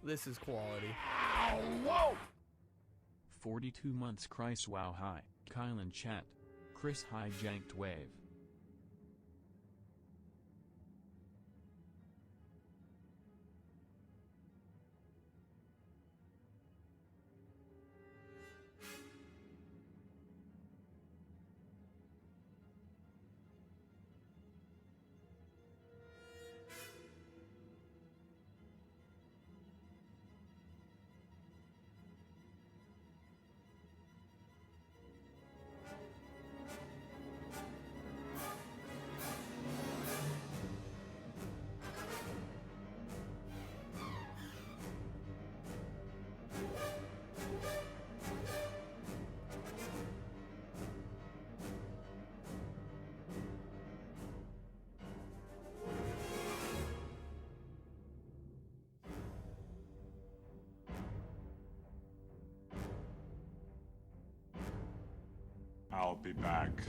This is quality. Whoa! 42 months Chris wow hi, Kyle in chat. Chris hijacked wave. I'll be back.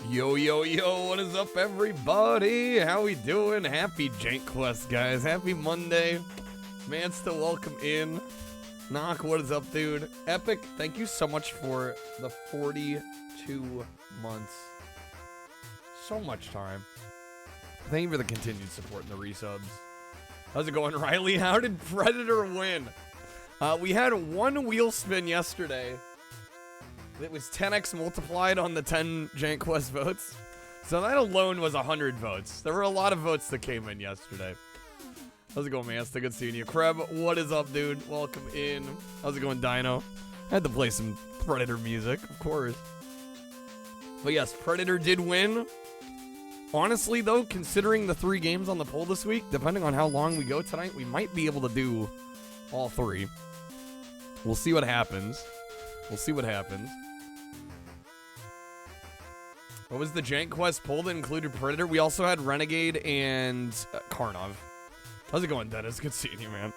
Yo, yo, yo, what is up, everybody? How we doing? Happy JANKQUEST, guys. Happy Monday. Mansta, welcome in. Knock, what is up, dude? Epic, thank you so much for the 42 months. So much time. Thank you for the continued support and the resubs. How's it going, Riley? How did Predator win? We had one wheel spin yesterday. It was 10x multiplied on the 10 JANKQUEST votes. So that alone was 100 votes. There were a lot of votes that came in yesterday. How's it going, man? It's good seeing you. Kreb, what is up, dude? Welcome in. How's it going, Dino? I had to play some Predator music, of course. But yes, Predator did win. Honestly, though, considering the 3 games on the poll this week, depending on how long we go tonight, we might be able to do all 3. We'll see what happens. We'll see what happens. What was the JANKQUEST poll that included Predator? We also had Renegade and Karnov. How's it going, Dennis? Good seeing you, man.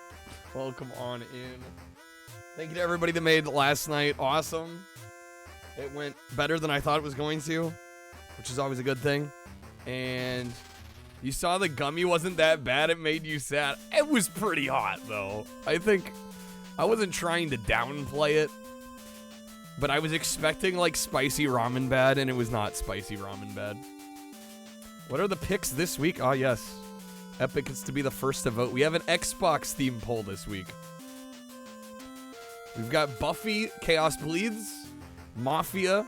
Welcome on in. Thank you to everybody that made last night awesome. It went better than I thought it was going to, which is always a good thing. And you saw the gummy wasn't that bad. It made you sad. It was pretty hot, though. I think I wasn't trying to downplay it. But I was expecting, like, spicy ramen bad, and it was not spicy ramen bad. What are the picks this week? Oh, yes. Epic is to be the first to vote. We have an Xbox theme poll this week. We've got Buffy, Chaos Bleeds, Mafia,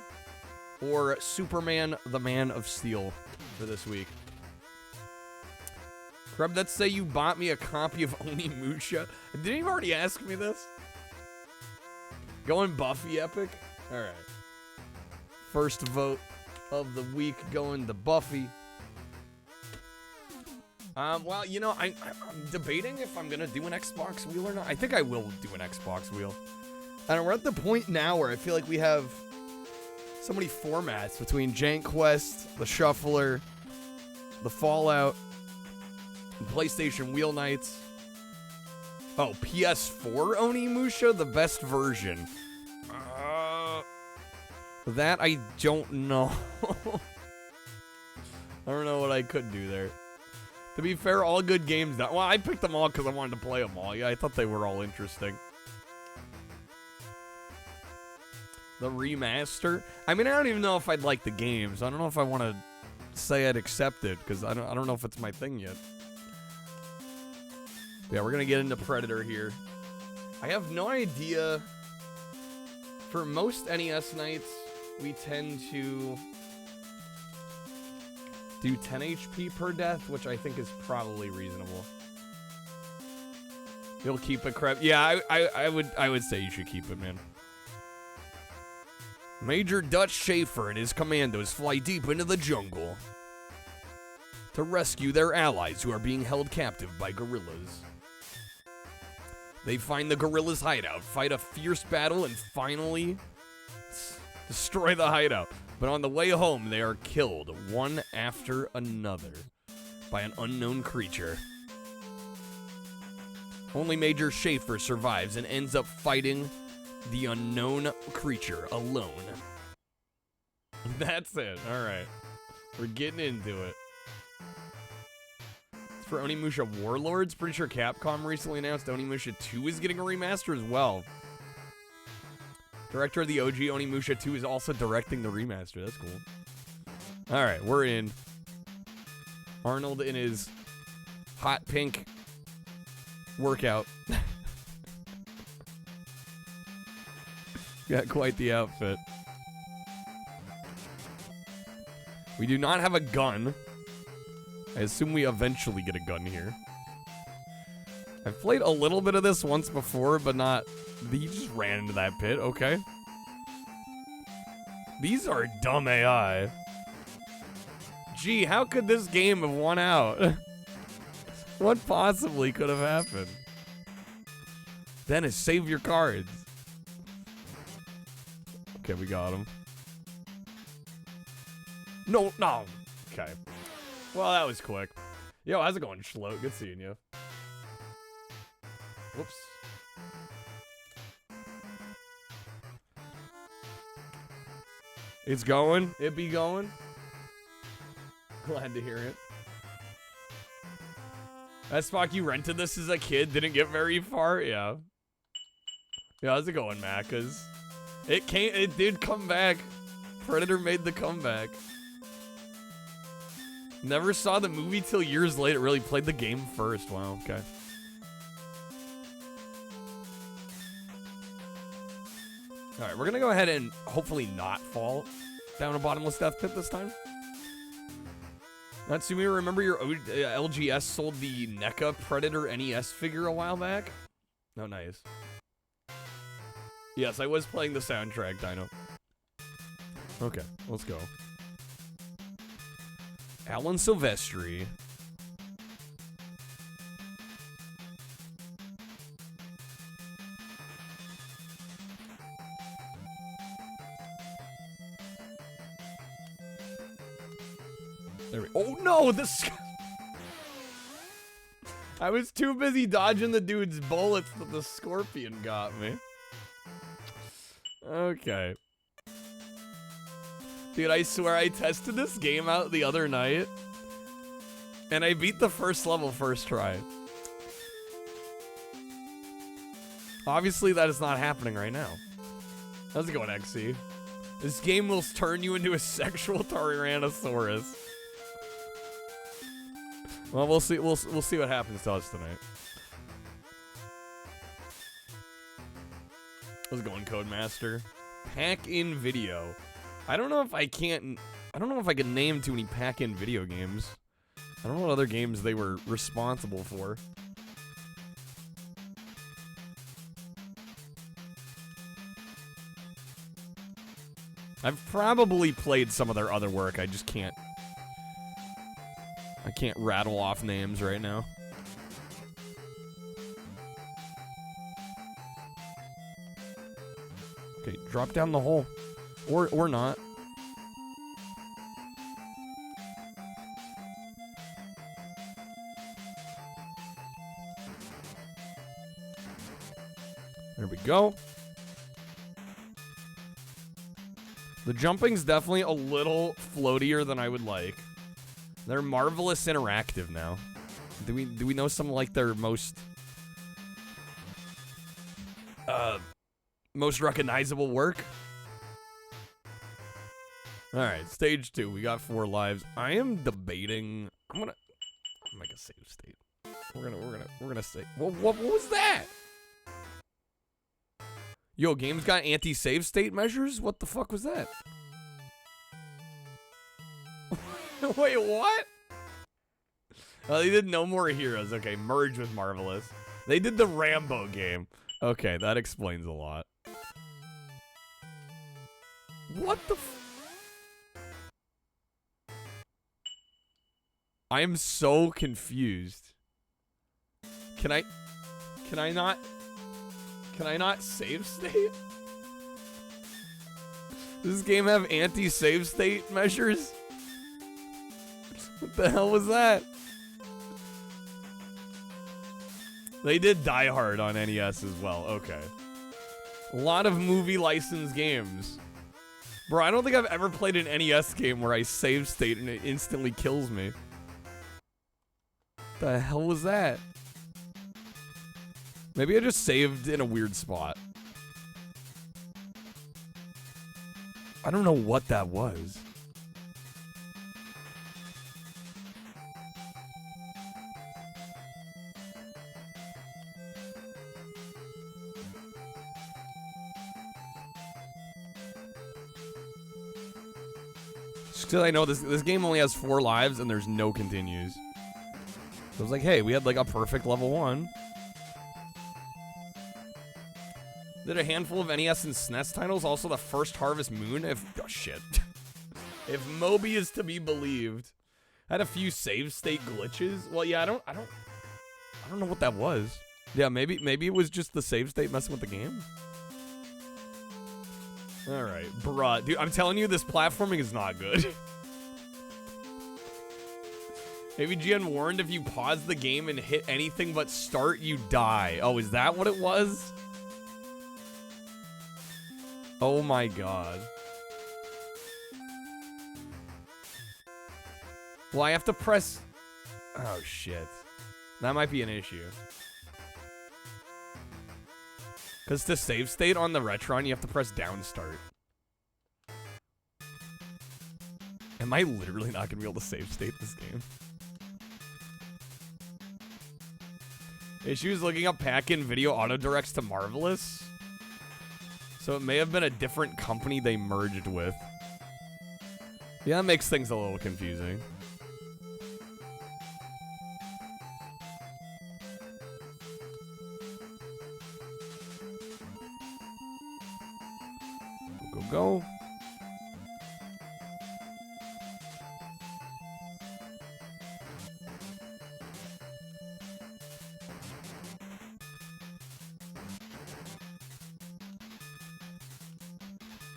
or Superman, the Man of Steel for this week. Crub, let's say you bought me a copy of Onimusha. Didn't you already ask me this? Going Buffy Epic? Alright. First vote of the week going to Buffy. Well, you know, I'm debating if I'm gonna do an Xbox wheel or not. I think I will do an Xbox wheel. And we're at the point now where I feel like we have so many formats between JANKQuEST, the Shuffler, the Fallout, and PlayStation Wheel Nights. Oh, PS4 Onimusha, the best version. That I don't know. I don't know what I could do there. To be fair, all good games. Well, I picked them all because I wanted to play them all. Yeah, I thought they were all interesting. The remaster. I mean, I don't even know if I'd like the games. I don't know if I want to say I'd accept it because I don't know if it's my thing yet. Yeah, we're gonna get into Predator here. I have no idea. For most NES nights, we tend to do 10 HP per death, which I think is probably reasonable. You'll keep it, Crep? Yeah, I would say you should keep it, man. Major Dutch Schaefer and his commandos fly deep into the jungle to rescue their allies who are being held captive by guerrillas. They find the guerrillas' hideout, fight a fierce battle, and finally destroy the hideout. But on the way home, they are killed one after another by an unknown creature. Only Major Schaefer survives and ends up fighting the unknown creature alone. That's it. All right. We're getting into it. It's for Onimusha Warlords. Pretty sure Capcom recently announced Onimusha 2 is getting a remaster as well. Director of the OG Onimusha 2 is also directing the remaster. That's cool. All right, we're in. Arnold in his hot pink workout. Got quite the outfit. We do not have a gun. I assume we eventually get a gun here. I've played a little bit of this once before, but not... He just ran into that pit, okay. These are dumb AI. Gee, how could this game have won out? What possibly could have happened? Dennis, save your cards. Okay, we got him. No. Okay. Well, that was quick. Yo, how's it going, Schlo? Good seeing you. Whoops. It's going. It be going. Glad to hear it. That Spock, you rented this as a kid, didn't get very far? Yeah. Yeah, how's it going, Macas? It did come back. Predator made the comeback. Never saw the movie till years later. Really played the game first. Wow, okay. Alright, we're gonna go ahead and hopefully not fall down a bottomless death pit this time. Natsumi, remember your LGS sold the NECA Predator NES figure a while back? Oh, nice. Yes, I was playing the soundtrack, Dino. Okay, let's go. Alan Silvestri. There we go. Oh no, this. I was too busy dodging the dude's bullets that the scorpion got me. Okay. Dude, I swear I tested this game out the other night, and I beat the first level first try. Obviously, that is not happening right now. How's it going, XC? This game will turn you into a sexual Tyrannosaurus. Well, we'll see. We'll see what happens to us tonight. How's it going, Codemaster? Pack in video. I don't know if I can name too many pack-in video games. I don't know what other games they were responsible for. I've probably played some of their other work, I just can't... I can't rattle off names right now. Okay, drop down the hole. Or not. There we go. The jumping's definitely a little floatier than I would like. They're Marvelous Interactive now. Do we know some like their most recognizable work? All right, stage 2. We got 4 lives. I am debating. I'm gonna make a save state. We're gonna say. What was that? Yo, game's got anti-save state measures? What the fuck was that? Wait, what? Oh, they did No More Heroes. Okay, merge with Marvelous. They did the Rambo game. Okay, that explains a lot. What the I am so confused. Can I not save state? Does this game have anti-save state measures? What the hell was that? They did Die Hard on NES as well. Okay. A lot of movie licensed games. Bro, I don't think I've ever played an NES game where I save state and it instantly kills me. The hell was that? Maybe I just saved in a weird spot. I don't know what that was. Just because I know this game only has 4 lives and there's no continues. So I was like, hey, we had like a perfect level 1. Did a handful of NES and SNES titles, also the first Harvest Moon. Oh shit. If Moby is to be believed, had a few save state glitches. Well, yeah, I don't know what that was. Yeah, maybe it was just the save state messing with the game. All right, bruh, dude, I'm telling you, this platforming is not good. AVGN warned if you pause the game and hit anything but start, you die. Oh, is that what it was? Oh my god. Well, I have to press... Oh, shit. That might be an issue. Because to save state on the Retron, you have to press down start. Am I literally not going to be able to save state this game? Issues looking up pack-in video auto-directs to Marvelous. So it may have been a different company they merged with. Yeah, that makes things a little confusing. Go.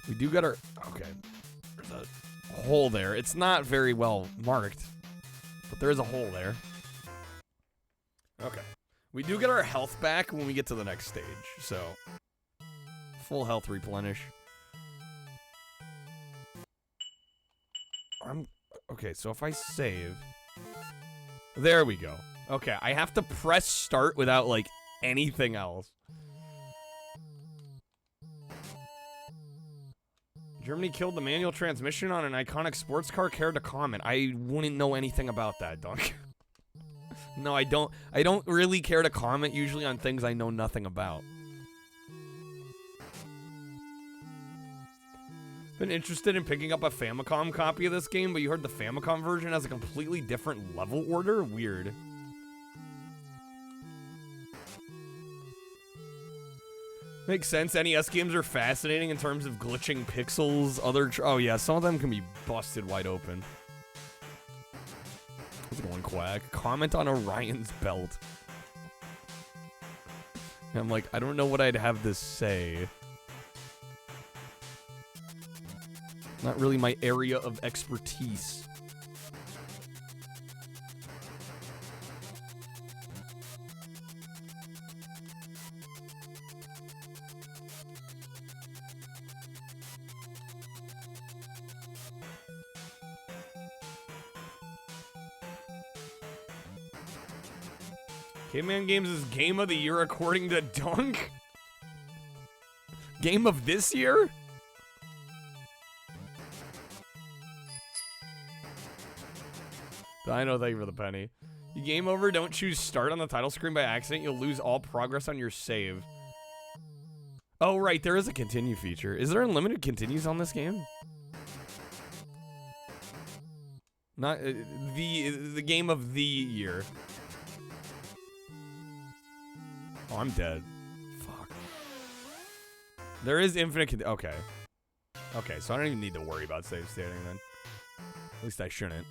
We do got our... Okay. There's a hole there. It's not very well marked, but there is a hole there. Okay. We do get our health back when we get to the next stage, so... Full health replenish. Okay, so if I save... There we go. Okay, I have to press start without, like, anything else. Germany killed the manual transmission on an iconic sports car. Care to comment? I wouldn't know anything about that, Dunk. No, I don't really care to comment usually on things I know nothing about. Been interested in picking up a Famicom copy of this game, but you heard the Famicom version has a completely different level order? Weird. Makes sense. NES games are fascinating in terms of glitching pixels. Oh yeah, some of them can be busted wide open. How's it going, Quack? Comment on Orion's belt. And I'm like, I don't know what I'd have this say. Not really my area of expertise. Caveman Games is Game of the Year according to Dunk? Game of this year? I know, thank you for the penny. You game over, don't choose start on the title screen by accident, you'll lose all progress on your save. Oh right, there is a continue feature. Is there unlimited continues on this game? Not the game of the year. Oh, I'm dead. Fuck. There is infinite okay. Okay, so I don't even need to worry about save stating then. At least I shouldn't.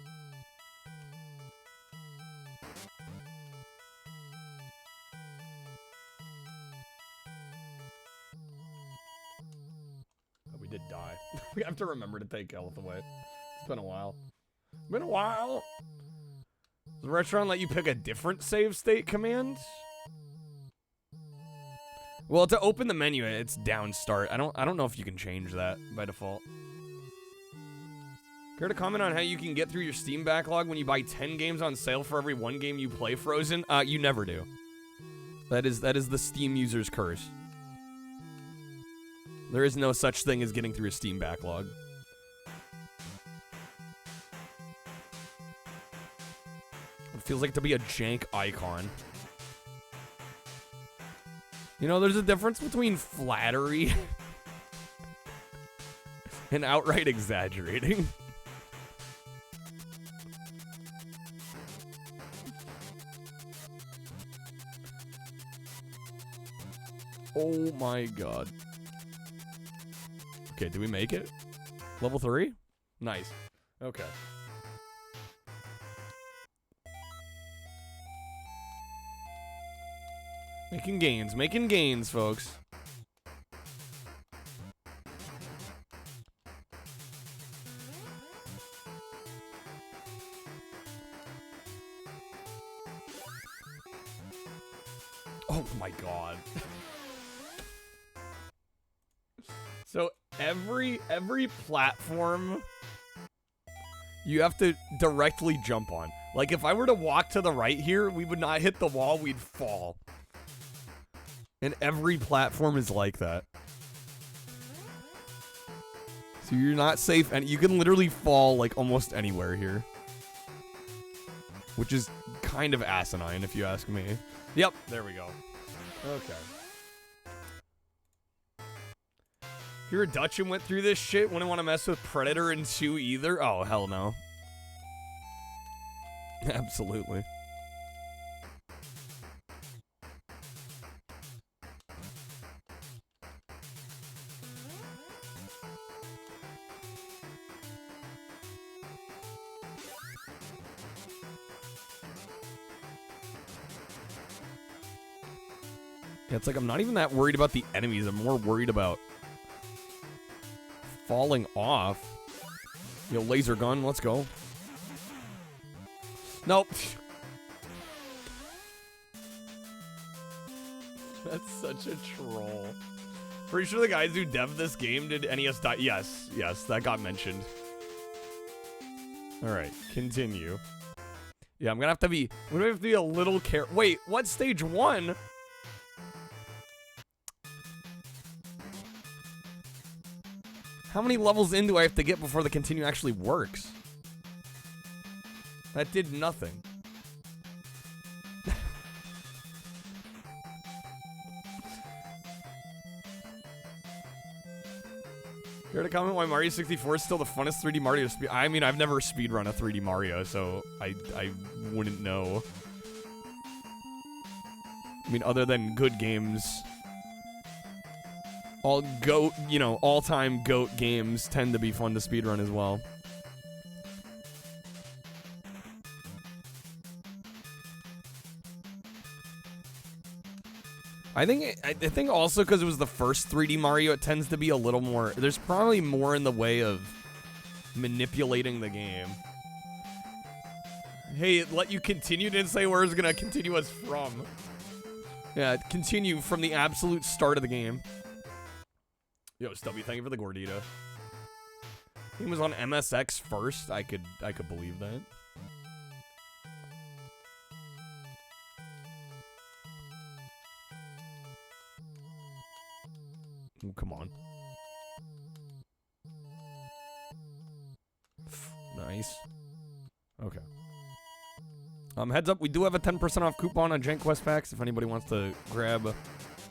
Oh, we did die. We have to remember to take health away. It's been a while. Been a while. Does the restaurant let you pick a different save state command? Well, to open the menu, it's down start. I don't know if you can change that by default. Care to comment on how you can get through your Steam backlog when you buy 10 games on sale for every 1 game you play Frozen? You never do. That is the Steam user's curse. There is no such thing as getting through a Steam backlog. It feels like to be a jank icon. You know, there's a difference between flattery and outright exaggerating. Oh my god. Okay, do we make it? Level 3? Nice. Okay. Making gains, folks. Oh my god. So every platform you have to directly jump on. Like if I were to walk to the right here, we would not hit the wall, we'd fall. And every platform is like that. So you're not safe, and you can literally fall like almost anywhere here. Which is kind of asinine if you ask me. Yep, there we go. Okay. If you're a Dutch and went through this shit, wouldn't want to mess with Predator and 2 either? Oh, hell no. Absolutely. Yeah, it's like I'm not even that worried about the enemies. I'm more worried about falling off. Yo, laser gun, let's go. Nope. That's such a troll. Pretty sure the guys who dev this game did NES. Yes, that got mentioned. All right, continue. Yeah, I'm gonna have to be a little careful. Wait, what stage 1? How many levels in do I have to get before the continue actually works? That did nothing. Here to comment why Mario 64 is still the funnest 3D Mario speed. I mean, I've never speedrun a 3D Mario, so I wouldn't know. I mean, other than good games, all-time GOAT games tend to be fun to speedrun as well. I think also because it was the first 3D Mario, it tends to be a little more. There's probably more in the way of manipulating the game. Hey, it let you continue. Didn't say where it's gonna continue us from. Yeah, continue from the absolute start of the game. Yo, Stubby, thank you for the gordita. He was on MSX first. I could believe that. Oh, come on. Nice. Okay. Heads up, we do have a 10% off coupon on JANKQuEST packs if anybody wants to grab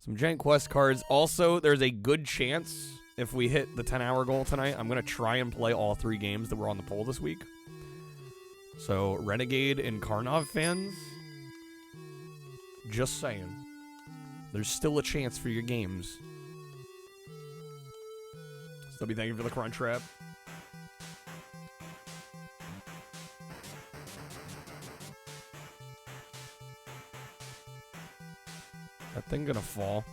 some JANKQuEST cards. Also, there's a good chance if we hit the 10-hour goal tonight, I'm going to try and play all 3 games that were on the poll this week. So, Renegade and Karnov fans, just saying. There's still a chance for your games. Stubby, thank you for the crunch wrap. That thing gonna fall?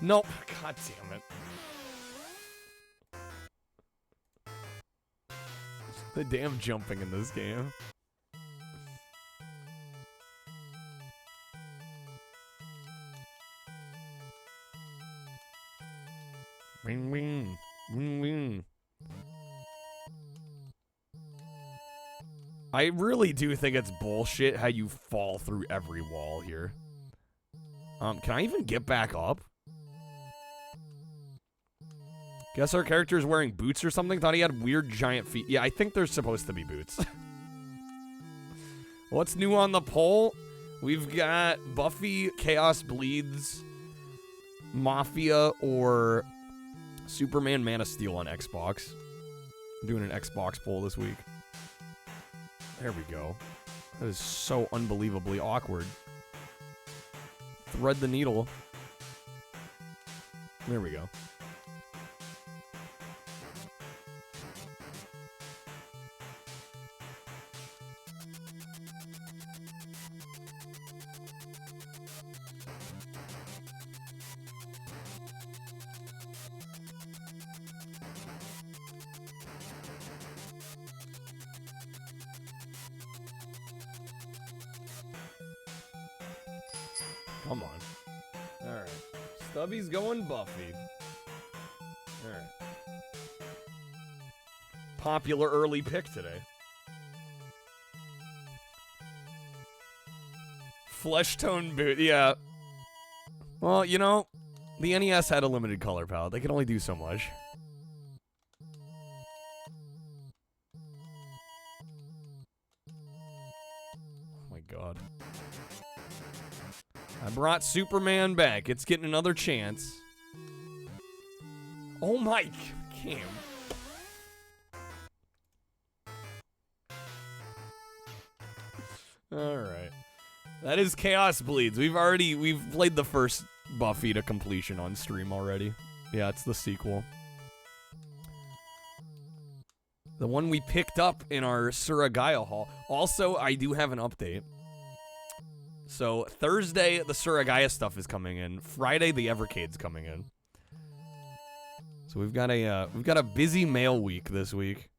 Nope. God damn it. The damn jumping in this game. Wing wing. Wing wing. I really do think it's bullshit how you fall through every wall here. Can I even get back up? Guess our character is wearing boots or something? Thought he had weird giant feet. Yeah, I think they're supposed to be boots. What's new on the poll? We've got Buffy, Chaos Bleeds, Mafia, or Superman Man of Steel on Xbox. I'm doing an Xbox poll this week. There we go. That is so unbelievably awkward. Thread the needle. There we go. Come on. Alright. Stubby's going Buffy. Alright. Popular early pick today. Flesh tone boot, yeah. Well, you know, the NES had a limited color palette. They could only do so much. Oh my god. I brought Superman back. It's getting another chance. Oh my, Cam. Alright. That is Chaos Bleeds. We've played the first Buffy to completion on stream already. Yeah, it's the sequel. The one we picked up in our Suragaya haul. Also, I do have an update. So Thursday, the Suragaya stuff is coming in. Friday, the Evercade's coming in. So we've got a busy mail week this week.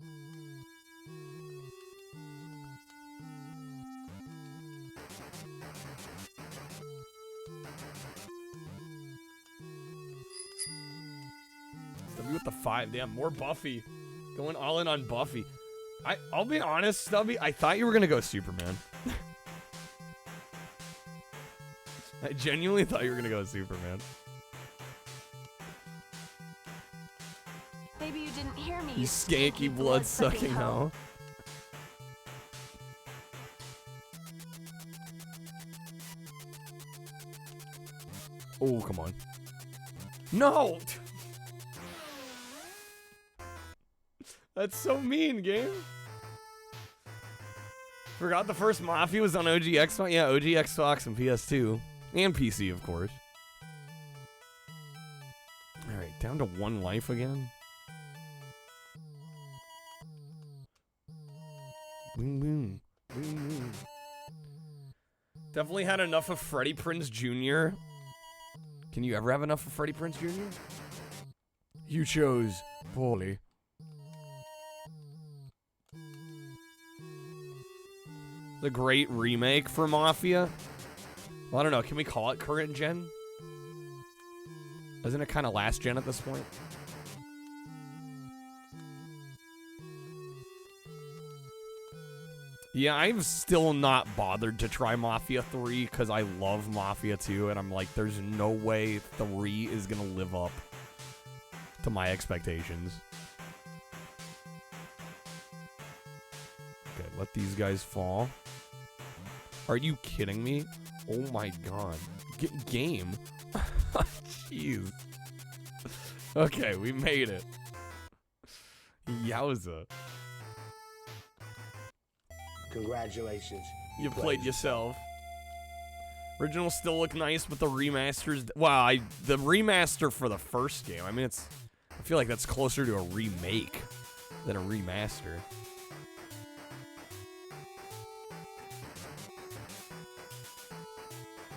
Stubby with the 5. Damn, more Buffy. Going all in on Buffy. I'll be honest, Stubby. I thought you were gonna go Superman. I genuinely thought you were gonna go Superman. Maybe you didn't hear me. You skanky blood-sucking hoe. Oh, come on. No! That's so mean, game. Forgot the first Mafia was on OG Xbox. Yeah, OG Xbox and PS2. And PC, of course. Alright, down to 1 life again. Boom, boom. Boom, boom. Definitely had enough of Freddie Prinze Jr. Can you ever have enough of Freddie Prinze Jr.? You chose poorly. The great remake for Mafia. Well, I don't know. Can we call it current gen? Isn't it kind of last gen at this point? Yeah, I've still not bothered to try Mafia 3 because I love Mafia 2, and I'm like, there's no way 3 is going to live up to my expectations. Okay, let these guys fall. Are you kidding me? Oh my god. Game? Jeez. Okay, we made it. Yowza. Congratulations. You played yourself. Originals still look nice, but the remasters... Wow, the remaster for the first game, I mean, it's... I feel like that's closer to a remake than a remaster.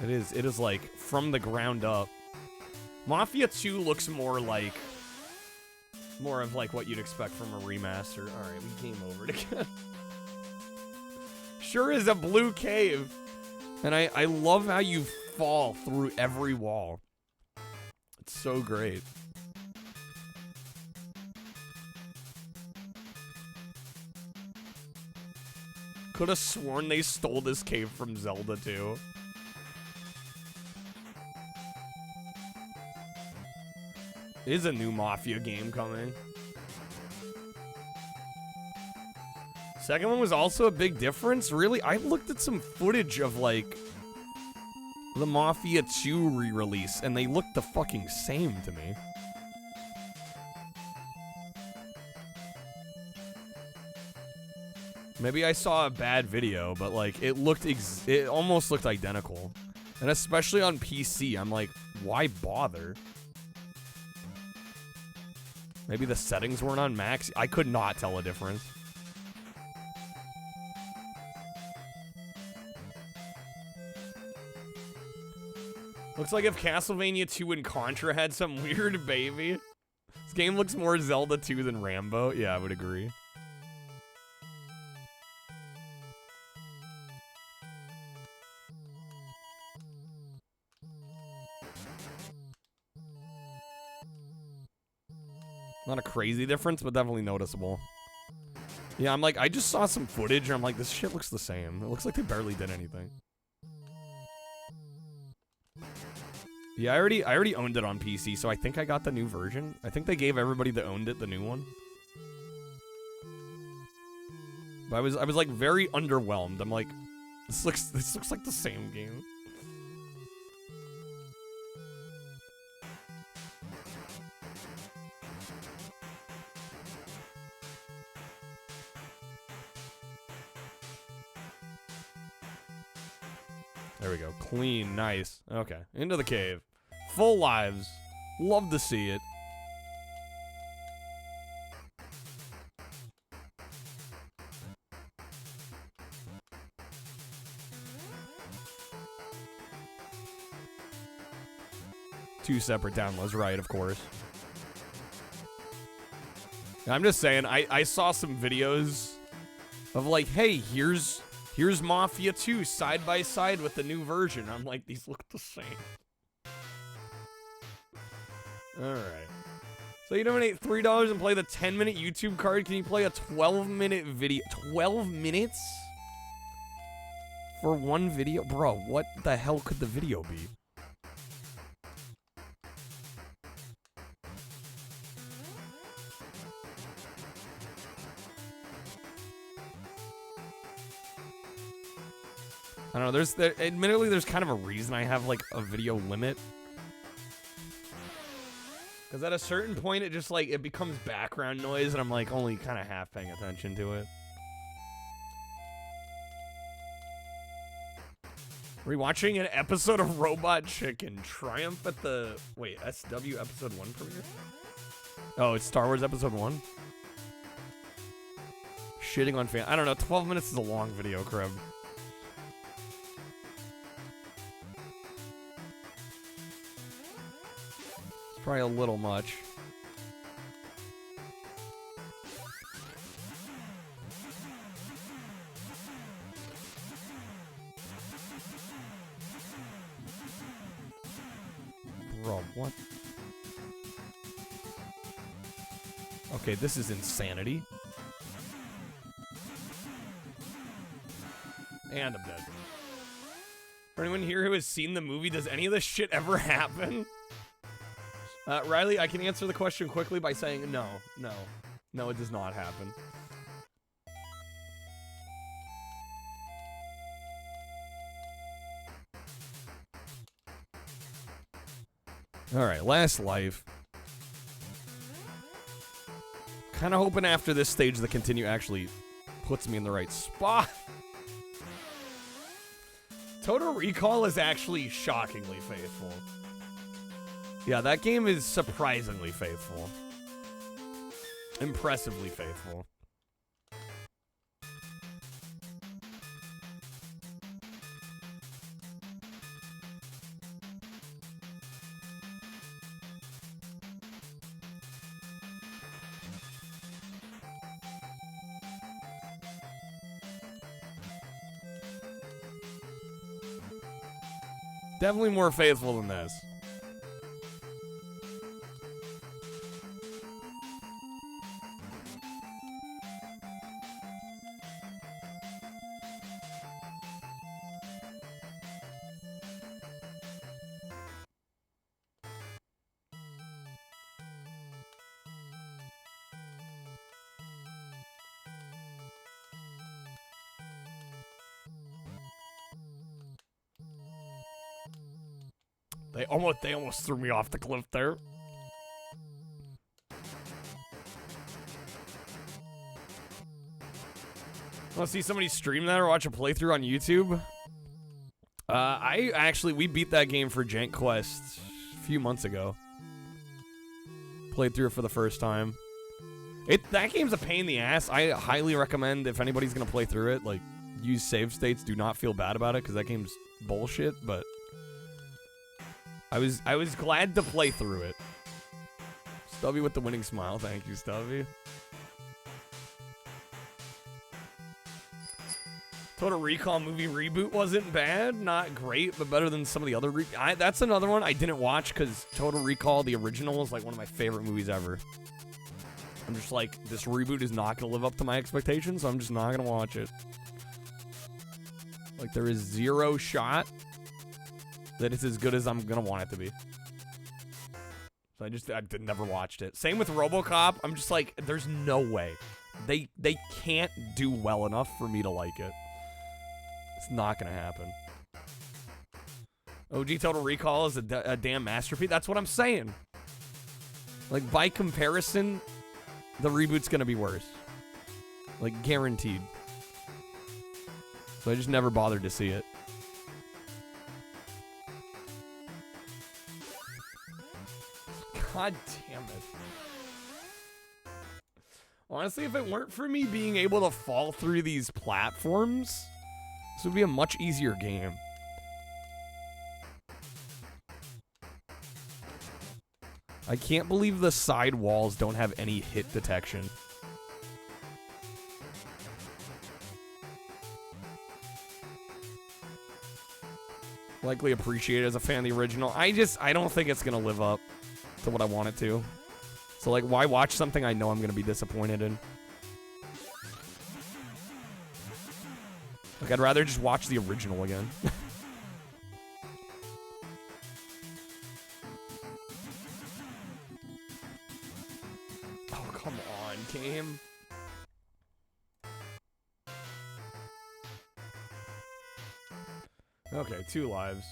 It is like, from the ground up. Mafia 2 looks more like... More of like what you'd expect from a remaster. Alright, we game over again. Sure is a blue cave. And I love how you fall through every wall. It's so great. Could have sworn they stole this cave from Zelda 2. Is a new Mafia game coming. Second one was also a big difference. Really, I looked at some footage of like the Mafia 2 re-release, and they looked the fucking same to me. Maybe I saw a bad video, but like it almost looked identical. And especially on PC, I'm like, why bother? Maybe the settings weren't on max. I could not tell a difference. Looks like if Castlevania 2 and Contra had some weird baby. This game looks more Zelda 2 than Rambo. Yeah, I would agree. Not a crazy difference, but definitely noticeable. Yeah, I'm like, I just saw some footage, and I'm like, this shit looks the same. It looks like they barely did anything. Yeah, I already owned it on PC, so I think I got the new version. I think they gave everybody that owned it the new one. But I was like very underwhelmed. I'm like, this looks like the same game. There we go. Clean. Nice. Okay. Into the cave. Full lives. Love to see it. Two separate downloads, right, of course. I'm just saying, I saw some videos of like, hey, here's Mafia 2 side by side with the new version. I'm like, these look the same. Alright. So you donate $3 and play the 10-minute YouTube card. Can you play a 12-minute video? 12 minutes? For one video? Bro, what the hell could the video be? I don't know, admittedly, there's kind of a reason I have, like, a video limit. Because at a certain point, it just, like, it becomes background noise, and I'm, like, only kind of half paying attention to it. Rewatching an episode of Robot Chicken. Triumph at the... Wait, SW Episode 1 premiere? Oh, it's Star Wars Episode 1? Shitting on fan... I don't know, 12 minutes is a long video, Crib. It's probably a little much. Bro, what? Okay, this is insanity. And I'm dead. For anyone here who has seen the movie, does any of this shit ever happen? Riley, I can answer the question quickly by saying no. No. No, it does not happen. Alright, last life. Kind of hoping after this stage the continue actually puts me in the right spot. Total Recall is actually shockingly faithful. Yeah, that game is surprisingly faithful. Impressively faithful. Definitely more faithful than this. They almost threw me off the cliff there. Want to see somebody stream that or watch a playthrough on YouTube? We beat that game for JANKQUEST a few months ago. Played through it for the first time. That game's a pain in the ass. I highly recommend if anybody's gonna play through it, like, use save states. Do not feel bad about it because that game's bullshit. But I was glad to play through it. Stubby with the winning smile. Thank you, Stubby. Total Recall movie reboot wasn't bad. Not great, but better than some of the other that's another one I didn't watch because Total Recall, the original, is like one of my favorite movies ever. I'm just like, this reboot is not going to live up to my expectations, so I'm just not going to watch it. Like, there is zero shot that it's as good as I'm going to want it to be. So I never watched it. Same with RoboCop. I'm just like, there's no way. They can't do well enough for me to like it. It's not going to happen. OG Total Recall is a damn masterpiece. That's what I'm saying. Like, by comparison, the reboot's going to be worse. Like, guaranteed. So I just never bothered to see it. God damn it. Honestly, if it weren't for me being able to fall through these platforms, this would be a much easier game. I can't believe the side walls don't have any hit detection. Likely appreciate it as a fan of the original. I don't think it's gonna live up to what I want it to. So, like, why watch something I know I'm gonna be disappointed in? Like, I'd rather just watch the original again. Oh, come on, game. Okay, 2 lives.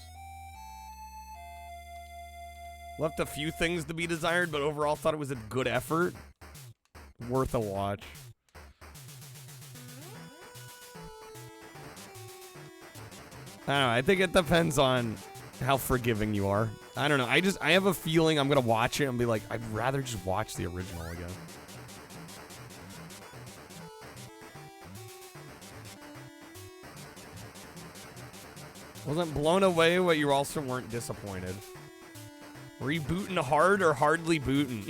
Left a few things to be desired, but overall thought it was a good effort. Worth a watch. I don't know. I think it depends on how forgiving you are. I don't know. I have a feeling I'm going to watch it and be like, I'd rather just watch the original again. Wasn't blown away, but you also weren't disappointed. Were you booting hard or hardly booting?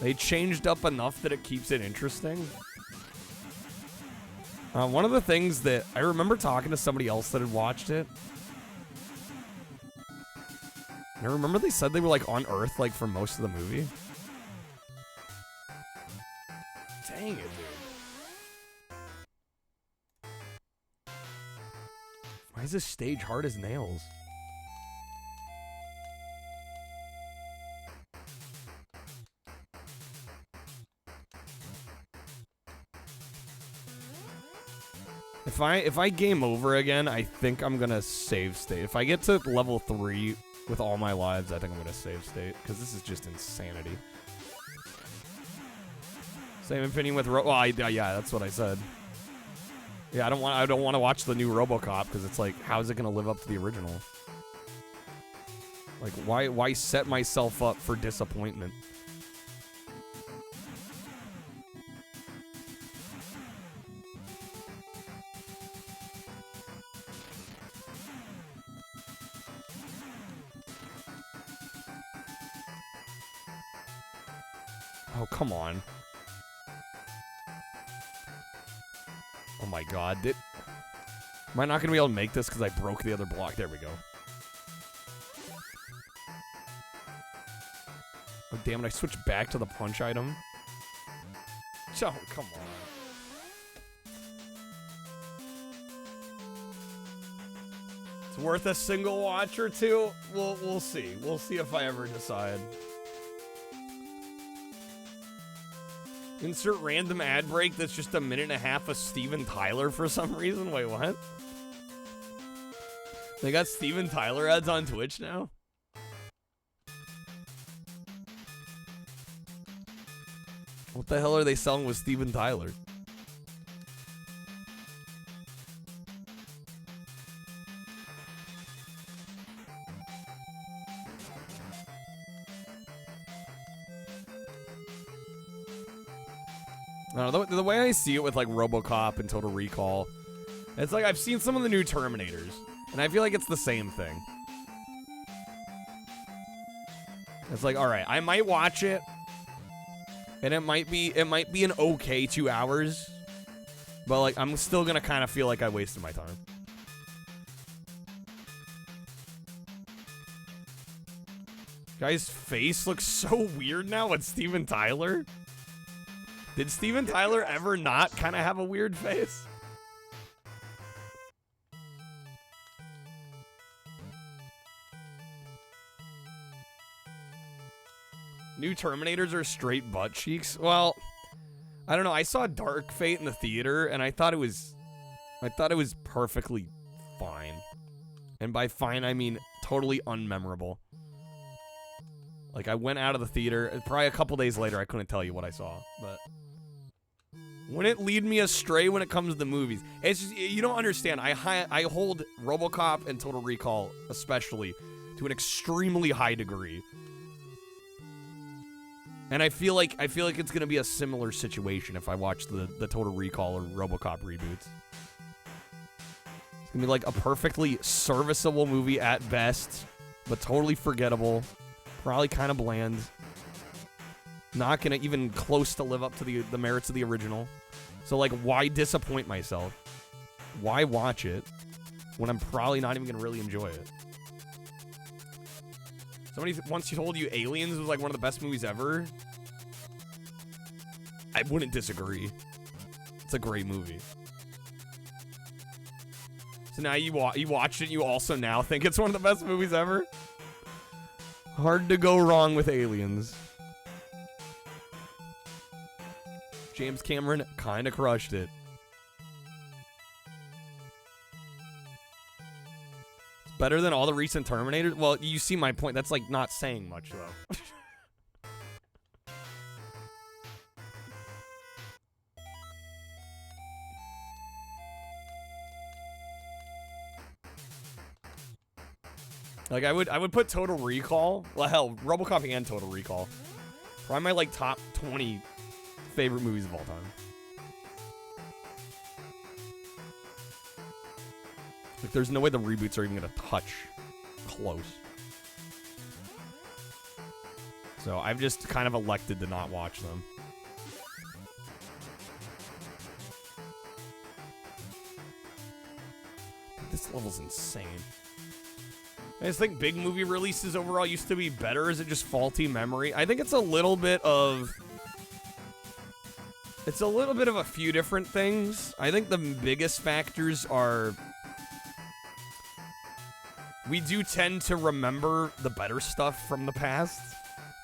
They changed up enough that it keeps it interesting. One of the things that I remember talking to somebody else that had watched it. And I remember they said they were like on Earth like for most of the movie. Dang it, dude. Why is this stage hard as nails? If I game over again, I think I'm gonna save state. If I get to level 3 with all my lives, I think I'm gonna save state because this is just insanity. Same opinion with yeah, that's what I said. Yeah, I don't want to watch the new RoboCop because it's like, how is it gonna live up to the original? Like, why set myself up for disappointment? Oh, come on. Oh my god. Am I not going to be able to make this because I broke the other block? There we go. Oh, damn it. I switched back to the punch item. Oh, come on. It's worth a single watch or two? We'll see. We'll see if I ever decide. Insert random ad break that's just a minute and a half of Steven Tyler for some reason. Wait, what? They got Steven Tyler ads on Twitch now? What the hell are they selling with Steven Tyler? I don't know, the way I see it with like RoboCop and Total Recall, it's like I've seen some of the new Terminators, and I feel like it's the same thing. It's like, all right, I might watch it, and it might be an okay 2 hours, but like I'm still gonna kind of feel like I wasted my time. Guy's face looks so weird now with Steven Tyler. Did Steven Tyler ever not kind of have a weird face? New Terminators are straight butt cheeks? Well, I don't know. I saw Dark Fate in the theater, and I thought it was perfectly fine. And by fine, I mean totally unmemorable. Like, I went out of the theater, probably a couple days later, I couldn't tell you what I saw, but... Wouldn't lead me astray when it comes to the movies. It's just, you don't understand. I hold RoboCop and Total Recall, especially, to an extremely high degree. And I feel like it's gonna be a similar situation if I watch the Total Recall or RoboCop reboots. It's gonna be like a perfectly serviceable movie at best, but totally forgettable. Probably kind of bland. Not gonna even close to live up to the merits of the original. So like, why disappoint myself? Why watch it when I'm probably not even gonna really enjoy it? Somebody once told you Aliens was like one of the best movies ever. I wouldn't disagree. It's a great movie. So now you watched it, you also now think it's one of the best movies ever? Hard to go wrong with Aliens. James Cameron kind of crushed it. It's Better than all the recent Terminators? Well, you see my point. That's, like, not saying much, though. Like, I would put Total Recall. Well, hell, RoboCop and Total Recall. Probably my, like, top 20 favorite movies of all time. Like, there's no way the reboots are even gonna touch close. So I've just kind of elected to not watch them. This level's insane. I just think big movie releases overall used to be better. Is it just faulty memory? I think it's a little bit of... It's a little bit of a few different things. I think the biggest factors are... We do tend to remember the better stuff from the past.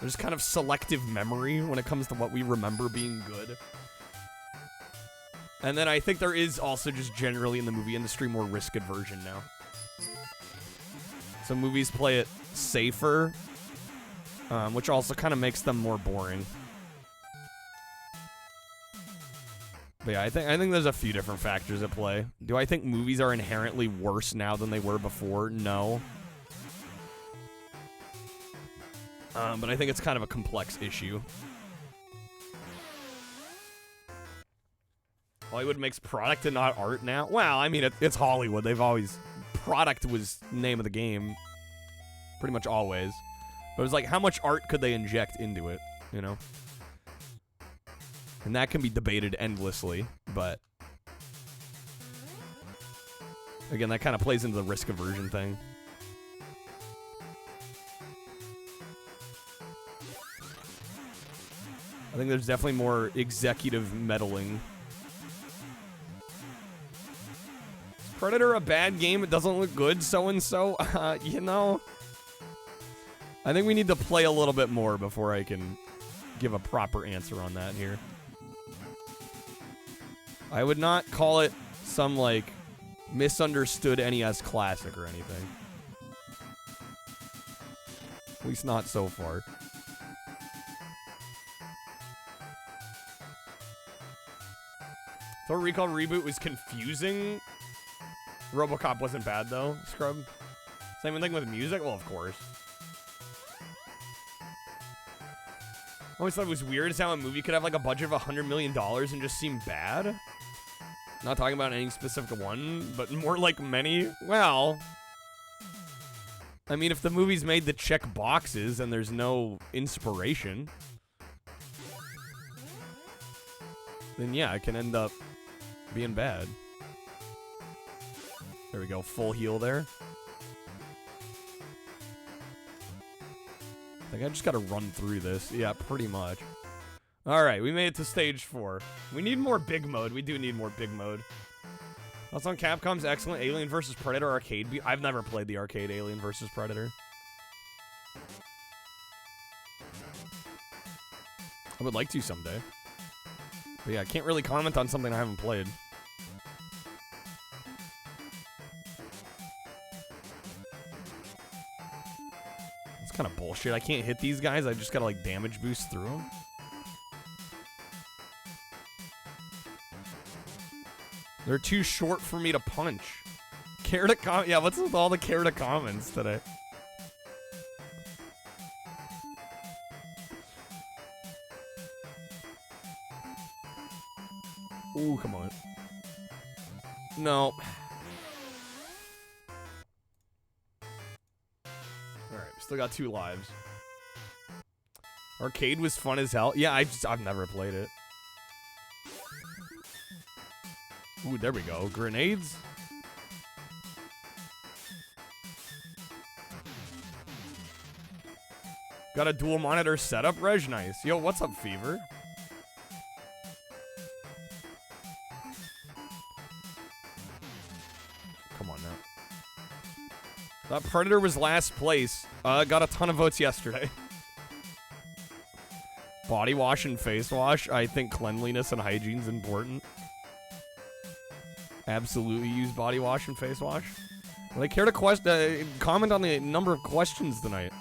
There's kind of selective memory when it comes to what we remember being good. And then I think there is also just generally in the movie industry more risk aversion now. So movies play it safer, which also kind of makes them more boring. But yeah, I think there's a few different factors at play. Do I think movies are inherently worse now than they were before? No. But I think it's kind of a complex issue. Hollywood makes product and not art now? Well, I mean, it's Hollywood. They've always... Product was name of the game. Pretty much always. But it was like, how much art could they inject into it, you know? And that can be debated endlessly, but... Again, that kind of plays into the risk aversion thing. I think there's definitely more executive meddling. Is Predator a bad game? It doesn't look good, so-and-so? You know... I think we need to play a little bit more before I can give a proper answer on that here. I would not call it some, like, misunderstood NES classic or anything. At least not so far. Total Recall reboot was confusing. RoboCop wasn't bad, though, Scrub. Same thing with music? Well, of course. I always thought it was weird is how a movie could have like a budget of $100 million and just seem bad. Not talking about any specific one, but more like many. Well, I mean, if the movie's made to check boxes and there's no inspiration, then yeah, it can end up being bad. There we go, full heal there. I think I just gotta run through this. Yeah, pretty much. Alright, we made it to stage 4. We need more big mode. We do need more big mode. Also on Capcom's excellent Alien vs. Predator arcade. I've never played the arcade Alien vs. Predator. I would like to someday. But yeah, I can't really comment on something I haven't played. Kind of bullshit. I can't hit these guys. I just gotta like damage boost through them. They're too short for me to punch. Care to comment? Yeah, what's with all the care to comments today? Ooh, come on. No. Still got 2 lives. Arcade was fun as hell. Yeah, I've never played it. Ooh, there we go. Grenades. Got a dual monitor setup, Reg? Nice. Yo, what's up, Fever? Come on now. That Predator was last place. Got a ton of votes yesterday. Body wash and face wash. I think cleanliness and hygiene's important. Absolutely use body wash and face wash. Would I care to comment on the number of questions tonight?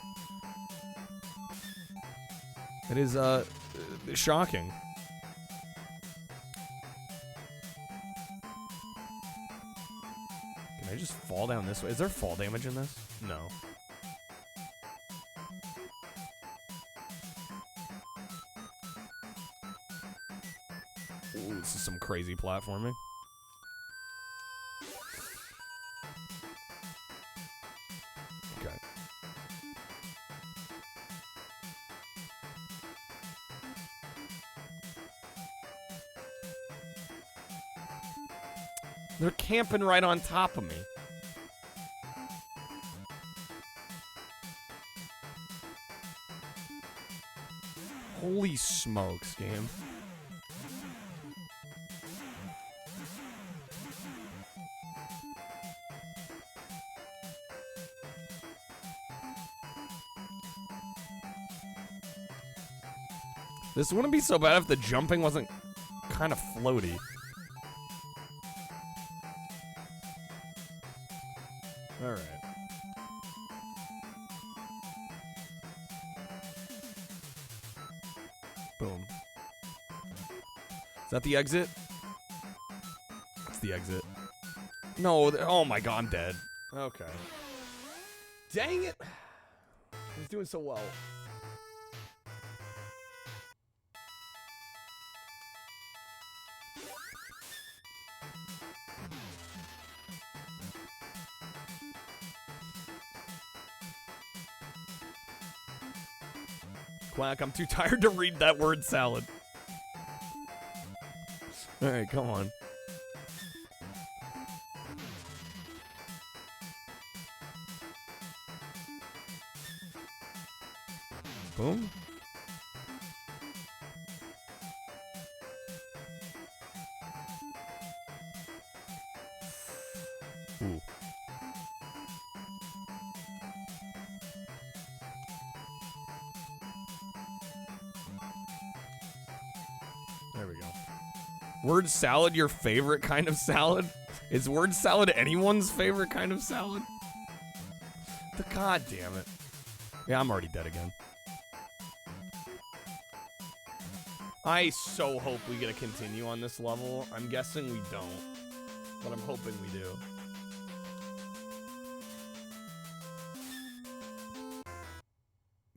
It is, shocking. Can I just fall down this way? Is there fall damage in this? No. Ooh, this is some crazy platforming. Okay. They're camping right on top of me. Holy smokes, game. This wouldn't be so bad if the jumping wasn't kind of floaty. Alright. Boom. Is that the exit? That's the exit. No, oh my god, I'm dead. Okay. Dang it! I was doing so well. Quack, I'm too tired to read that word salad. Alright, come on. Boom. Ooh. There we go. Word salad your favorite kind of salad? Is word salad anyone's favorite kind of salad? God damn it. Yeah, I'm already dead again. I so hope we get a continue on this level. I'm guessing we don't, but I'm hoping we do.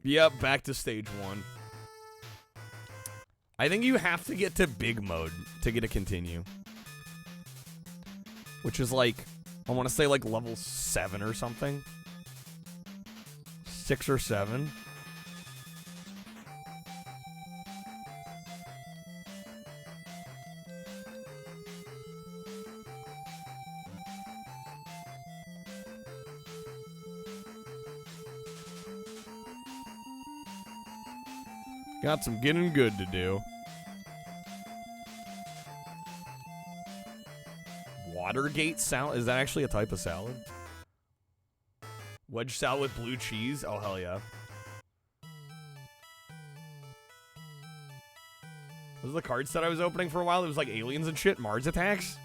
Yep, back to stage 1. I think you have to get to big mode to get a continue. Which is like, I want to say like level 7 or something. 6 or 7. Got some getting good to do. Watergate salad? Is that actually a type of salad? Wedge salad with blue cheese? Oh, hell yeah. Those are the cards that I was opening for a while. It was like aliens and shit. Mars attacks?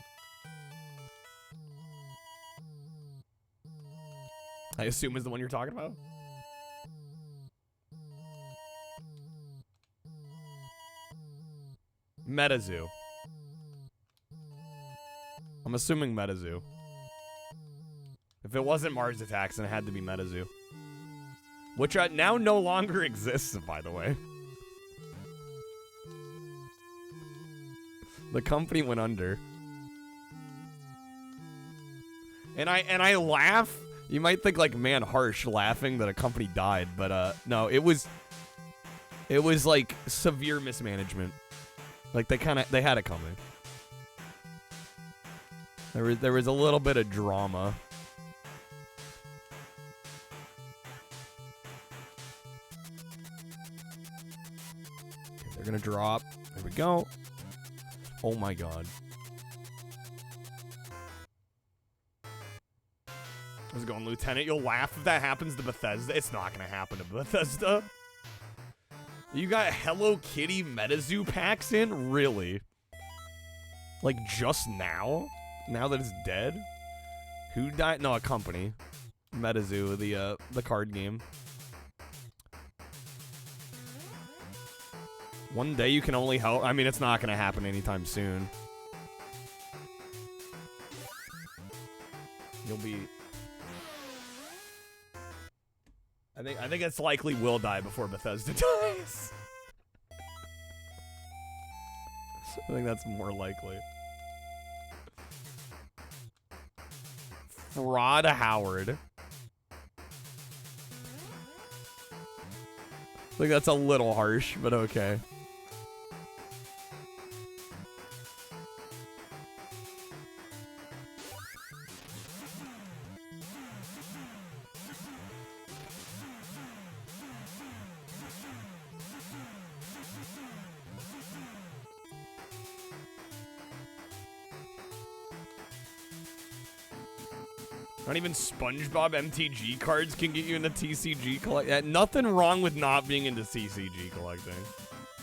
I assume is the one you're talking about? MetaZoo. I'm assuming MetaZoo. If it wasn't Mars Attacks, then it had to be MetaZoo. Which now no longer exists, by the way. The company went under. And I laugh. You might think like, man, harsh laughing that a company died, but no, it was like severe mismanagement. Like they had it coming. There was a little bit of drama. Okay, they're gonna drop. There we go. Oh my god. How's it going, Lieutenant? You'll laugh if that happens to Bethesda. It's not gonna happen to Bethesda. You got Hello Kitty MetaZoo packs in? Really? Like, just now? Now that it's dead? Who died? No, a company. MetaZoo, the card game. One day you can only help. I mean, it's not gonna happen anytime soon. You'll be. I think it's likely will die before Bethesda dies. I think that's more likely. Fraud Howard. I think that's a little harsh, but okay. Not even SpongeBob MTG cards can get you into TCG collect. Nothing wrong with not being into TCG collecting.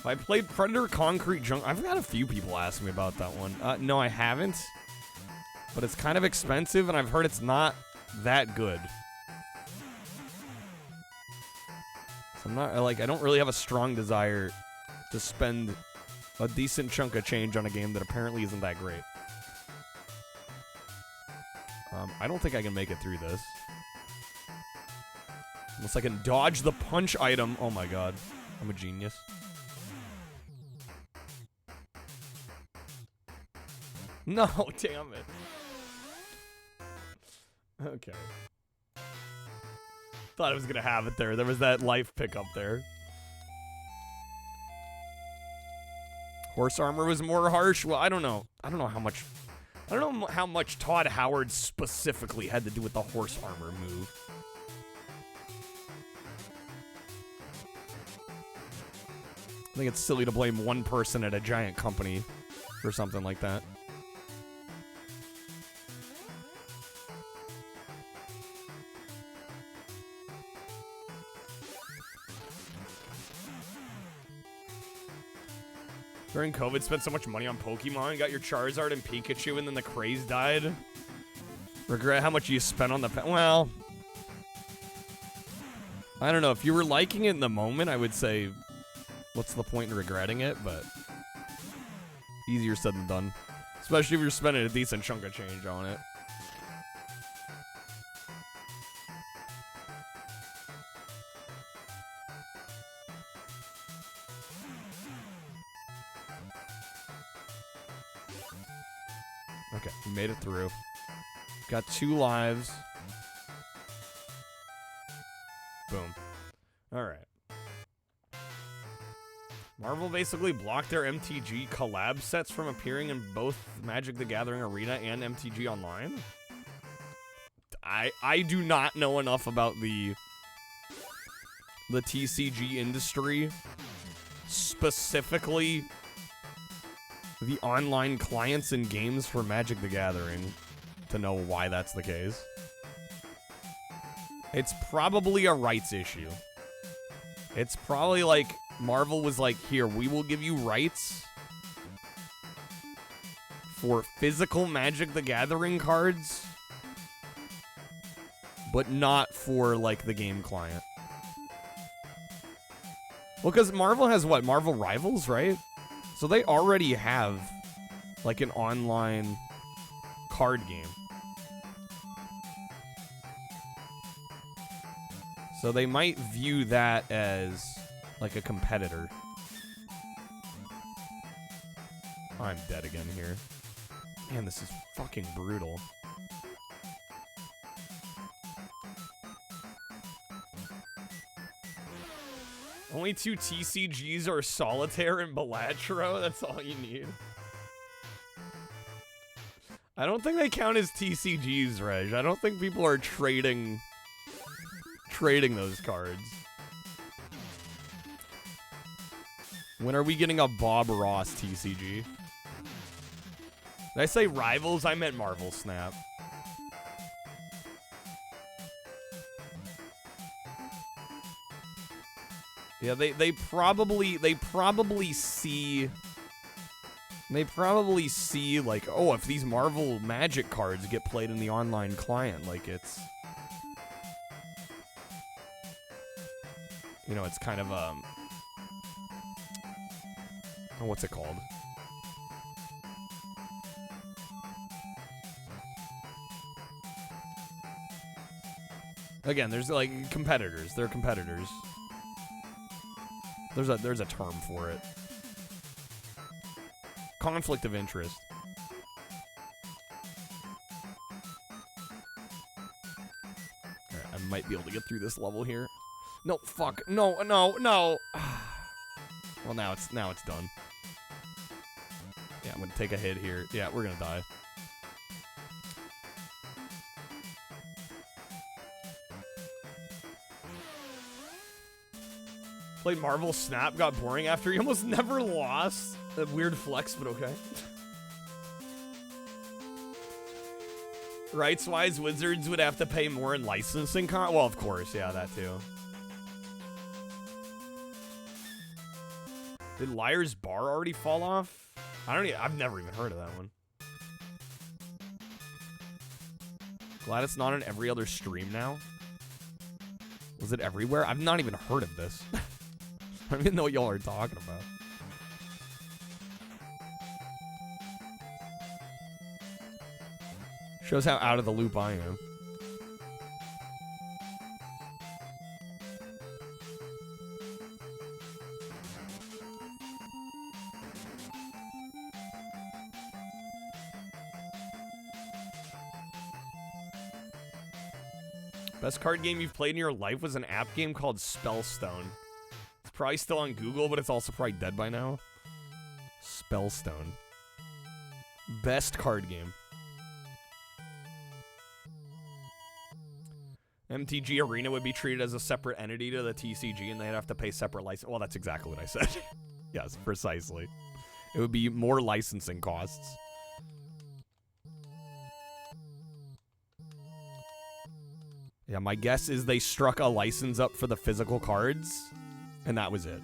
I played Predator Concrete Jungle. I've had a few people ask me about that one. No, I haven't. But it's kind of expensive, and I've heard it's not that good. So I'm not, like, I don't really have a strong desire to spend a decent chunk of change on a game that apparently isn't that great. I don't think I can make it through this. Unless I can dodge the punch item. Oh my god. I'm a genius. No, damn it. Okay. Thought I was gonna have it there. There was that life pickup there. Horse armor was more harsh? Well, I don't know. I don't know how much Todd Howard specifically had to do with the horse armor move. I think it's silly to blame one person at a giant company for something like that. During COVID, spent so much money on Pokemon, got your Charizard and Pikachu, and then the craze died. Regret how much you spent on the well, I don't know. If you were liking it in the moment, I would say, what's the point in regretting it? But easier said than done. Especially if you're spending a decent chunk of change on it. Okay, we made it through. Got 2 lives. Boom. Alright. Marvel basically blocked their MTG collab sets from appearing in both Magic the Gathering Arena and MTG Online? I do not know enough about the TCG industry. Specifically the online clients and games for Magic the Gathering to know why that's the case. It's probably a rights issue. It's probably like Marvel was like, here, we will give you rights for physical Magic the Gathering cards, but not for like the game client. Well, because Marvel has what? Marvel Rivals, right? So they already have, like, an online card game. So they might view that as, like, a competitor. I'm dead again here. Man, this is fucking brutal. Only 2 TCGs are Solitaire and Balatro. That's all you need. I don't think they count as TCGs, Reg. I don't think people are trading those cards. When are we getting a Bob Ross TCG? Did I say Rivals? I meant Marvel Snap. Yeah, they probably see They probably see, like, oh, if these Marvel Magic cards get played in the online client, like, it's... You know, it's kind of, oh, what's it called? Again, there's, like, competitors. They're competitors. There's a term for it. Conflict of interest. Alright, I might be able to get through this level here. No, fuck. No, no, no. Well, now it's done. Yeah, I'm gonna take a hit here. Yeah, we're gonna die. Played Marvel Snap, got boring after he almost never lost. A weird flex, but okay. Rights-wise, Wizards would have to pay more in licensing well, of course, yeah, that too. Did Liar's Bar already fall off? I've never even heard of that one. Glad it's not on every other stream now. Was it everywhere? I've not even heard of this. I don't even know what y'all are talking about. Shows how out of the loop I am. Best card game you've played in your life was an app game called Spellstone. It's probably still on Google, but it's also probably dead by now. Spellstone. Best card game. MTG Arena would be treated as a separate entity to the TCG, and they'd have to pay separate license. Well, that's exactly what I said. Yes, precisely. It would be more licensing costs. Yeah, my guess is they struck a license up for the physical cards, and that was it.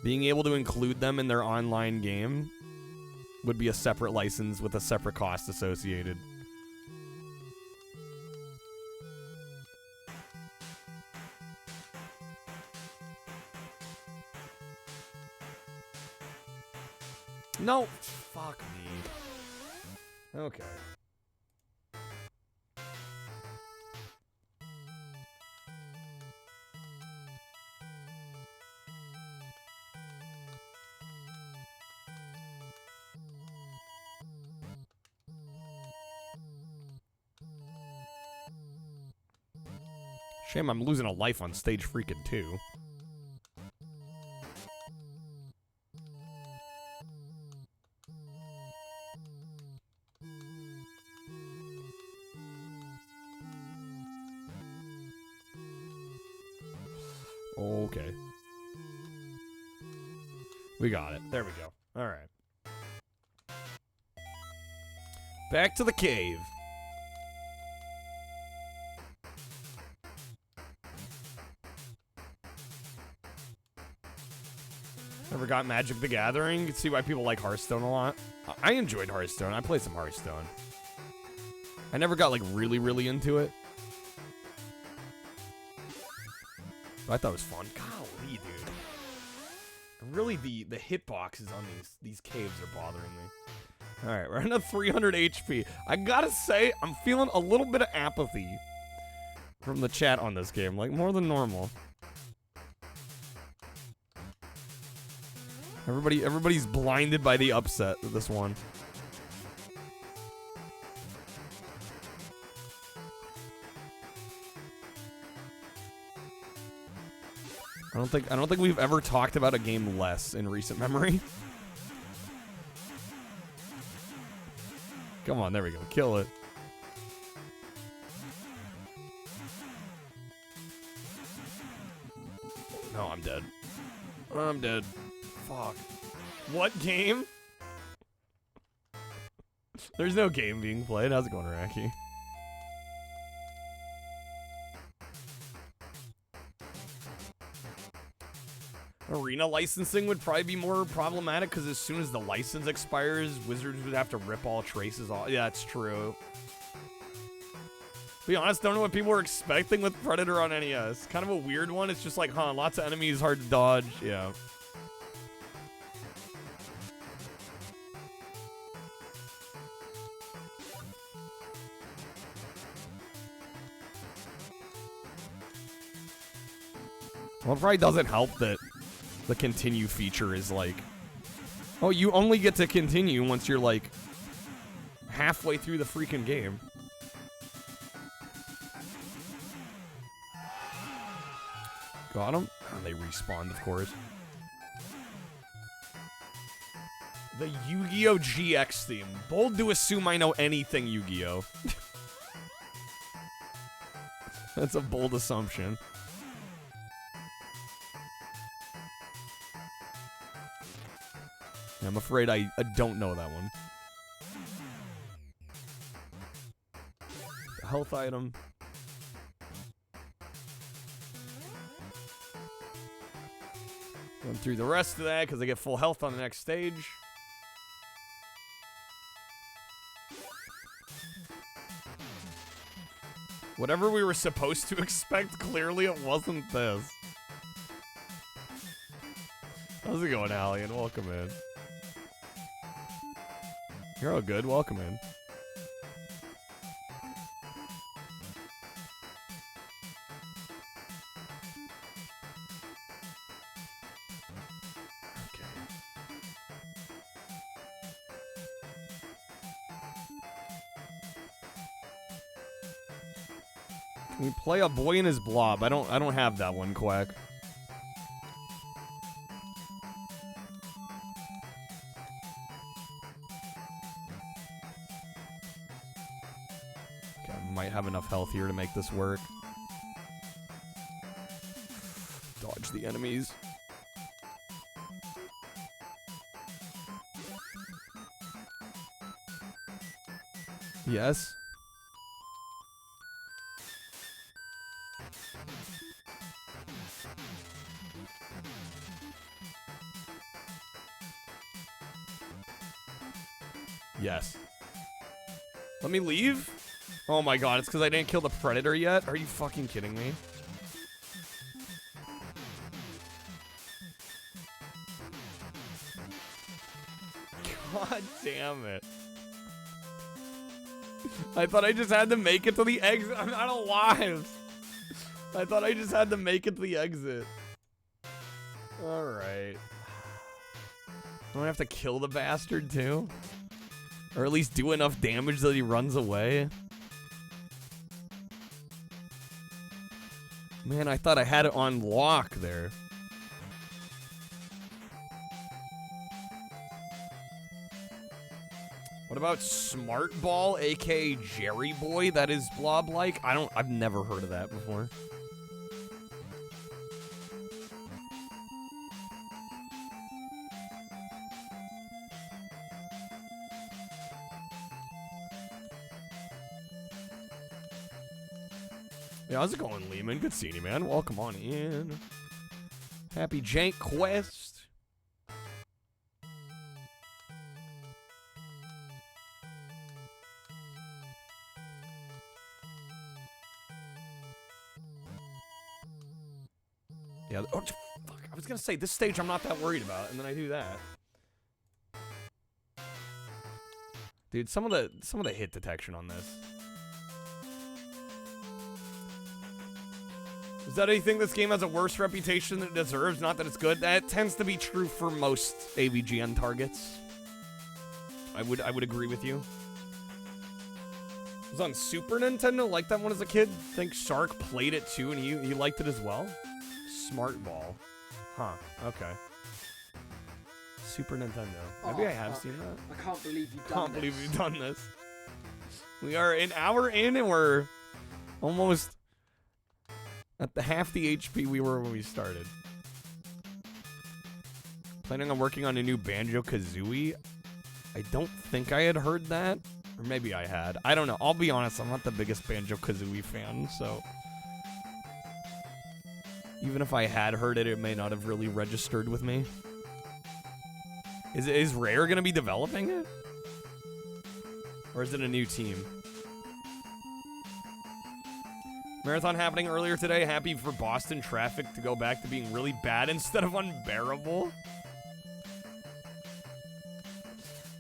Being able to include them in their online game would be a separate license with a separate cost associated. No, fuck me. Okay. Shame I'm losing a life on stage freaking 2. Okay. We got it. There we go. All right. Back to the cave. Never got Magic the Gathering. You can see why people like Hearthstone a lot. I enjoyed Hearthstone. I played some Hearthstone. I never got like really into it. But I thought it was fun. Golly, dude. Really, the hitboxes on these caves are bothering me. All right, we're at 300 HP. I gotta say, I'm feeling a little bit of apathy from the chat on this game, like more than normal. Everybody's blinded by the upset of this one. I don't think we've ever talked about a game less in recent memory. Come on, there we go. Kill it. No, I'm dead. I'm dead. Fuck. What game? There's no game being played. How's it going, Raki? Arena licensing would probably be more problematic because as soon as the license expires, Wizards would have to rip all traces off. Yeah, that's true. To be honest, don't know what people were expecting with Predator on NES. Kind of a weird one. It's just like, huh, lots of enemies, hard to dodge. Yeah. Well, it probably doesn't help that the continue feature is like, oh, you only get to continue once you're like halfway through the freaking game. Got him. And they respawned, of course. The Yu-Gi-Oh! GX theme. Bold to assume I know anything Yu-Gi-Oh! That's a bold assumption. I'm afraid I don't know that one. Health item. Run through the rest of that because I get full health on the next stage. Whatever we were supposed to expect, clearly it wasn't this. How's it going, Alien? Welcome in. You're all good. Welcome in. Okay. Can we play A Boy and His Blob? I don't have that one, Quack. Might have enough health here to make this work. Dodge the enemies. Yes. Yes. Let me leave? Oh my god, it's because I didn't kill the Predator yet? Are you fucking kidding me? God damn it. I thought I just had to make it to the exit. I'm not alive. I thought I just had to make it to the exit. Alright. Don't I have to kill the bastard too? Or at least do enough damage that he runs away? Man, I thought I had it on lock there. What about Smart Ball, aka Jerry Boy? That is blob-like? I've never heard of that before. Yeah, how's it going, Lehman? Good seeing you, man. Welcome on in. Happy JANKQUEST. Yeah, oh, fuck. I was gonna say, this stage I'm not that worried about, and then I do that. Dude, some of the hit detection on this. Is that anything this game has a worse reputation than it deserves? Not that it's good. That tends to be true for most AVGN targets. I would agree with you. It was on Super Nintendo. Liked that one as a kid. I think Shark played it too, and he liked it as well. Smart Ball. Huh. Okay. Super Nintendo. Maybe I have seen that. I can't believe you've done this. Can't believe you've done this. We are an hour in, and we're almost at the half the HP we were when we started. Planning on working on a new Banjo-Kazooie. I don't think I had heard that. Or maybe I had. I don't know. I'll be honest, I'm not the biggest Banjo-Kazooie fan, so... Even if I had heard it, it may not have really registered with me. Is Rare gonna be developing it? Or is it a new team? Marathon happening earlier today. Happy for Boston traffic to go back to being really bad instead of unbearable.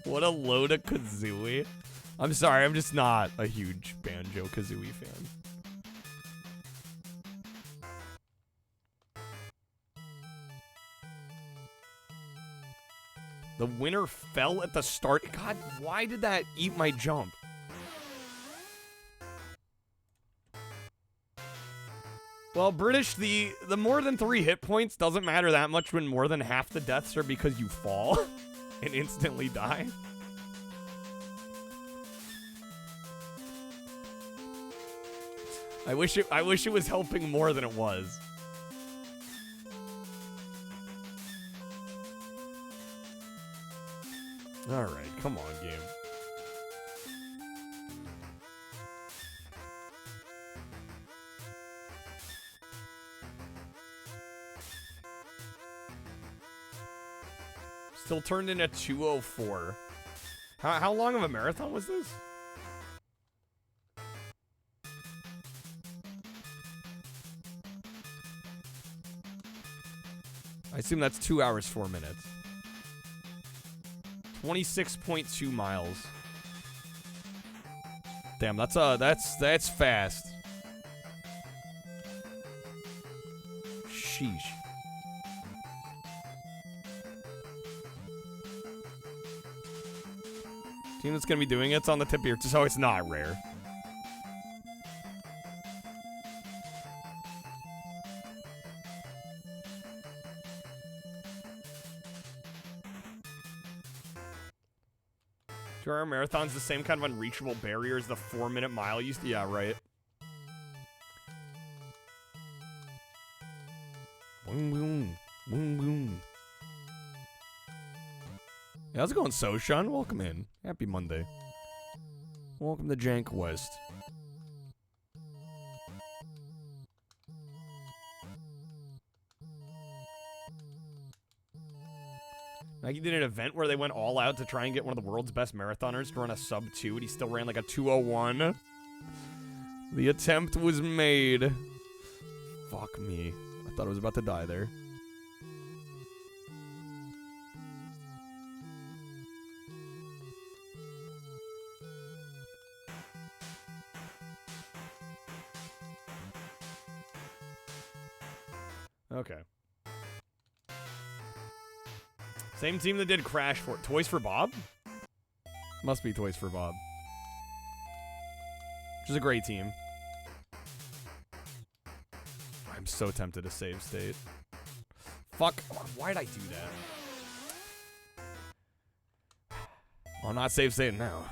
What a load of Kazooie. I'm sorry, I'm just not a huge Banjo-Kazooie fan. The winner fell at the start. God, why did that eat my jump? Well, British, the more than 3 hit points doesn't matter that much when more than half the deaths are because you fall and instantly die. I wish it was helping more than it was. All right, come on, game. Still turned in at 2:04. How long of a marathon was this? I assume that's 2 hours, 4 minutes. 26.2 miles. Damn, that's fast. Sheesh. Team that's gonna be doing it's on the tip of your so it's not Rare. Are marathons the same kind of unreachable barrier as the 4-minute mile used to? Yeah, right. Boom, boom, boom, boom. Yeah, how's it going, Soshan? Welcome in. Happy Monday. Welcome to JANKQUEST. Nike did an event where they went all out to try and get one of the world's best marathoners to run a sub-2, and he still ran like a 2:01. The attempt was made. Fuck me. I thought I was about to die there. Okay. Same team that did Crash for Toys for Bob? Must be Toys for Bob. Which is a great team. I'm so tempted to save state. Fuck. Why'd I do that? Well, I'm not save state now.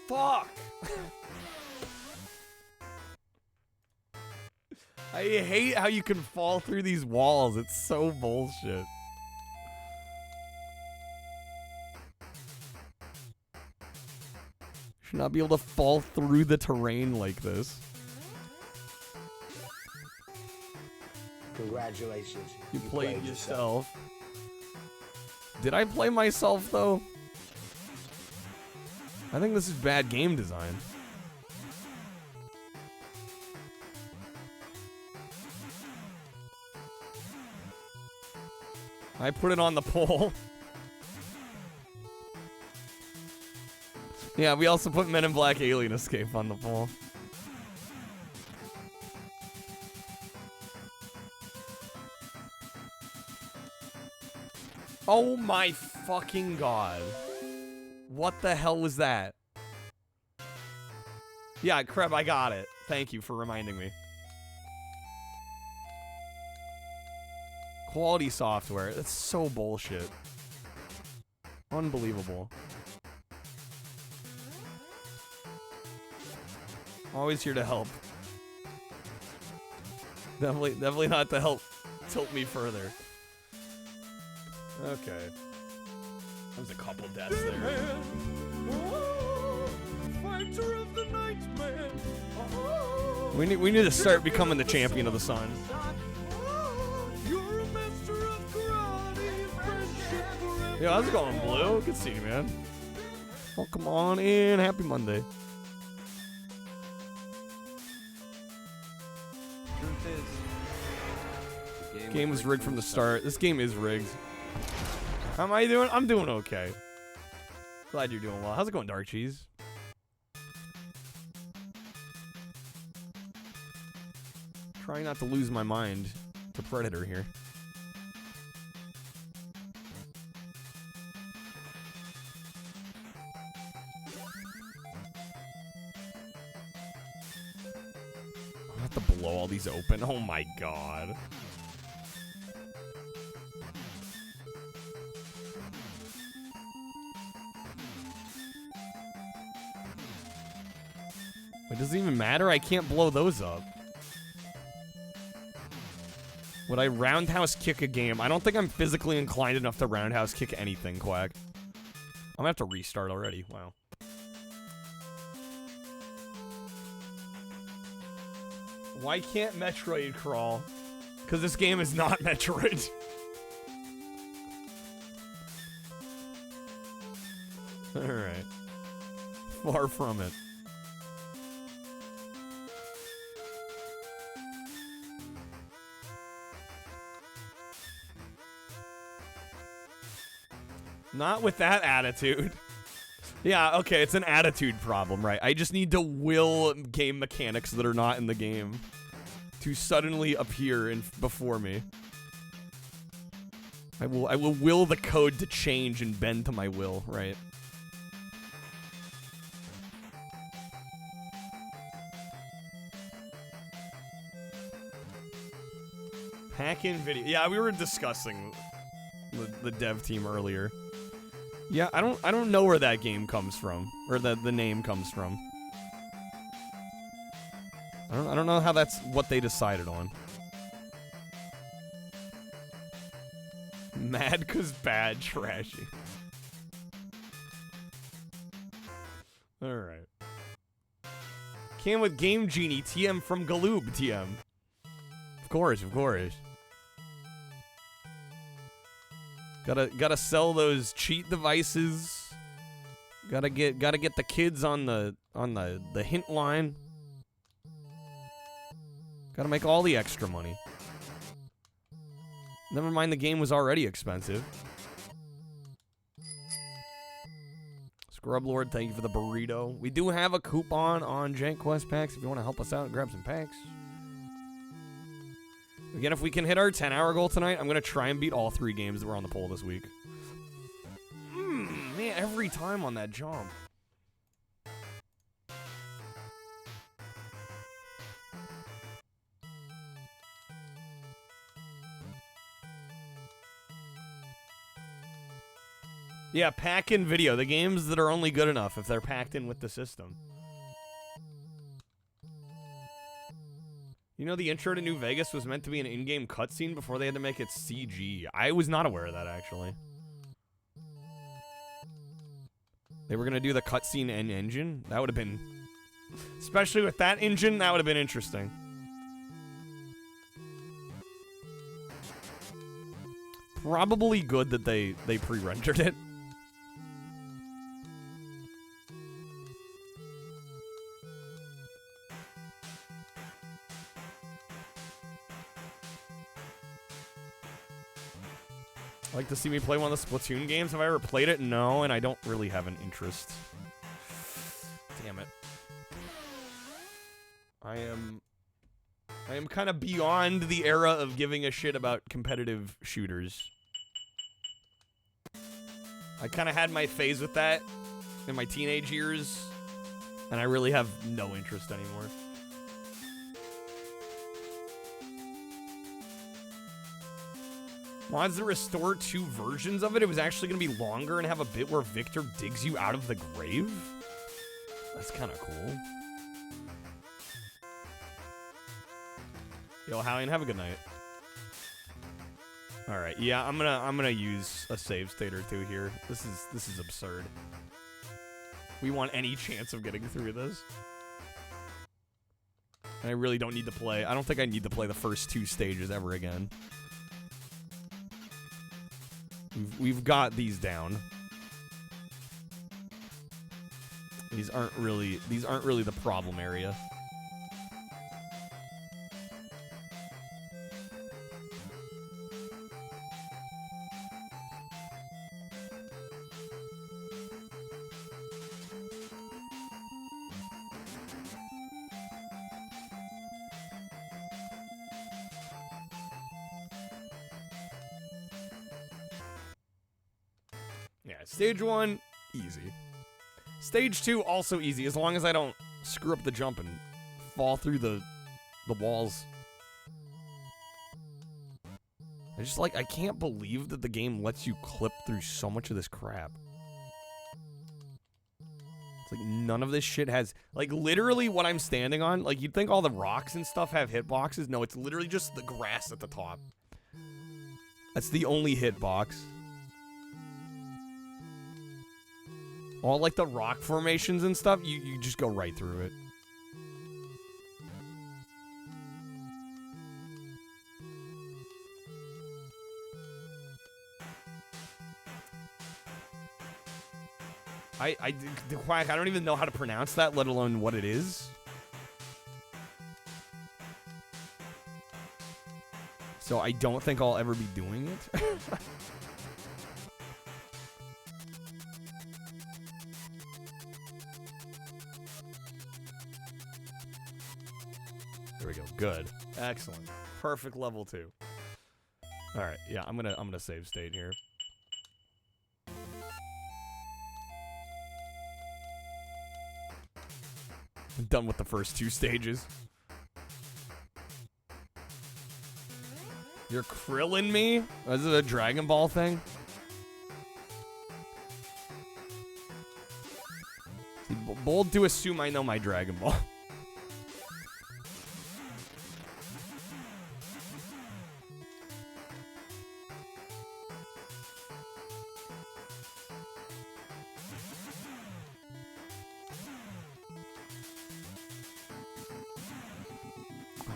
Fuck! I hate how you can fall through these walls. It's so bullshit. Should not be able to fall through the terrain like this. Congratulations. You played yourself. Did I play myself, though? I think this is bad game design. I put it on the pole. Yeah, we also put Men in Black Alien Escape on the pole. Oh my fucking god. What the hell was that? Yeah, Kreb, I got it. Thank you for reminding me. Quality software. That's so bullshit. Unbelievable. Always here to help. Definitely not to help tilt me further. Okay. There's a couple deaths there. Fighter of the night, man. We need to start becoming the champion of the sun. You're a master of karate, friendship forever. Yo, how's it going, Blue? Good to see you, man. Well, come on in. Happy Monday. Truth is, the Game was rigged from the start. This game is rigged. How am I doing? I'm doing okay. Glad you're doing well. How's it going, Dark Cheese? Trying not to lose my mind to Predator here. I have to blow all these open. Oh my god. It doesn't even matter. I can't blow those up. Would I roundhouse kick a game? I don't think I'm physically inclined enough to roundhouse kick anything, Quack. I'm gonna have to restart already. Wow. Why can't Metroid crawl? Because this game is not Metroid. Alright. Far from it. Not with that attitude. Yeah, okay, it's an attitude problem, right? I just need to will game mechanics that are not in the game to suddenly appear before me. I will the code to change and bend to my will, right? Hack in video. Yeah, we were discussing the dev team earlier. Yeah, I don't know where that game comes from, or the name comes from. I don't know how that's what they decided on. Mad 'cause bad, trashy. All right. Came with Game Genie TM from Galoob TM. Of course, of course. Gotta sell those cheat devices. Gotta get the kids on the hint line. Gotta make all the extra money. Never mind, the game was already expensive. Scrub Lord, thank you for the burrito. We do have a coupon on JANKQuEST packs if you want to help us out and grab some packs. Again, if we can hit our 10-hour goal tonight, I'm going to try and beat all 3 games that were on the poll this week. Man, every time on that jump. Yeah, pack in video. The games that are only good enough if they're packed in with the system. You know, the intro to New Vegas was meant to be an in-game cutscene before they had to make it CG. I was not aware of that, actually. They were going to do the cutscene in engine? That would have been... Especially with that engine, that would have been interesting. Probably good that they pre-rendered it. Like to see me play one of the Splatoon games? Have I ever played it? No, and I don't really have an interest. Damn it. I am kind of beyond the era of giving a shit about competitive shooters. I kind of had my phase with that in my teenage years, and I really have no interest anymore. Mods that restore 2 versions of it. It was actually going to be longer and have a bit where Victor digs you out of the grave. That's kind of cool. Yo, Hallian, have a good night. All right, yeah, I'm gonna use a save state or two here. This is absurd. We want any chance of getting through this. And I really don't need to play. I don't think I need to play the first 2 stages ever again. We've got these down. These aren't really the problem area. Yeah, stage 1, easy. Stage 2, also easy, as long as I don't screw up the jump and fall through the walls. I can't believe that the game lets you clip through so much of this crap. It's like none of this shit has, like, literally what I'm standing on, like, you'd think all the rocks and stuff have hitboxes. No, it's literally just the grass at the top. That's the only hitbox. All, like, the rock formations and stuff, you just go right through it. The Quack, I don't even know how to pronounce that, let alone what it is. So I don't think I'll ever be doing it. There we go. Good. Excellent. Perfect level 2. All right. Yeah, I'm gonna save state here. I'm done with the first 2 stages. You're krilling me? Is it a Dragon Ball thing? See, bold to assume I know my Dragon Ball.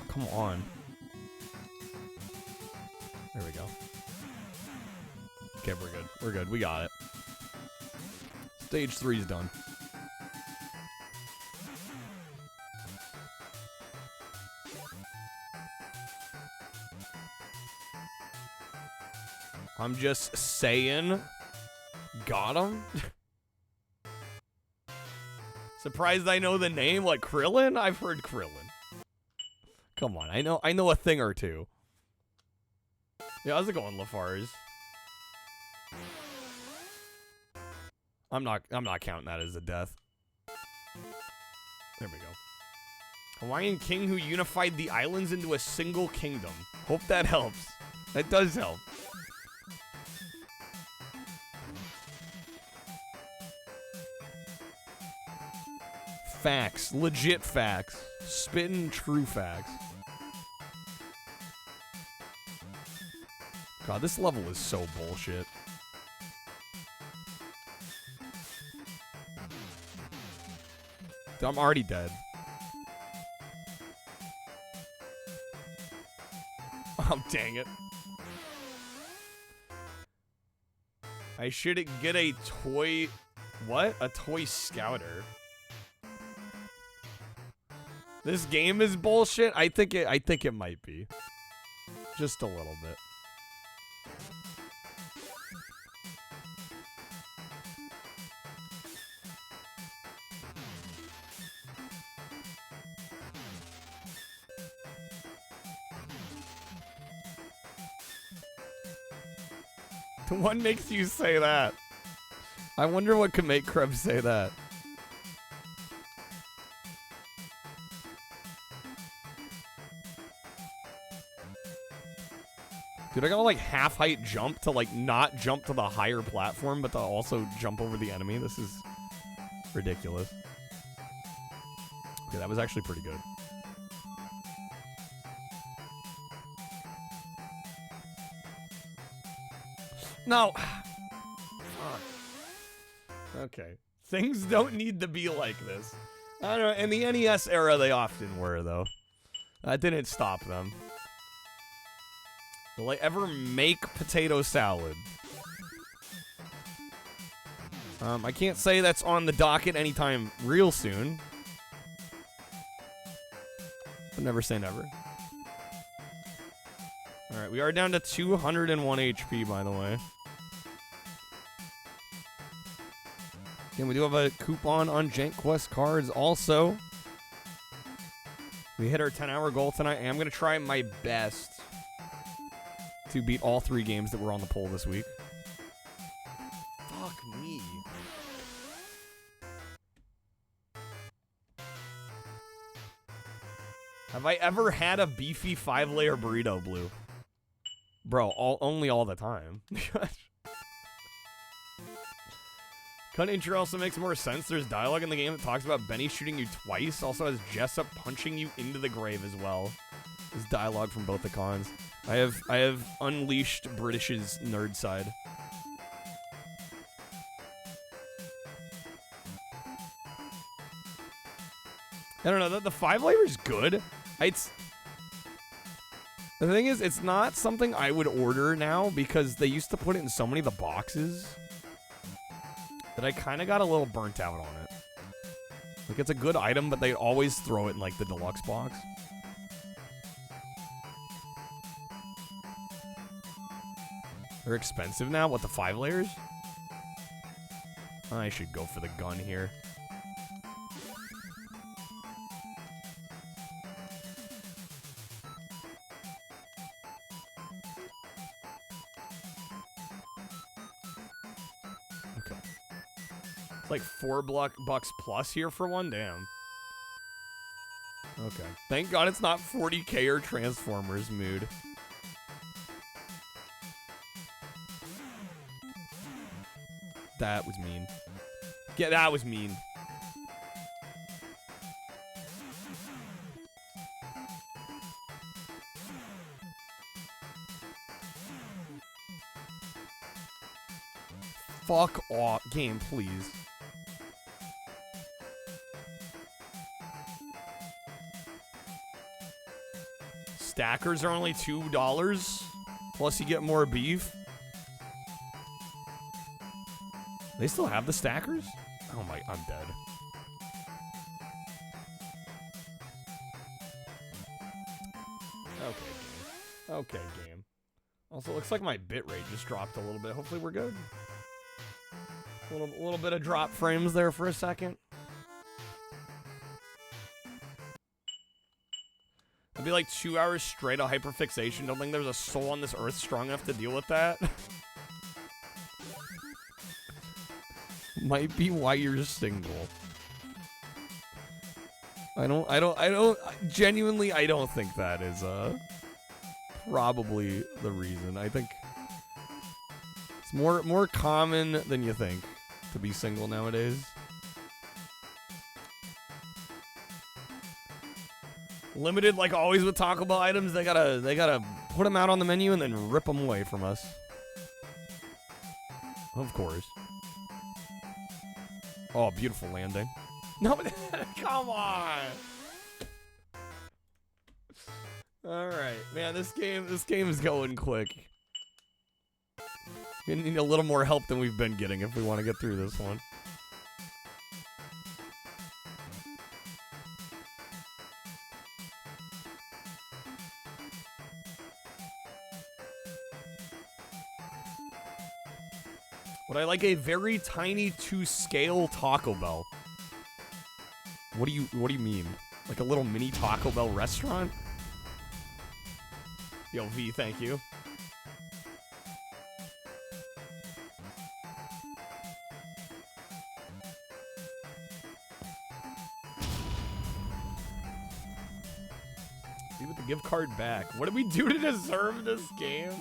Come on. There we go. Okay, we're good. We're good. We got it. Stage 3's done. I'm just saying. Got him? Surprised I know the name, like Krillin? I've heard Krillin. Come on, I know a thing or two. Yeah, how's it going, Lafarge? I'm not counting that as a death. There we go. Hawaiian king who unified the islands into a single kingdom. Hope that helps. That does help. Facts. Legit facts. Spittin' true facts. God, this level is so bullshit. Dude, I'm already dead. Oh, dang it. I should get a toy... What? A toy scouter. This game is bullshit? I think it might be. Just a little bit. What makes you say that? I wonder what could make Krebs say that. Dude, I got like half height jump to like not jump to the higher platform, but to also jump over the enemy. This is ridiculous. Okay, that was actually pretty good. No. Fuck. Okay. Things don't need to be like this. I don't know. In the NES era, they often were, though. That didn't stop them. Will I ever make potato salad? I can't say that's on the docket anytime real soon. But never say never. Alright, we are down to 201 HP, by the way. Again, we do have a coupon on JANKQuEST cards also. We hit our 10-hour goal tonight. I am going to try my best to beat all 3 games that were on the poll this week. Fuck me. Have I ever had a beefy 5-layer burrito, Blue? Bro, only all the time. Cut intro also makes more sense. There's dialogue in the game that talks about Benny shooting you twice. Also has Jessup punching you into the grave as well. There's dialogue from both the cons. I have unleashed British's nerd side. I don't know. The 5-layer is good. The thing is, it's not something I would order now because they used to put it in so many of the boxes that I kind of got a little burnt out on it. Like, it's a good item, but they always throw it in, like, the deluxe box. They're expensive now? What, the 5-layers? I should go for the gun here. Okay. It's like $4 plus here for one? Damn. Okay. Thank God it's not 40k or Transformers mood. That was mean. Yeah, that was mean. Fuck off. Game, please. Stackers are only $2. Plus you get more beef. They still have the stackers? Oh my, I'm dead. Okay, game. Okay, game. Also, looks like my bitrate just dropped a little bit. Hopefully we're good. A little bit of drop frames there for a second. It'd be like 2 hours straight of hyperfixation. Don't think there's a soul on this earth strong enough to deal with that. Might be why you're single. Genuinely, I don't think that is, probably the reason. I think it's more common than you think to be single nowadays. Limited, like always with Taco Bell items, they gotta put them out on the menu and then rip them away from us. Of course. Oh, beautiful landing. No, come on. All right, man. This game is going quick. We need a little more help than we've been getting if we want to get through this one. But I like a very tiny to scale Taco Bell. What do you mean? Like a little mini Taco Bell restaurant? Yo, V, thank you. See with the gift card back. What did we do to deserve this game?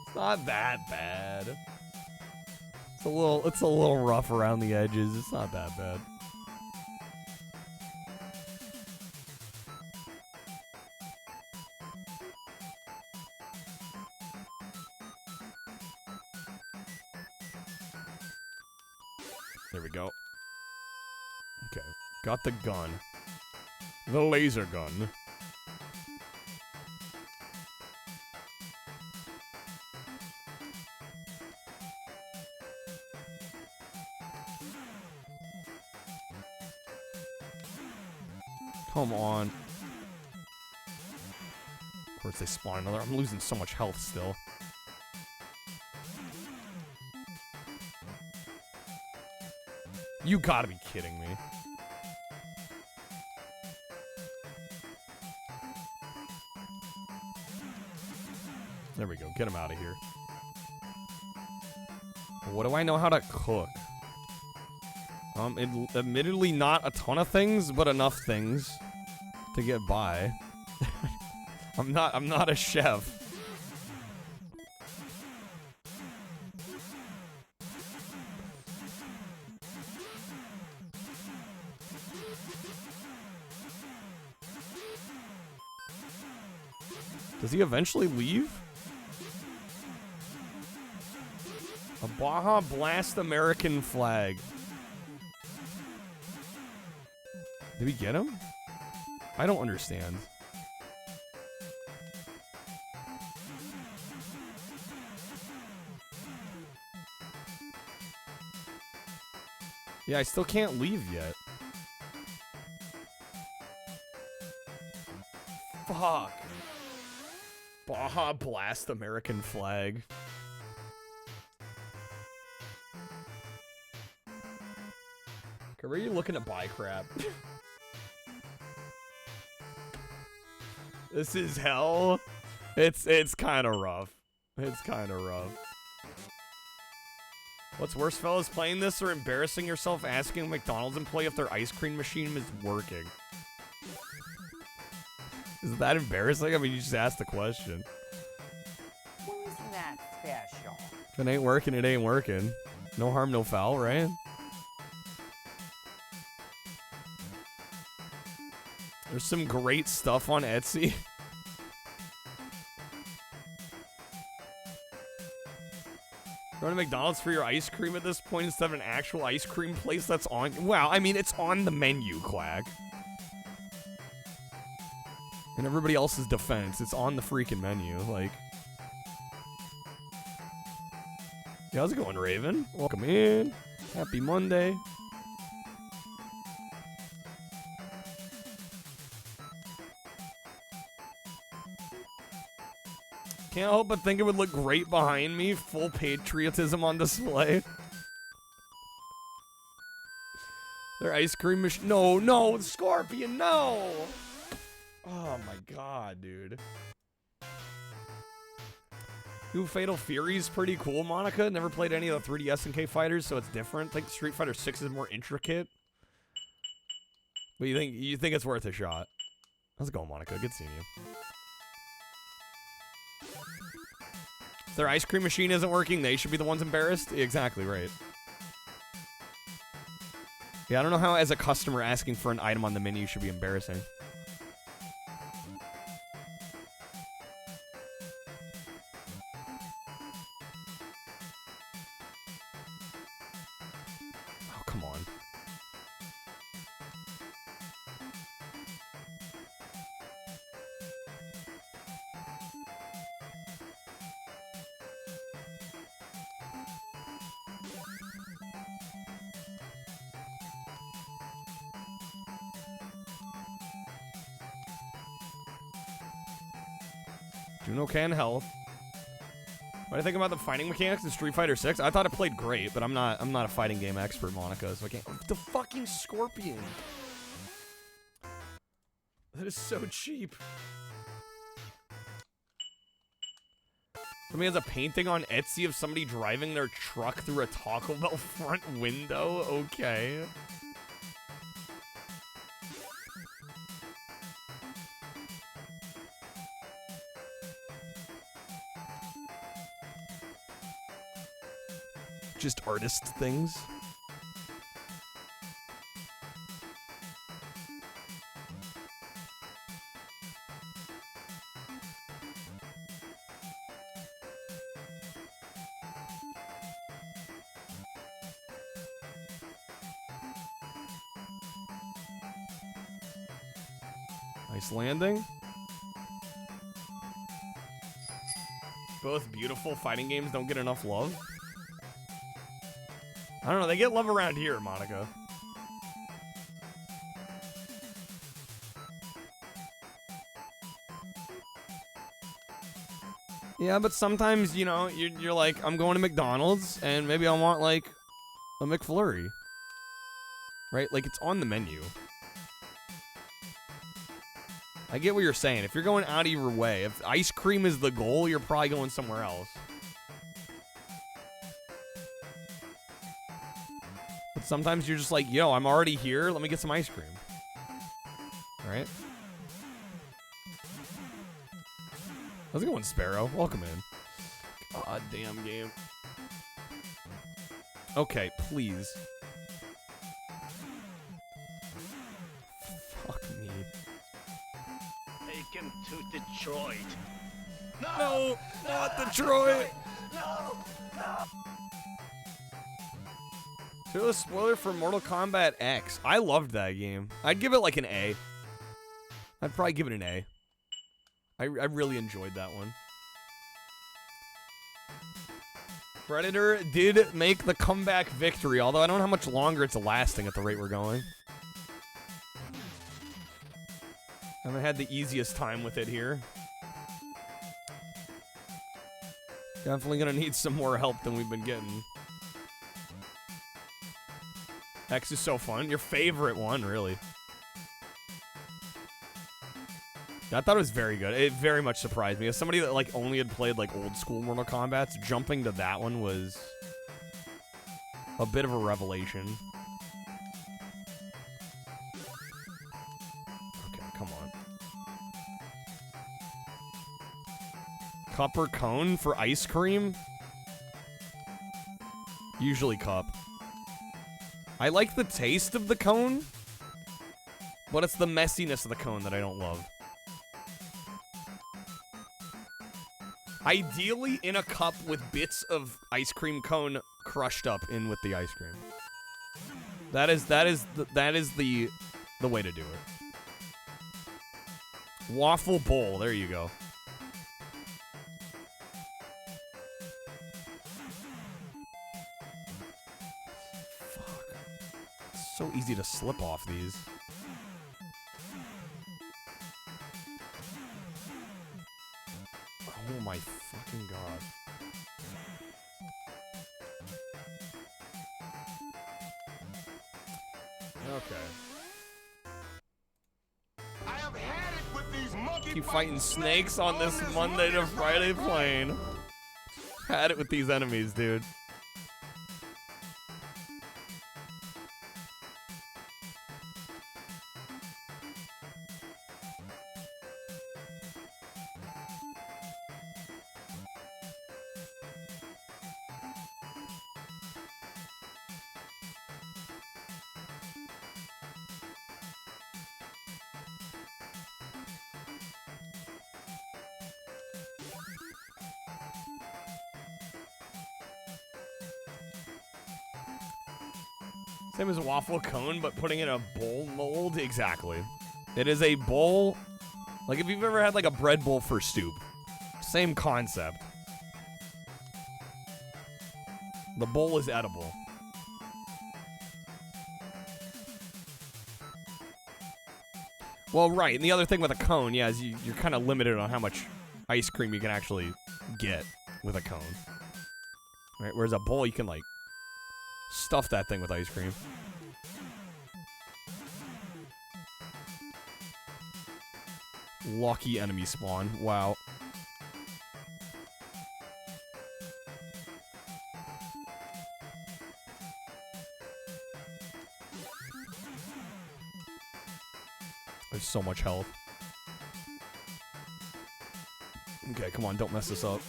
It's not that bad. It's a little rough around the edges. It's not that bad. There we go. Okay, got the gun. The laser gun. Come on. Of course they spawn another. I'm losing so much health still. You gotta be kidding me. There we go. Get him out of here. What do I know how to cook? Admittedly not a ton of things, but enough things to get by. I'm not a chef. Does he eventually leave? A Baja Blast American flag. Did we get him? I don't understand. Yeah, I still can't leave yet. Fuck. Baja Blast American flag. Okay, where are you looking to buy crap? This is hell. It's kind of rough. It's kind of rough. What's worse, fellas, playing this or embarrassing yourself asking a McDonald's employee if their ice cream machine is working? Is that embarrassing? I mean, you just asked the question. Wasn't that special? If it ain't working, it ain't working. No harm, no foul, right? There's some great stuff on Etsy. Going to McDonald's for your ice cream at this point instead of an actual ice cream place that's on... Well, I mean, it's on the menu, Quack. In everybody else's defense, it's on the freaking menu, like... Yeah, how's it going, Raven? Welcome in. Happy Monday. Can't help but think it would look great behind me. Full patriotism on display. Their ice cream machine. No, no, Scorpion, no! Oh my god, dude. Ooh, Fatal Fury's pretty cool, Monica. Never played any of the 3D SNK fighters, so it's different. I think Street Fighter 6 is more intricate. But you think it's worth a shot. How's it going, Monica? Good seeing you. If their ice cream machine isn't working, they should be the ones embarrassed? Exactly right. Yeah, I don't know how as a customer asking for an item on the menu should be embarrassing. Oh, come on. Doing okay in health. What do you think about the fighting mechanics in Street Fighter 6? I thought it played great, but I'm not a fighting game expert, Monica, so I can't. The fucking Scorpion. That is so cheap. Somebody has a painting on Etsy of somebody driving their truck through a Taco Bell front window? Okay. Just artist things. Nice landing. Both beautiful fighting games don't get enough love. I don't know, they get love around here, Monica. Yeah, but sometimes, you know, you're like, I'm going to McDonald's, and maybe I want, like, a McFlurry. Right? Like, it's on the menu. I get what you're saying. If you're going out of your way, if ice cream is the goal, you're probably going somewhere else. But sometimes you're just like, yo, I'm already here. Let me get some ice cream. Right? How's it going, Sparrow? Welcome in. God damn game. Okay, please. Fuck me. Take him to Detroit. No, not Detroit. No, no. So a spoiler for Mortal Kombat X. I loved that game. I'd give it like an A. I'd probably give it an A. I really enjoyed that one. Predator did make the comeback victory, although I don't know how much longer it's lasting at the rate we're going. I haven't had the easiest time with it here. Definitely gonna need some more help than we've been getting. X is so fun. Your favorite one, really. I thought it was very good. It very much surprised me. As somebody that like only had played like old school Mortal Kombat, jumping to that one was a bit of a revelation. Okay, come on. Cup or cone for ice cream? Usually cup. I like the taste of the cone, but it's the messiness of the cone that I don't love. Ideally in a cup with bits of ice cream cone crushed up in with the ice cream. That is the way to do it. Waffle bowl, there you go. Fuck. It's so easy to slip off these. Oh my fucking god. Okay. I have had it with these monkey Keep fighting snakes on this Monday to Friday plane. Had it with these enemies, dude. Same as a waffle cone, but putting in a bowl mold? Exactly. It is a bowl. Like if you've ever had like a bread bowl for soup. Same concept. The bowl is edible. Well, right. And the other thing with a cone, yeah, is you're kind of limited on how much ice cream you can actually get with a cone. Right? Whereas a bowl, you can like stuff that thing with ice cream. Lucky enemy spawn. Wow. There's so much health. Okay, come on, don't mess this up.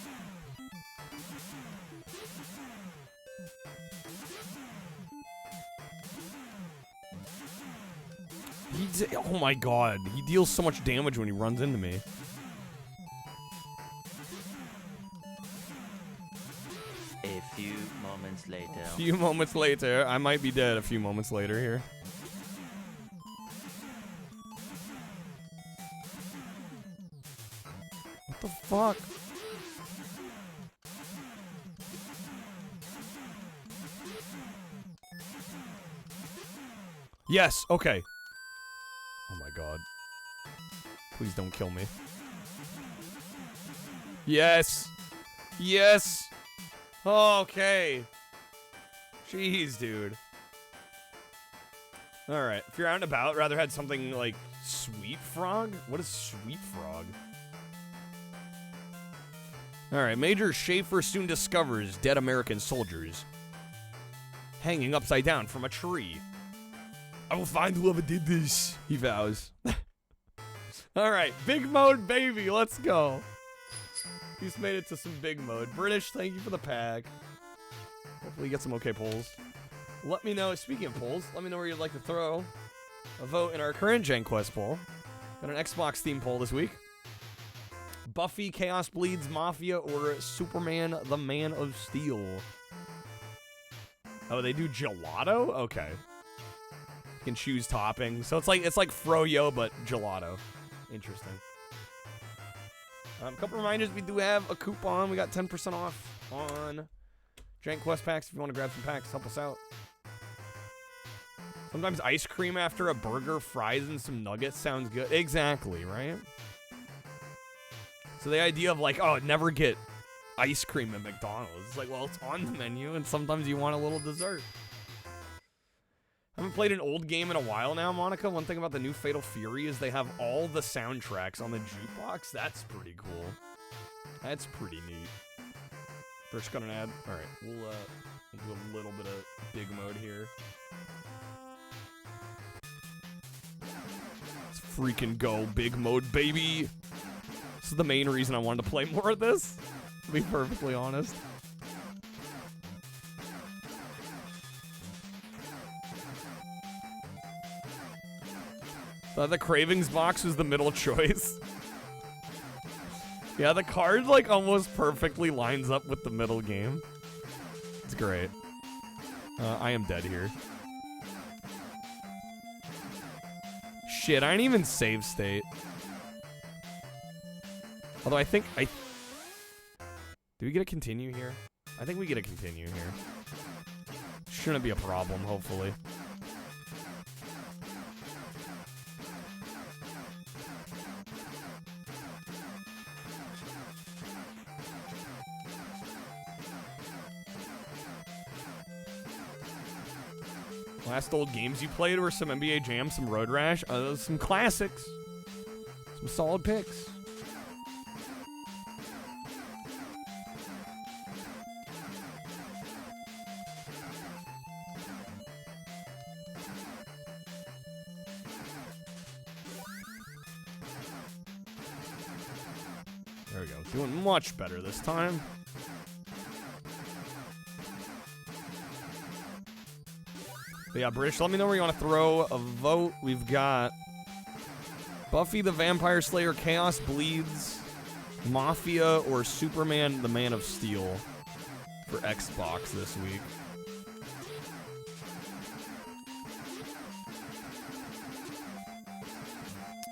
Oh my god, he deals so much damage when he runs into me. A few moments later. A few moments later, I might be dead a few moments later here. What the fuck? Yes, okay. Oh my god. Please don't kill me. Yes! Yes! Okay. Jeez, dude. Alright, if you're out and about, rather had something like Sweet Frog? What is Sweet Frog? Alright, Major Schaefer soon discovers dead American soldiers hanging upside down from a tree. I will find whoever did this, he vows. Alright, big mode, baby, let's go. He's made it to some big mode. British, thank you for the pack. Hopefully you get some okay polls. Let me know, speaking of polls, let me know where you'd like to throw a vote in our current JANKQuEST poll. Got an Xbox theme poll this week. Buffy, Chaos Bleeds, Mafia, or Superman, the Man of Steel? Oh, they do gelato? Okay. You can choose toppings. So it's like Froyo, but gelato. Interesting. A couple reminders, we do have a coupon. We got 10% off on JANKQuEST packs. If you want to grab some packs, help us out. Sometimes ice cream after a burger, fries, and some nuggets sounds good. Exactly, right? So the idea of like, oh, never get ice cream at McDonald's. It's like, well, it's on the menu, and sometimes you want a little dessert. I haven't played an old game in a while now, Monica. One thing about the new Fatal Fury is they have all the soundtracks on the jukebox. That's pretty cool. That's pretty neat. First got an ad. All right, we'll do a little bit of big mode here. Let's freaking go big mode, baby. This is the main reason I wanted to play more of this, to be perfectly honest. The Cravings box was the middle choice. Yeah, the card like almost perfectly lines up with the middle game. It's great. I am dead here. Shit, I didn't even save state. Although I think do we get a continue here? I think we get a continue here. Shouldn't be a problem, hopefully. Last old games you played were some NBA Jam, some Road Rash, some classics, some solid picks. There we go, doing much better this time. But yeah, British, let me know where you want to throw a vote. We've got Buffy the Vampire Slayer, Chaos Bleeds, Mafia, or Superman the Man of Steel for Xbox this week.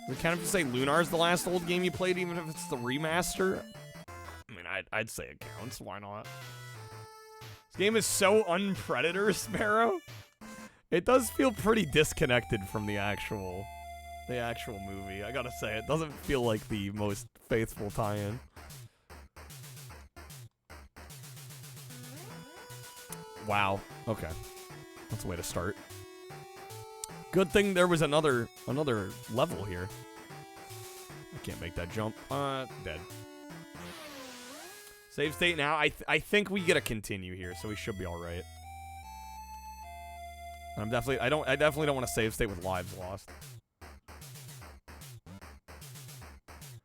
We kind of have to say Lunar's the last old game you played, even if it's the remaster. I mean, I'd say it counts. Why not? This game is so unPredator, Sparrow. It does feel pretty disconnected from the actual movie. I gotta say, it doesn't feel like the most faithful tie-in. Wow. Okay. That's a way to start. Good thing there was another level here. I can't make that jump. Dead. Save state now. I think we get a continue here, so we should be all right. I definitely don't want to save state with lives lost.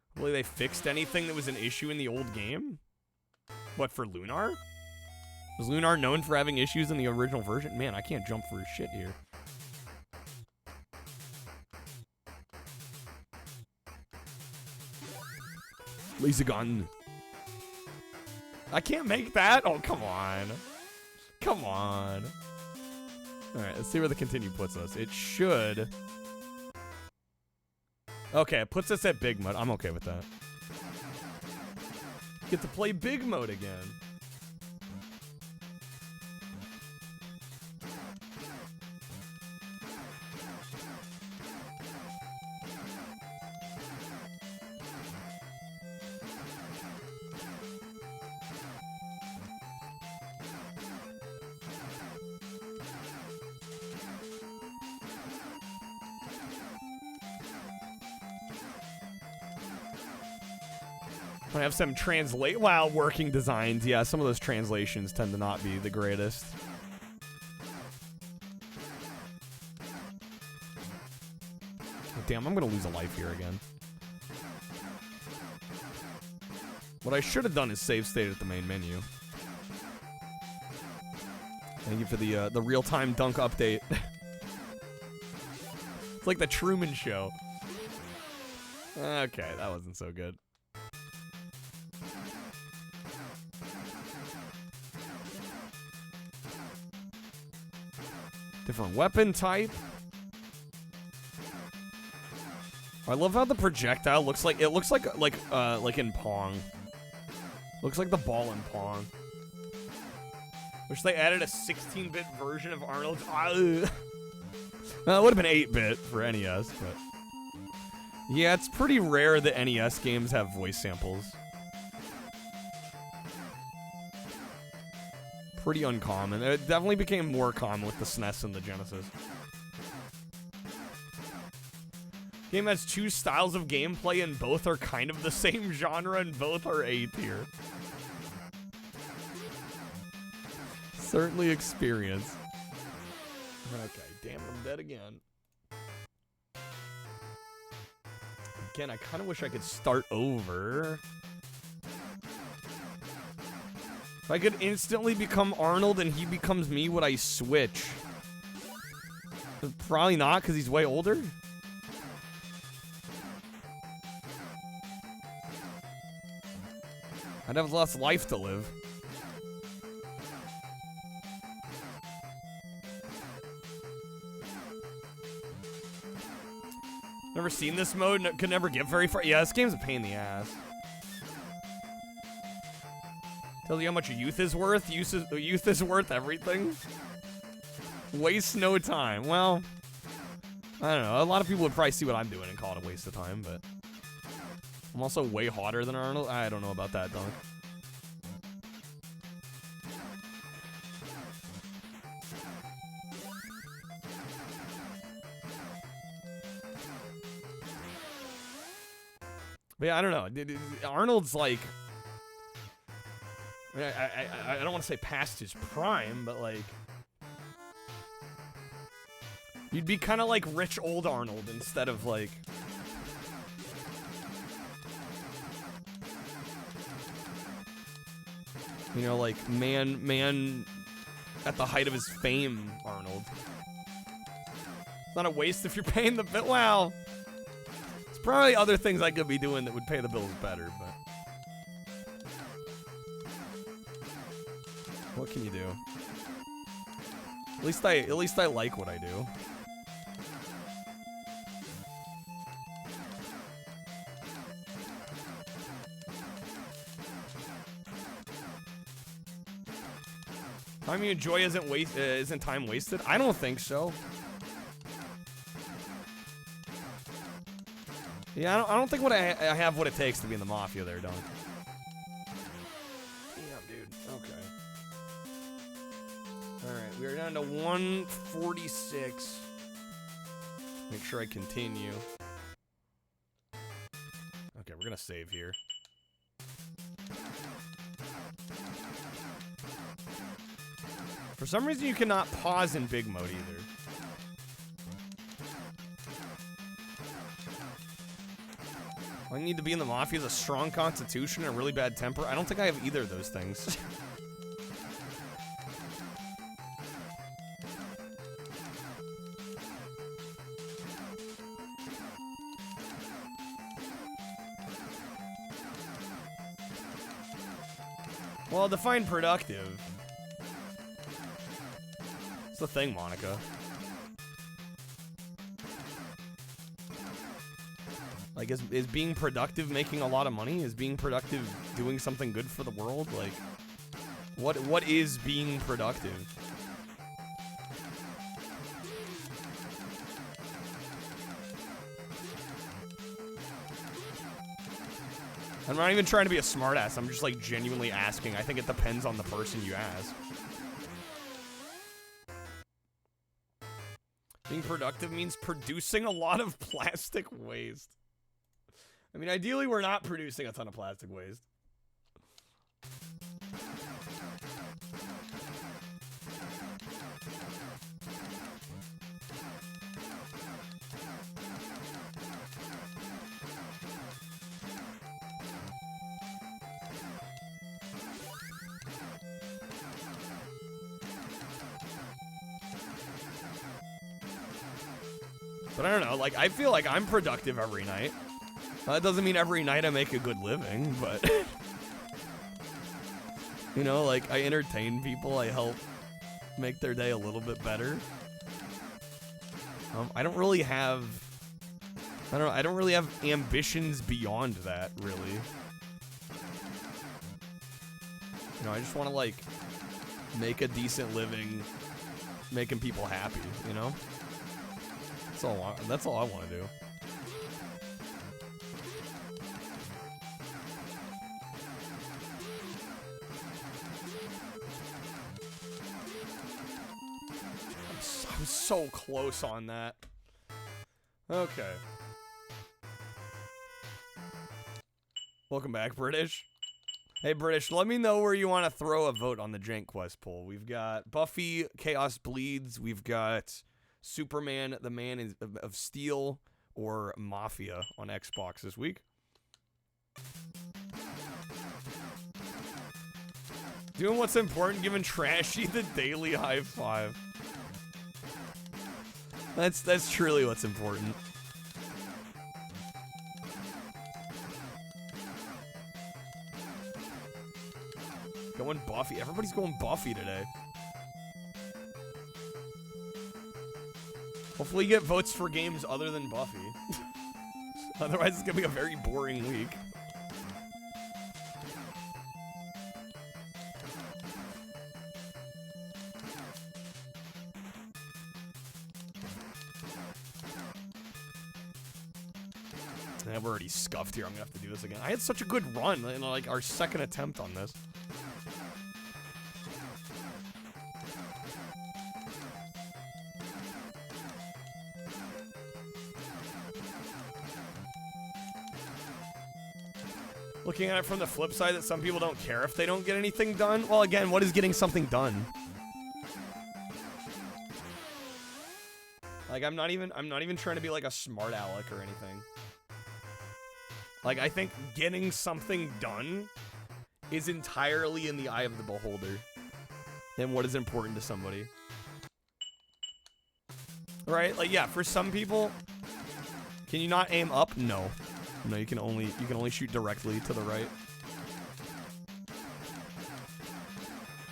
Hopefully they fixed anything that was an issue in the old game. What, for Lunar? Was Lunar known for having issues in the original version? Man, I can't jump for shit here. Laser gun. I can't make that? Oh, come on. Come on. Alright, let's see where the continue puts us. It should. Okay, it puts us at big mode. I'm okay with that. Get to play big mode again. I have some working designs. Yeah, some of those translations tend to not be the greatest. Oh, damn, I'm gonna lose a life here again. What I should have done is save state at the main menu. Thank you for the real-time dunk update. It's like the Truman Show. Okay, that wasn't so good. Different weapon type. I love how the projectile looks like in Pong. Looks like the ball in Pong. Wish they added a 16-bit version of Arnold's. Well, it would have been 8-bit for NES, but yeah, it's pretty rare that NES games have voice samples. Pretty uncommon. It definitely became more common with the SNES and the Genesis. Game has 2 styles of gameplay and both are kind of the same genre and both are A tier. Certainly experience. Okay, damn it, I'm dead again. Again, I kind of wish I could start over. If I could instantly become Arnold and he becomes me, would I switch? Probably not, because he's way older. I'd have less life to live. Never seen this mode, could never get very far. Yeah, this game's a pain in the ass. Tells you how much youth is worth. Youth is worth everything. Waste no time. Well, I don't know. A lot of people would probably see what I'm doing and call it a waste of time, but I'm also way hotter than Arnold. I don't know about that, Dunk. But yeah, I don't know. Arnold's like, I don't want to say past his prime, but like, you'd be kind of like rich old Arnold instead of like, you know, like man at the height of his fame Arnold. It's not a waste if you're paying the bill. Wow. There's probably other things I could be doing that would pay the bills better, but what can you do? At least I like what I do. Time you enjoy isn't time wasted? I don't think so. Yeah, I don't think I have what it takes to be in the Mafia there, Don. Damn, dude. Okay. Alright, we are down to 146. Make sure I continue. Okay, we're gonna save here. For some reason, you cannot pause in big mode either. All I need to be in the Mafia is a strong constitution and a really bad temper. I don't think I have either of those things. Well, define productive. It's the thing, Monica. Like, is being productive making a lot of money? Is being productive doing something good for the world? Like, what is being productive? I'm not even trying to be a smartass. I'm just like genuinely asking. I think it depends on the person you ask. Being productive means producing a lot of plastic waste. I mean, ideally, we're not producing a ton of plastic waste. But I don't know, like, I feel like I'm productive every night. That doesn't mean every night I make a good living, but... you know, like, I entertain people, I help make their day a little bit better. I don't really have... I don't really have ambitions beyond that, really. You know, I just want to, like, make a decent living, making people happy, you know? That's all I want to do. I'm so close on that. Okay. Welcome back, British. Hey, British, let me know where you want to throw a vote on the JANKQuEST poll. We've got Buffy, Chaos Bleeds. We've got Superman, the Man of Steel, or Mafia on Xbox this week. Doing what's important, giving Trashy the daily high five. That's truly what's important. Going Buffy. Everybody's going Buffy today. Hopefully you get votes for games other than Buffy. Otherwise it's gonna be a very boring week. I've already scuffed here. I'm gonna have to do this again. I had such a good run in like our second attempt on this. Looking at it from the flip side, that some people don't care if they don't get anything done. Well, again, what is getting something done? Like, I'm not even trying to be like a smart aleck or anything. Like, I think getting something done is entirely in the eye of the beholder and what is important to somebody. Right? Like, yeah, for some people, can you not aim up? No. No, you can only shoot directly to the right.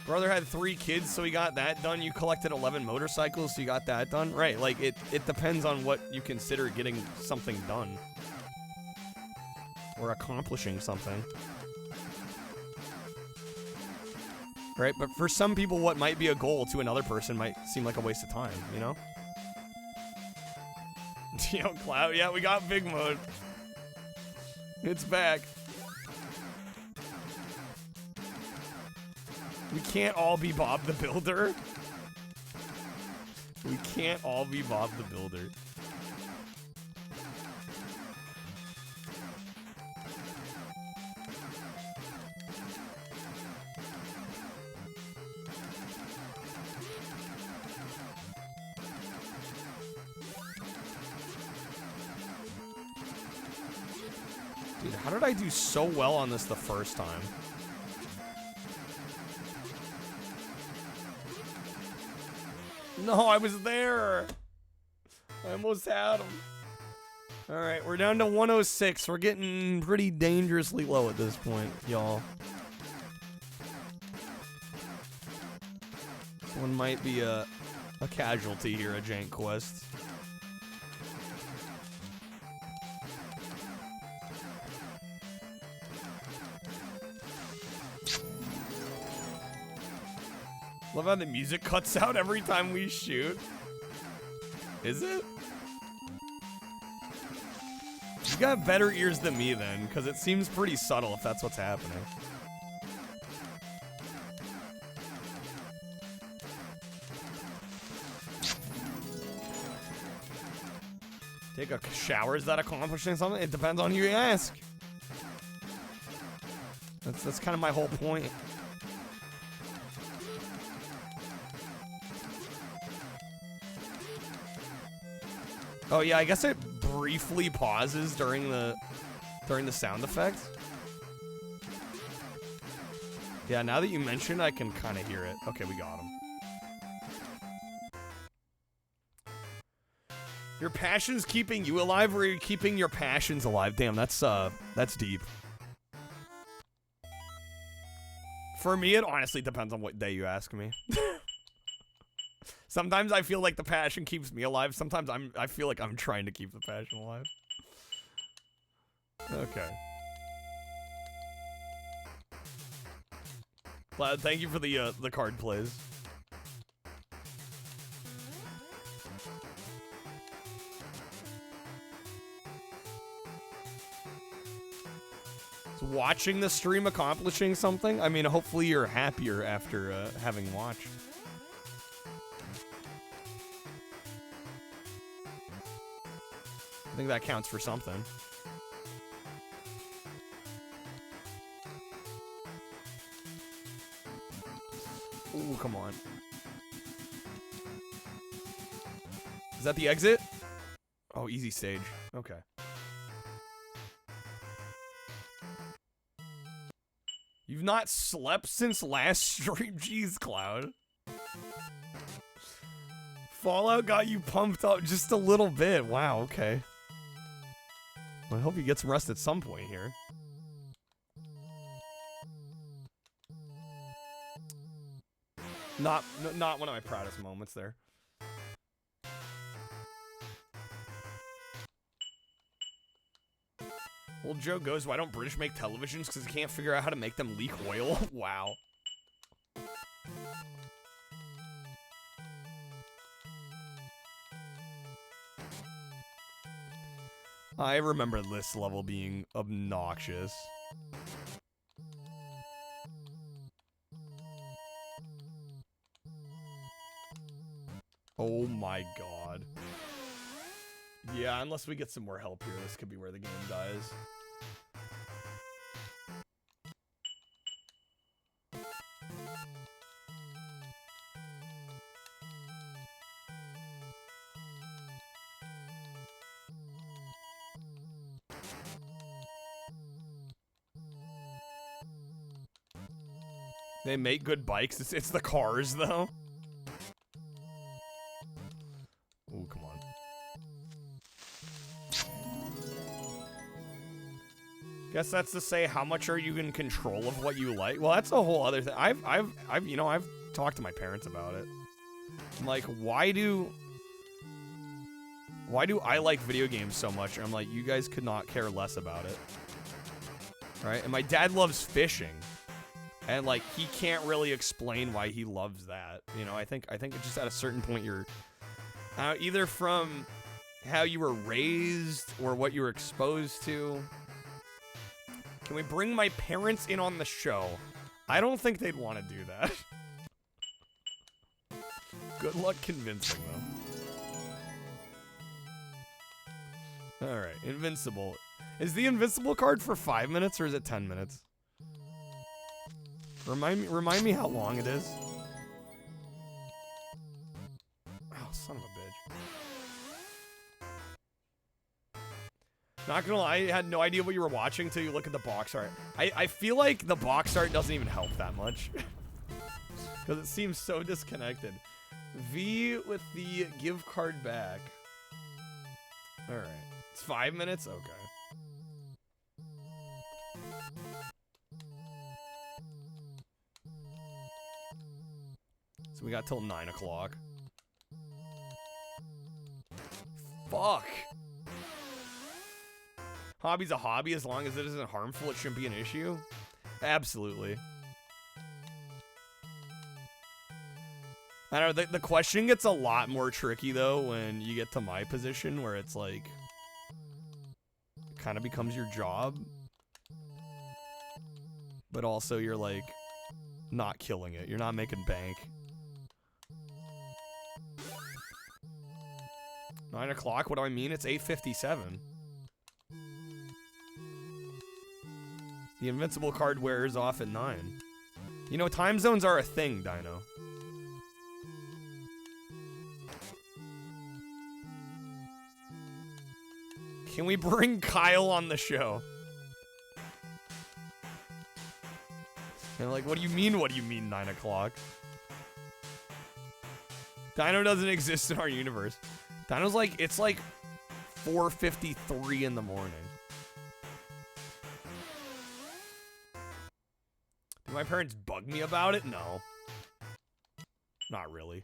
Brother had 3 kids, so he got that done. You collected 11 motorcycles, so you got that done. Right, like, it depends on what you consider getting something done. Or accomplishing something. Right, but for some people, what might be a goal to another person might seem like a waste of time, you know? Yo, Cloud, yeah, we got big mode. It's back. We can't all be Bob the Builder. We can't all be Bob the Builder. Dude, how did I do so well on this the first time? No, I was there. I almost had him. All right, we're down to 106. We're getting pretty dangerously low at this point, y'all. One might be a casualty here at JANKQuEST. Love how the music cuts out every time we shoot. Is it? You got better ears than me then, because it seems pretty subtle if that's what's happening. Take a shower, is that accomplishing something? It depends on who you ask. That's kind of my whole point. Oh yeah, I guess it briefly pauses during the sound effects. Yeah, now that you mention, I can kind of hear it. Okay, we got him. Your passion's keeping you alive, or are you keeping your passions alive? Damn, that's deep. For me, it honestly depends on what day you ask me. Sometimes I feel like the passion keeps me alive. Sometimes I feel like I'm trying to keep the passion alive. Okay. Glad, thank you for the card plays. Is watching the stream accomplishing something? I mean, hopefully you're happier after having watched. I think that counts for something. Ooh, come on. Is that the exit? Oh, easy stage. Okay. You've not slept since last stream? Jeez, Cloud. Fallout got you pumped up just a little bit. Wow, okay. Well, I hope you get some rest at some point here. Not one of my proudest moments there. Old Joe goes, why don't British make televisions? Because they can't figure out how to make them leak oil. Wow. I remember this level being obnoxious. Oh my god. Yeah, unless we get some more help here, this could be where the game dies. They make good bikes. It's the cars, though. Ooh, come on. Guess that's to say, how much are you in control of what you like? Well, that's a whole other thing. I've talked to my parents about it. I'm like, why do I like video games so much? And I'm like, you guys could not care less about it. Right? And my dad loves fishing. And like, he can't really explain why he loves that. You know, I think it's just at a certain point you're either from how you were raised or what you were exposed to. Can we bring my parents in on the show? I don't think they'd want to do that. Good luck convincing them. Alright, Invincible. Is the Invincible card for 5 minutes or is it 10 minutes? Remind me how long it is. Oh, son of a bitch. Not gonna lie, I had no idea what you were watching until you look at the box art. I feel like the box art doesn't even help that much. Because it seems so disconnected. V with the give card back. Alright. It's 5 minutes? Okay. So we got till 9 o'clock. Fuck. Hobby's a hobby. As long as it isn't harmful, it shouldn't be an issue. Absolutely. I don't know, the question gets a lot more tricky, though, when you get to my position, where it's like, kind of becomes your job, but also you're like, not killing it. You're not making bank. 9 o'clock, what do I mean? It's 8:57. The invincible card wears off at 9. You know, time zones are a thing, Dino. Can we bring Kyle on the show? And like, what do you mean, 9 o'clock? Dino doesn't exist in our universe. Dino's like, it's like 4:53 in the morning. Do my parents bug me about it? No. Not really.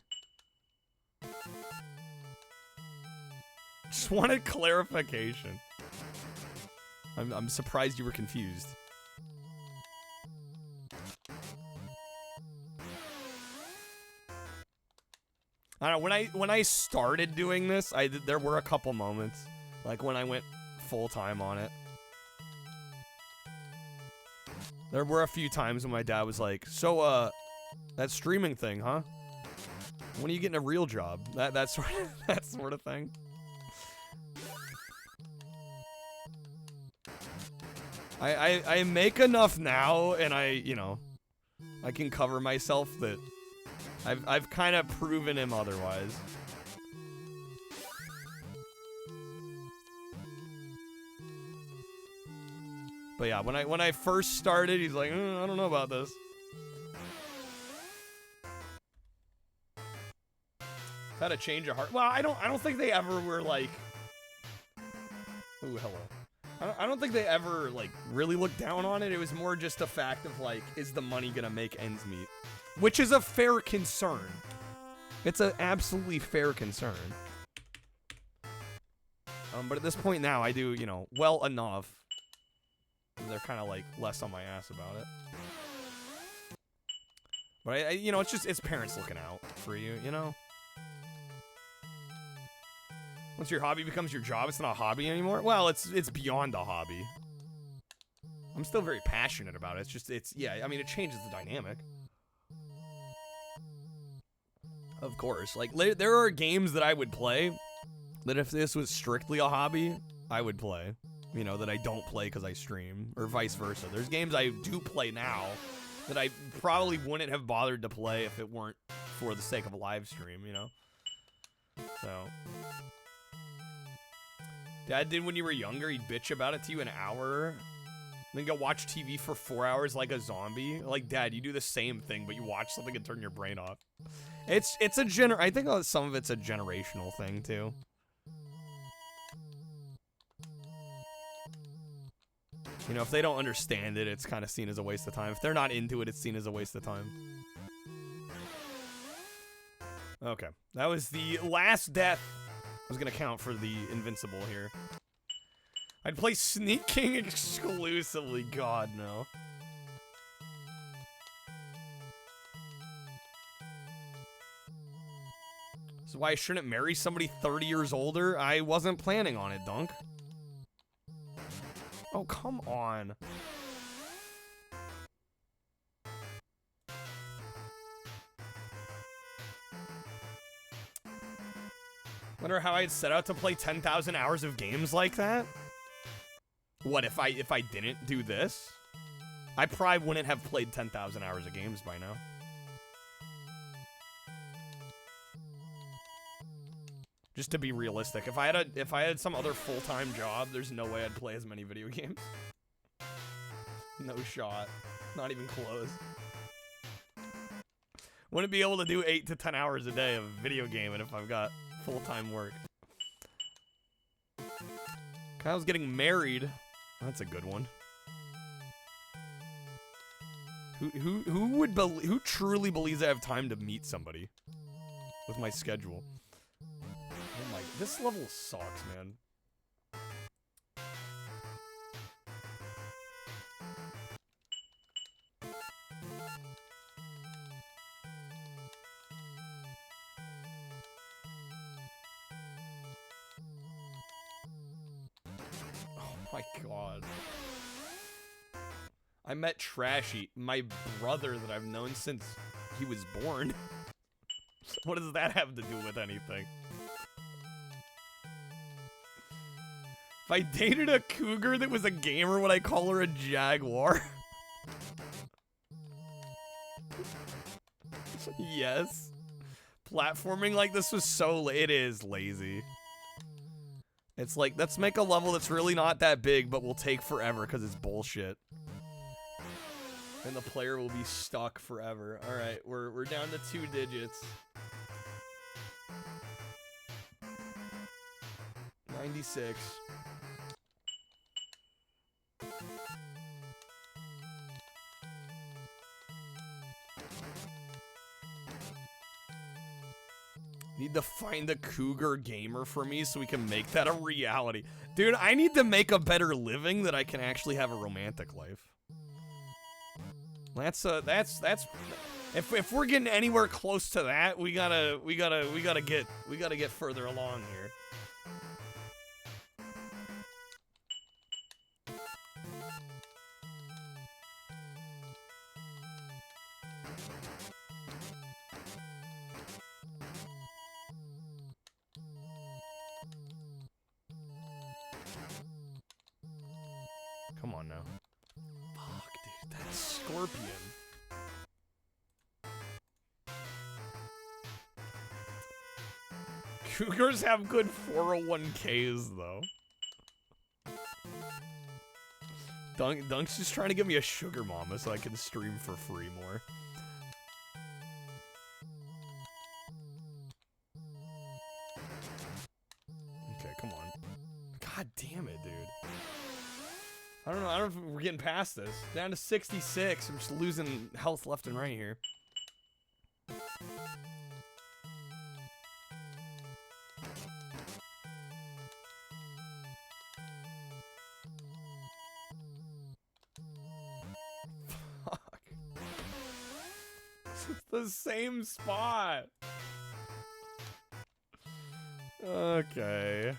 Just wanted clarification. I'm surprised you were confused. I don't know, when I started doing this, there were a couple moments, like when I went full time on it. There were a few times when my dad was like, "So, that streaming thing, huh? When are you getting a real job?" That sort of thing. I make enough now, and I can cover myself that I've kind of proven him otherwise. But yeah, when I first started, he's like, I don't know about this. Had a change of heart. Well, I don't think they ever were like, ooh, hello. I don't think they ever, like, really looked down on it. It was more just a fact of, like, is the money gonna make ends meet? Which is a fair concern. It's an absolutely fair concern. But at this point now, I do, well enough. They're kind of, like, less on my ass about it. But, it's parents looking out for you, Once your hobby becomes your job, it's not a hobby anymore. Well, it's beyond a hobby. I'm still very passionate about it. Yeah, I mean, it changes the dynamic. Of course. Like, there are games that I would play that if this was strictly a hobby, I would play. That I don't play because I stream, or vice versa. There's games I do play now that I probably wouldn't have bothered to play if it weren't for the sake of a live stream, So... Dad did when you were younger, he'd bitch about it to you an hour, then go watch TV for 4 hours like a zombie. Like, Dad, you do the same thing, but you watch something and turn your brain off. I think some of it's a generational thing, too. If they don't understand it, it's kind of seen as a waste of time. If they're not into it, it's seen as a waste of time. Okay, that was the last death. I was gonna count for the invincible here. I'd play Sneak King exclusively. God, no. So why I shouldn't marry somebody 30 years older? I wasn't planning on it, Dunk. Oh, come on. Wonder how I'd set out to play 10,000 hours of games like that? What, if I didn't do this? I probably wouldn't have played 10,000 hours of games by now. Just to be realistic, if I had some other full-time job, there's no way I'd play as many video games. No shot. Not even close. Wouldn't be able to do 8 to 10 hours a day of video gaming if I've got full-time work. Kyle's getting married. That's a good one. Who truly believes I have time to meet somebody with my schedule? Oh my, this level sucks, man. my god. I met Trashy, my brother that I've known since he was born. What does that have to do with anything? If I dated a cougar that was a gamer, would I call her a jaguar? Yes. Platforming like this was so... It is lazy. It's like, let's make a level that's really not that big, but will take forever because it's bullshit. And the player will be stuck forever. Alright, we're down to 2 digits. 96. Need to find a cougar gamer for me so we can make that a reality. Dude, I need to make a better living that I can actually have a romantic life. That's if we're getting anywhere close to that, we gotta get further along here. Come on now. Fuck, dude, that's Scorpion. Cougars have good 401ks, though. Dunk's just trying to give me a sugar mama so I can stream for free more. Okay, come on. God damn it, dude. I don't know if we're getting past this. Down to 66. I'm just losing health left and right here. Fuck. It's the same spot. Okay.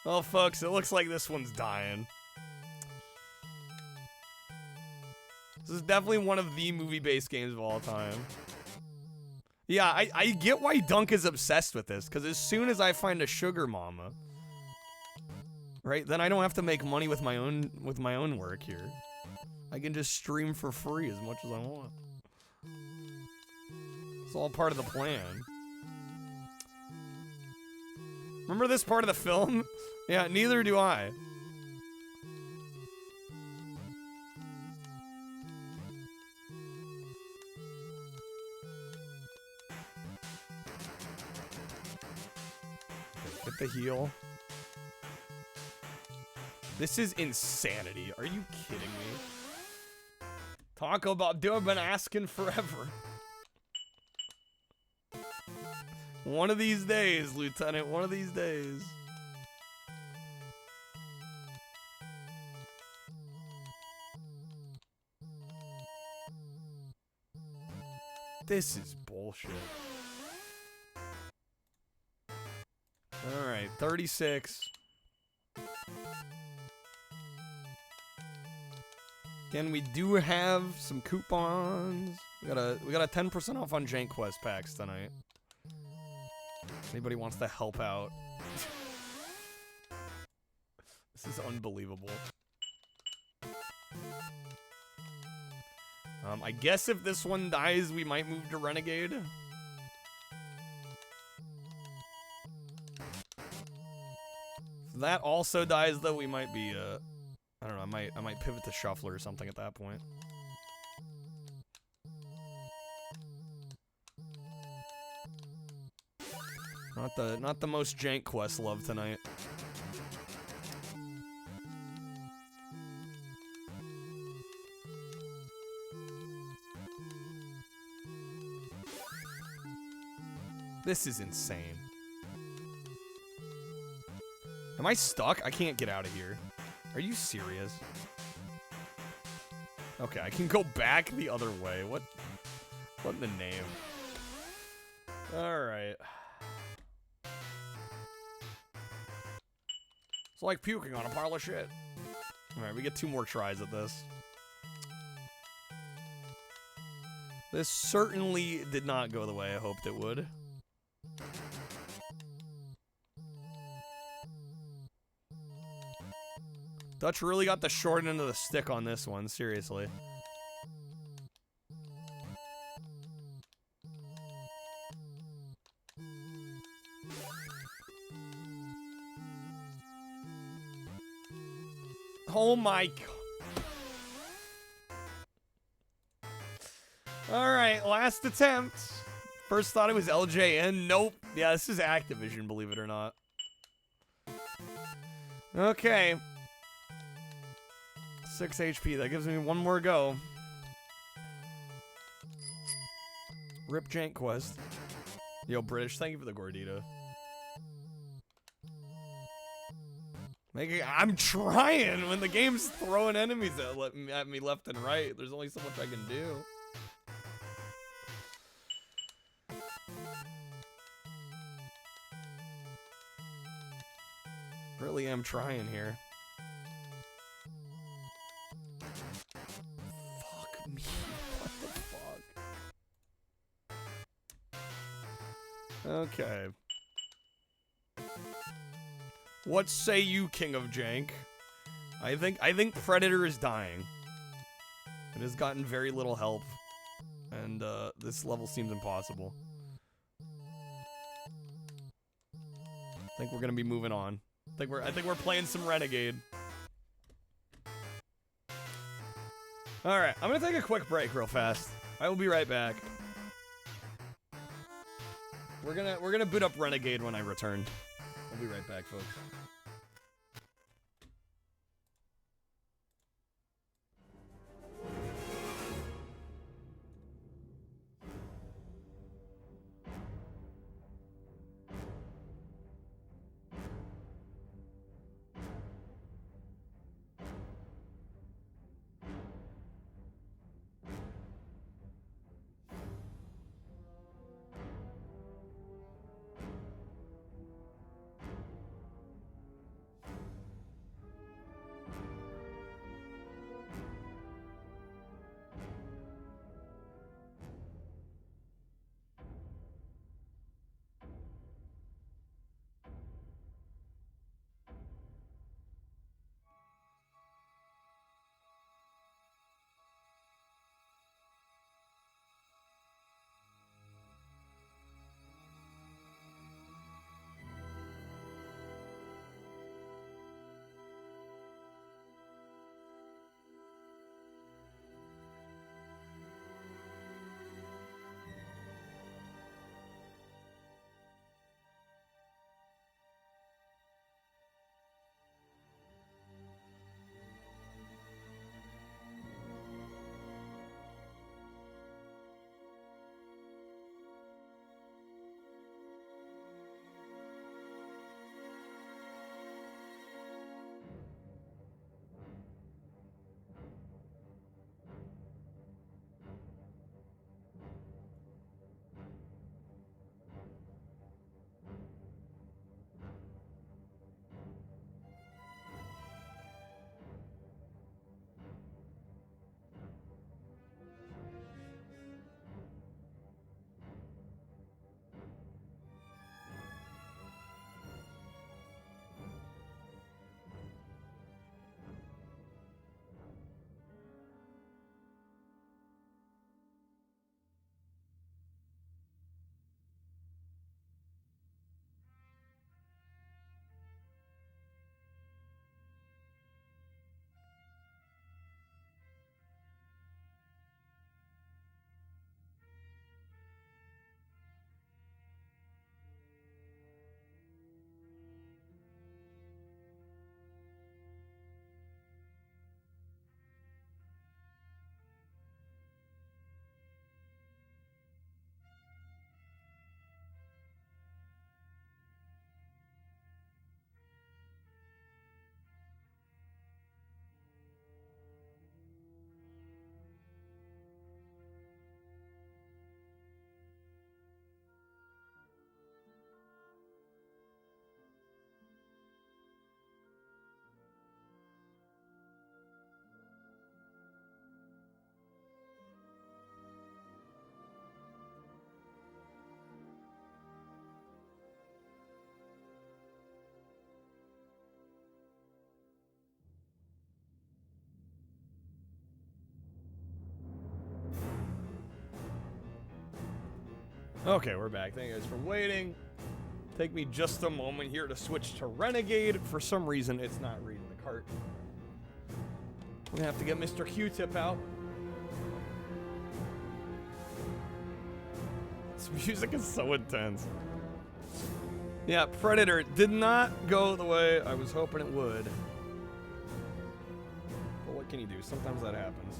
Well, folks, it looks like this one's dying. This is definitely one of the movie-based games of all time. Yeah, I get why Dunk is obsessed with this, because as soon as I find a sugar mama, right, then I don't have to make money with my own work here. I can just stream for free as much as I want. It's all part of the plan. Remember this part of the film? Yeah, neither do I. The heel. This is insanity. Are you kidding me? Taco Bob, dude, I've been asking forever. One of these days, Lieutenant, one of these days. This is bullshit. Alright, 36. Again, we do have some coupons. We got a 10% off on JANKQuEST packs tonight. Anybody wants to help out? This is unbelievable. I guess if this one dies, we might move to Renegade. If that also dies, though, we might be, I don't know, I might pivot to Shuffler or something at that point. Not the most JANKQuEST love tonight. This is insane. Am I stuck? I can't get out of here. Are you serious? Okay, I can go back the other way. What in the name? Alright. It's like puking on a pile of shit. Alright, we get 2 more tries at this. This certainly did not go the way I hoped it would. Dutch really got the short end of the stick on this one, seriously. Oh my god. Alright, last attempt. First thought it was LJN. Nope. Yeah, this is Activision, believe it or not. Okay. 6 HP. That gives me 1 more go. Rip JANKQUEST. Yo, British, thank you for the gordita. I'm trying when the game's throwing enemies at me left and right. There's only so much I can do. Really am trying here. Fuck me. What the fuck? Okay. What say you, King of Jank? I think Predator is dying. It has gotten very little help. And this level seems impossible. I think we're gonna be moving on. I think we're playing some Renegade. Alright, I'm gonna take a quick break real fast. I will be right back. We're gonna boot up Renegade when I return. I'll be right back, folks. Okay, we're back. Thank you guys for waiting. Take me just a moment here to switch to Renegade. For some reason, it's not reading the cart. We're gonna have to get Mr. Q-Tip out. This music is so intense. Yeah, Predator did not go the way I was hoping it would. But what can you do? Sometimes that happens.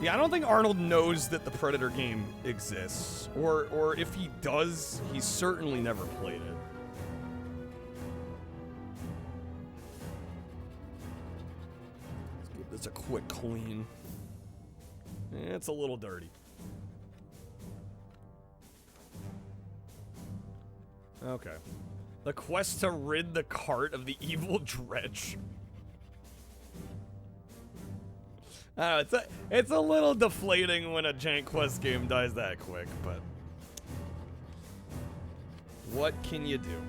Yeah, I don't think Arnold knows that the Predator game exists. Or if he does, he's certainly never played it. Let's give this a quick clean. It's a little dirty. Okay. The quest to rid the cart of the evil dredge. I don't know, it's a little deflating when a JANKQuEST game dies that quick, but what can you do?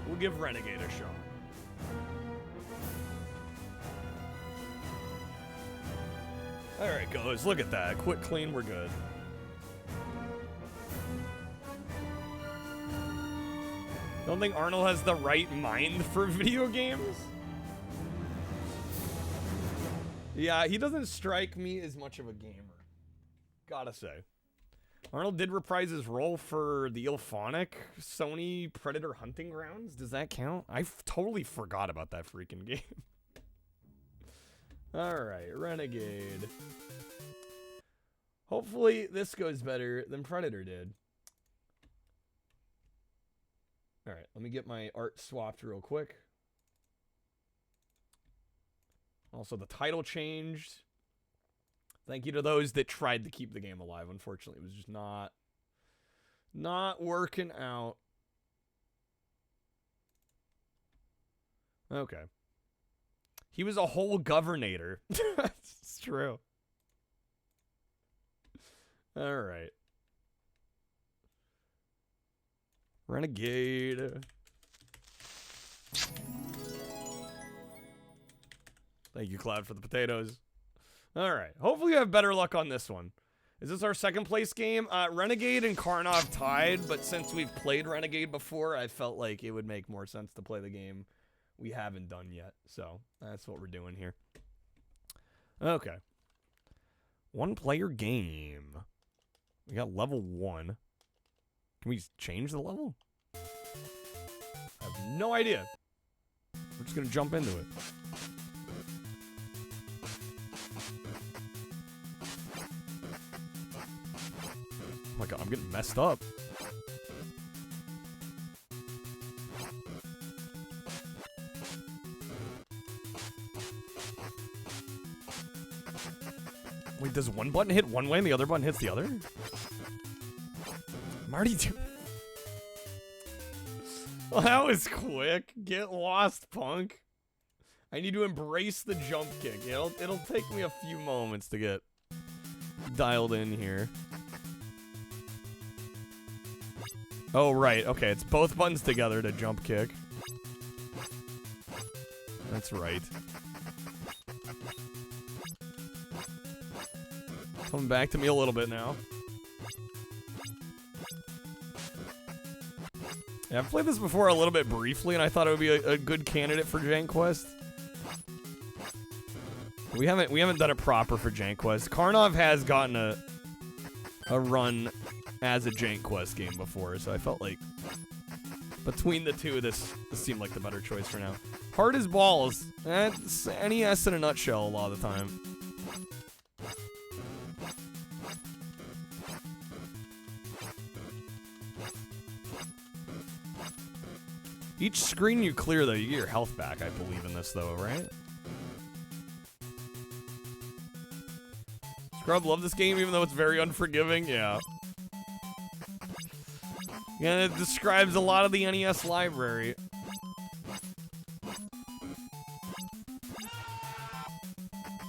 We'll give Renegade a shot. Alright, goes. Look at that. Quick clean, we're good. Don't think Arnold has the right mind for video games? Yeah, he doesn't strike me as much of a gamer. Gotta say. Arnold did reprise his role for the Ilphonic Sony Predator Hunting Grounds. Does that count? I totally forgot about that freaking game. Alright, Renegade. Hopefully this goes better than Predator did. Alright, let me get my art swapped real quick. Also, the title changed. Thank you to those that tried to keep the game alive. Unfortunately, it was just not working out. Okay. He was a whole governor. It's true. Alright. Renegade. Thank you, Cloud, for the potatoes. Alright. Hopefully we have better luck on this one. Is this our second place game? Renegade and Karnov tied, but since we've played Renegade before, I felt like it would make more sense to play the game we haven't done yet. So, that's what we're doing here. Okay. One player game. We got level 1. Can we change the level? I have no idea. We're just gonna jump into it. Oh my god, I'm getting messed up. Wait, does one button hit one way and the other button hits the other? I'm already doing... Well, that was quick. Get lost, punk. I need to embrace the jump kick. It'll take me a few moments to get dialed in here. Oh, right. Okay, it's both buttons together to jump kick. That's right. Coming back to me a little bit now. Yeah, I've played this before a little bit briefly, and I thought it would be a good candidate for JANKQuEST. We haven't done it proper for JANKQuEST. Karnov has gotten a run as a JANKQuEST game before, so I felt like between the two, this seemed like the better choice for now. Hard as balls. That's NES in a nutshell a lot of the time. Each screen you clear, though, you get your health back, I believe in this, though, right? Scrub, love this game, even though it's very unforgiving. Yeah. Yeah, it describes a lot of the NES library.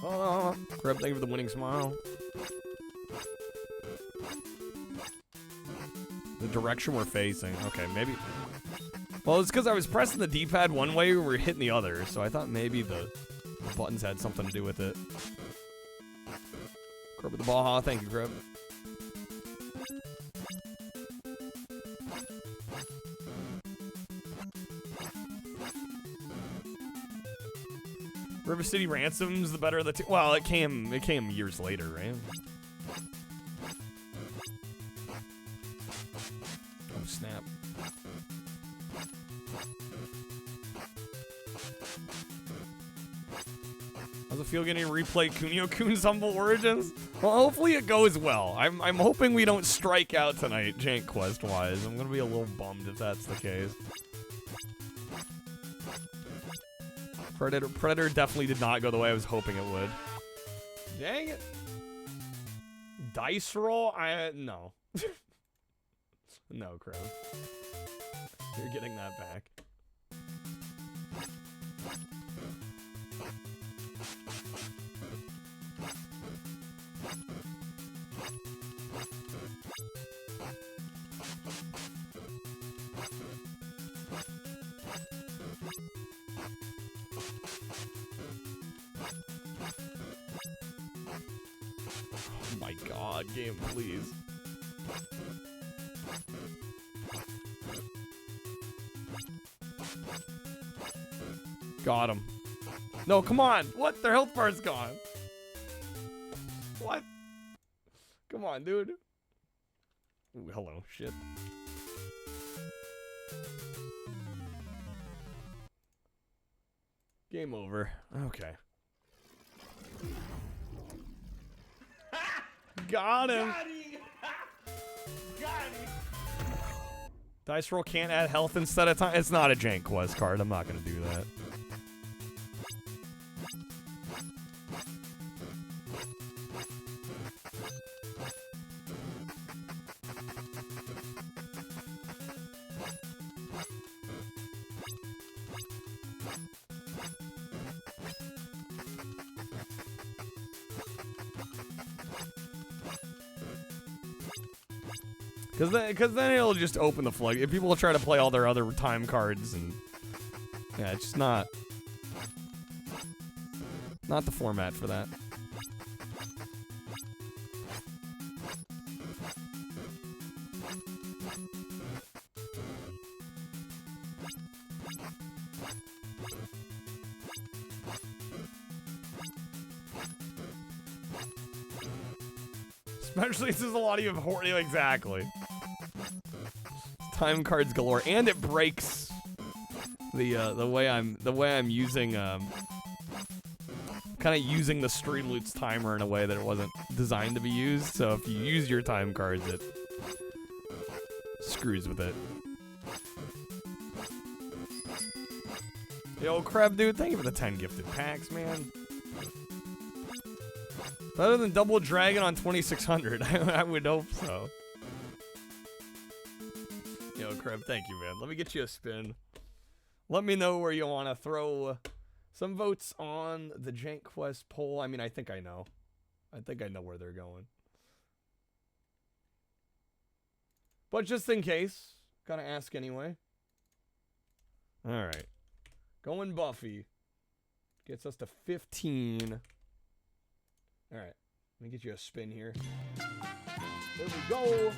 Oh, Scrub, thank you for the winning smile. The direction we're facing. Okay, maybe... Well, it's because I was pressing the D-pad one way, we were hitting the other, so I thought maybe the buttons had something to do with it. Crib with the Baja. Thank you, Crib. River City Ransom's the better of the two. Well, it came years later, right? Oh snap! How's it feel getting to replay Kunio-kun's Humble Origins? Well, hopefully it goes well. I'm hoping we don't strike out tonight, Jank Quest wise. I'm gonna be a little bummed if that's the case. Predator definitely did not go the way I was hoping it would. Dang it. Dice roll? No. No, Crow. You're getting that back. Oh my god, game, please. Got him. No, come on. What? Their health bar's gone. What? Come on, dude. Ooh, hello. Shit. Game over. Okay. Got him. Dice roll can't add health instead of time. It's not a Jank Quest card. I'm not gonna do that. Because then it'll just open the flood. If people will try to play all their other time cards, and yeah, it's just not the format for that. Especially since a lot of you have horny. Exactly. Time cards galore, and it breaks the way I'm using kind of using the Streamloots timer in a way that it wasn't designed to be used. So if you use your time cards, it screws with it. Yo, Crab dude, thank you for the 10 gifted packs, man. Better than Double Dragon on 2600. I would hope so. Yo, Crab, thank you, man. Let me get you a spin. Let me know where you want to throw some votes on the Jank Quest poll. I mean, I think I know. I think I know where they're going. But just in case, gotta ask anyway. Alright. Going Buffy. Gets us to 15. Alright. Let me get you a spin here. There we go.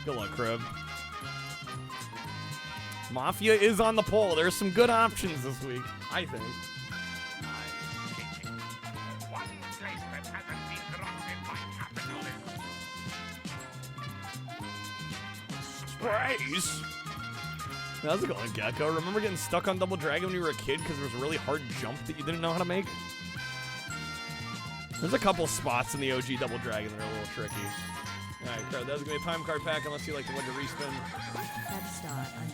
Good luck, Crib. Mafia is on the poll. There's some good options this week, I think. One place that hasn't been corrupted by capitalism. Sprays! How's it going, Gecko? Remember getting stuck on Double Dragon when you were a kid because there was a really hard jump that you didn't know how to make? There's a couple spots in the OG Double Dragon that are a little tricky. Alright, crowd, that was going to be a time card pack unless you like to win to respin.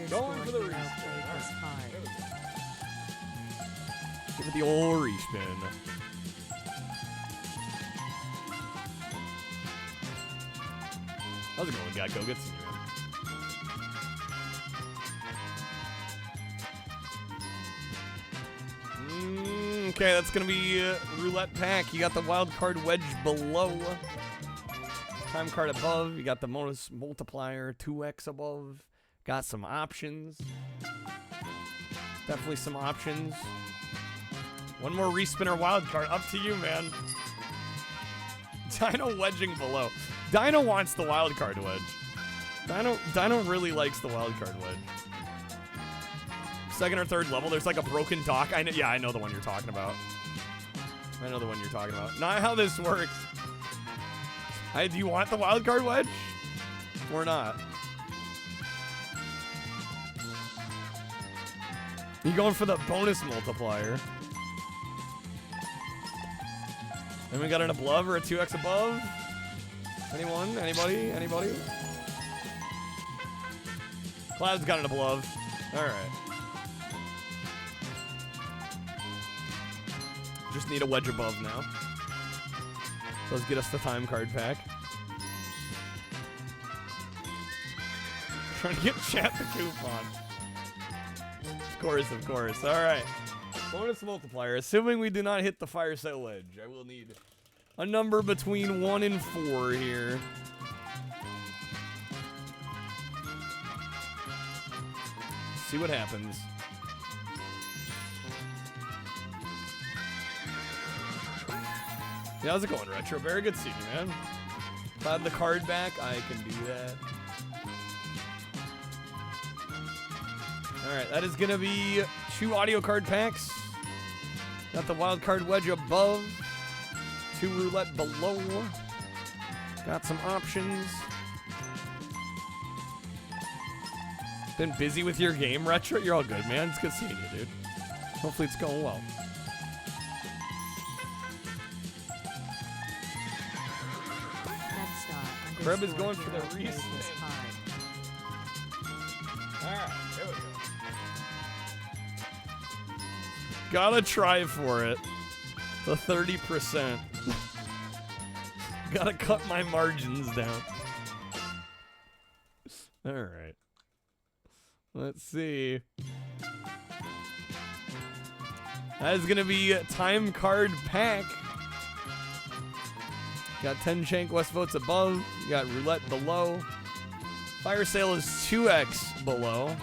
Going for the respin. Give it the old respin. How's it going, Gecko? Good to see you, man. Okay, that's going to be roulette pack. You got the wild card wedge below. Time card above. You got the bonus multiplier 2x above. Got some options. Definitely some options. One more respinner wild card. Up to you, man. Dino wedging below. Dino wants the wild card wedge. Dino really likes the wild card wedge. Second or third level, there's like a broken dock. I know the one you're talking about. I know the one you're talking about. Not how this works. Do you want the wild card wedge? Or not? You going for the bonus multiplier? And we got an above or a 2x above? Anyone? Anybody? Anybody? Cloud's got an above. Alright. Just need a wedge above now. Does get us the time card pack. Trying to get chat the coupon. Of course. Alright. Bonus multiplier. Assuming we do not hit the fire sale wedge, I will need a number between 1 and 4 here. See what happens. Yeah, how's it going, Retro Bear? Good seeing you, man. Cloud the card back. I can do that. Alright, that is going to be 2 audio card packs. Got the wild card wedge above. 2 roulette below. Got some options. Been busy with your game, Retro? You're all good, man. It's good seeing you, dude. Hopefully it's going well. Creb is going for the reset. Alright, there we go. Gotta try for it. The 30%. Gotta cut my margins down. Alright. Let's see. That is gonna be a time card pack. Got 10 JANKQUEST votes above. You got roulette below. Fire sale is 2x below.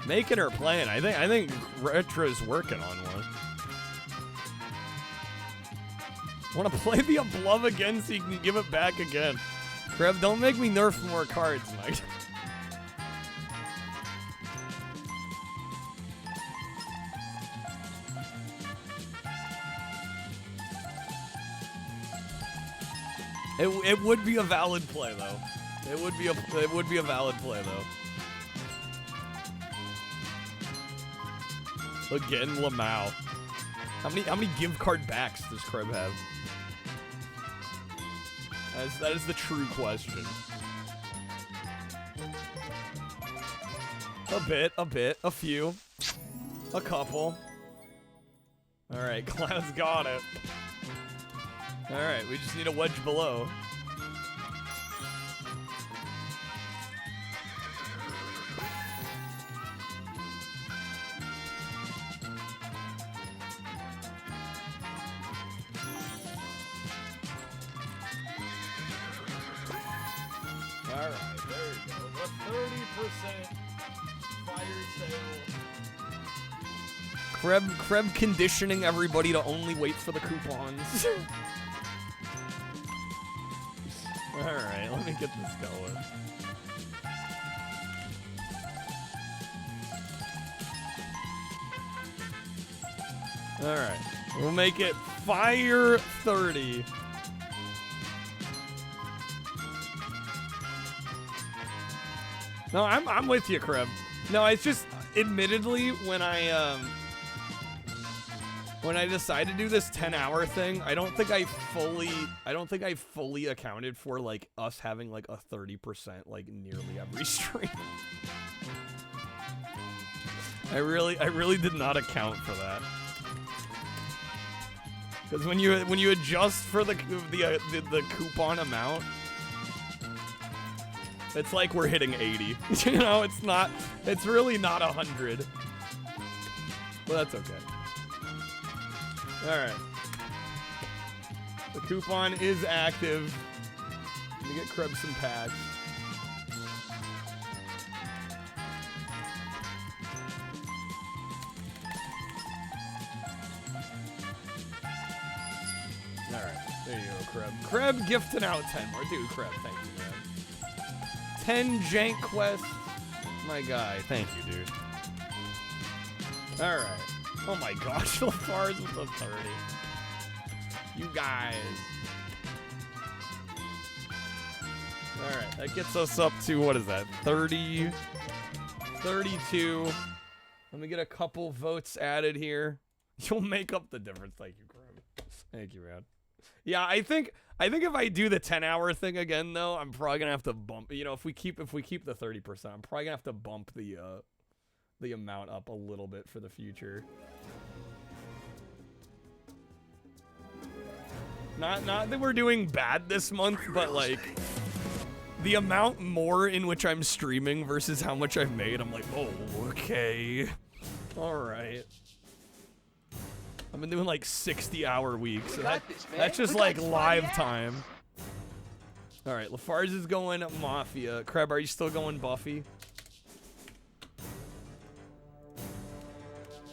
Making or playing. I think Retro's working on one. Want to play the above again so you can give it back again. Creb, don't make me nerf more cards, Mike. It would be a valid play though. It would be a valid play though. Again, Lamau. How many give card backs does Creb have? That is the true question. A bit, a few, a couple. All right, Cloud's got it. All right, we just need a wedge below. Alright, there we go. The 30% fire sale. Creb conditioning everybody to only wait for the coupons. Alright, let me get this going. Alright, we'll make it fire 30. No, I'm with you, Creb. No, it's just admittedly when I decided to do this 10-hour thing, I don't think I fully accounted for like us having like a 30% like nearly every stream. I really did not account for that. Because when you adjust for the coupon amount, it's like we're hitting 80. You know, it's really not 100. But that's okay. Alright. The coupon is active. Let me get Creb some pads. Kreb gifting out 10 more. Dude, Kreb, thank you, man. 10 JANKQUEST. My guy, thank you, dude. Alright. Oh my gosh, LaFar's with the 30. You guys. Alright, that gets us up to, what is that, 30, 32. Let me get a couple votes added here. You'll make up the difference. Thank you, Kreb. Thank you, man. Yeah, I think if I do the 10-hour thing again, though, I'm probably gonna have to bump. You know, if we keep the 30%, I'm probably gonna have to bump the amount up a little bit for the future. Not that we're doing bad this month, but like the amount more in which I'm streaming versus how much I've made, I'm like, oh, okay, all right. I've been doing like 60-hour weeks. So that's just like live time. All right, LaFarge is going Mafia. Kreb, are you still going Buffy?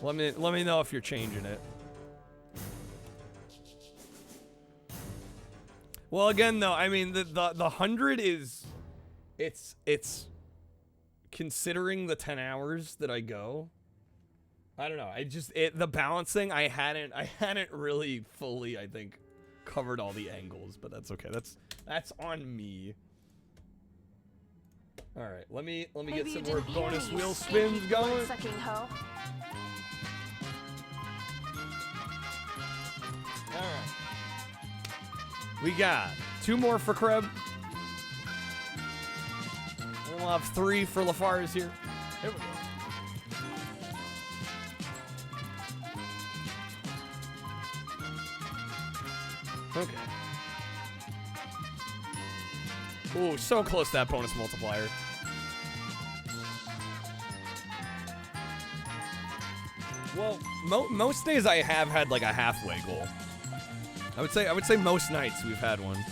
Let me know if you're changing it. Well, again, though, I mean the 100 is, it's considering the 10 hours that I go. I don't know. The balancing, I hadn't really fully, I think, covered all the angles, but that's okay. That's on me. All right, let me get some more bonus wheel spins going. All right. We got 2 more for Kreb. And we'll have 3 for LaFarge here. Here we go. Okay. Ooh, so close to that bonus multiplier. Well, most days I have had like a halfway goal. I would say most nights we've had one.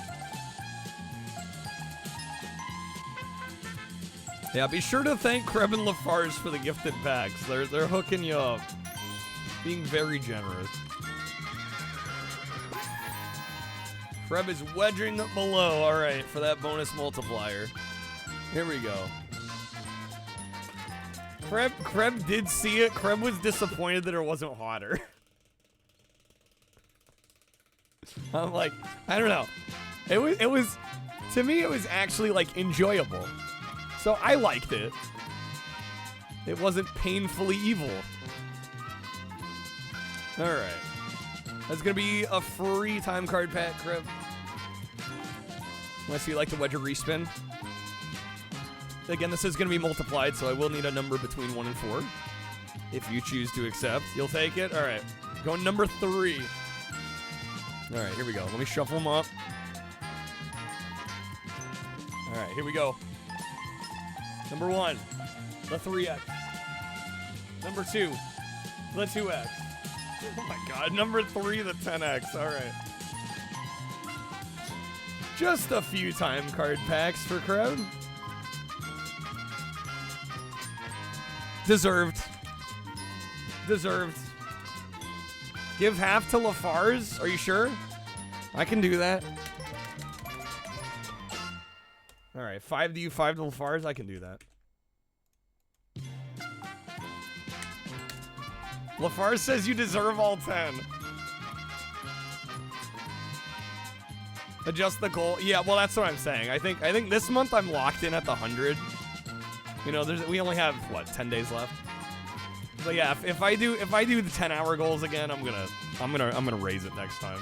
Yeah, be sure to thank Kreb and LaFarge for the gifted packs. They're hooking you up. Being very generous. Kreb is wedging below. All right, for that bonus multiplier. Here we go. Kreb did see it. Kreb was disappointed that it wasn't hotter. I'm like, I don't know. It was, to me, it was actually like enjoyable. So I liked it. It wasn't painfully evil. All right. That's gonna be a free time card pack, Kreb. Unless you like to wedge a respin. Again, this is gonna be multiplied, so I will need a number between 1 and 4. If you choose to accept, you'll take it. All right, going number 3. All right, here we go. Let me shuffle them up. All right, here we go. Number 1, the 3X. Number 2, the 2X. Oh my god, number 3, the 10X. All right. Just a few time card packs for Kreb. Deserved. Deserved. Give half to LaFarge? Are you sure? I can do that. All right, 5 to you, 5 to LaFarge. I can do that. LaFarge says you deserve all 10. Adjust the goal. Yeah, well, that's what I'm saying. I think this month I'm locked in at the 100. You know, we only have what, 10 days left. So yeah, if I do the 10-hour goals again, I'm gonna raise it next time.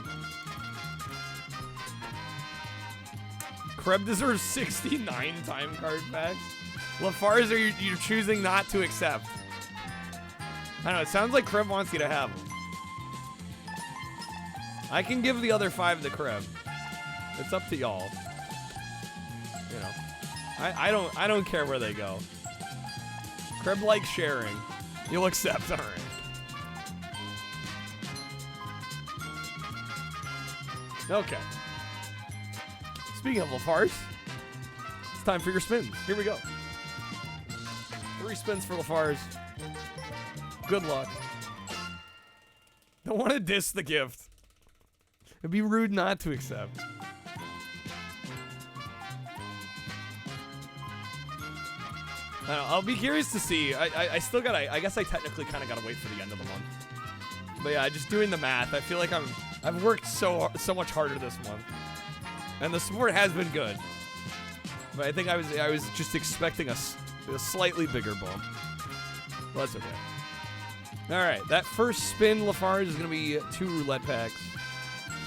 Kreb deserves 69 time card packs. LaFarge, you're choosing not to accept. I don't know, it sounds like Kreb wants you to have them. I can give the other 5 to Kreb. It's up to y'all. You know, I don't care where they go. Kreb likes sharing. You'll accept, all right. Okay. Speaking of LaFarge, it's time for your spins. Here we go. 3 spins for LaFarge. Good luck. Don't want to diss the gift. It'd be rude not to accept. I don't know, I'll be curious to see. I still gotta, I guess I technically kind of gotta wait for the end of the month. But yeah, just doing the math, I feel like I've worked so much harder this month. And the support has been good. But I think I was just expecting a slightly bigger bump. Well, that's okay. Alright, that first spin, Lafarge, is gonna be 2 roulette packs.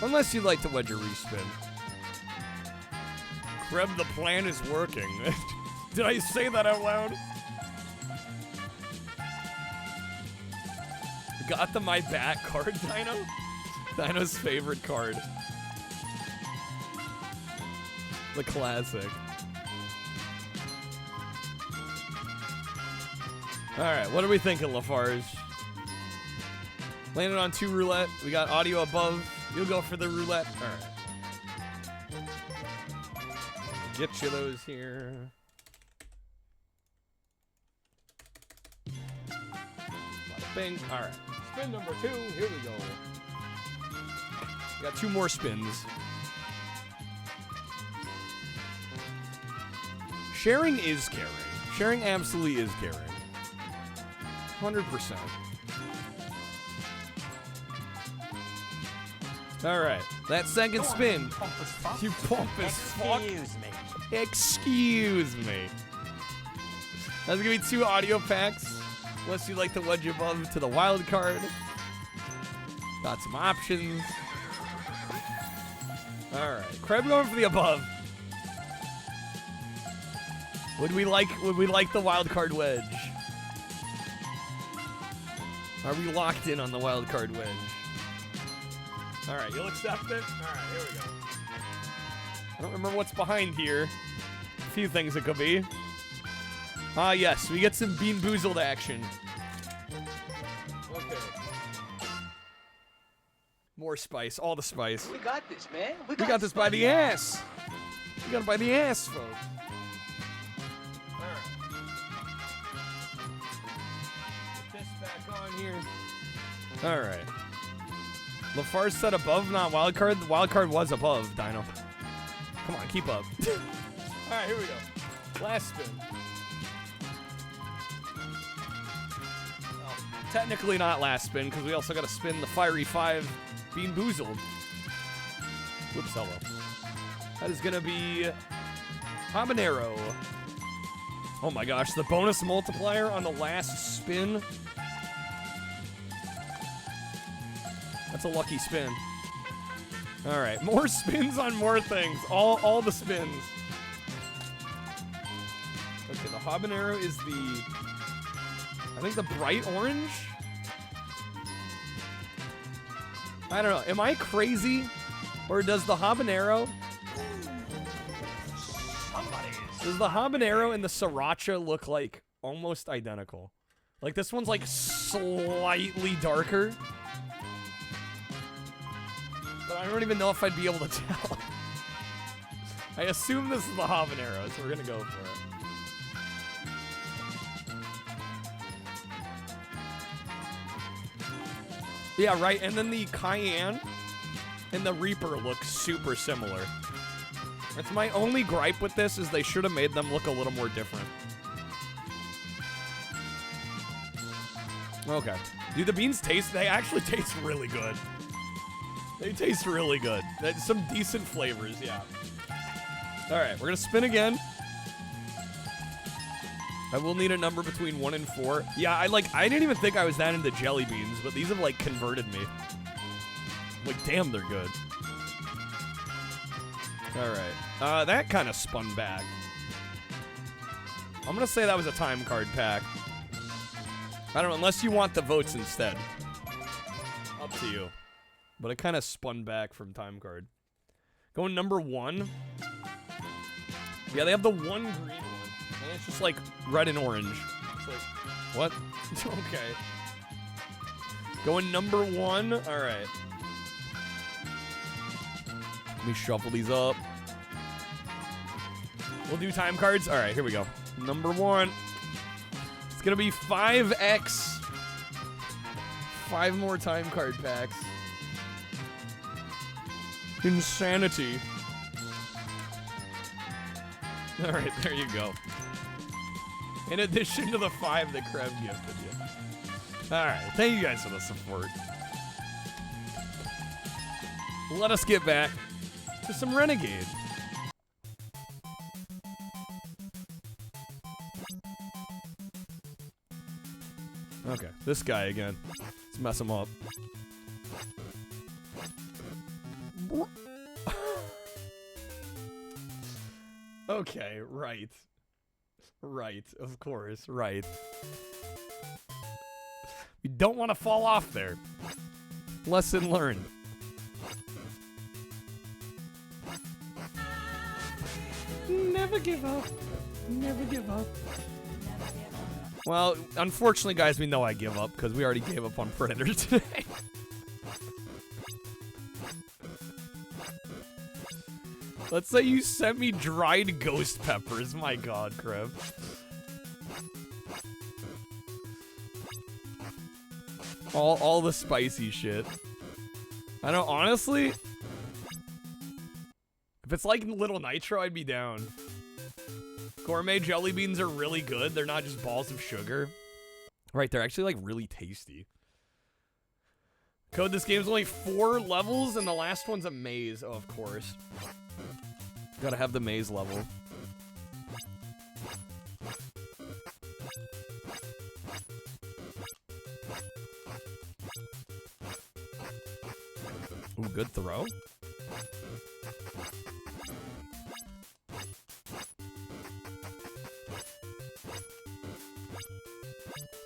Unless you'd like to wedge a respin. Kreb, the plan is working. Did I say that out loud? Got the My Bat card, Dino? Dino's favorite card. The classic. Alright, what are we thinking, Lafarge? Landed on 2 roulette. We got audio above. You'll go for the roulette. Alright. Get you those here. Bada bing. Alright. Spin number 2. Here we go. We got 2 more spins. Sharing is caring. Sharing absolutely is caring. 100%. Alright, that second spin. You pompous fuck. Excuse me. Excuse me. That's gonna be 2 audio packs. Unless you'd like to wedge above to the wild card. Got some options. Alright, Kreb going for the above. Would we like the wild card wedge? Are we locked in on the wild card wedge? Alright, you'll accept it? Alright, here we go. I don't remember what's behind here. A few things it could be. Ah, yes, we get some Bean Boozled action. Okay. More spice, all the spice. We got this, man. We got this by the ass. We got it by the ass, folks. Alright. Put this back on here. Alright. Lafarge said above, not wild card. The wild card was above, Dino. Come on, keep up. Alright, here we go. Last spin. Well, technically not last spin, because we also got to spin the Fiery 5 Bean Boozled. Whoops, hello. That is going to be Habanero. Oh my gosh, the bonus multiplier on the last spin. That's a lucky spin. All right, more spins on more things. All the spins. Okay, the habanero is the, I think the bright orange. I don't know. Am I crazy, or does the habanero? Does the habanero and the sriracha look like almost identical? Like this one's like slightly darker. But I don't even know if I'd be able to tell. I assume this is the habanero, so we're gonna go for it. Yeah, right, and then the cayenne and the Reaper look super similar. That's my only gripe with this, is they should have made them look a little more different. Okay. Do the beans taste, they actually taste really good. They taste really good. That's some decent flavors, yeah. Alright, we're gonna spin again. I will need a number between 1 and 4. Yeah, I didn't even think I was that into jelly beans, but these have like converted me. Like, damn, they're good. Alright. That kind of spun back. I'm gonna say that was a time card pack. I don't know, unless you want the votes instead. Up to you. But it kind of spun back from time card. Going number 1. Yeah, they have the one green one. And it's just like red and orange. It's like, what? Okay. Going number 1. Alright. Let me shuffle these up. We'll do time cards. Alright, here we go. Number 1. It's gonna be 5X. 5 more time card packs. Insanity. Alright, there you go. In addition to the 5 that Kreb gifted you. Alright, thank you guys for the support. Let us get back to some Renegade. Okay, this guy again. Let's mess him up. Okay, right. Right, of course, right. We don't want to fall off there. Lesson learned. Never give up. Never give up. Well, unfortunately, guys, we know I give up because we already gave up on Predator today. Let's say you sent me dried ghost peppers. My God, Kreb. All the spicy shit. I know, honestly, if it's like Little Nitro, I'd be down. Gourmet jelly beans are really good. They're not just balls of sugar. Right, they're actually like really tasty. Code, this game's only 4 levels and the last one's a maze. Oh, of course. Gotta have the maze level. Ooh, good throw.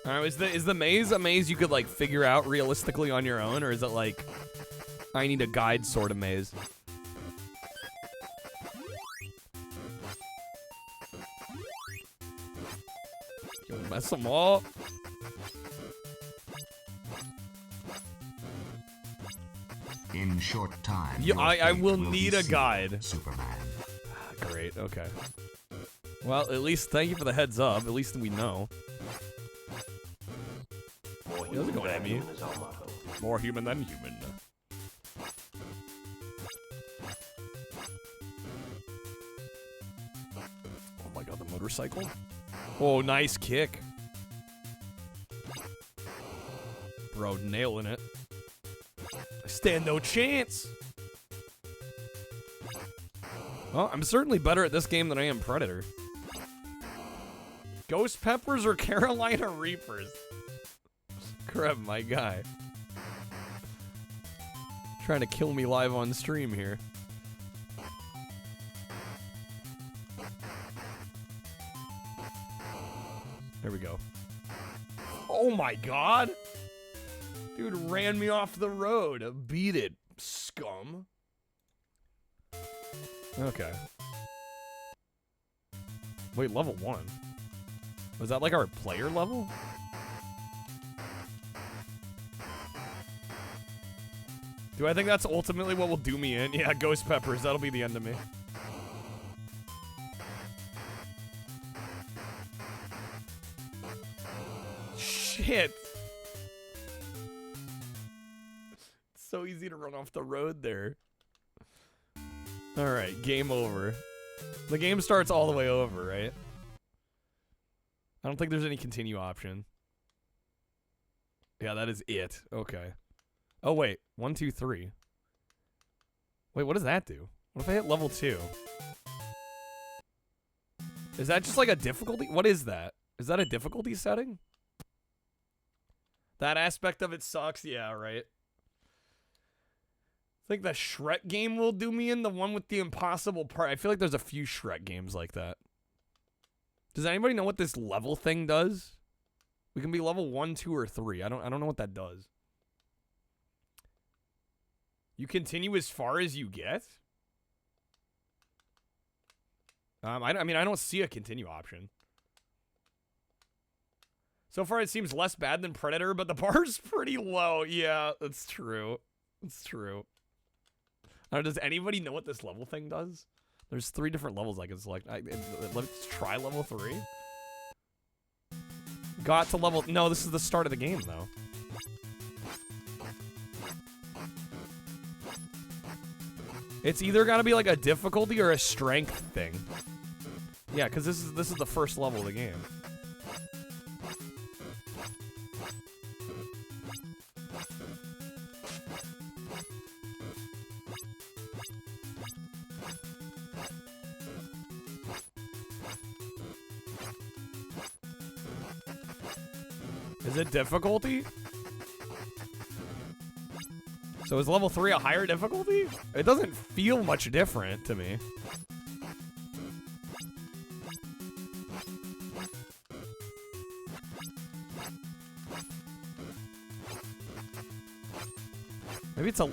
Alright, is the maze a maze you could like figure out realistically on your own, or is it like I need a guide sort of maze? You'll mess them up. In short time, Yeah, I will be need a sealed, guide. Superman. Great, okay. Well, at least thank you for the heads up. At least we know. He doesn't go at me. More human than human. Oh my God, the motorcycle. Oh, nice kick. Bro, nailing it. I stand no chance. Well, I'm certainly better at this game than I am Predator. Ghost Peppers or Carolina Reapers? Kreb, my guy. Trying to kill me live on stream here. There we go. Oh my God! Dude ran me off the road. Beat it, scum. Okay. Wait, level 1. Was that like our player level? Do I think that's ultimately what will do me in? Yeah, Ghost Peppers, that'll be the end of me. Shit! It's so easy to run off the road there. Alright, game over. The game starts all the way over, right? I don't think there's any continue option. Yeah, that is it. Okay. Oh, wait. 1, 2, 3. Wait, what does that do? What if I hit level 2? Is that just like a difficulty? What is that? Is that a difficulty setting? That aspect of it sucks? Yeah, right. I think the Shrek game will do me in, the one with the impossible part. I feel like there's a few Shrek games like that. Does anybody know what this level thing does? We can be level 1, 2, or 3. I don't know what that does. You continue as far as you get? I mean, I don't see a continue option. So far, it seems less bad than Predator, but the bar's pretty low. Yeah, that's true. It's true. Does anybody know what this level thing does? There's 3 different levels I can select. Let's try level 3. Got to level... No, this is the start of the game, though. It's either gotta be like a difficulty or a strength thing. Yeah, because this is the first level of the game. Is it difficulty? So is level 3 a higher difficulty? It doesn't feel much different to me.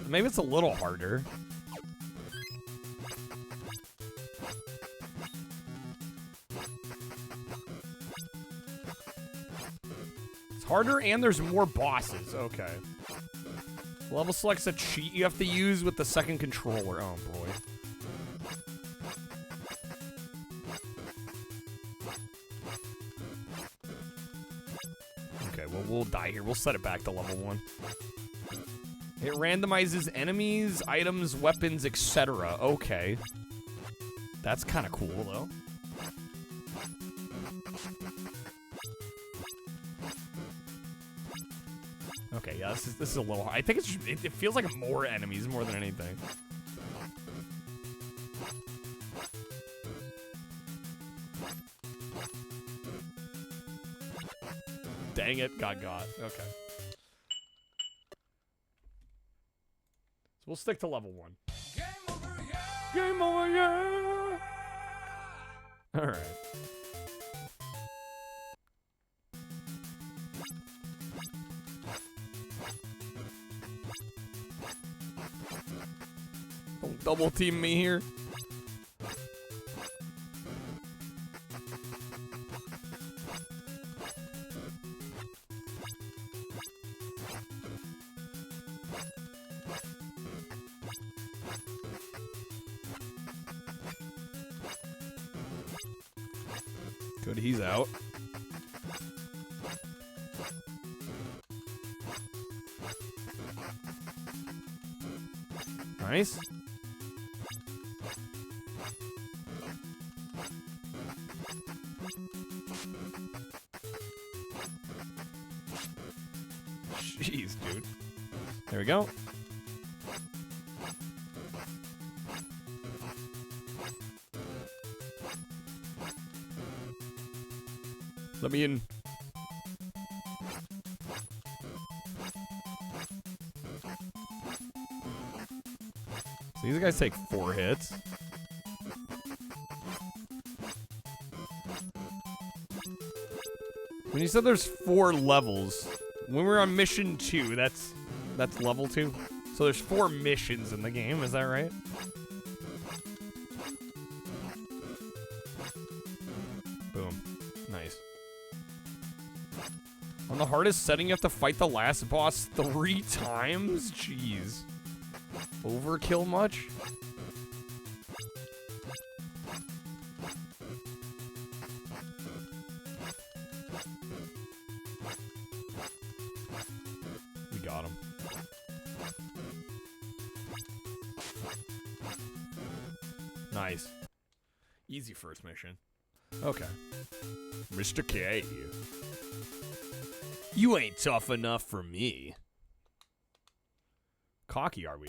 Maybe it's a little harder. It's harder and there's more bosses. Okay. Level select's a cheat you have to use with the second controller. Oh boy. Okay, well we'll die here. We'll set it back to level 1. It randomizes enemies, items, weapons, etc. Okay. That's kind of cool, though. Okay, yeah, this is a little... I think it feels like more enemies more than anything. Dang it, got. Okay. We'll stick to level 1. Game over, yeah! Game over, yeah! Alright. Don't double team me here. Good, he's out. Nice. Jeez, dude. There we go. Let me in. So these guys take 4 hits. When you said there's 4 levels, when we're on mission 2, that's level 2. So there's 4 missions in the game, is that right? Boom. Nice. On the hardest setting, you have to fight the last boss 3 times? Jeez. Overkill much? We got him. Nice. Easy first mission. Okay. Mr. K. You ain't tough enough for me. Cocky are we?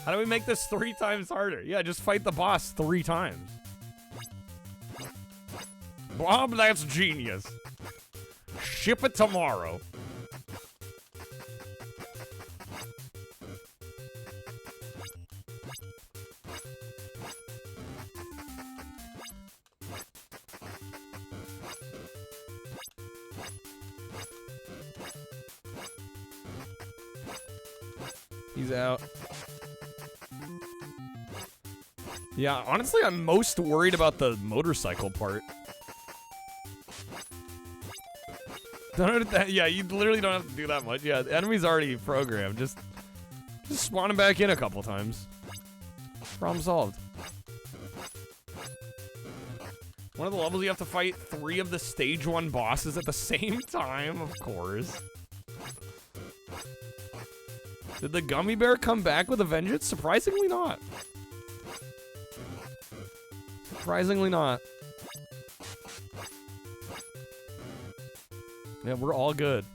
How do we make this 3 times harder? Yeah, just fight the boss 3 times. Bob, that's genius. Ship it tomorrow. He's out. Yeah, honestly, I'm most worried about the motorcycle part. Yeah, you literally don't have to do that much. Yeah, the enemy's already programmed. Just spawn him back in a couple times. Problem solved. One of the levels you have to fight 3 of the stage 1 bosses at the same time, of course. Did the gummy bear come back with a vengeance? Surprisingly not. Surprisingly not. Yeah, we're all good.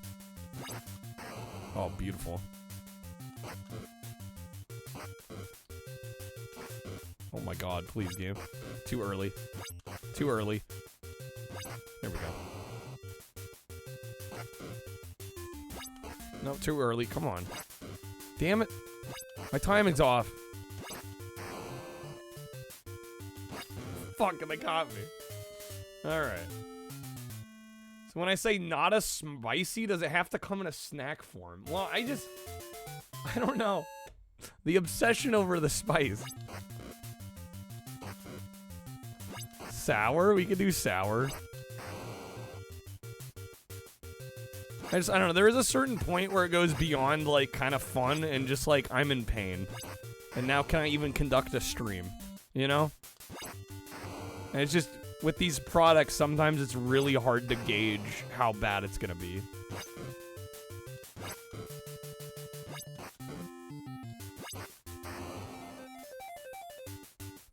Oh, beautiful. Oh my god, please, game. Too early. Too early. There we go. No, too early. Come on. Damn it. My timing's off. Fuck, they caught me. Alright. So when I say not a spicy, does it have to come in a snack form? Well, I don't know. The obsession over the spice. Sour? We could do sour. I don't know. There is a certain point where it goes beyond, like, kind of fun and just, like, I'm in pain. And now can I even conduct a stream? You know? And it's just, with these products, sometimes it's really hard to gauge how bad it's gonna be.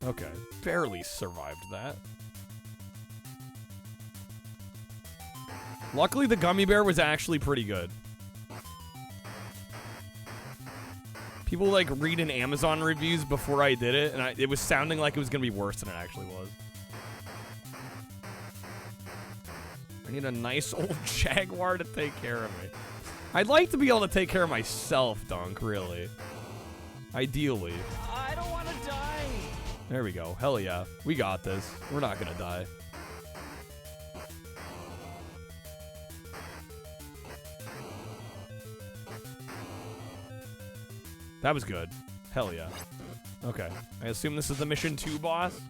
Okay. Barely survived that. Luckily, the gummy bear was actually pretty good. People, like, reading Amazon reviews before I did it, and it was sounding like it was gonna be worse than it actually was. I need a nice old Jaguar to take care of me. I'd like to be able to take care of myself, Dunk, really. Ideally. I don't want to die. There we go. Hell yeah. We got this. We're not gonna die. That was good. Hell yeah. Okay. I assume this is the mission 2 boss?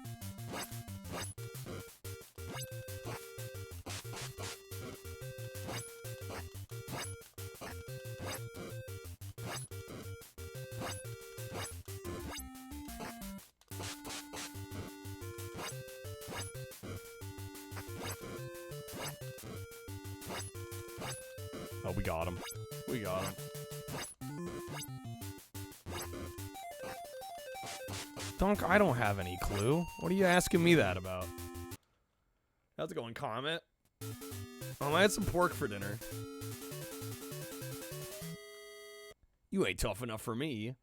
Oh, we got him. We got him. Dunk, I don't have any clue. What are you asking me that about? How's it going, Comet? I had some pork for dinner. You ain't tough enough for me.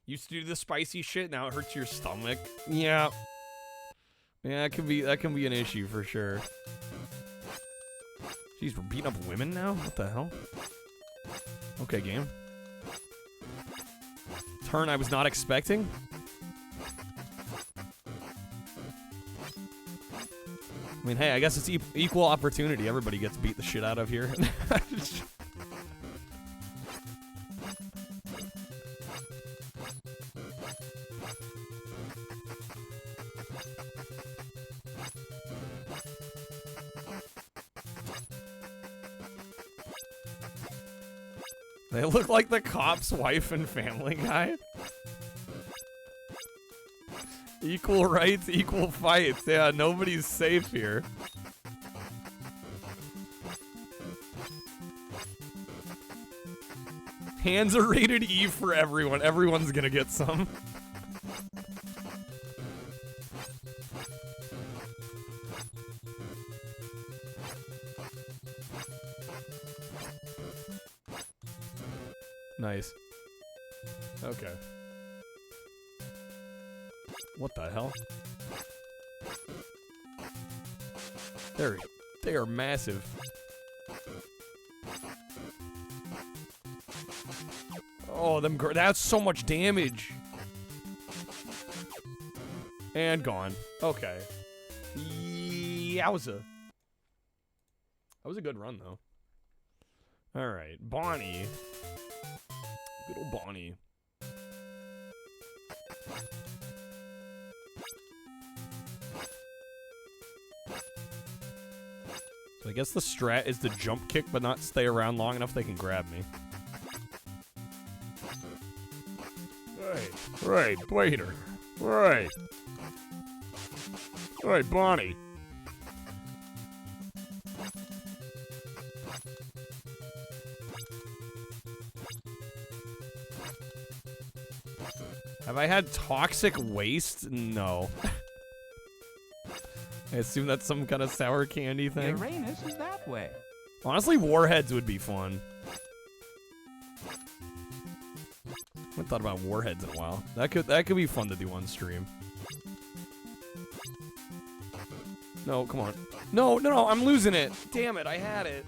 Used to do the spicy shit, now it hurts your stomach. Yeah. Yeah, that can be an issue for sure. Jeez, we're beating up women now? What the hell? Okay, game. Turn I was not expecting? I mean, hey, I guess it's equal opportunity. Everybody gets beat the shit out of here. They look like the cop's wife and Family Guy. Equal rights, equal fights. Yeah, nobody's safe here. Hands are rated E for everyone. Everyone's gonna get some. Nice. Okay. What the hell? They are massive. Oh, that's so much damage. And gone. Okay. Yowza. That was a good run, though. Alright, Bonnie. Good old Bonnie. So I guess the strat is to jump kick, but not stay around long enough they can grab me. Right, waiter. Right. Alright, Bonnie. Have I had toxic waste? No. I assume that's some kind of sour candy thing. Uranus is that way. Honestly, warheads would be fun. I haven't thought about warheads in a while. That could be fun to do on stream. No, come on. No, I'm losing it. Damn it, I had it.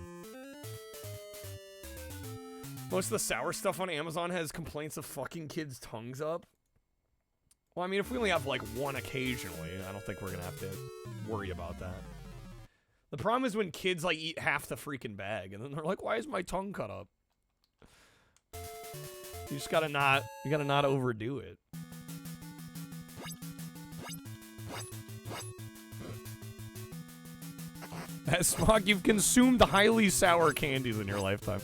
Most of the sour stuff on Amazon has complaints of fucking kids' tongues up. Well, I mean, if we only have, like, one occasionally, I don't think we're gonna have to worry about that. The problem is when kids, like, eat half the freaking bag, and then they're like, why is my tongue cut up? You just gotta not, overdo it. Smog, you've consumed highly sour candies in your lifetime.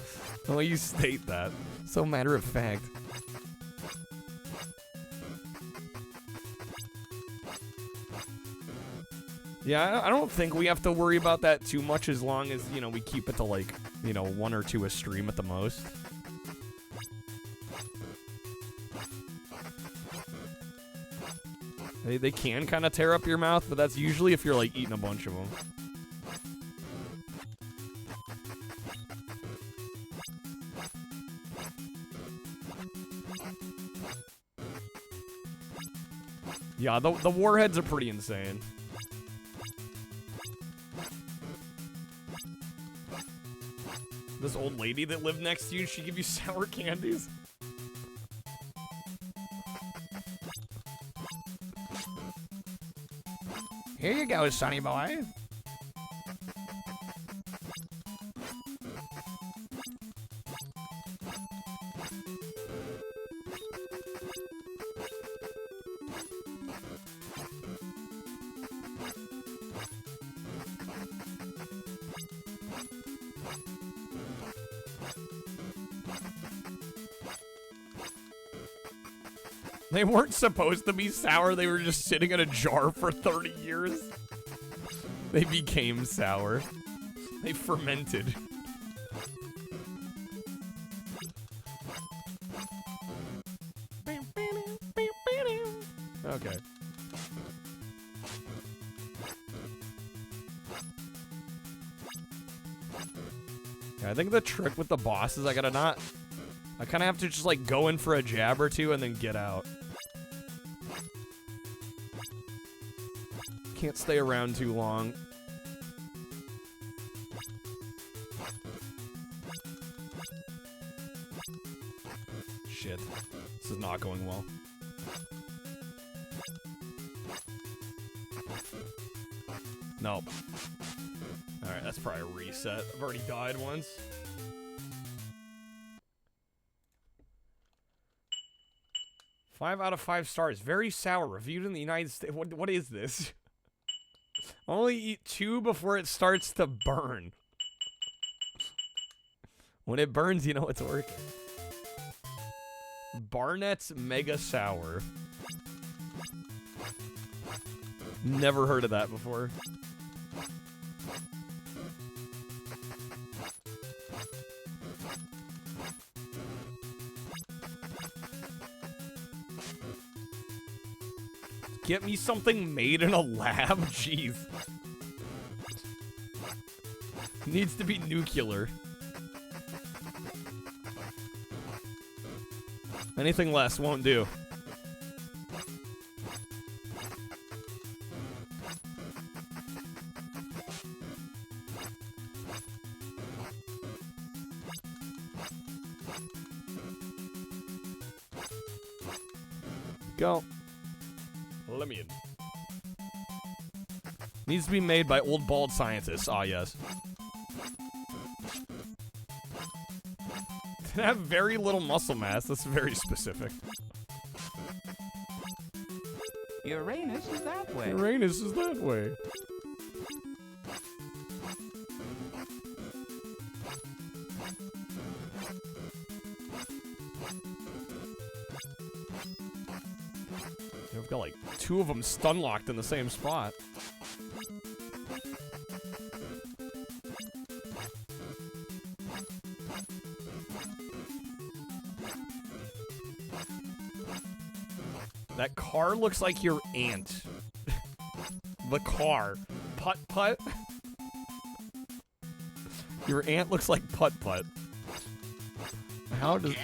Well, you state that. So matter of fact. Yeah, I don't think we have to worry about that too much as long as, you know, we keep it to, like, you know, 1 or 2 a stream at the most. They can kind of tear up your mouth, but that's usually if you're, like, eating a bunch of them. Yeah, the warheads are pretty insane. This old lady that lived next to you, she give you sour candies? Here you go, sonny boy. They weren't supposed to be sour, they were just sitting in a jar for 30 years. They became sour. They fermented. Okay. Yeah, I think the trick with the boss is I kind of have to just like go in for a jab or two and then get out. Can't stay around too long. Shit. This is not going well. Nope. Alright, that's probably a reset. I've already died once. Five out of 5 stars. Very sour. Reviewed in the United States. What is this? Only eat 2 before it starts to burn. When it burns, you know it's working. Barnett's Mega Sour. Never heard of that before. Get me something made in a lab? Jeez. Needs to be nuclear. Anything less won't do. Go. Let me in. Needs to be made by old bald scientists. Ah, yes. They have very little muscle mass. That's very specific. Uranus is that way. Uranus is that way. I've got like 2 of them stun locked in the same spot. That car looks like your aunt. The car. Putt-putt? Your aunt looks like putt-putt. How does...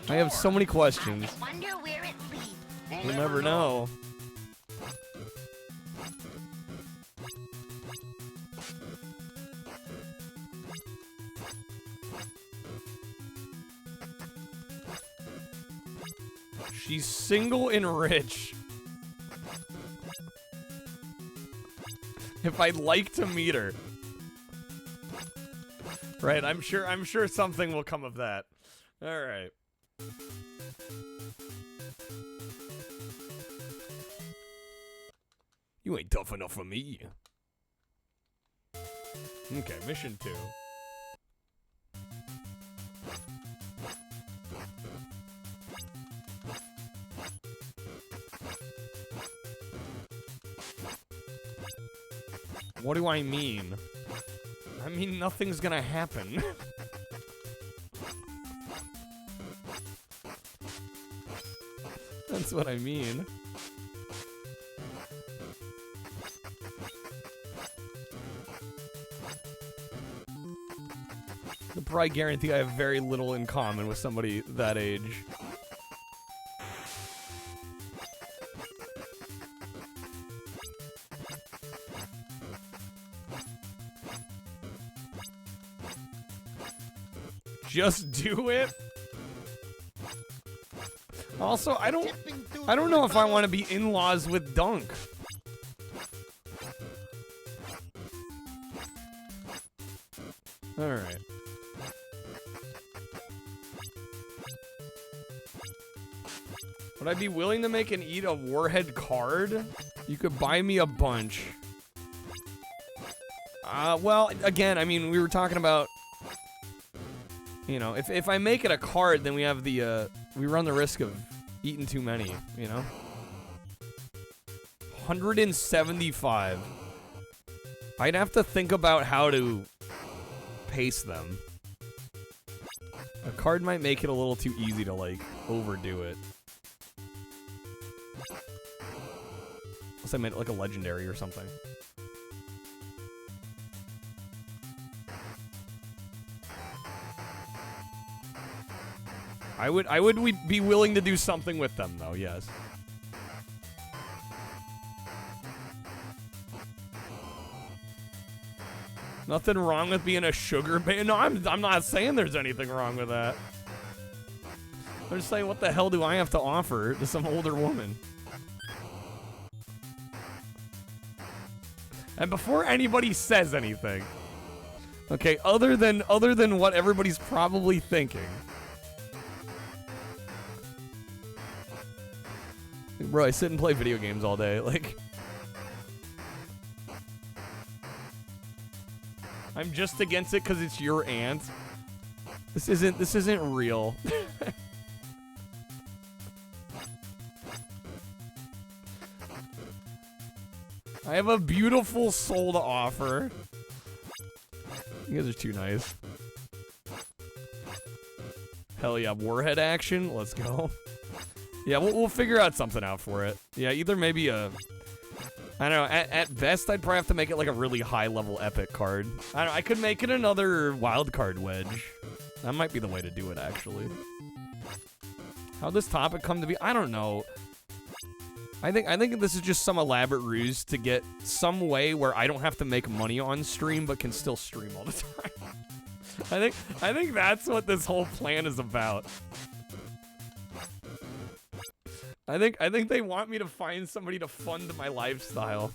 I have so many questions. I wonder where it leads. You'll never know. She's single and rich. If I'd like to meet her. Right, I'm sure something will come of that. All right. You ain't tough enough for me. Okay, mission 2. What do I mean? I mean, nothing's gonna happen. That's what I mean. I probably guarantee I have very little in common with somebody that age. Just do it. Also, I don't know if I want to be in-laws with Dunk. All right. Would I be willing to make and eat a Warhead card? You could buy me a bunch. Well, again, I mean, we were talking about, you know, if I make it a card, then we have the, we run the risk of eating too many, you know? 175. I'd have to think about how to pace them. A card might make it a little too easy to, like, overdo it. Unless I made it like a legendary or something. I would be willing to do something with them, though, yes. Nothing wrong with being a sugar baby. No, I'm not saying there's anything wrong with that. I'm just saying, what the hell do I have to offer to some older woman? And before anybody says anything, okay, other than what everybody's probably thinking. Bro, I sit and play video games all day, like. I'm just against it because it's your aunt. This isn't real. I have a beautiful soul to offer. You guys are too nice. Hell yeah, Warhead action. Let's go. Yeah, we'll figure out something out for it. Yeah, either maybe a... I don't know, at best, I'd probably have to make it like a really high-level epic card. I don't know, I could make it another wild card wedge. That might be the way to do it, actually. How'd this topic come to be? I don't know. I think this is just some elaborate ruse to get some way where I don't have to make money on stream, but can still stream all the time. I think that's what this whole plan is about. I think they want me to find somebody to fund my lifestyle.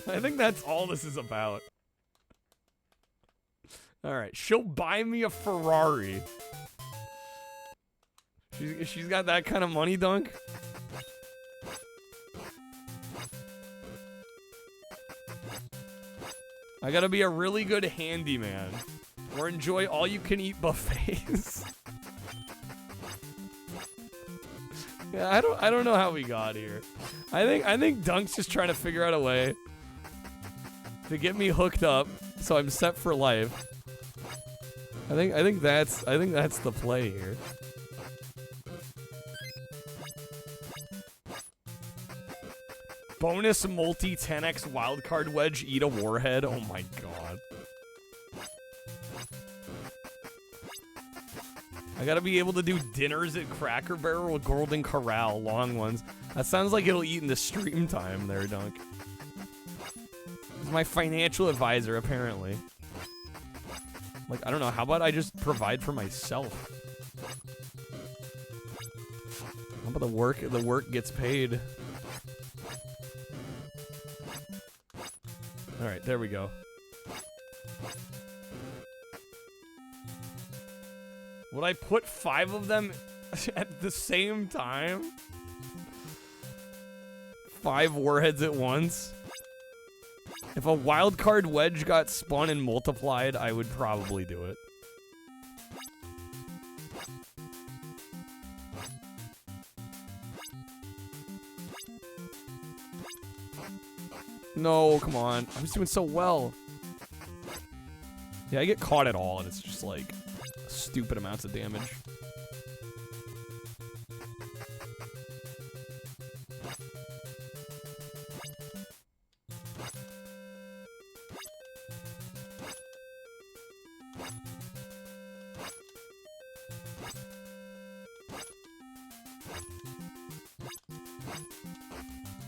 I think that's all this is about. Alright, she'll buy me a Ferrari. She's got that kind of money, Dunk? I gotta be a really good handyman. Or enjoy all-you-can-eat buffets. Yeah, I don't know how we got here. I think Dunk's just trying to figure out a way to get me hooked up so I'm set for life. I think that's the play here. Bonus multi 10x wildcard wedge, eat a warhead. Oh my god. I gotta be able to do dinners at Cracker Barrel with Golden Corral, long ones. That sounds like it'll eat into stream time there, Dunk. He's my financial advisor, apparently. Like, I don't know, how about I just provide for myself? How about the work? The work gets paid. All right, there we go. Would I put 5 of them at the same time? 5 warheads at once? If a wild card wedge got spun and multiplied, I would probably do it. No, come on. I was doing so well. Yeah, I get caught at all, and it's just like stupid amounts of damage.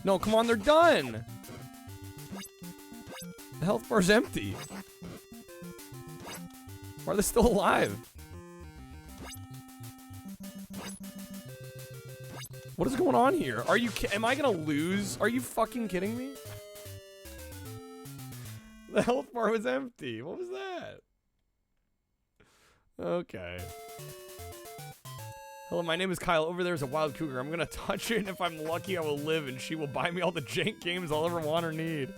No, come on, they're done! The health bar's empty. Why are they still alive? What is going on here? Are you am I gonna lose? Are you fucking kidding me? The health bar was empty. What was that? Okay. Hello, my name is Kyle. Over there is a wild cougar. I'm gonna touch it, and if I'm lucky, I will live, and she will buy me all the jank games I'll ever want or need.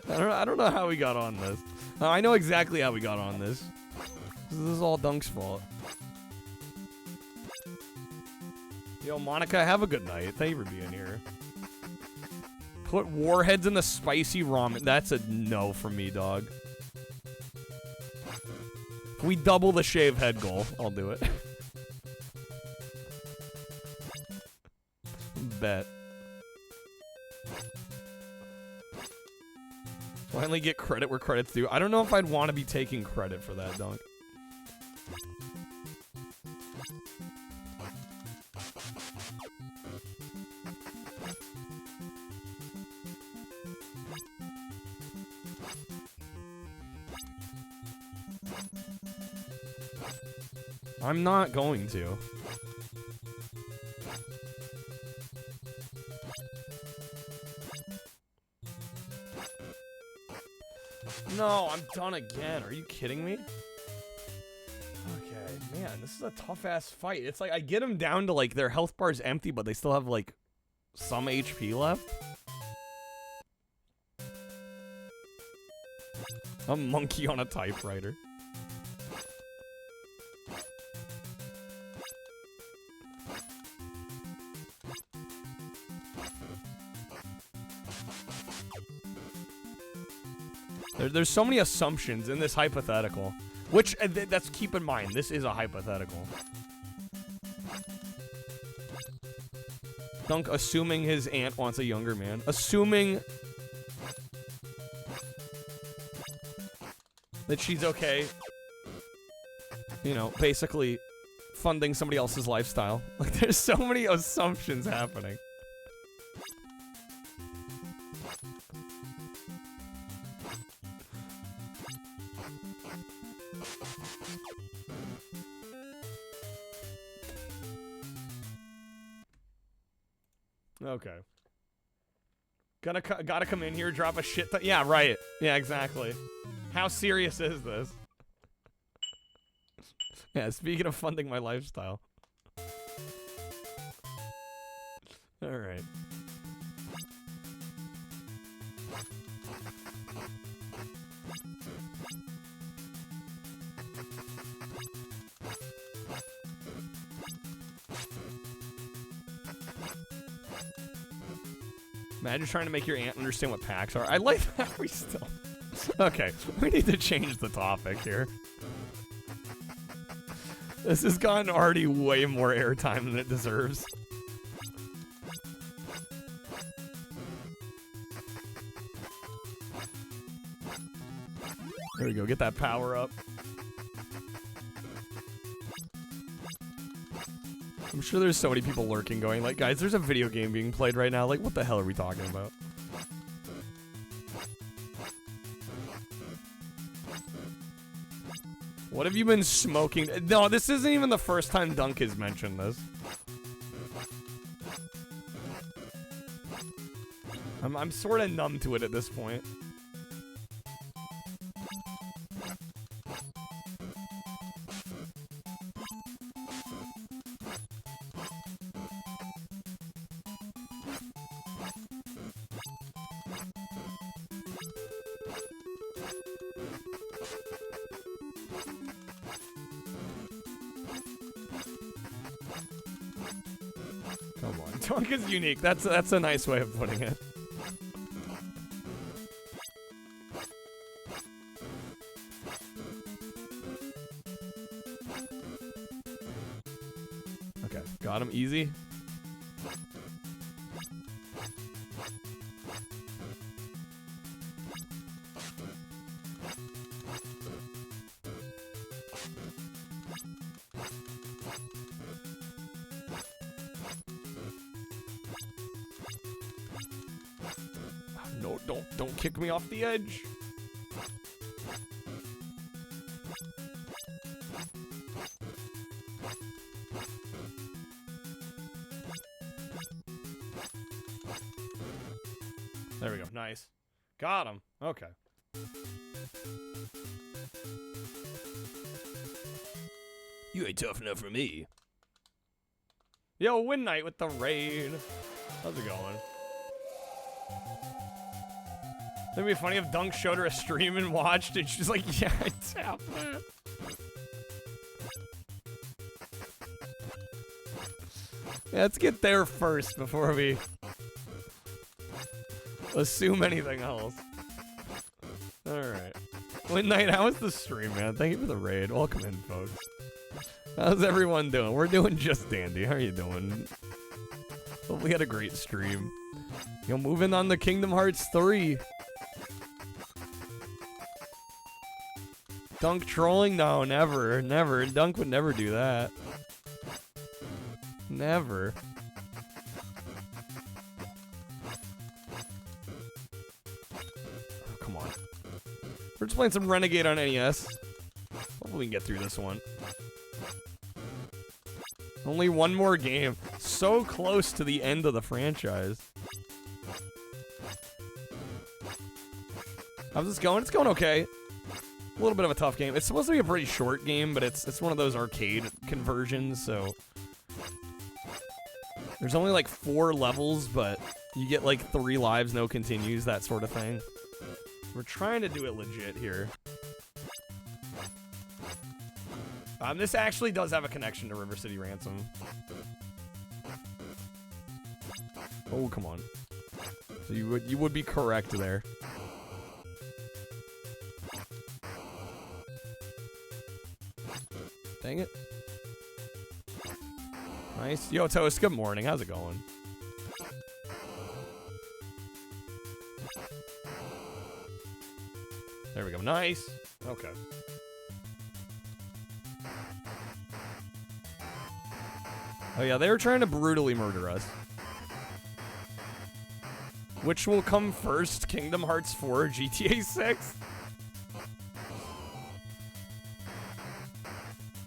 I don't know how we got on this. I know exactly how we got on this. This is all Dunk's fault. Yo, Monica, have a good night. Thank you for being here. Put warheads in the spicy ramen. That's a no for me, dog. If we double the shave head goal, I'll do it. Bet. Finally get credit where credit's due. I don't know if I'd want to be taking credit for that, Dunk. I'm not going to. No, I'm done again. Are you kidding me? Okay, man, this is a tough-ass fight. It's like I get them down to, like, their health bar's empty, but they still have, like, some HP left. A monkey on a typewriter. There's so many assumptions in this hypothetical, which that's keep in mind. This is a hypothetical. Dunk assuming his aunt wants a younger man, assuming that she's okay. You know, basically funding somebody else's lifestyle. Like, there's so many assumptions happening. Okay. Gotta come in here, drop a shit. Yeah, right. Yeah, exactly. How serious is this? Yeah, speaking of funding my lifestyle. Alright. Imagine trying to make your aunt understand what packs are. I like that we still... Okay, we need to change the topic here. This has gotten already way more airtime than it deserves. There we go, get that power up. I'm sure there's so many people lurking going, like, guys, there's a video game being played right now. Like, what the hell are we talking about? What have you been smoking? No, this isn't even the first time Dunk has mentioned this. I'm sort of numb to it at this point. Come on, Dunk is unique. That's a nice way of putting it. Okay, got him easy. No, don't kick me off the edge. There we go. Nice. Got him. Okay. You ain't tough enough for me. Yo, Win Night with the raid. How's it going? It'd be funny if Dunk showed her a stream and watched and she's like, yeah, I tapped that. Yeah, let's get there first before we assume anything else. Alright. Win Night, how was the stream, man? Thank you for the raid. Welcome in, folks. How's everyone doing? We're doing just dandy. How are you doing? Hope we had a great stream. Yo, moving on to Kingdom Hearts 3. Dunk trolling? No, never. Never. Dunk would never do that. Never. Oh, come on. We're just playing some Renegade on NES. Hopefully we can get through this one. Only one more game. So close to the end of the franchise. How's this going? It's going okay. A little bit of a tough game. It's supposed to be a pretty short game, but it's one of those arcade conversions, so there's only like 4 levels, but you get like 3 lives, no continues, that sort of thing. We're trying to do it legit here. This actually does have a connection to River City Ransom. Oh, come on. So you would be correct there. Dang it. Nice. Yo, Toast, good morning. How's it going? There we go. Nice. Okay. Oh yeah, they were trying to brutally murder us. Which will come first, Kingdom Hearts 4 or GTA 6?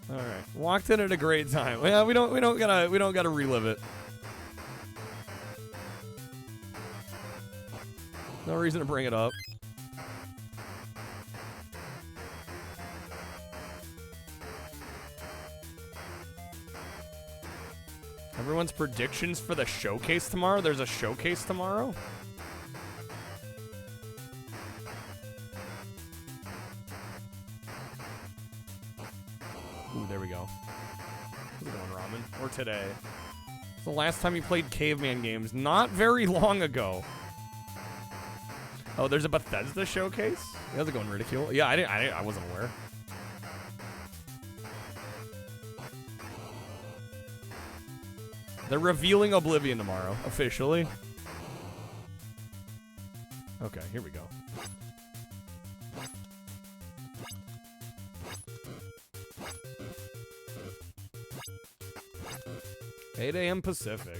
All right, walked in at a great time. Well, we don't gotta relive it. No reason to bring it up. Everyone's predictions for the showcase tomorrow? There's a showcase tomorrow? Ooh, there we go. How's it going, Ramen? Or today? It's the last time you played Caveman games. Not very long ago. Oh, there's a Bethesda showcase? How's it going, Ridicule? Yeah, I wasn't aware. They're revealing Oblivion tomorrow, officially. Okay, here we go. $8 a.m. Pacific.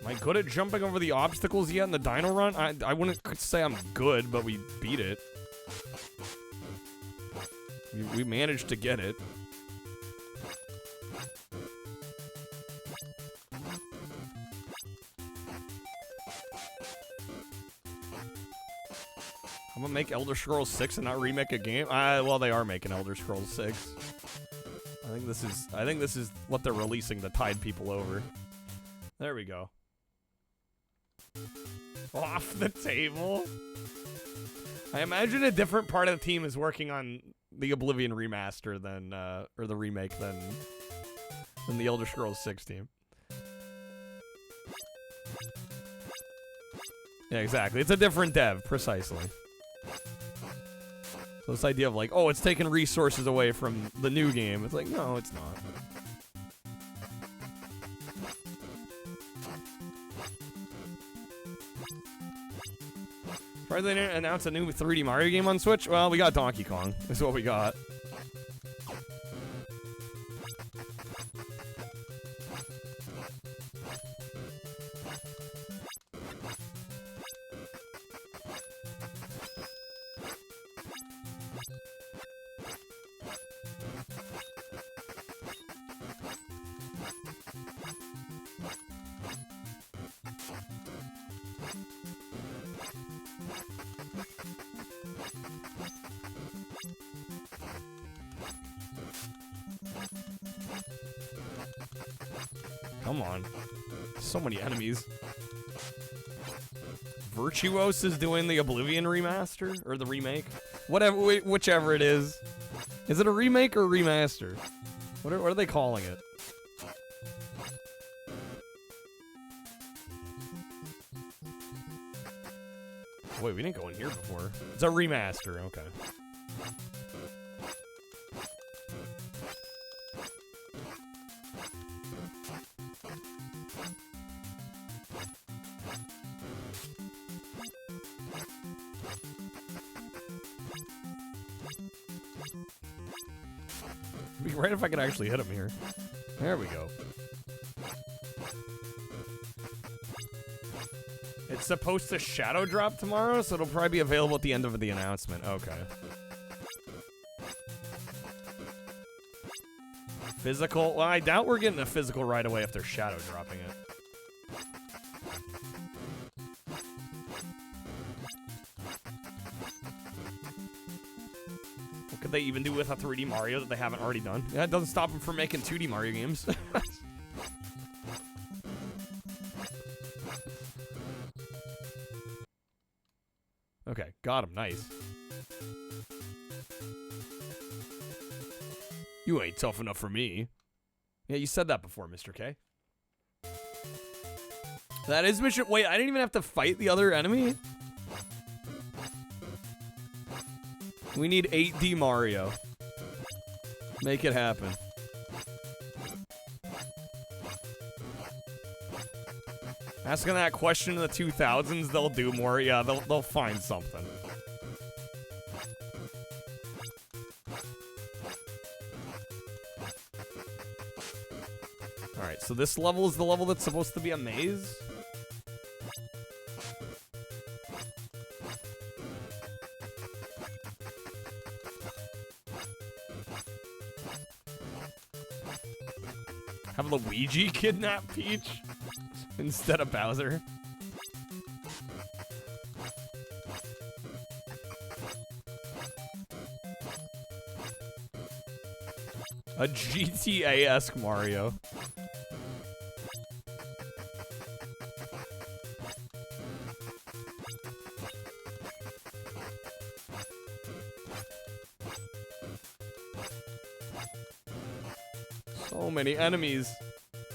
Am I good at jumping over the obstacles yet in the Dino Run? I wouldn't say I'm good, but we beat it. We managed to get it. I'm gonna make Elder Scrolls 6 and not remake a game. Well, they are making Elder Scrolls 6. I think this is what they're releasing to tide people over. There we go. Off the table. I imagine a different part of the team is working on the Oblivion remaster than, or the remake than the Elder Scrolls 6 team. Yeah, exactly. It's a different dev, precisely. So this idea of like, oh, it's taking resources away from the new game. It's like, no, it's not. Surprised they didn't announce a new 3D Mario game on Switch? Well, we got Donkey Kong. That's what we got. Come on. So many enemies. Virtuos is doing the Oblivion remaster? Or the remake? Whatever, whichever it is. Is it a remake or a remaster? What are they calling it? Wait, we didn't go in here before. It's a remaster, okay. It'd be great if I could actually hit him here. There we go. It's supposed to shadow drop tomorrow, so it'll probably be available at the end of the announcement. Okay. Physical? Well, I doubt we're getting a physical right away if they're shadow dropping it. What could they even do with a 3D Mario that they haven't already done? Yeah, it doesn't stop them from making 2D Mario games. Okay, got him. Nice. You ain't tough enough for me. Yeah, you said that before, Mr. K. That is mission. Wait, I didn't even have to fight the other enemy? We need 8D Mario. Make it happen. Asking that question in the 2000s, they'll do more. Yeah, they'll find something. Alright, so this level is the level that's supposed to be a maze? Have Luigi kidnap Peach instead of Bowser? A GTA-esque Mario. So many enemies.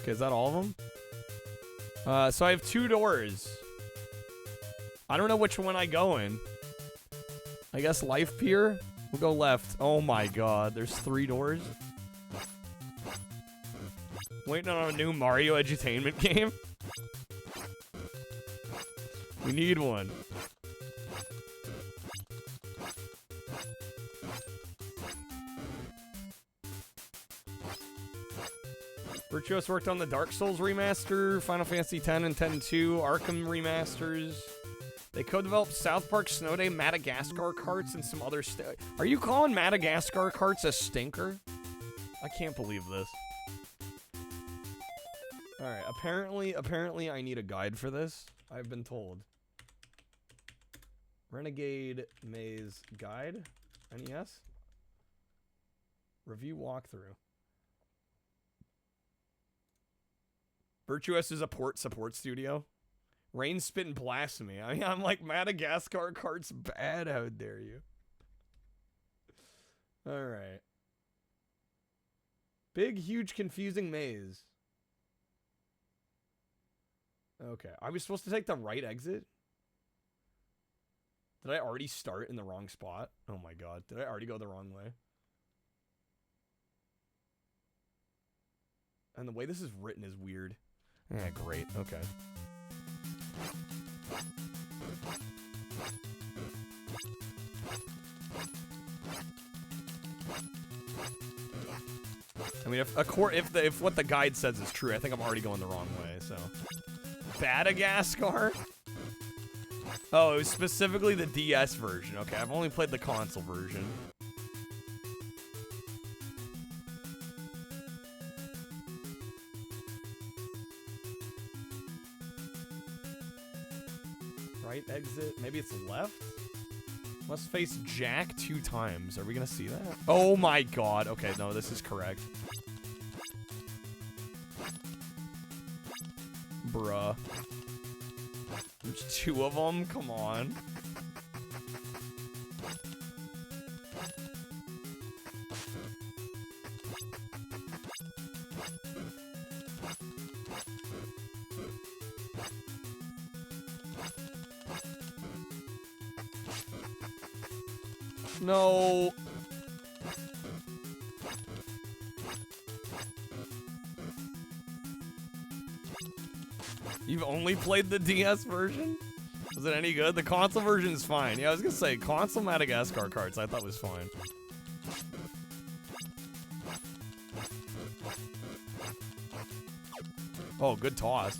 Okay, is that all of them? So I have 2 doors. I don't know which one I go in. I guess Life Pier? We'll go left. Oh my god, there's 3 doors? Waiting on a new Mario edutainment game? We need one. Virtuos worked on the Dark Souls remaster, Final Fantasy X and X-2, Arkham remasters, They co-developed South Park Snow Day, Madagascar carts, and some other stuff. Are you calling Madagascar carts a stinker? I can't believe this. Alright, apparently I need a guide for this. I've been told. Renegade Maze Guide? NES? Review walkthrough. Virtuous is a port support studio. Rain spitting blasphemy. I mean, I'm like, Madagascar cart's bad. How dare you? Alright. Big, huge, confusing maze. Okay. I was supposed to take the right exit? Did I already start in the wrong spot? Oh my god. Did I already go the wrong way? And the way this is written is weird. Yeah, great. Okay. I mean, if what the guide says is true, I think I'm already going the wrong way, so. Madagascar? Oh, it was specifically the DS version. Okay, I've only played the console version. Right exit. Maybe it's left? Must face Jack 2 times. Are we gonna see that? Oh my god. Okay, no, this is correct. Bruh. There's 2 of them? Come on. No. You've only played the DS version? Was it any good? The console version is fine. Yeah, I was gonna say, console Madagascar carts I thought was fine. Oh, good toss.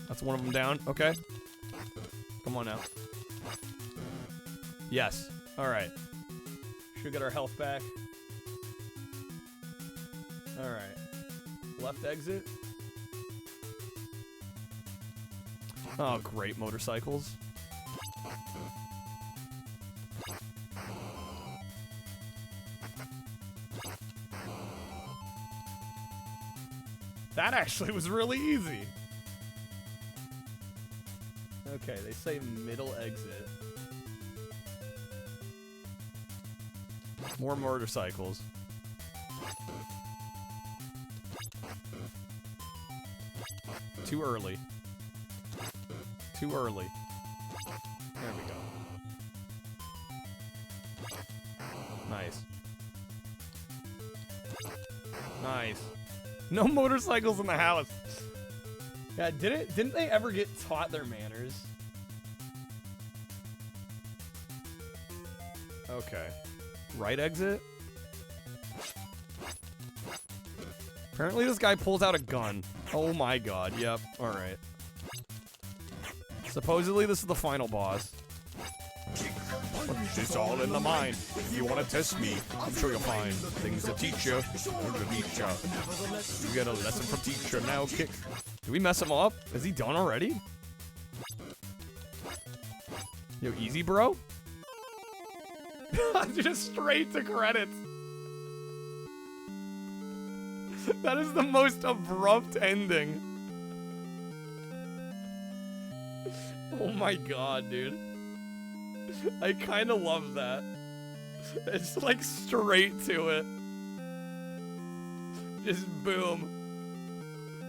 That's one of them down. Okay. Come on now. Yes. Alright. Should get our health back. Alright. Left exit. Oh, great. Motorcycles. That actually was really easy. Okay, they say middle exit. More motorcycles. Too early. Too early. There we go. Nice. Nice. No motorcycles in the house. Yeah, didn't they ever get taught their manners? Okay. Right exit? Apparently this guy pulls out a gun. Oh my god, yep, alright. Supposedly this is the final boss. It's all in the mind. If you want to test me, I'm sure you'll find things to teach you. You get a lesson from teacher now. Kick. Did we mess him up? Is he done already? Yo, easy, bro. Just straight to credits. That is the most abrupt ending. Oh my god, dude. I kind of love that. It's like straight to it. Just boom.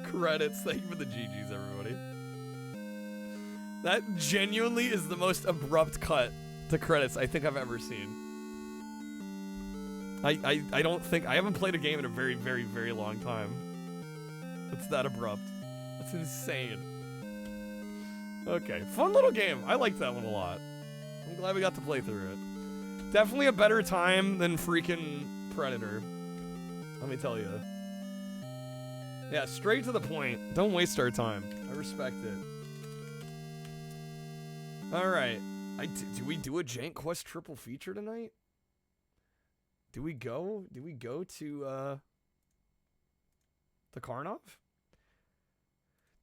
Credits. Thank you for the GGs, everybody. That genuinely is the most abrupt cut to credits I think I've ever seen. I don't think... I haven't played a game in a very, very, very long time. It's that abrupt. That's insane. Okay, fun little game. I liked that one a lot. I'm glad we got to play through it. Definitely a better time than freaking Predator. Let me tell you. Yeah, straight to the point. Don't waste our time. I respect it. All right. Do we do a Jank Quest triple feature tonight? Do we go? Do we go to the Karnov?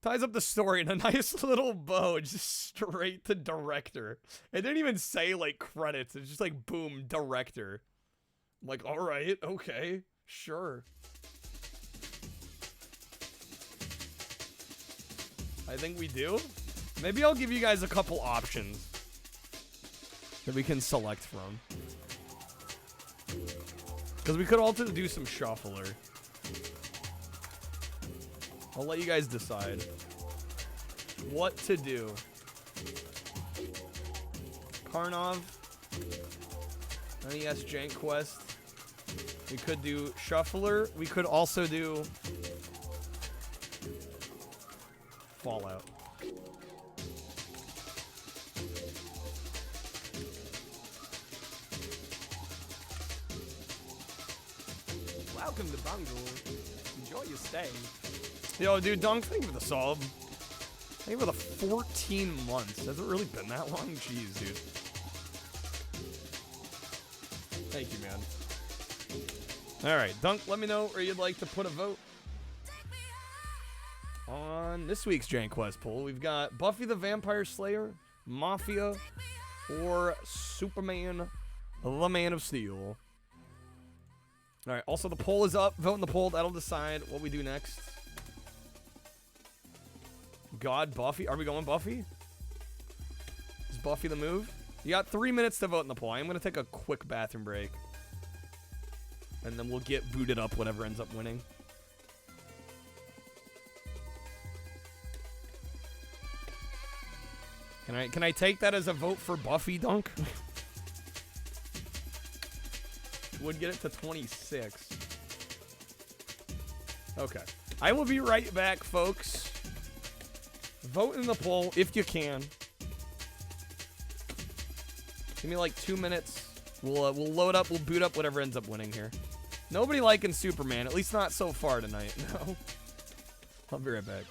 Ties up the story in a nice little bow, just straight to director. It didn't even say like credits. It's just like boom, director. I'm like, all right, okay, sure. I think we do. Maybe I'll give you guys a couple options that we can select from. Because we could also do some shuffler. I'll let you guys decide what to do. Karnov, NES Jank Quest. We could do shuffler. We could also do Fallout. Welcome to Bungle. Enjoy your stay. Yo, dude, Dunk, thank you for the sub. Thank you for the 14 months. Has it really been that long? Jeez, dude. Thank you, man. All right, Dunk, let me know where you'd like to put a vote. On this week's Jank Quest poll, we've got Buffy the Vampire Slayer, Mafia, or Superman, the Man of Steel. All right, also the poll is up. Vote in the poll. That'll decide what we do next. God, Buffy. Are we going Buffy? Is Buffy the move? You got 3 minutes to vote in the poll. I'm going to take a quick bathroom break. And then we'll get booted up whatever ends up winning. Can I take that as a vote for Buffy, Dunk? Would get it to 26. Okay. I will be right back, folks. Vote in the poll if you can. Give me like 2 minutes. We'll load up, we'll boot up whatever ends up winning here. Nobody liking Superman, at least not so far tonight. No. I'll be right back.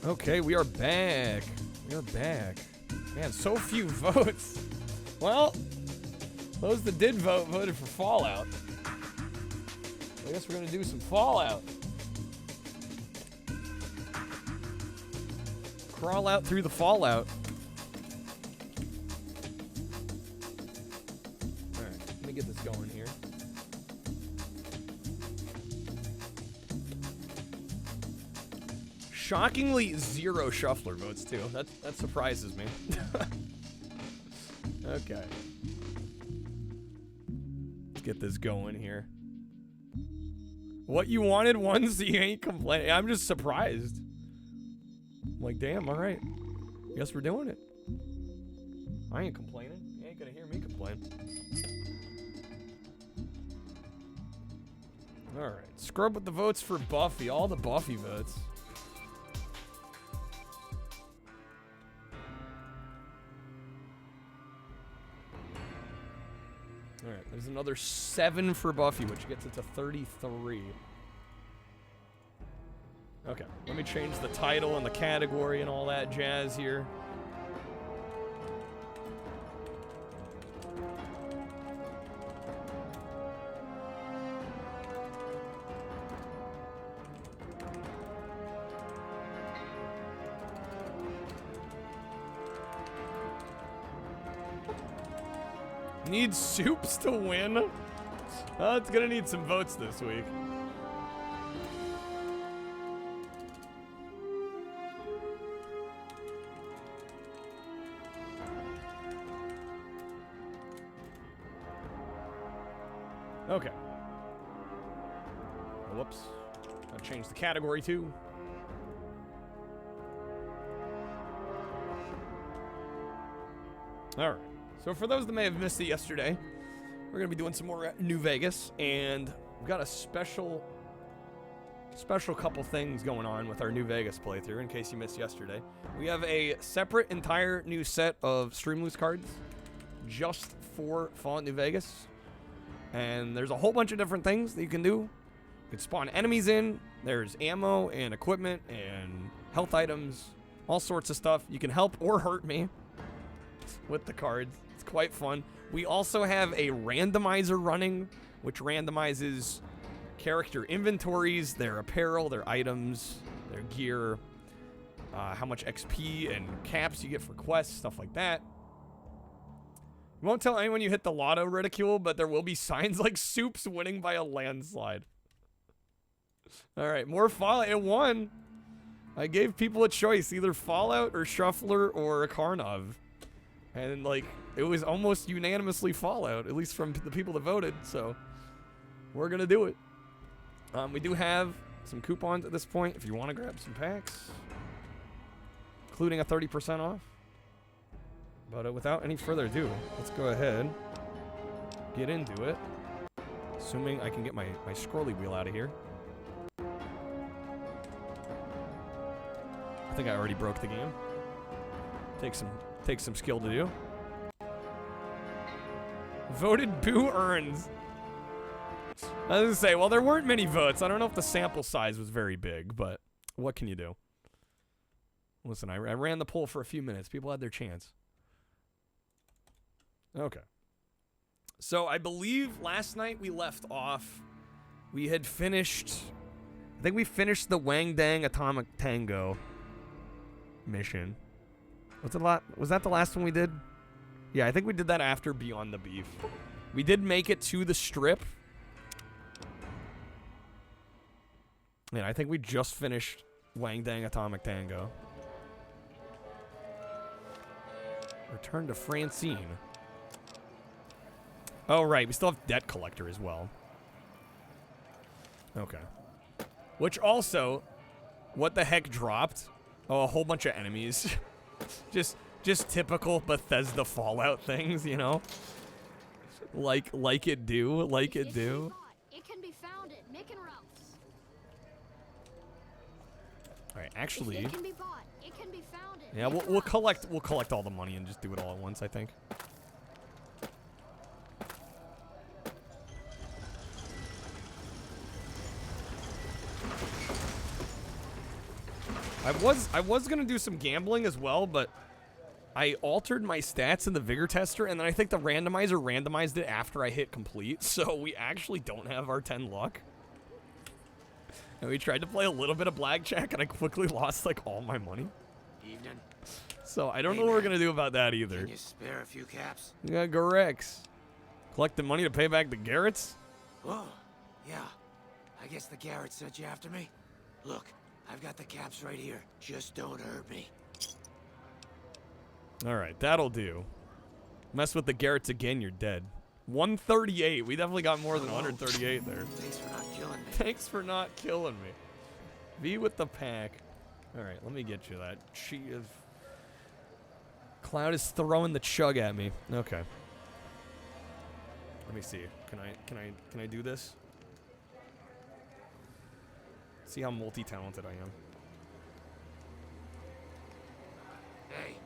Okay, we are back. We are back. Man, so few votes. Well, those that did vote voted for Fallout. I guess we're gonna do some Fallout. Crawl out through the Fallout. Shockingly, 0 shuffler votes, too. That surprises me. Okay. Let's get this going here. What you wanted once, you ain't complaining. I'm just surprised. I'm like, damn, alright. Guess we're doing it. I ain't complaining. You ain't gonna hear me complain. Alright. Scrub with the votes for Buffy. All the Buffy votes. Alright, there's another 7 for Buffy, which gets it to 33. Okay, let me change the title and the category and all that jazz here. Need Soups to win? It's gonna need some votes this week. Okay. Whoops. Gotta change the category too. Alright. So for those that may have missed it yesterday, we're going to be doing some more New Vegas, and we've got a special couple things going on with our New Vegas playthrough, in case you missed yesterday. We have a separate entire new set of Stream Loose cards just for Fallout New Vegas, and there's a whole bunch of different things that you can do. You can spawn enemies in, there's ammo and equipment and health items, all sorts of stuff. You can help or hurt me with the cards. It's quite fun. We also have a randomizer running, which randomizes character inventories, their apparel, their items, their gear, how much XP and caps you get for quests, stuff like that. You won't tell anyone you hit the lotto, Ridicule, but there will be signs like Soups winning by a landslide. Alright, more Fallout. It won. I gave people a choice, either Fallout or Shuffler or Karnov. And, like, it was almost unanimously Fallout, at least from the people that voted, so we're gonna do it. We do have some coupons at this point if you want to grab some packs, including a 30% off. But without any further ado, let's go ahead, get into it. Assuming I can get my scrolly wheel out of here. I think I already broke the game. Takes some skill to do. Voted Boo earns. I was gonna say, well, there weren't many votes. I don't know if the sample size was very big, but what can you do? Listen, I ran the poll for a few minutes. People had their chance. Okay. So I believe last night we left off. We had finished. I think we finished the Wang Dang Atomic Tango mission. Was that the last one we did? Yeah, I think we did that after Beyond the Beef. We did make it to the strip. And I think we just finished Wang Dang Atomic Tango. Return to Francine. Oh, right. We still have Debt Collector as well. Okay. Which also, what the heck dropped? Oh, a whole bunch of enemies. Just typical Bethesda Fallout things, you know? Like it do. It can be found at Mick and Ralph's. Alright, actually. It can be bought. It can be found at Yeah, we'll collect all the money and just do it all at once, I think. I was gonna do some gambling as well, but I altered my stats in the Vigor Tester, and then I think the randomizer randomized it after I hit complete, so we actually don't have our 10 luck. And we tried to play a little bit of blackjack, and I quickly lost, like, all my money. Evening. So I don't know what we're gonna do about that either. Can you spare a few caps? Yeah, Gorex. Collect the money to pay back the Garretts? Oh, yeah. I guess the Garrett sent you after me. Look, I've got the caps right here. Just don't hurt me. Alright, that'll do. Mess with the Garretts again, you're dead. 138. We definitely got more than 138 there. Thanks for not killing me. Thanks for not killing me. V with the pack. Alright, let me get you that. Cloud is throwing the chug at me. Okay. Let me see. Can I do this? See how multi-talented I am. Hey.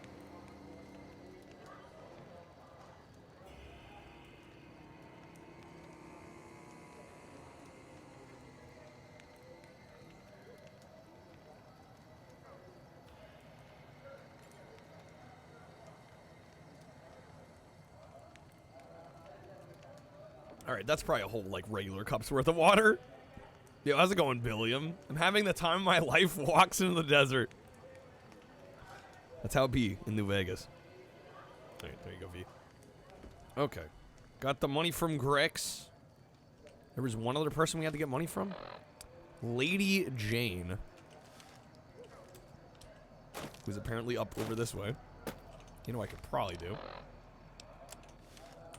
Alright, that's probably a whole, like, regular cup's worth of water. Yo, how's it going, Billiam? I'm having the time of my life, walks into the desert. That's how it be in New Vegas. Alright, there you go, V. Okay. Got the money from Grex. There was one other person we had to get money from. Lady Jane. Who's apparently up over this way. You know what I could probably do.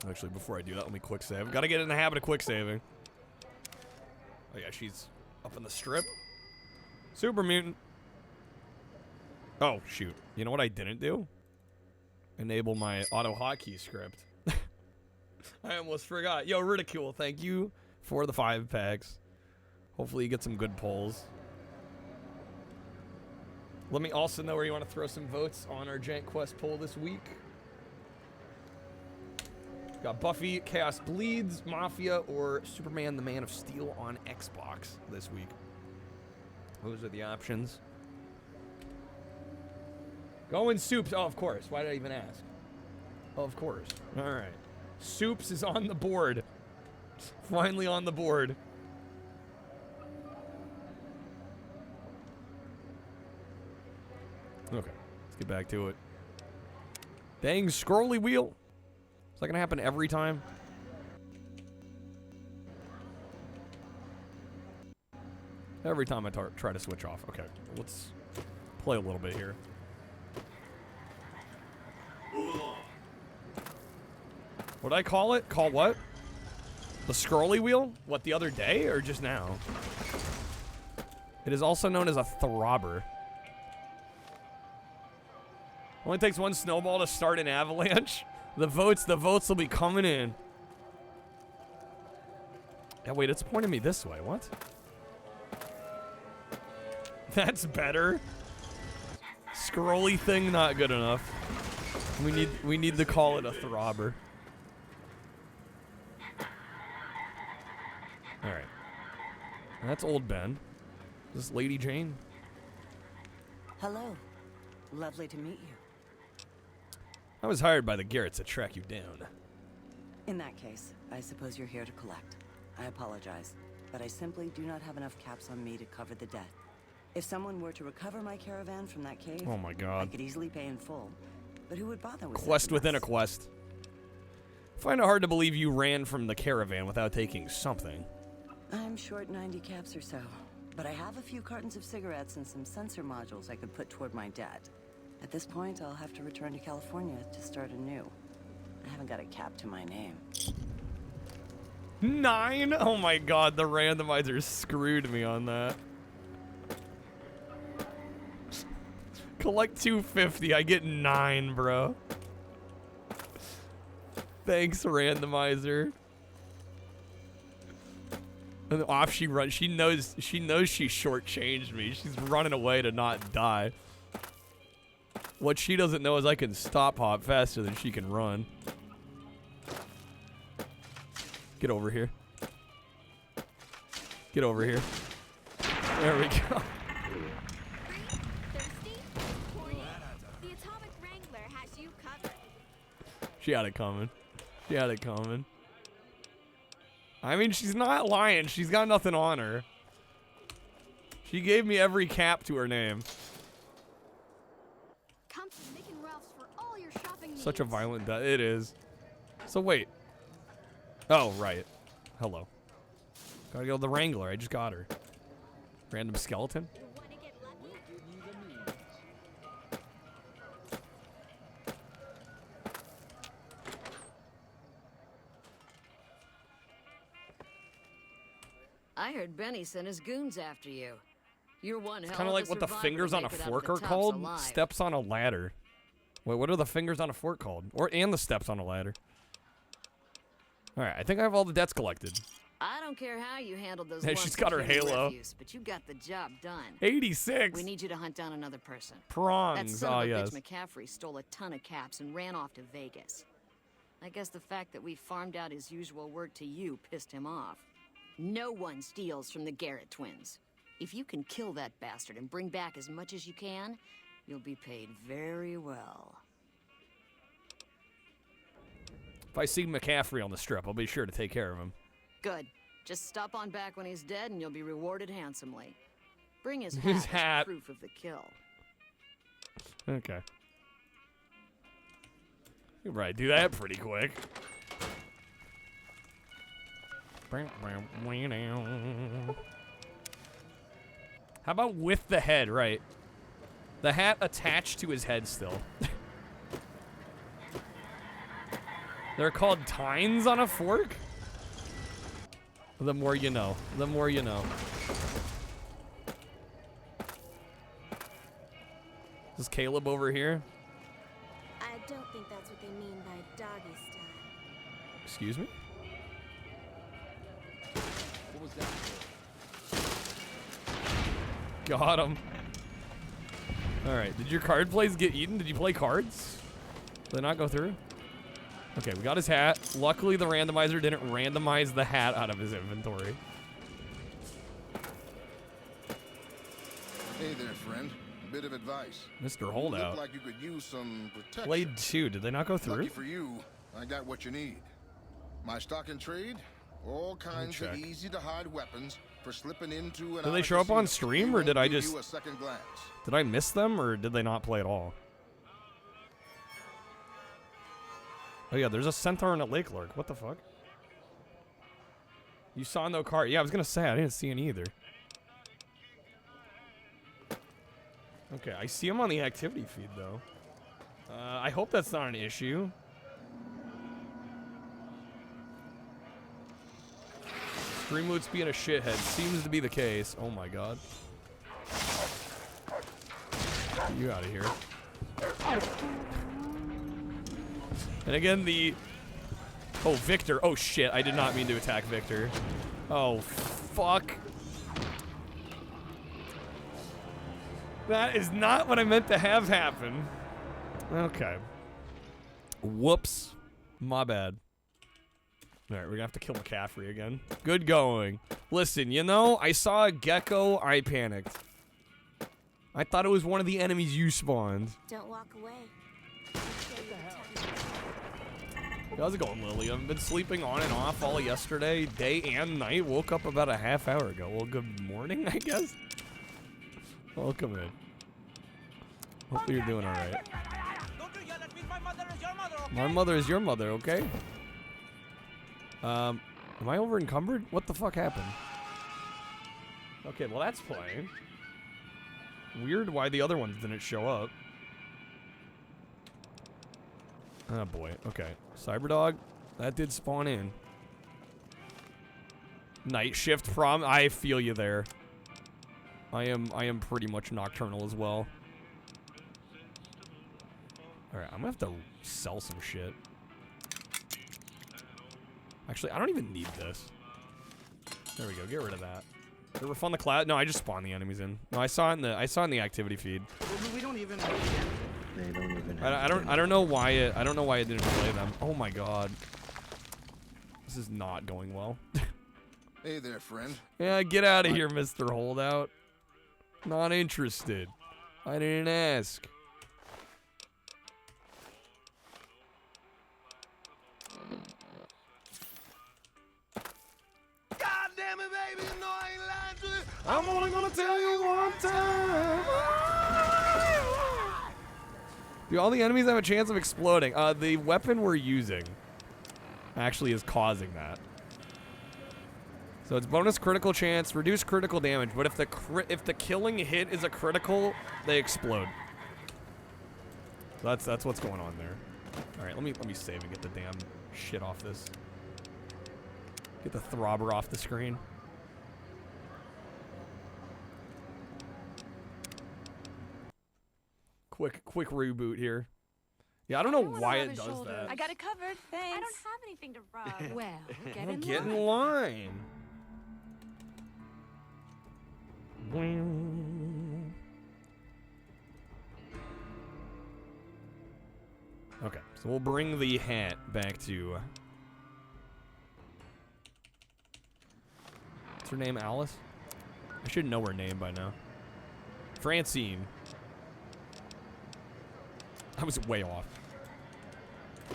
Actually, before I do that, let me quick save. Gotta get in the habit of quick saving. Oh yeah, she's up in the strip. Super mutant. Oh, shoot. You know what I didn't do? Enable my auto hotkey script. I almost forgot. Yo, Ridicule, thank you for the 5 packs. Hopefully you get some good polls. Let me also know where you want to throw some votes on our JANKQuEST poll this week. Got Buffy, Chaos Bleeds, Mafia, or Superman the Man of Steel on Xbox this week. Those are the options. Going Soups. Oh, of course. Why did I even ask? Oh, of course. All right. Soups is on the board. Finally on the board. Okay. Let's get back to it. Dang, scrolly wheel. Is that gonna happen every time? Every time I try to switch off. Okay, let's play a little bit here. What'd I call it? Call what? The scrolly wheel? What, the other day or just now? It is also known as a throbber. Only takes one snowball to start an avalanche. The votes will be coming in. Yeah, wait, it's pointing me this way. What? That's better. Scrolly thing, not good enough. We need to call it a throbber. All right. That's old Ben. Is this Lady Jane? Hello. Lovely to meet you. I was hired by the Garretts to track you down. In that case, I suppose you're here to collect. I apologize, but I simply do not have enough caps on me to cover the debt. If someone were to recover my caravan from that cave, oh my God, I could easily pay in full. But who would bother with quest within a quest? Find it hard to believe you ran from the caravan without taking something. I'm short 90 caps or so, but I have a few cartons of cigarettes and some sensor modules I could put toward my debt. At this point, I'll have to return to California to start anew. I haven't got a cap to my name. 9? Oh my God, the randomizer screwed me on that. Collect 250, I get 9, bro. Thanks, randomizer. And off she runs. She knows she shortchanged me. She's running away to not die. What she doesn't know is I can stop hop faster than she can run. Get over here. Get over here. There we go. The Atomic Wrangler has you covered. She had it coming. She had it coming. I mean, she's not lying. She's got nothing on her. She gave me every cap to her name. Come to Nick and Ralph's for all your shopping needs. Such a violent death. It is. So wait. Oh, right. Hello. Gotta go to the Wrangler. I just got her. Random skeleton. Want to get I heard Benny sent his goons after you. You're one hell Kind of like what the fingers on a fork are called. Steps on a ladder. Wait, what are the fingers on a fork called? And the steps on a ladder. All right, I think I have all the debts collected. I don't care how you handled those. Hey, she's got her halo. Refuse, but you got the job done. 86. We need you to hunt down another person. Prongs. That son of a yes. bitch McCaffrey stole a ton of caps and ran off to Vegas. I guess the fact that we farmed out his usual work to you pissed him off. No one steals from the Garrett twins. If you can kill that bastard and bring back as much as you can, you'll be paid very well. If I see McCaffrey on the strip, I'll be sure to take care of him. Good. Just stop on back when he's dead and you'll be rewarded handsomely. Bring his His hat, hat. as proof of the kill. Okay. You can probably do that pretty quick. How about with the head, right? The hat attached to his head still. They're called tines on a fork? The more you know. The more you know. Is Caleb over here? I don't think that's what they mean by doggy style. Excuse me? What was that for? Got him. Alright, did your card plays get eaten? Did you play cards? Did they not go through? Okay, we got his hat. Luckily, the randomizer didn't randomize the hat out of his inventory. Hey there, friend. A bit of advice. Mr. Holdout. Look like you could use some protection. Played 2. Did they not go through? Lucky for you, I got what you need. My stock and trade, all kinds of easy-to-hide weapons for slipping into and Did they show up on stream, or did I just... a second glance. Did I miss them, or did they not play at all? Oh yeah, there's a centaur and a lake lurk. What the fuck? You saw no card. Yeah, I was gonna say, I didn't see any either. Okay, I see him on the activity feed, though. I hope that's not an issue. Streamloot's being a shithead. Seems to be the case. Oh my god. Get you out of here. And again, the... Oh, Victor. Oh, shit. I did not mean to attack Victor. Oh, fuck. That is not what I meant to have happen. Okay. Whoops. My bad. Alright, we're gonna have to kill McCaffrey again. Good going. Listen, you know, I saw a gecko, I panicked. I thought it was one of the enemies you spawned. Don't walk away. How's it going, Lily? I've been sleeping on and off all yesterday, day and night. Woke up about a half hour ago. Well, good morning, I guess. Welcome in. Hopefully you're doing all right. My mother is your mother, okay? Am I over encumbered? What the fuck happened? Okay, well that's playing. Weird why the other ones didn't show up. Oh boy, okay. Cyberdog, that did spawn in. Night shift prom, I feel you there. I am pretty much nocturnal as well. Alright, I'm gonna have to sell some shit. Actually, I don't even need this. There we go, get rid of that. Did we fund the cloud? No, I just spawned the enemies in. No, I saw it in the activity feed. We don't even They don't even I don't know why it didn't play them. Oh my god. This is not going well. Hey there, friend. Yeah, get out of here, Mr. Holdout. Not interested. I didn't ask. God damn it, baby, you know I ain't lying to you. I'm only gonna tell you one time. Do all the enemies have a chance of exploding? The weapon we're using actually is causing that. So it's bonus critical chance, reduce critical damage, but if the killing hit is a critical, they explode. So that's what's going on there. All right, let me save and get the damn shit off this. Get the throbber off the screen. quick reboot here. Yeah, I don't know why it does that. I got it covered. Thanks. I don't have anything to rub. Well, Get in line. Okay, so we'll bring the hat back to... What's her name, Alice? I should know her name by now. Francine. I was way off.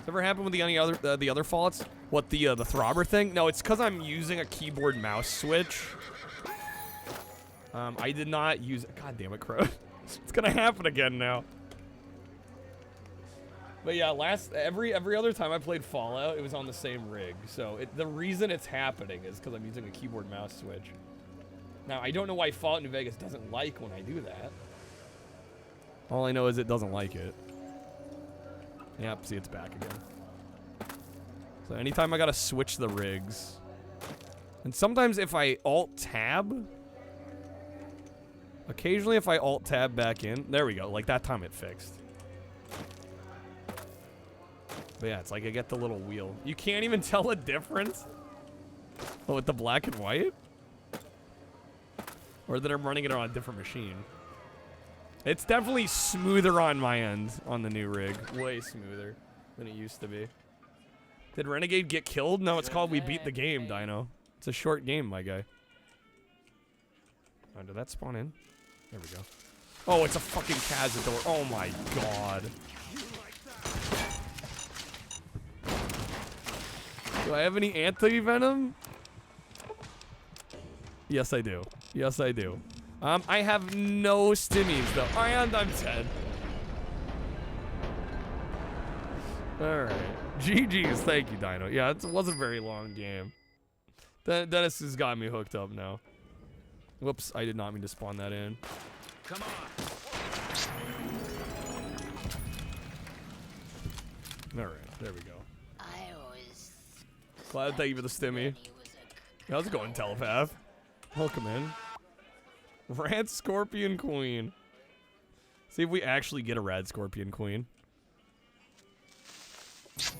Ever happened with the other faults? What, the throbber thing? No, it's because I'm using a keyboard mouse switch. I did not use... God damn it, Crow. It's gonna happen again now. But yeah, every other time I played Fallout, it was on the same rig. So the reason it's happening is because I'm using a keyboard mouse switch. Now, I don't know why Fallout New Vegas doesn't like when I do that. All I know is it doesn't like it. Yep, see, it's back again. So anytime I gotta switch the rigs. And sometimes if I Alt-Tab... Occasionally if I Alt-Tab back in... There we go, like that time it fixed. But yeah, it's like I get the little wheel. You can't even tell a difference? Oh, with the black and white? Or that I'm running it on a different machine. It's definitely smoother on my end on the new rig. Way smoother than it used to be. Did Renegade get killed? No, it's called We Beat the Game, Dino. It's a short game, my guy. Oh, did that spawn in? There we go. Oh, it's a fucking Cazador. Oh my god. Do I have any anti-venom? Yes, I do. Yes, I do. I have no stimmies, though. And I'm dead. Alright. GG's. Thank you, Dino. Yeah, it wasn't a very long game. Dennis has got me hooked up now. Whoops, I did not mean to spawn that in. Come on. Alright, there we go. Glad, thank you for the stimmy. How's it going, Telepath? Welcome in. Rad Scorpion Queen. See if we actually get a Rad Scorpion Queen. It's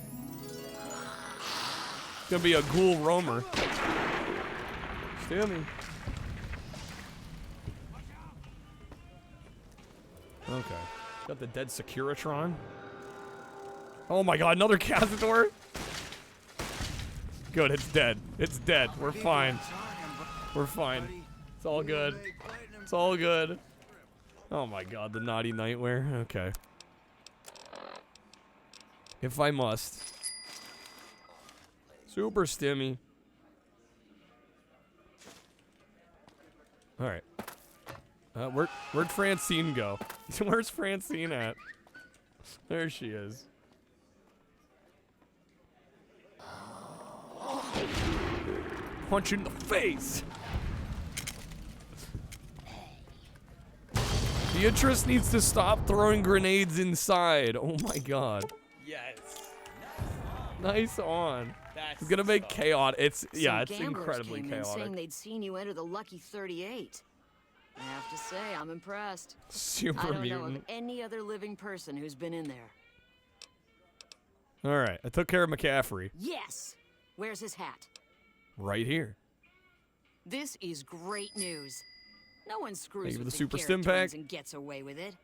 gonna be a ghoul roamer. Stimmy. Okay. Got the dead Securitron. Oh my god, another Cazador? Good, it's dead. It's dead. We're fine. We're fine. It's all good. It's all good. Oh my god, the naughty nightmare. Okay. If I must. Super stimmy. Alright. Where'd Francine go? Where's Francine at? There she is. Punch in the face. Beatrice needs to stop throwing grenades inside. Oh my god. Yes. Nice on. That's it's gonna make chaotic. It's Some it's incredibly came in chaotic. saying they'd seen you enter the lucky 38. I have to say, I'm impressed. Super I don't know mutant. of any other living person who's been in there. All right, I took care of McCaffrey. Yes. Where's his hat? Right here. This is great news. No one screws Thank you for with the super Garrett stim pack. twins and gets away with it.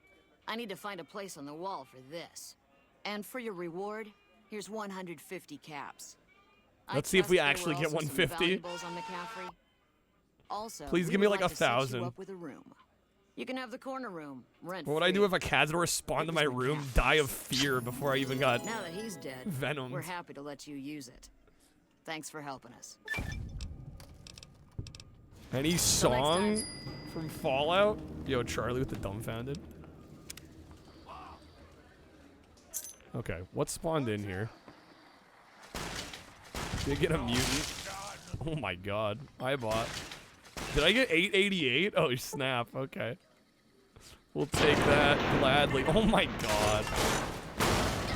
I need to find a place on the wall for this. And for your reward, here's 150 caps. Let's see if we actually get 150. Also, please give me like 1,000. Up with a room. You can have the corner room. Rent What would I do if a Cazador spawned in my room, die of fear before I even got now that he's dead, venomed? We're happy to let you use it. Thanks for helping us. Any song from Fallout? Yo, Charlie with the dumbfounded. Okay, what spawned in here? Did I get a mutant? Oh my god, I bought. Did I get 888? Oh snap, okay. We'll take that gladly. Oh my god.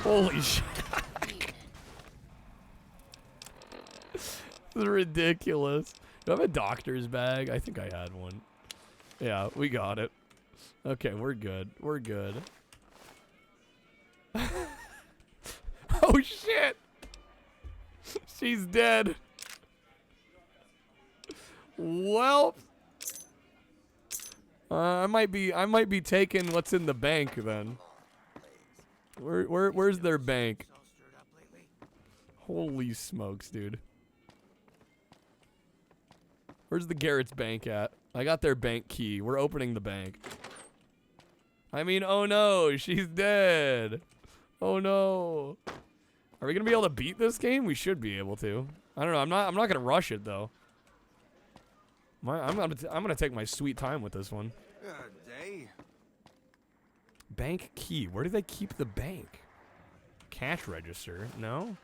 Holy shit. This is ridiculous. Do I have a doctor's bag? I think I had one. Yeah, we got it. Okay, we're good. We're good. Oh shit! She's dead. Well, I might be taking what's in the bank then. Where's their bank? Holy smokes, dude. Where's the Garrett's bank at? I got their bank key. We're opening the bank. I mean, oh no, she's dead. Oh no. Are we gonna be able to beat this game? We should be able to. I don't know. I'm not gonna rush it though. I'm gonna take my sweet time with this one. Day. Bank key. Where do they keep the bank? Cash register. No.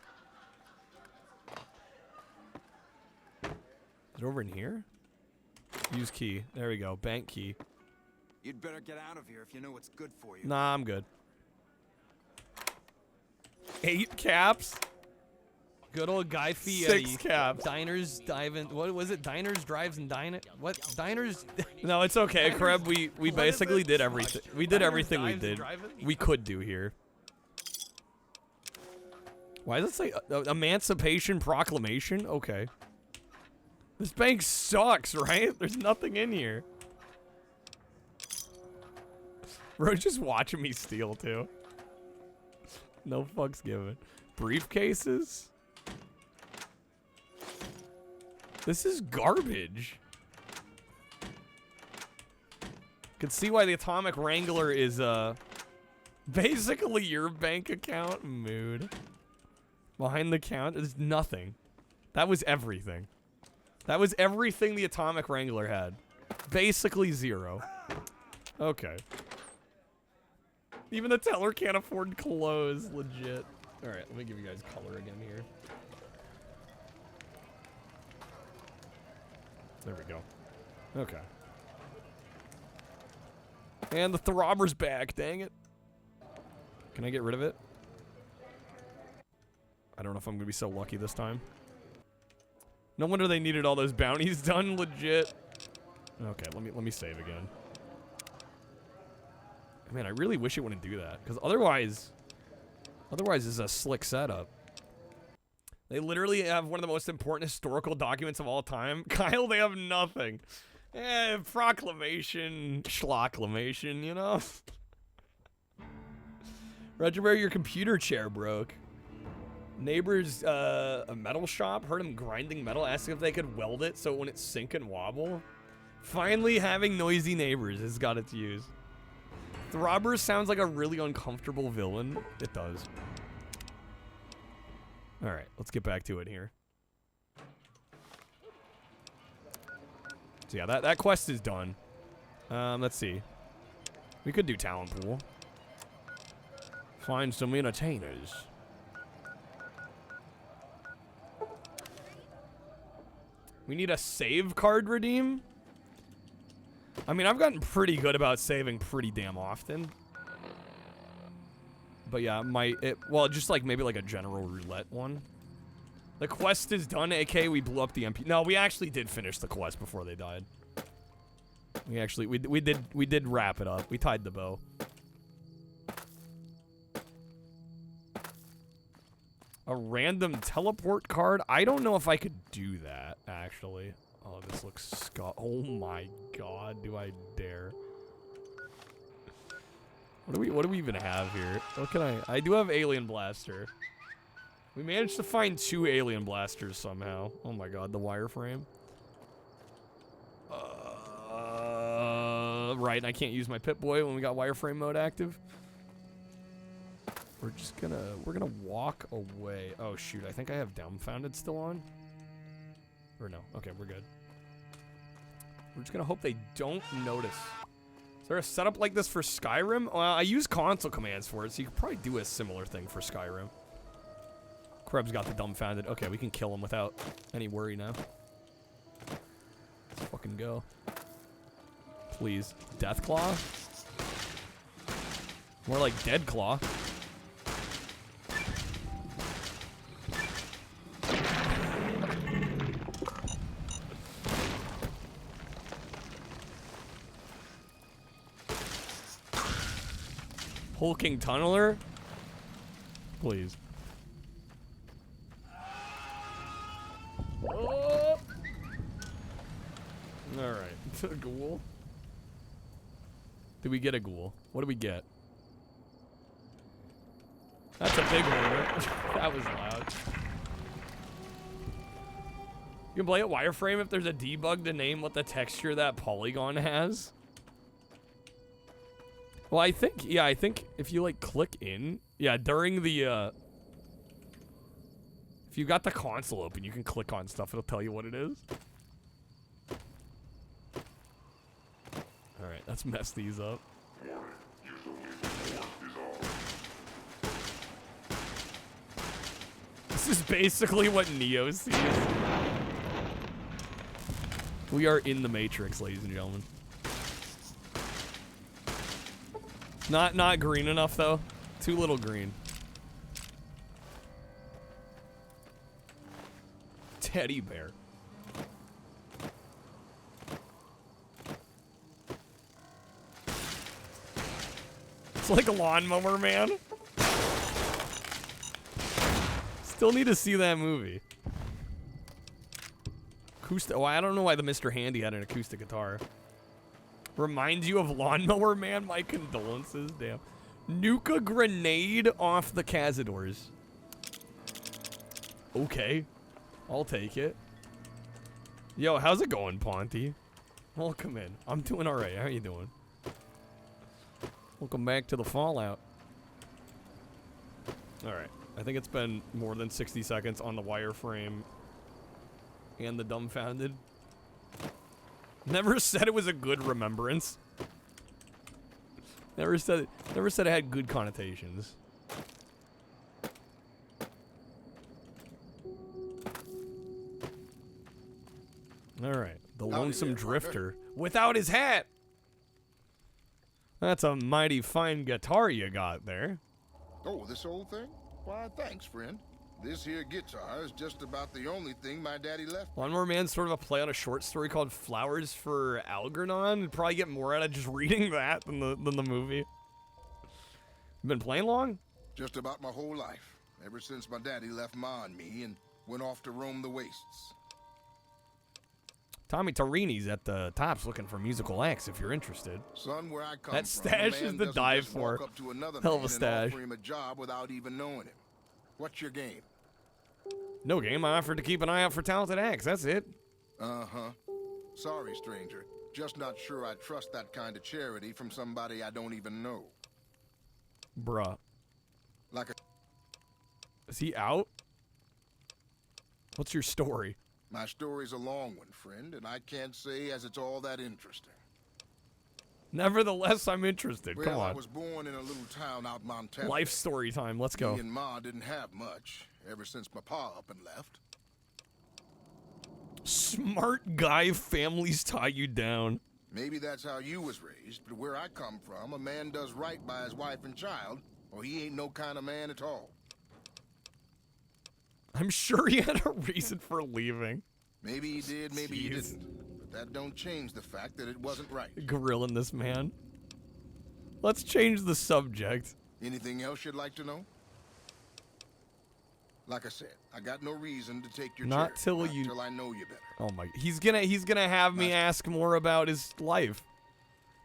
Is it over in here? Use key. There we go. Bank key. You'd better get out of here if you know what's good for you. Nah, I'm good. 8 caps. Good old Guy Fieri. 6 caps. Diners, diving. What was it? Diners, drives, and dine it. What? Diners. No, it's okay, Kreb. We basically did everything. We did everything we did. We could do here. Why does it say Emancipation Proclamation? Okay. This bank sucks, right? There's nothing in here. Bro's just watching me steal too. No fucks given. Briefcases? This is garbage. Can see why the Atomic Wrangler is basically your bank account. Mood. Behind the count is nothing. That was everything. That was everything the Atomic Wrangler had. Basically 0. Okay. Even the teller can't afford clothes. Legit. Alright, let me give you guys color again here. There we go. Okay. And the Throbber's back, dang it. Can I get rid of it? I don't know if I'm gonna be so lucky this time. No wonder they needed all those bounties done, legit. Okay, let me save again. Man, I really wish it wouldn't do that, because otherwise it's a slick setup. They literally have one of the most important historical documents of all time. Kyle, they have nothing. Proclamation, schloclamation, you know? Roger, your computer chair broke. Neighbors, a metal shop, heard him grinding metal, asking if they could weld it so it wouldn't sink and wobble. Finally, having noisy neighbors has got its use. Throbber sounds like a really uncomfortable villain. It does. Alright, let's get back to it here. So yeah, that quest is done. Let's see. We could do talent pool. Find some entertainers. We need a save card redeem? I mean, I've gotten pretty good about saving pretty damn often. But yeah, well, just like maybe like a general roulette one. The quest is done, aka we blew up the MP. No, we actually did finish the quest before they died. We actually, we did wrap it up. We tied the bow. A random teleport card? I don't know if I could do that, actually. Oh, this looks oh my god, do I dare. What do we even have here? What can I do have Alien Blaster. We managed to find 2 Alien Blasters somehow. Oh my god, the wireframe. Right, I can't use my Pip-Boy when we got wireframe mode active. We're gonna walk away. Oh shoot, I think I have Dumbfounded still on. Or no, okay, we're good. We're just gonna hope they don't notice. Is there a setup like this for Skyrim? Well, I use console commands for it, so you could probably do a similar thing for Skyrim. Krebs got the Dumbfounded. Okay, we can kill him without any worry now. Let's fucking go. Please. Deathclaw? More like Deadclaw. Hulking Tunneler? Please. Oh! Alright. Ghoul? Did we get a ghoul? What do we get? That's a big one. That was loud. You can play it wireframe if there's a debug to name what the texture that polygon has. Well, I think if you like click in, yeah, during the, if you got the console open, you can click on stuff, it'll tell you what it is. Alright, let's mess these up. This is basically what Neo sees. We are in the Matrix, ladies and gentlemen. Not green enough, though. Too little green. Teddy bear. It's like a Lawnmower Man. Still need to see that movie. Acoustic. Oh, I don't know why the Mr. Handy had an acoustic guitar. Reminds you of Lawnmower Man? My condolences. Damn. Nuke a grenade off the Cazadors. Okay. I'll take it. Yo, how's it going, Ponty? Welcome in. I'm doing alright. How you doing? Welcome back to the Fallout. Alright. I think it's been more than 60 seconds on the wireframe and the dumbfounded. Never said it was a good remembrance. Never said it had good connotations. Alright. The Lonesome Drifter. Without his hat! That's a mighty fine guitar you got there. Oh, this old thing? Why, thanks, friend. This here guitar is just about the only thing my daddy left. Lawnmower Man's sort of a play on a short story called Flowers for Algernon. You'd probably get more out of just reading that than the movie. You been playing long? Just about my whole life. Ever since my daddy left Ma and me and went off to roam the wastes. Tommy Torini's at the Tops looking for musical acts if you're interested. Son, where I come that stash from, is to die for. Hell of a stash. Offer him a job without even knowing him. What's your game? No game. I offered to keep an eye out for talented acts. That's it. Uh-huh. Sorry, stranger. Just not sure I trust that kind of charity from somebody I don't even know. Bruh. Like a... Is he out? What's your story? My story's a long one, friend, and I can't say as it's all that interesting. Nevertheless, I'm interested. Well, Come on. I was born in a little town out Montana. Life story time. Let's go. Me and Ma didn't have much ever since my pa up and left. Smart guy families tie you down. Maybe that's how you was raised, but where I come from, a man does right by his wife and child, or he ain't no kind of man at all. I'm sure he had a reason for leaving. Maybe he did, maybe he didn't. But that don't change the fact that it wasn't right. Grilling this man. Let's change the subject. Anything else you'd like to know? Like I said, I got no reason to take your Not till I know you better. Oh my! He's gonna have me ask more about his life.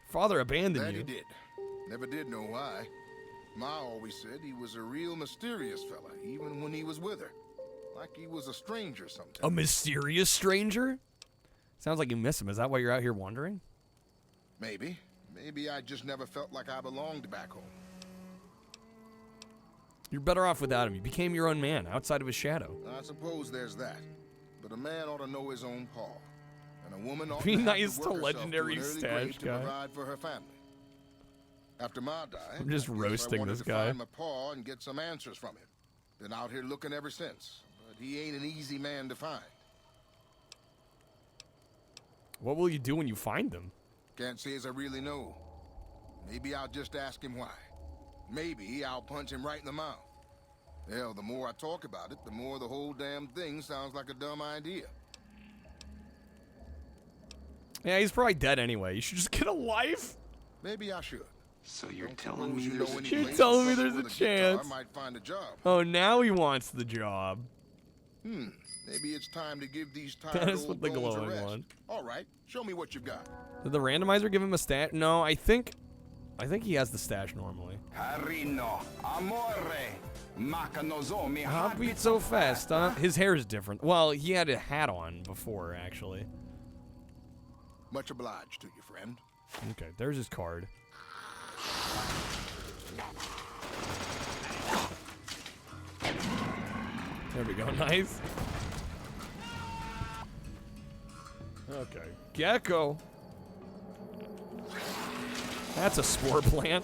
Father abandoned That you. he did. Never did know why. Ma always said he was a real mysterious fella, even when he was with her. Like he was a stranger sometimes. A mysterious stranger? Sounds like you miss him. Is that why you're out here wandering? Maybe. Maybe I just never felt like I belonged back home. You're better off without him. You became your own man, outside of his shadow. I suppose there's that. But a man ought to know his own paw. And a woman ought Be to nice have to to work legendary herself to an early stash grave guy. to provide for her family. After Ma died, I'm just I guess roasting I wanted this to guy. find my paw and get some answers from him. Been out here looking ever since. But he ain't an easy man to find. What will you do when you find him? Can't say as I really know. Maybe I'll just ask him why. Maybe I'll punch him right in the mouth. Hell, the more I talk about it, the more the whole damn thing sounds like a dumb idea. Yeah, he's probably dead anyway. You should just get a life. Maybe I should. So you're telling me there's a You're telling me there's a chance. I might find a job. Oh, now he wants the job. Maybe it's time to give these tired Dennis old with the bones a glowing rest. one. All right, show me what you've got. Did the randomizer give him a stat? No, I think he has the stash normally. Carino, amore, macanozomi. How beat so fast, huh? His hair is different. Well, he had a hat on before, actually. Much obliged to you, friend. Okay, there's his card. There we go, nice. Okay, gecko. That's a spore plant.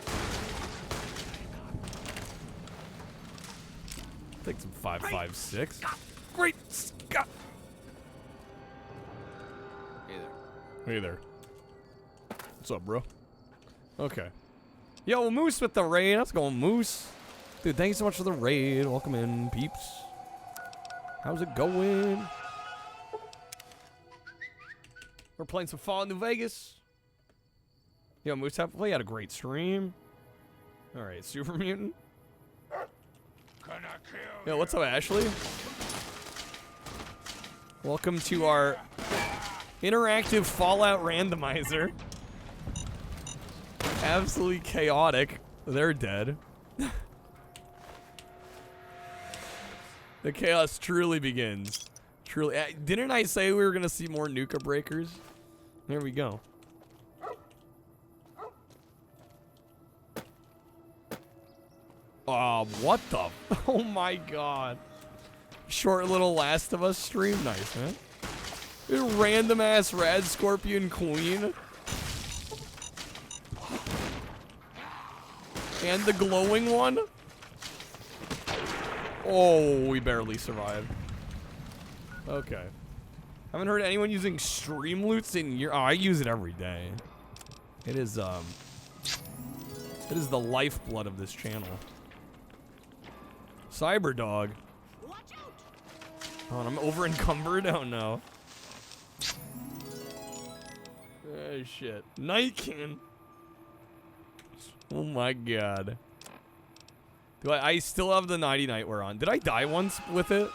Take some 5.56. Great Scott. Hey there. Hey there. What's up, bro? Okay. Yo, Moose with the raid. How's it going, Moose? Dude, thank you so much for the raid. Welcome in, peeps. How's it going? We're playing some Fallout New Vegas. Yo, Moose, he had a great stream. Alright, Super Mutant. Yo, what's up, Ashley? Welcome to our interactive Fallout randomizer. Absolutely chaotic. They're dead. The chaos truly begins. Truly. Didn't I say we were going to see more Nuka Breakers? There we go. What the? Oh my god. Short little Last of Us stream. Nice, man. Random ass Rad Scorpion Queen. And the glowing one. Oh, we barely survived. Okay. Haven't heard anyone using stream loots in years. Oh, I use it every day. It is the lifeblood of this channel. Cyberdog. Oh, and I'm over encumbered. Oh no. Oh shit. Nightkin. Oh my god. Do I still have the Nighty Nightwear on? Did I die once with it?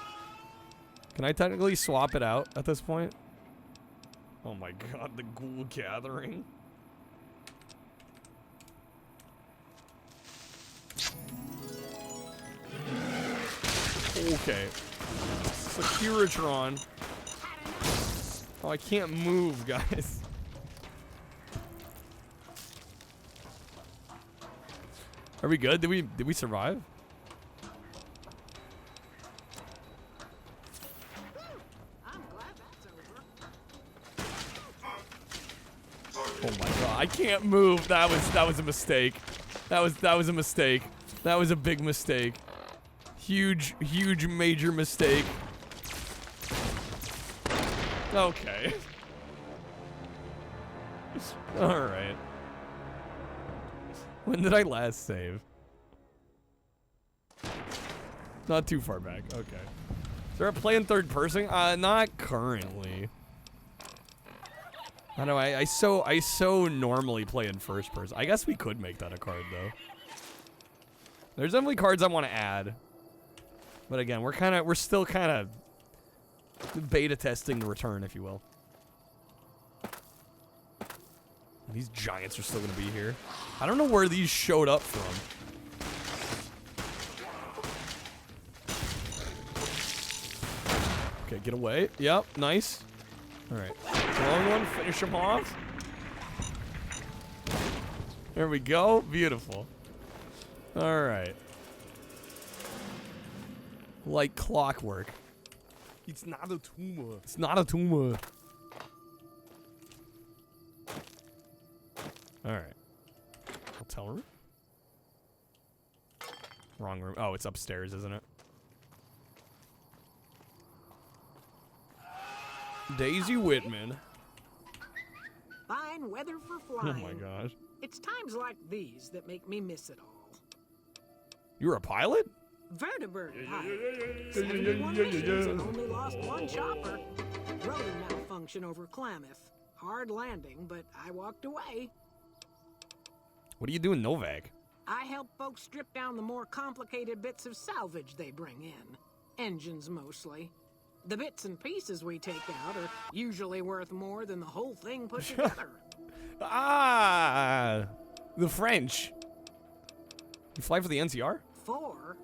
Can I technically swap it out at this point? Oh my god, the Ghoul Gathering. Okay. Securitron. Oh, I can't move, guys. Are we good? Did we survive? Oh my god, I can't move. That was a mistake. That was a mistake. That was a big mistake. Huge major mistake. Okay. All right. When did I last save? Not too far back. Okay. Is there a play in third person? Not currently. I know. I so normally play in first person. I guess we could make that a card though. There's definitely cards I want to add, but again, we're still kind of beta testing the return, if you will. These giants are still gonna be here. I don't know where these showed up from. Okay, get away. Yep, nice. All right, long one, finish him off. There we go, beautiful. All right. Like clockwork. It's not a tumor. It's not a tumor. All right. Hotel room? Wrong room. Oh, it's upstairs, isn't it? Daisy Whitman. Fine weather for Oh flying. my gosh. It's times like these that make me miss it all. You're a pilot? Vertibird pilot. 71 missions and only lost one chopper. Rotor malfunction over Klamath. Hard landing, but I walked away. What do you do in Novak? I help folks strip down the more complicated bits of salvage they bring in. Engines mostly. The bits and pieces we take out are usually worth more than the whole thing put together. Ah, the French. You fly for the NCR? 4?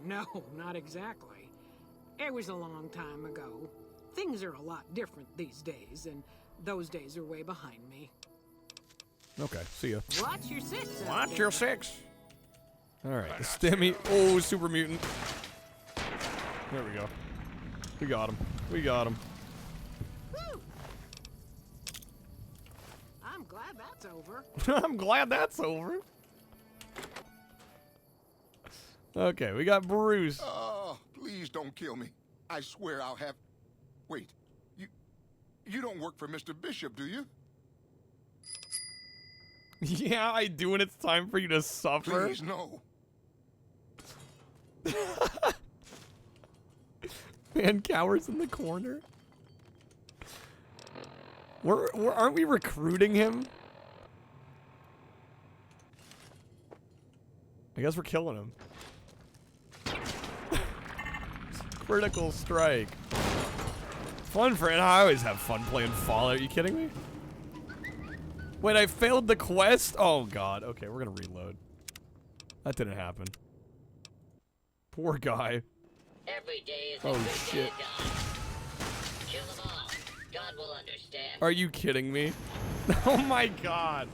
No, not exactly. It was a long time ago. Things are a lot different these days, and those days are way behind me. Okay, see ya. Watch your six. Watch your six. All right, the Stimmy. Oh, super mutant. There we go. We got him. We got him. Woo! I'm glad that's over. I'm glad that's over. Okay, we got Bruce. Oh, please don't kill me. I swear I'll have... Wait, you don't work for Mr. Bishop, do you? Yeah, I do, and it's time for you to suffer. Please, no. Man cowers in the corner. Aren't we recruiting him? I guess we're killing him. Critical strike. Fun, friend. I always have fun playing Fallout. Are you kidding me? Wait, I failed the quest? Oh, God. Okay, we're going to reload. That didn't happen. Poor guy. Every day is oh, shit. Kill them all. God will understand. Are you kidding me? Oh, my God.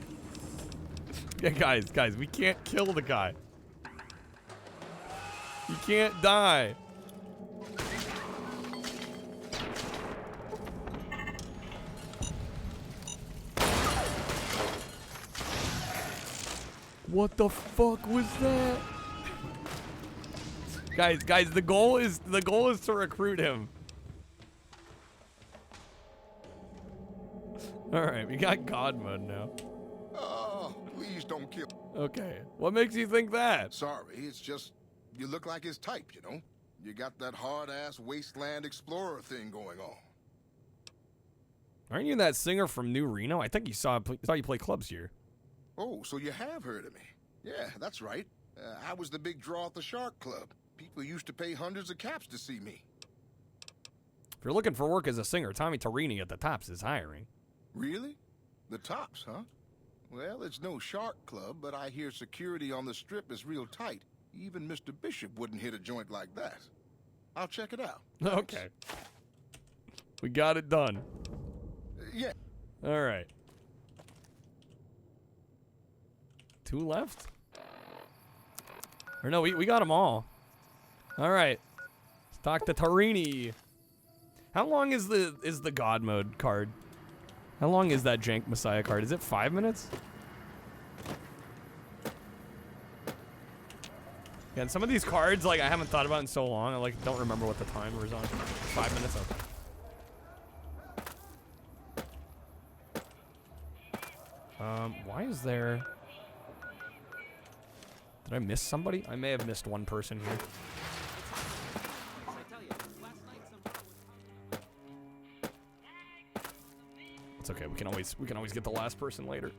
Yeah, guys, we can't kill the guy. You can't die. What the fuck was that? Guys, the goal is to recruit him. All right, we got God mode now. Oh, please don't kill. Okay, what makes you think that? Sorry, it's just you look like his type, you know. You got that hard-ass wasteland explorer thing going on. Aren't you that singer from New Reno? I think you saw you play clubs here. Oh, so you have heard of me. Yeah, that's right. I was the big draw at the Shark Club. People used to pay hundreds of caps to see me. If you're looking for work as a singer, Tommy Tarini at the Tops is hiring. Really? The Tops, huh? Well, it's no Shark Club, but I hear security on the Strip is real tight. Even Mr. Bishop wouldn't hit a joint like that. I'll check it out. Okay. We got it done. Yeah. All right. 2 left? Or no, we got them all. All right. Let's talk to Tarini. How long is the God mode card? How long is that Jank Messiah card? Is it 5 minutes? Yeah, and some of these cards, like, I haven't thought about in so long. I, like, don't remember what the timer is on. 5 minutes? Okay. Why is there... Did I miss somebody? I may have missed one person here. It's okay. We can always get the last person later.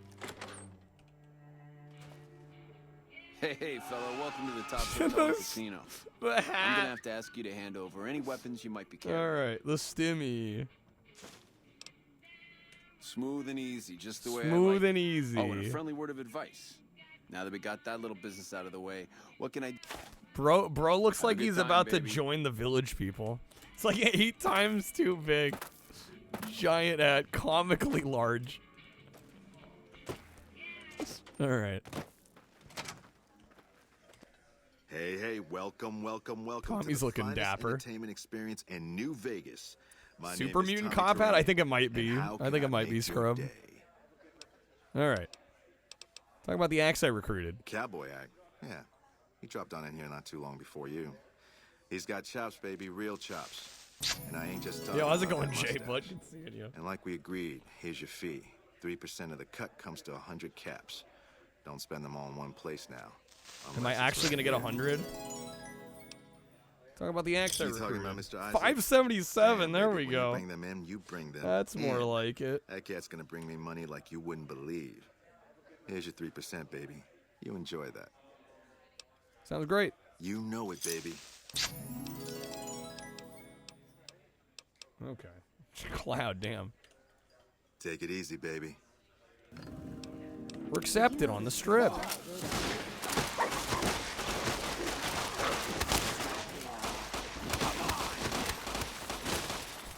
Hey, fella, welcome to the Top Hotel Casino. I'm gonna have to ask you to hand over any weapons you might be carrying. All right, the Stimmy. Smooth and easy, just the way I Smooth like and easy. Oh, and a friendly word of advice. Now that we got that little business out of the way, what can I... Bro looks like he's about baby. to join the village people. It's like 8 times too big. Giant at comically large. All right. Hey, welcome Tommy's to the looking finest dapper. entertainment experience in New Vegas. My Super name is mutant Tommy cop hat? I Tarini, think it might be. and how I think can it might make be your Scrub. day? All right. Talk about the axe I recruited. Cowboy act. Yeah, he dropped on in here not too long before you. He's got chops, baby, real chops. And I ain't just talking Yo, how's it about going, that Jay? mustache. Bud, good seeing you. And like we agreed, here's your fee. 3% of the cut comes to 100 caps. Don't spend them all in one place now. Am I actually gonna get 100? Talk about the axe I You talking recruited. about Mr. Isaac? 577. Yeah, there baby, we when go. You bring them in, you bring them. That's more in. like it. That cat's gonna bring me money like you wouldn't believe. Here's your 3%, baby. You enjoy that. Sounds great. You know it, baby. Okay. Cloud, damn. Take it easy, baby. We're accepted on the strip.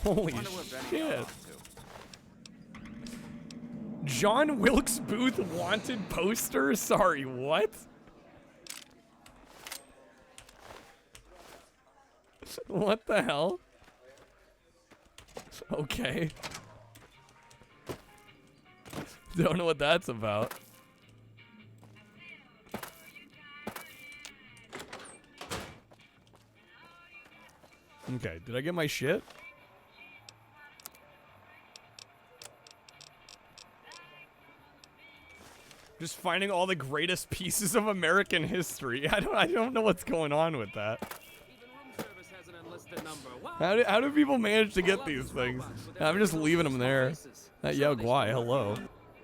Holy shit. John Wilkes Booth wanted poster? Sorry, what? What the hell? Okay. Don't know what that's about. Okay, did I get my shit? Just finding all the greatest pieces of American history. I don't know what's going on with that. How do people manage to get these things? I'm just leaving them there. That Yao Guai, hello.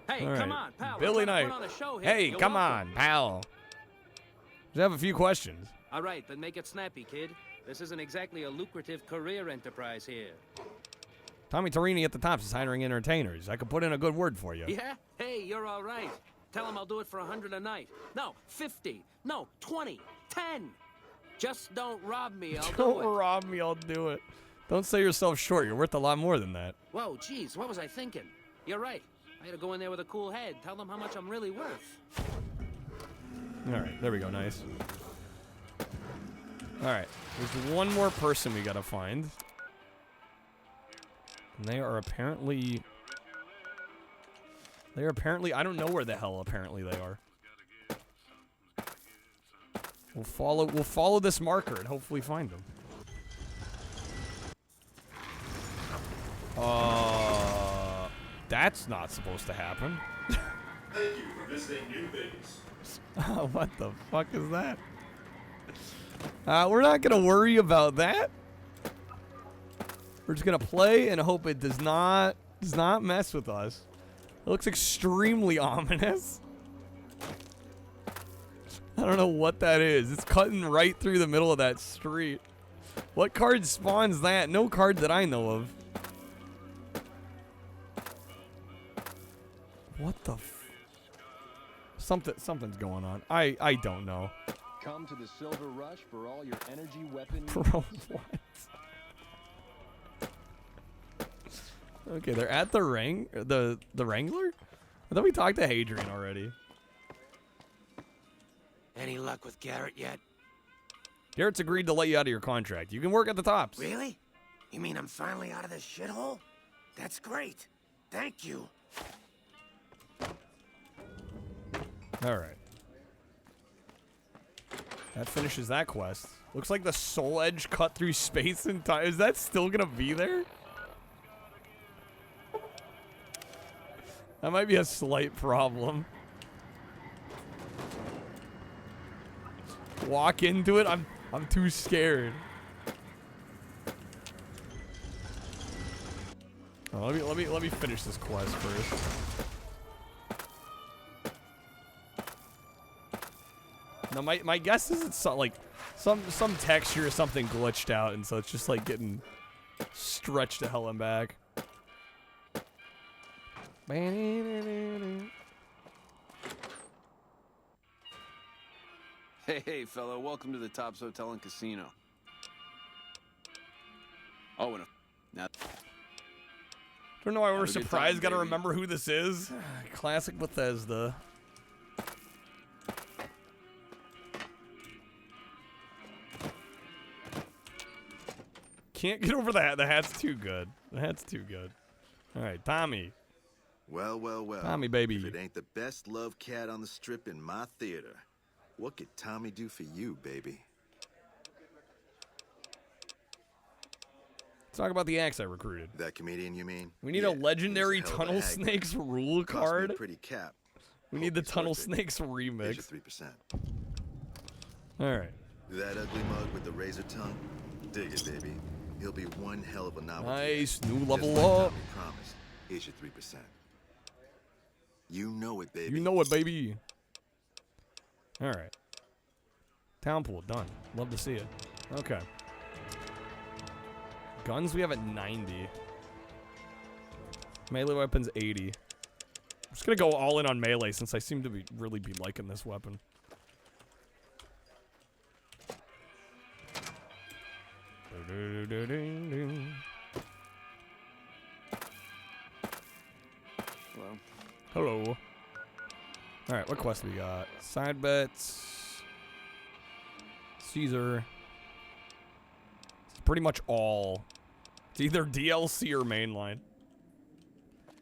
Hey, all right. come on, pal. Billy Knight. Hey, come on, pal. Just have a few questions. All right, then make it snappy, kid. This isn't exactly a lucrative career enterprise here. Tommy Torini at the Tops is hiring entertainers. I could put in a good word for you. Yeah? Hey, you're all right. Tell him I'll do it for 100 a night. No, 50. No, 20. 10. Just don't rob me, I'll do it. Don't rob me, I'll do it. Don't sell yourself short. You're worth a lot more than that. Whoa, geez, what was I thinking? You're right. I had to go in there with a cool head. Tell them how much I'm really worth. All right, there we go. Nice. All right, there's one more person we gotta find. And they are apparently... I don't know where the hell apparently they are. We'll follow this marker and hopefully find them. That's not supposed to happen. Thank you for visiting New Vegas. What the fuck is that? We're not gonna worry about that. We're just gonna play and hope it does not mess with us. It looks extremely ominous. I don't know what that is. It's cutting right through the middle of that street. What card spawns that? No card that I know of. What the something's going on. I don't know. Come to the Silver Rush for all your energy weapon. Bro, what? Okay, they're at the Wrangler? I thought we talked to Hadrian already. Any luck with Garrett yet? Garrett's agreed to let you out of your contract. You can work at the Tops. Really? You mean I'm finally out of this shithole? That's great. Thank you. All right. That finishes that quest. Looks like the Soul Edge cut through space and time. Is that still gonna be there? That might be a slight problem. Walk into it. I'm too scared. Oh, let me finish this quest first. Now my guess is it's like some texture or something glitched out, and so it's just like getting stretched to hell and back. Hey, fella, welcome to the Tops Hotel and Casino. Oh, and now. Don't know why we're surprised. Gotta remember who this is. Classic Bethesda. Can't get over the hat. The hat's too good. The hat's too good. All right, Tommy. Well. Tommy, baby. If it ain't the best love cat on the strip in my theater, what could Tommy do for you, baby? Let's talk about the axe I recruited. That comedian, you mean? We need a legendary Tunnel Snakes rule card. Cost me a pretty cap. We need the Tunnel Snakes remix. Here's your 3%. All right. That ugly mug with the razor tongue? Dig it, baby. He'll be one hell of a novelty. Nice, new level Just like up. Tommy promised. Here's your 3%. You know it, baby. You know it, baby. All right. Town pool, done. Love to see it. Okay. Guns we have at 90. Melee weapons 80. I'm just gonna go all in on melee since I seem to really be liking this weapon. Hello. Hello. Alright, what quest we got? Side bets. Caesar. It's pretty much all. It's either DLC or mainline.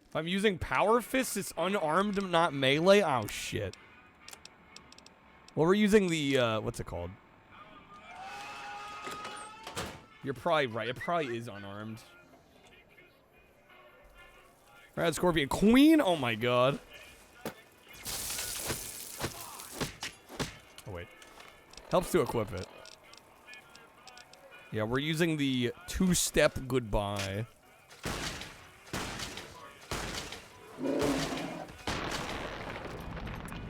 If I'm using Power Fist, it's unarmed, not melee. Oh, shit. Well, we're using the, what's it called? You're probably right. It probably is unarmed. Rad Scorpion Queen? Oh my god. Oh wait. Helps to equip it. Yeah, we're using the two-step goodbye.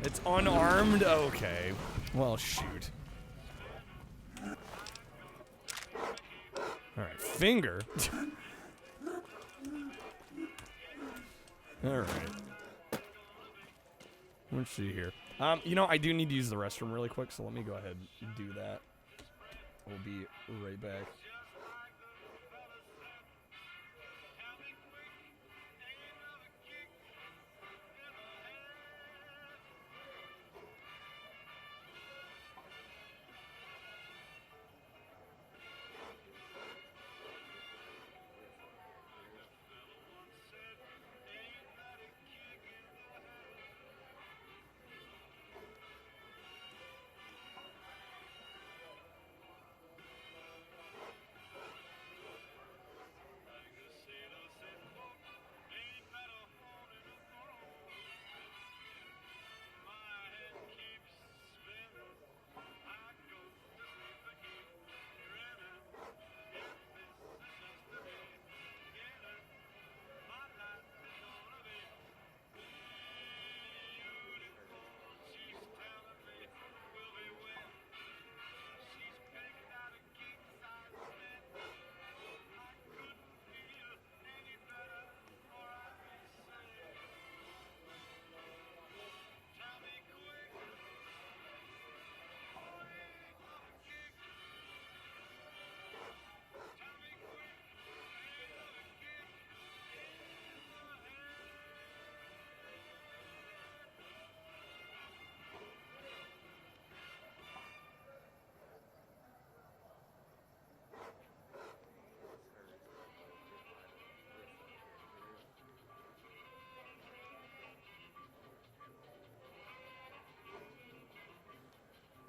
It's unarmed? Okay. Well, shoot. Alright, finger. Alright. Let's see here. You know, I do need to use the restroom really quick, so let me go ahead and do that. We'll be right back.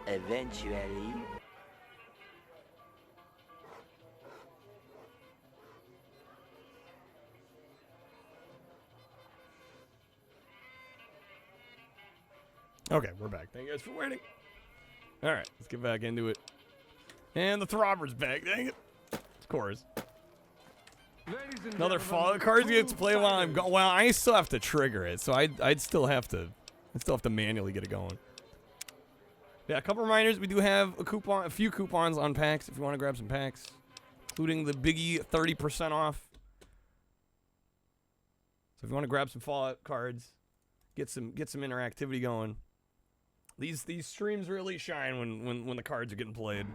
Eventually. Okay, we're back. Thank you guys for waiting. Alright, let's get back into it. And the Throbber's back, dang it. Of course. Another Fallout card you get to play while I'm going. Well, I still have to trigger it, so I'd still have to manually get it going. Yeah, a couple reminders. We do have a few coupons on packs if you want to grab some packs, including the biggie 30% off. So if you want to grab some Fallout cards, get some interactivity going. These streams really shine when the cards are getting played.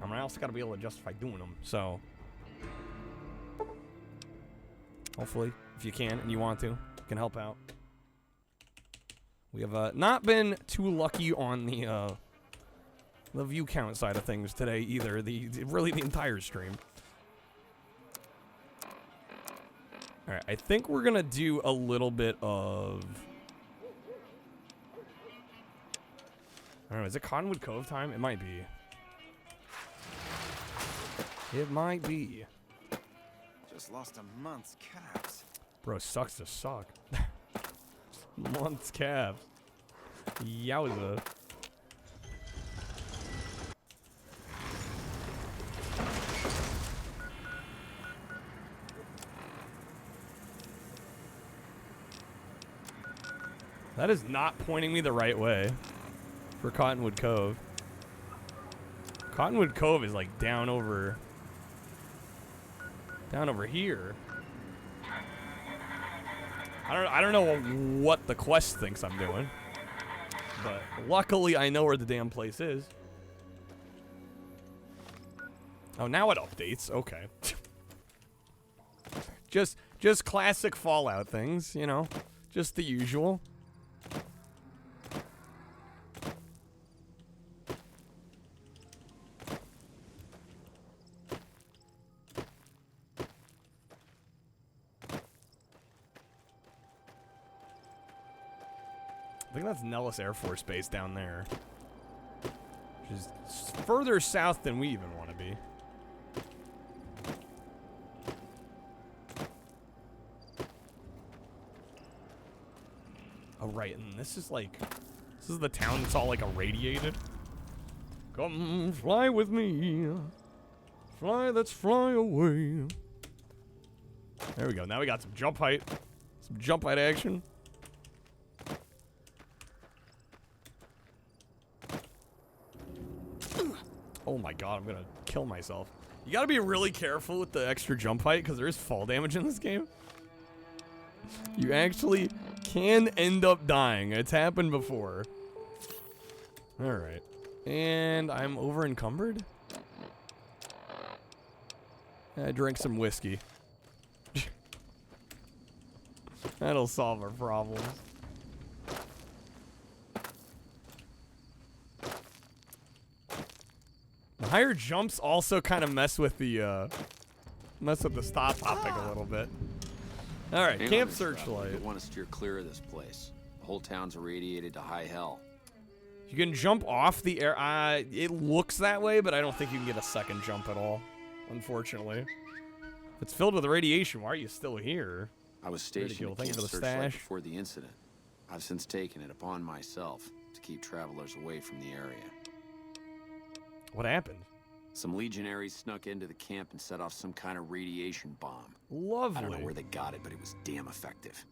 I mean, I also got to be able to justify doing them. So hopefully, if you can and you want to, you can help out. We have not been too lucky on the view count side of things today either. Really the entire stream. All right, I think we're gonna do a little bit of. I don't know. Is it Cottonwood Cove time? It might be. It might be. Just lost a month's calves. Bro, sucks to suck. Month's calves. Yowza. That is not pointing me the right way for Cottonwood Cove. Cottonwood Cove is like down over here. I don't know what the quest thinks I'm doing, but luckily I know where the damn place is. Oh, now it updates. Okay. Just classic Fallout things, you know, just the usual. I think that's Nellis Air Force Base down there. Which is further south than we even want to be. Oh, right, and this is the town that's all like irradiated. Come fly with me. Fly, let's fly away. There we go. Now we got some jump height. Some jump height action. Oh my god, I'm gonna kill myself. You gotta be really careful with the extra jump height because there is fall damage in this game. You actually can end up dying. It's happened before. Alright. And I'm over encumbered? I drank some whiskey. That'll solve our problems. The higher jumps also kind of mess with the stop hopping a little bit. All right, Camp Searchlight. You want to steer clear of this place. The whole town's irradiated to high hell. You can jump off the air. It looks that way, but I don't think you can get a second jump at all, unfortunately. If it's filled with radiation, why are you still here? I was stationed at Camp Searchlight before the incident. I've since taken it upon myself to keep travelers away from the area. What happened? Some legionaries snuck into the camp and set off some kind of radiation bomb. Lovely. I don't know where they got it, but it was damn effective.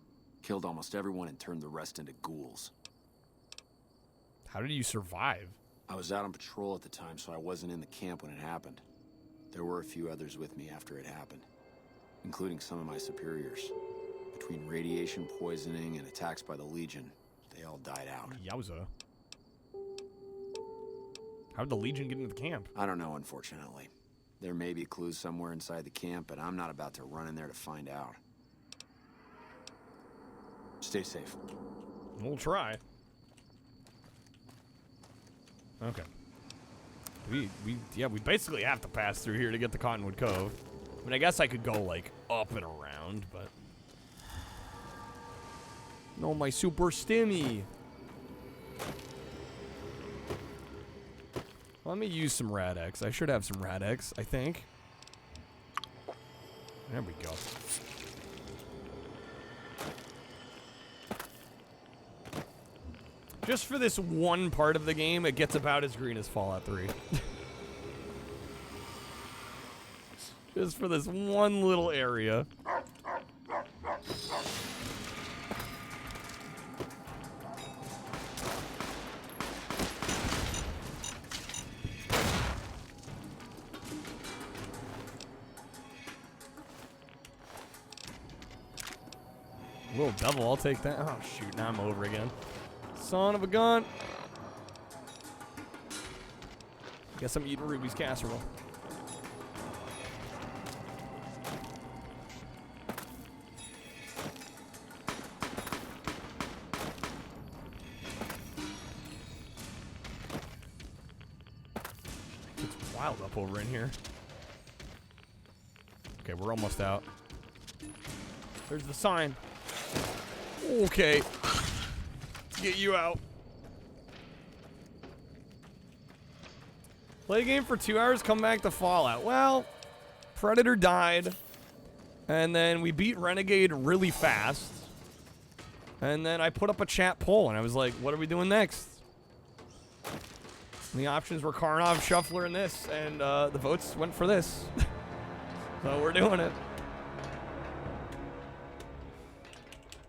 Killed almost everyone and turned the rest into ghouls. How did you survive? I was out on patrol at the time, so I wasn't in the camp when it happened. There were a few others with me after it happened, including some of my superiors. Between radiation poisoning and attacks by the Legion, they all died out. Yowza. How'd the Legion get into the camp? I don't know, unfortunately. There may be clues somewhere inside the camp, but I'm not about to run in there to find out. Stay safe. We'll try. Okay. We basically have to pass through here to get to Cottonwood Cove. I mean, I guess I could go, like, up and around, but... No, my super stimmy! Let me use some Rad-X. I should have some Rad-X, I think. There we go. Just for this one part of the game, it gets about as green as Fallout 3. Just for this one little area. Little devil, I'll take that. Oh, shoot, now I'm over again. Son of a gun. Guess I'm eating Ruby's casserole. It's wild up over in here. Okay, we're almost out. There's the sign. Okay. Let's get you out. Play a game for 2 hours, come back to Fallout. Well, Predator died. And then we beat Renegade really fast. And then I put up a chat poll, and I was like, what are we doing next? And the options were Karnov, Shuffler, and this. And the votes went for this. So we're doing it.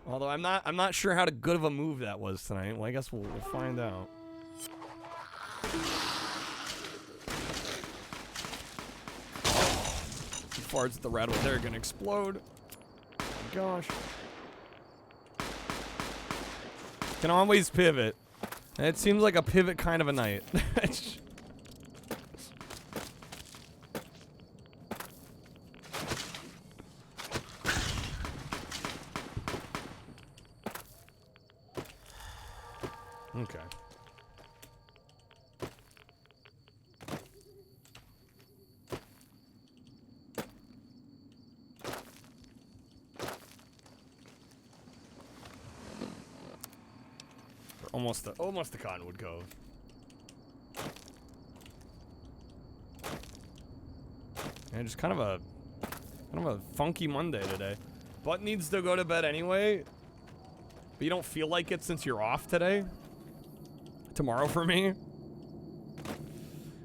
Although I'm not sure how good of a move that was tonight. Well, I guess we'll find out. Farts at the rattle, they're gonna explode. Oh my gosh. Can always pivot. And it seems like a pivot kind of a night. Okay. Almost the Cottonwood Cove. And just kind of a funky Monday today. Butt needs to go to bed anyway, but you don't feel like it since you're off today. Tomorrow for me.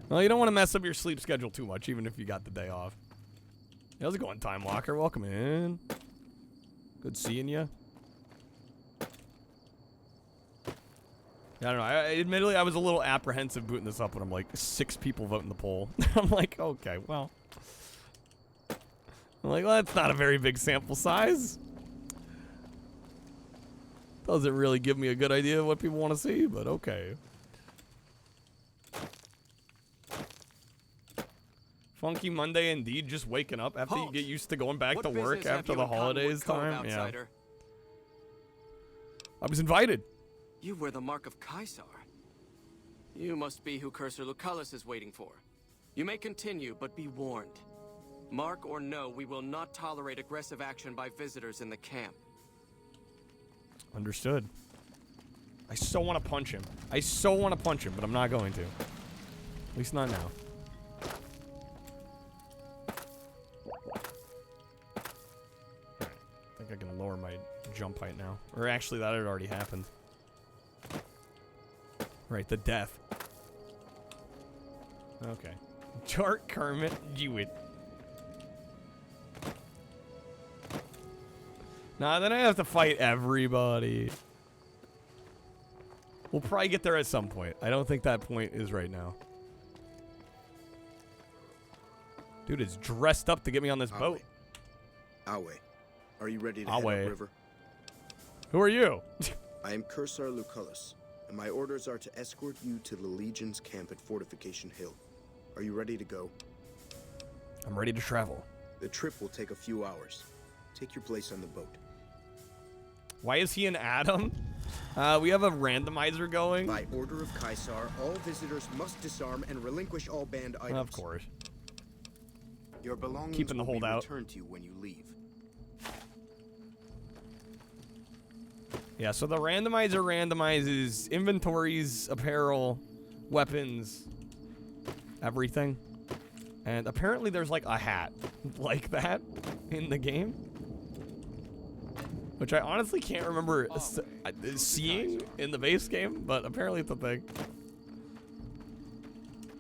Well, you don't want to mess up your sleep schedule too much, even if you got the day off. How's it going, Time Walker? Welcome in. Good seeing you. I don't know. Admittedly, I was a little apprehensive booting this up when I'm like 6 people voting the poll. I'm like, okay, well. I'm like, well, that's not a very big sample size. Doesn't really give me a good idea of what people want to see, but okay. Funky Monday indeed, just waking up after you get used to going back to work after the holidays time. Yeah. I was invited. You wear the mark of Caesar. You must be who Cursor Lucullus is waiting for. You may continue, but be warned. Mark or no, we will not tolerate aggressive action by visitors in the camp. Understood. I so want to punch him. But I'm not going to. At least not now. Alright. I think I can lower my jump height now. Or actually, that had already happened. Right, the death. Okay. Dark Kermit, do it. Nah, then I have to fight everybody. We'll probably get there at some point. I don't think that point is right now. Dude is dressed up to get me on this boat. Awe, are you ready to head upriver? Who are you? I am Cursor Lucullus, and my orders are to escort you to the Legion's camp at Fortification Hill. Are you ready to go? I'm ready to travel. The trip will take a few hours. Take your place on the boat. Why is he an Adam? We have a randomizer going. By order of Caesar, all visitors must disarm and relinquish all banned items. Of course. Your belongings Keeping the will be holdout. returned to you when you leave. Yeah, so the randomizer randomizes inventories, apparel, weapons, everything. And apparently there's like a hat like that in the game. Which I honestly can't remember seeing in the base game, but apparently it's a thing.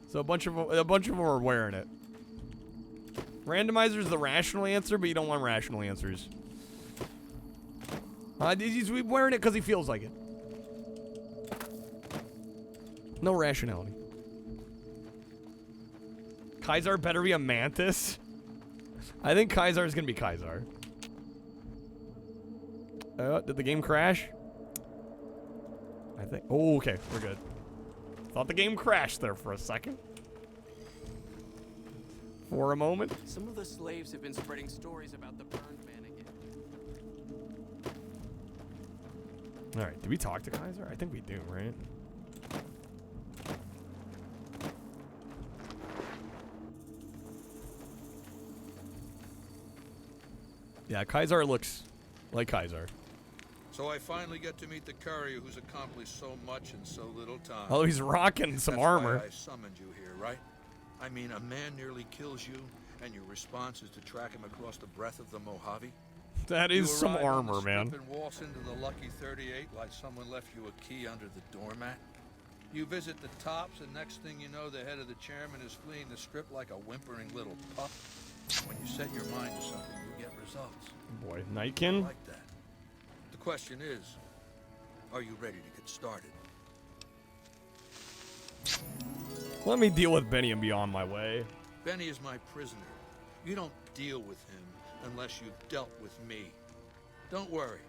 So a bunch of them are wearing it. Randomizer's the rational answer, but you don't want rational answers. He's wearing it because he feels like it. No rationality. Caesar better be a mantis. I think Caesar is gonna be Caesar. Did the game crash? I think. Oh, okay, we're good. Thought the game crashed there for a second. For a moment. Some of the slaves have been spreading stories about the burned man again. All right, do we talk to Caesar? I think we do, right? Yeah, Caesar looks like Caesar. So I finally get to meet the courier who's accomplished so much in so little time. Oh, he's rocking some armor. That's why I summoned you here, right? I mean, a man nearly kills you, and your response is to track him across the breadth of the Mojave? That is some armor, man. And waltz into the Lucky 38 like someone left you a key under the doormat. You visit the tops, and next thing you know, the head of the chairman is fleeing the strip like a whimpering little pup. When you set your mind to something, you get results. Boy, Nightkin? Like that. The question is, are you ready to get started? Let me deal with Benny and be on my way. Benny is my prisoner. You don't deal with him unless you've dealt with me. Don't worry.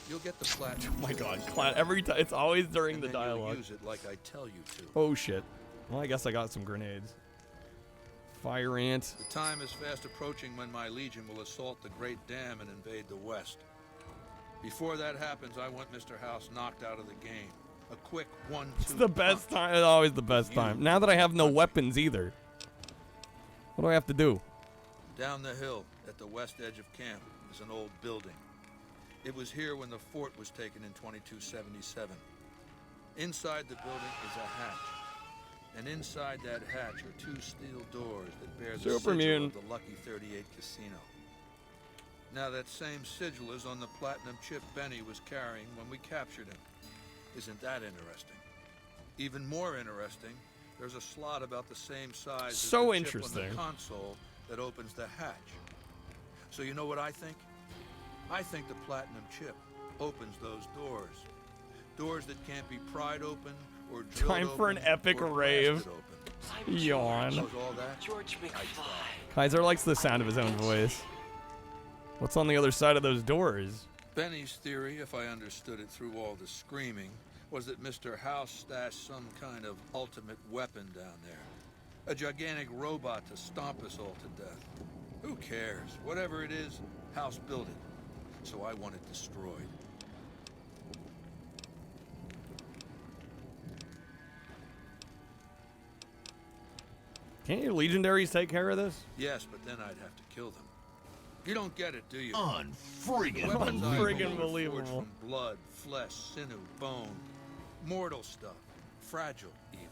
You'll get the platinum. Oh my god, every time it's always during the and then dialogue. You'll use it like I tell you to. Oh shit. Well, I guess I got some grenades. Fire ant. The time is fast approaching when my legion will assault the Great Dam and invade the West. Before that happens, I want Mr. House knocked out of the game. A quick 1-2. It's the best time. It's always the best time. Now that I have no weapons either. What do I have to do? Down the hill at the west edge of camp is an old building. It was here when the fort was taken in 2277. Inside the building is a hatch. And inside that hatch are 2 steel doors that bear the sigil of the Lucky 38 Casino. Now that same sigil is on the platinum chip Benny was carrying when we captured him. Isn't that interesting? Even more interesting, there's a slot about the same size as the chip on the console that opens the hatch. So you know what I think? I think the platinum chip opens those doors. Doors that can't be pried open or drilled Time for an epic rave. Yawn. George McFly. Kaiser likes the sound of his own voice. What's on the other side of those doors? Benny's theory, if I understood it through all the screaming, was that Mr. House stashed some kind of ultimate weapon down there. A gigantic robot to stomp us all to death. Who cares? Whatever it is, House built it. So I want it destroyed. Can't your legendaries take care of this? Yes, but then I'd have to kill them. You don't get it, do you? Unfriggin' believable. From blood, flesh, sinew, bone. Mortal stuff. Fragile, even.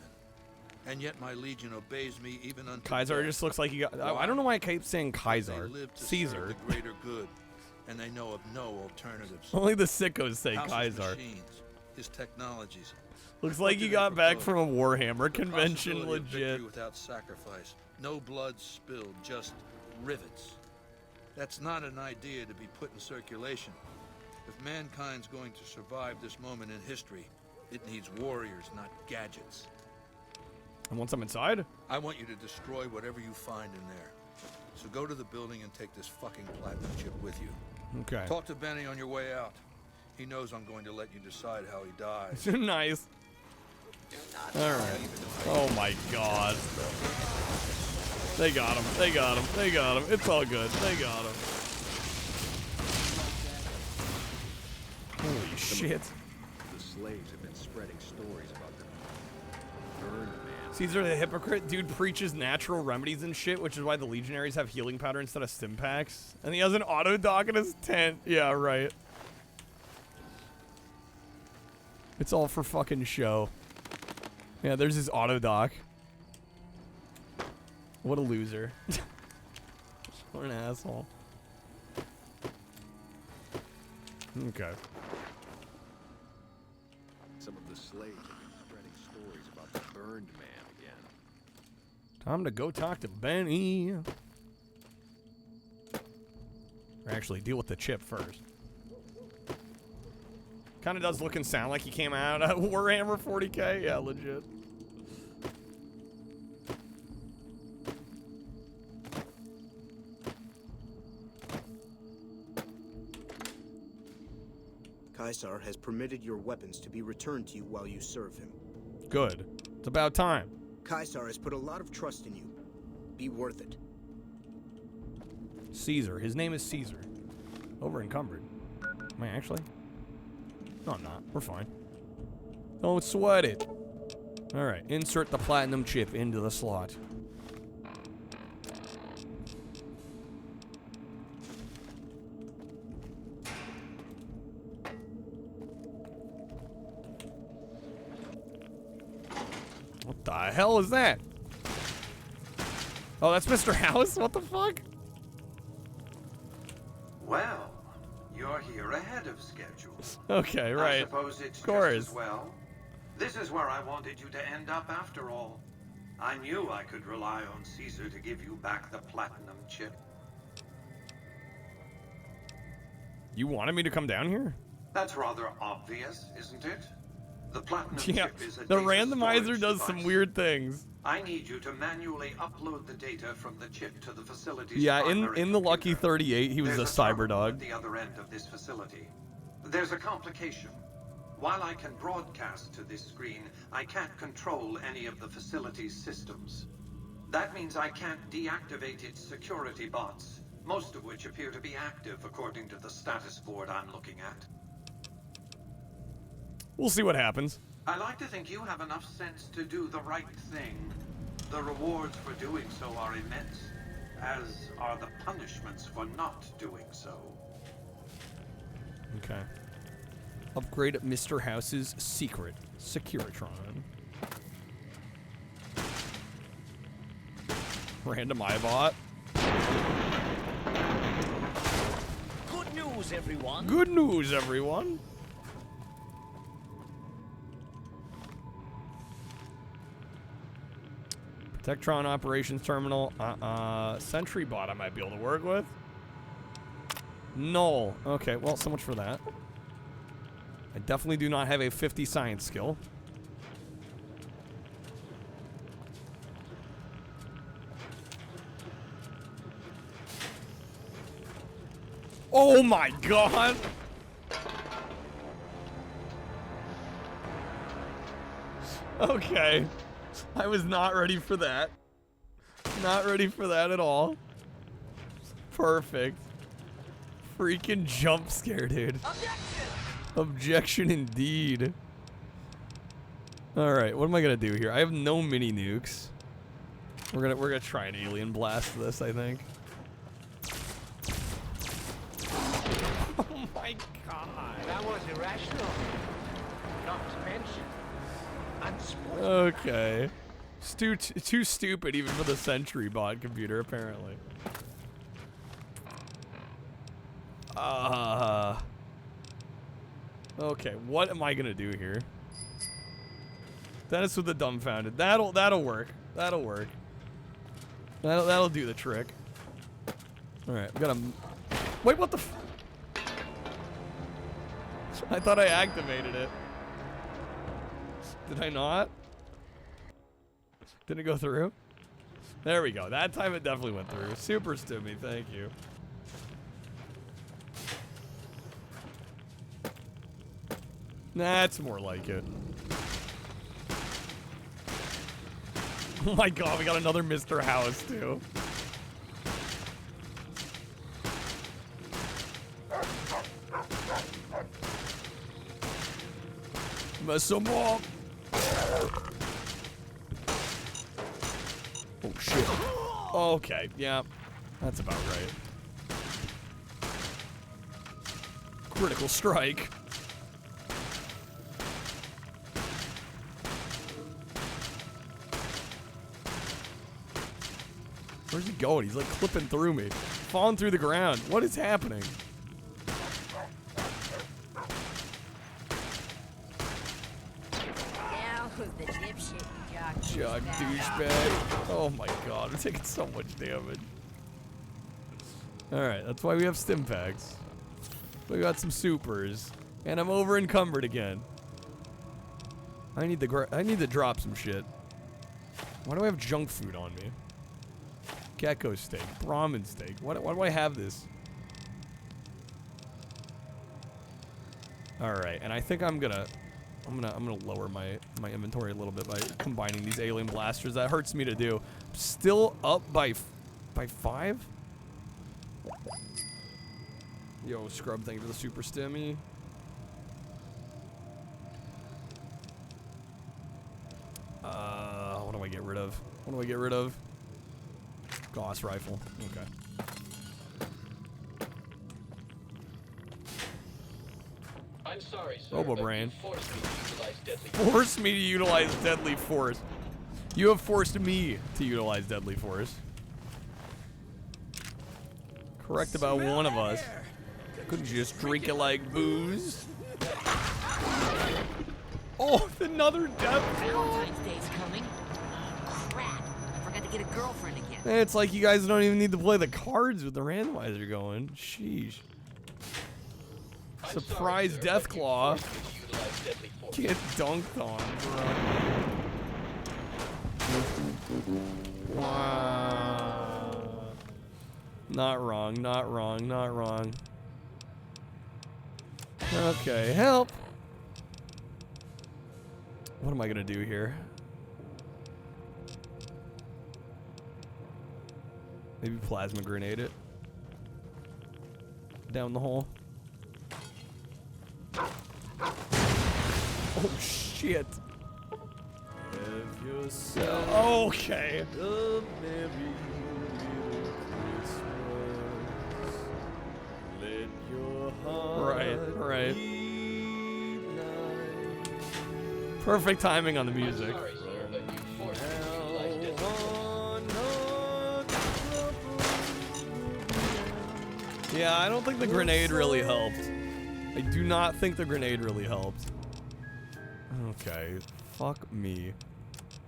And yet my legion obeys me even unto Kaiser death. just looks like he got... I don't know why I keep saying Kaiser. They live to Caesar. serve the greater good, and they know of no alternatives. Only the sickos say House's Kaiser. machines, his technologies. Looks like he got back from a Warhammer The convention, possibility of victory legit. without sacrifice. No blood spilled, just rivets. That's not an idea to be put in circulation. If mankind's going to survive this moment in history, it needs warriors, not gadgets. And once I'm inside? I want you to destroy whatever you find in there. So go to the building and take this fucking platinum chip with you. Okay. Talk to Benny on your way out. He knows I'm going to let you decide how he dies. Nice. Alright. Oh my god. They got him. They got him. They got him. It's all good. They got him. Holy shit. The slaves have been spreading stories about them. Burn man. Caesar the hypocrite dude preaches natural remedies and shit, which is why the legionaries have healing powder instead of stim packs. And he has an auto dock in his tent. Yeah, right. It's all for fucking show. Yeah, there's his auto dock. What a loser. What an asshole. Okay. Some of the slaves have been spreading stories about the burned man again. Time to go talk to Benny. Or actually, deal with the chip first. Kind of does look and sound like he came out at Warhammer 40k. Yeah, legit. Caesar has permitted your weapons to be returned to you while you serve him. Good. It's about time. Caesar has put a lot of trust in you. Be worth it. Caesar. His name is Caesar. Over encumbered. Am I actually? No, I'm not. We're fine. Don't sweat it. Alright, insert the platinum chip into the slot. What the hell is that? Oh, that's Mr. House? What the fuck? Well, you're here ahead of schedule. Okay, right. I suppose it's of course. just as well. This is where I wanted you to end up after all. I knew I could rely on Caesar to give you back the platinum chip. You wanted me to come down here? That's rather obvious, isn't it? The platinum Yeah, chip is a the data randomizer storage does some device. weird things. I need you to manually upload the data from the chip to the facility's Yeah, primary in the Lucky 38, he was There's a cyber terminal dog. at the other end of this facility. There's a complication. While I can broadcast to this screen, I can't control any of the facility's systems. That means I can't deactivate its security bots, most of which appear to be active according to the status board I'm looking at. We'll see what happens. I like to think you have enough sense to do the right thing. The rewards for doing so are immense, as are the punishments for not doing so. Okay. Upgrade Mr. House's secret Securitron. Random iBot. Good news, everyone. Good news, everyone. Protectron Operations Terminal. Sentry bot I might be able to work with. Null. Okay, well, so much for that. I definitely do not have a 50 science skill. Oh my god! Okay. I was not ready for that. Not ready for that at all. Perfect. Freaking jump scare, dude. Objection indeed. Alright, what am I gonna do here? I have no mini nukes. We're gonna try an alien blast this, I think. Oh my god. That was irrational. Not to mention unsportsmanlike. Okay. It's too stupid even for the Sentry bot computer, apparently. Okay, what am I gonna do here? Dennis with the dumbfounded. That'll work. That'll work. That'll do the trick. Alright, we gotta... Wait, what the f... I thought I activated it. Did I not? Didn't it go through? There we go. That time it definitely went through. Super Stimmy, thank you. That's more like it. Oh my god, we got another Mr. House, too. Mess them up. Oh, shit. Okay, yeah. That's about right. Critical strike. Where's he going? He's like clipping through me. Falling through the ground. What is happening? Now who's the dipshit Jock douchebag. Oh my god, I'm taking so much damage. Alright, that's why we have stim packs. We got some supers. And I'm over encumbered again. I need to drop some shit. Why do I have junk food on me? Gecko steak, Brahmin steak. Why do I have this? All right, and I think I'm gonna lower my inventory a little bit by combining these alien blasters. That hurts me to do. Still up by 5. Yo, Scrub, thank you for the super stimmy. What do I get rid of? What do I get rid of? Gauss rifle. Okay. I'm sorry, sir. Robobrain. Forced me to utilize Force me to utilize deadly deadly force. You have forced me to utilize deadly force. Correct about one of us. Couldn't you just drink it like booze? Oh, another death. Valentine's Day's coming. Oh, crap. I forgot to get a girlfriend again. It's like you guys don't even need to play the cards with the randomizer going. Sheesh. Surprise Deathclaw. Get dunked on, bro. Wow. Not wrong, not wrong, not wrong. Okay, help. What am I gonna do here? Maybe plasma grenade it. Down the hole. Oh shit. Okay. Right. Perfect timing on the music. Yeah, I don't think the grenade really helped. I do not think the grenade really helped. Okay, fuck me.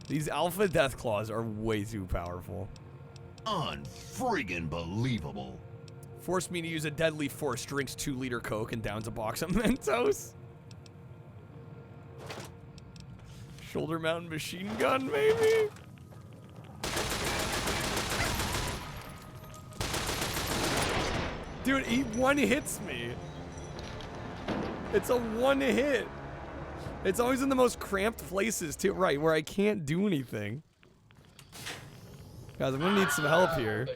These alpha Deathclaws are way too powerful. Unfriggin' believable. Forced me to use a deadly force, drinks 2-liter Coke and downs a box of Mentos. Shoulder mounted machine gun, maybe? Dude, he one hits me. It's a one hit. It's always in the most cramped places too, right, where I can't do anything. Guys, I'm gonna need some help here.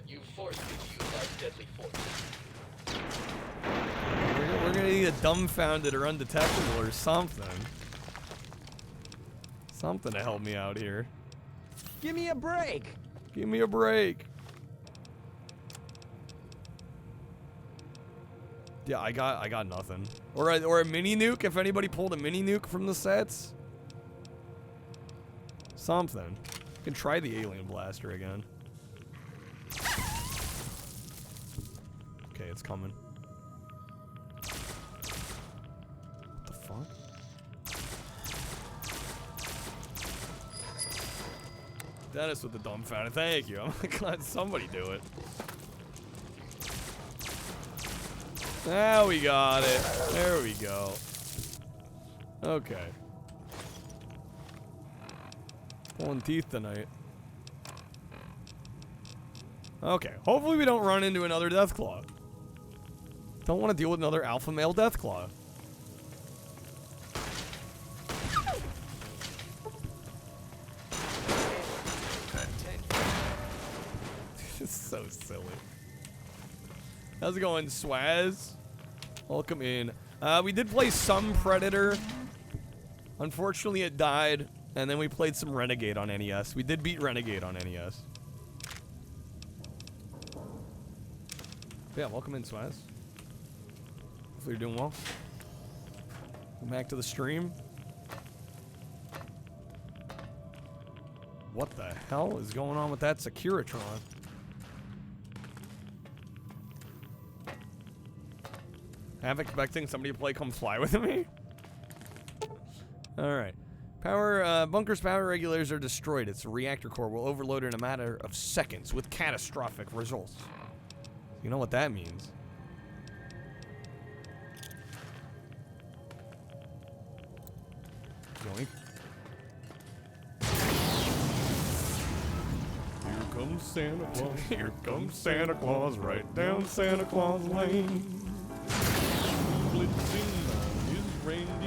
We're gonna need a dumbfounded or undetectable or something. Something to help me out here. Give me a break. Give me a break. Yeah, I got nothing. Or a mini nuke if anybody pulled a mini nuke from the sets. Something. You can try the alien blaster again. Okay, it's coming. What the fuck? Dennis with the dumbfounded. Thank you. I'm glad somebody do it. Now we got it. There we go. Okay. Pulling teeth tonight. Okay. Hopefully we don't run into another Deathclaw. Don't want to deal with another alpha male Deathclaw. It's so silly. How's it going, Swaz? Welcome in. We did play some Predator. Unfortunately, it died. And then we played some Renegade on NES. We did beat Renegade on NES. Yeah, welcome in, Swaz. Hopefully you're doing well. Back to the stream. What the hell is going on with that Securitron? Half expecting somebody to play Come Fly With Me? Alright. Bunker's power regulators are destroyed. Its reactor core will overload in a matter of seconds with catastrophic results. You know what that means. Yoink. Here comes Santa Claus. Here comes Santa Claus right down Santa Claus Lane.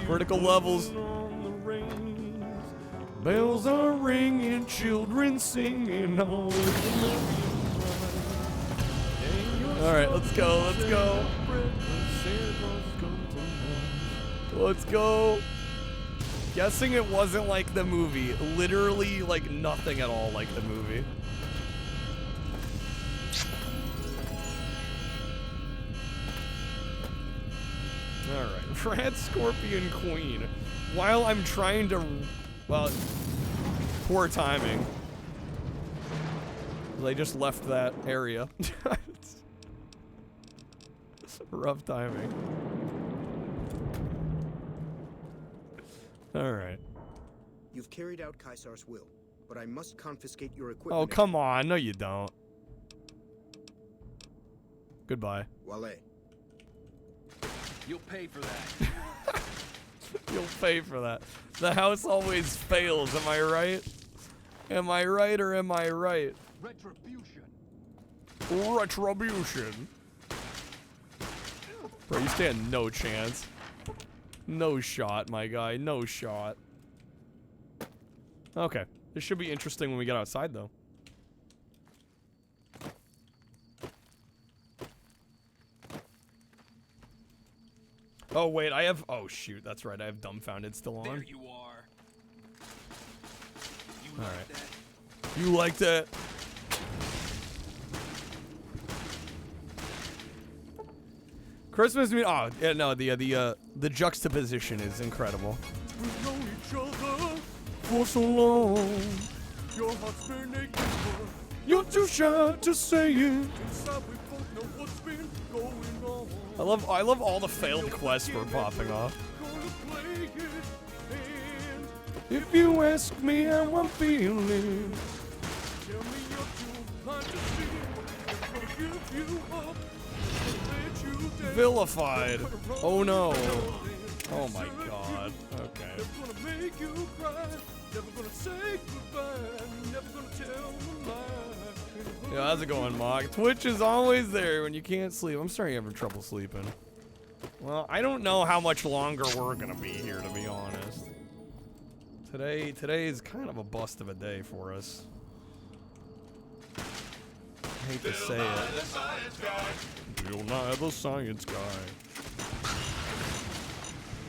Vertical levels. Bells are ringing, children singing. Alright, let's go, let's go. Let's go. Guessing it wasn't like the movie. Literally, like, nothing at all like the movie. Alright, Rat Scorpion Queen. While I'm trying to... Well, poor timing. They just left that area. Rough timing. Alright. You've carried out Caesar's will, but I must confiscate your equipment. Oh, come on. No, you don't. Goodbye. Wale. You'll pay for that. You'll pay for that. The house always fails, am I right? Am I right or am I right? Retribution. Retribution. Bro, you stand no chance. No shot, my guy. No shot. Okay. This should be interesting when we get outside, though. Oh, wait. I have... Oh, shoot. That's right. I have Dumbfounded still on. There you are. You All like right. that? You like that? Christmas music. Oh, yeah, no, the juxtaposition is incredible. We've known each other for so long. Your heart's been aching, but you're too shy to say it. Inside we both know what's been going on. I love all the failed quests we're popping off. If you ask me how I'm feeling, tell me you're too blind to see. I'm gonna give you up. Vilified. Oh no. Oh my god. Okay. Never gonna make you cry. Never gonna say goodbye. Never gonna tell a lie. Yeah, how's it going, Mog? Twitch is always there when you can't sleep. I'm starting to have trouble sleeping. Well, I don't know how much longer we're gonna be here, to be honest. Today is kind of a bust of a day for us. I hate to say it. Bill Nye the Science Guy.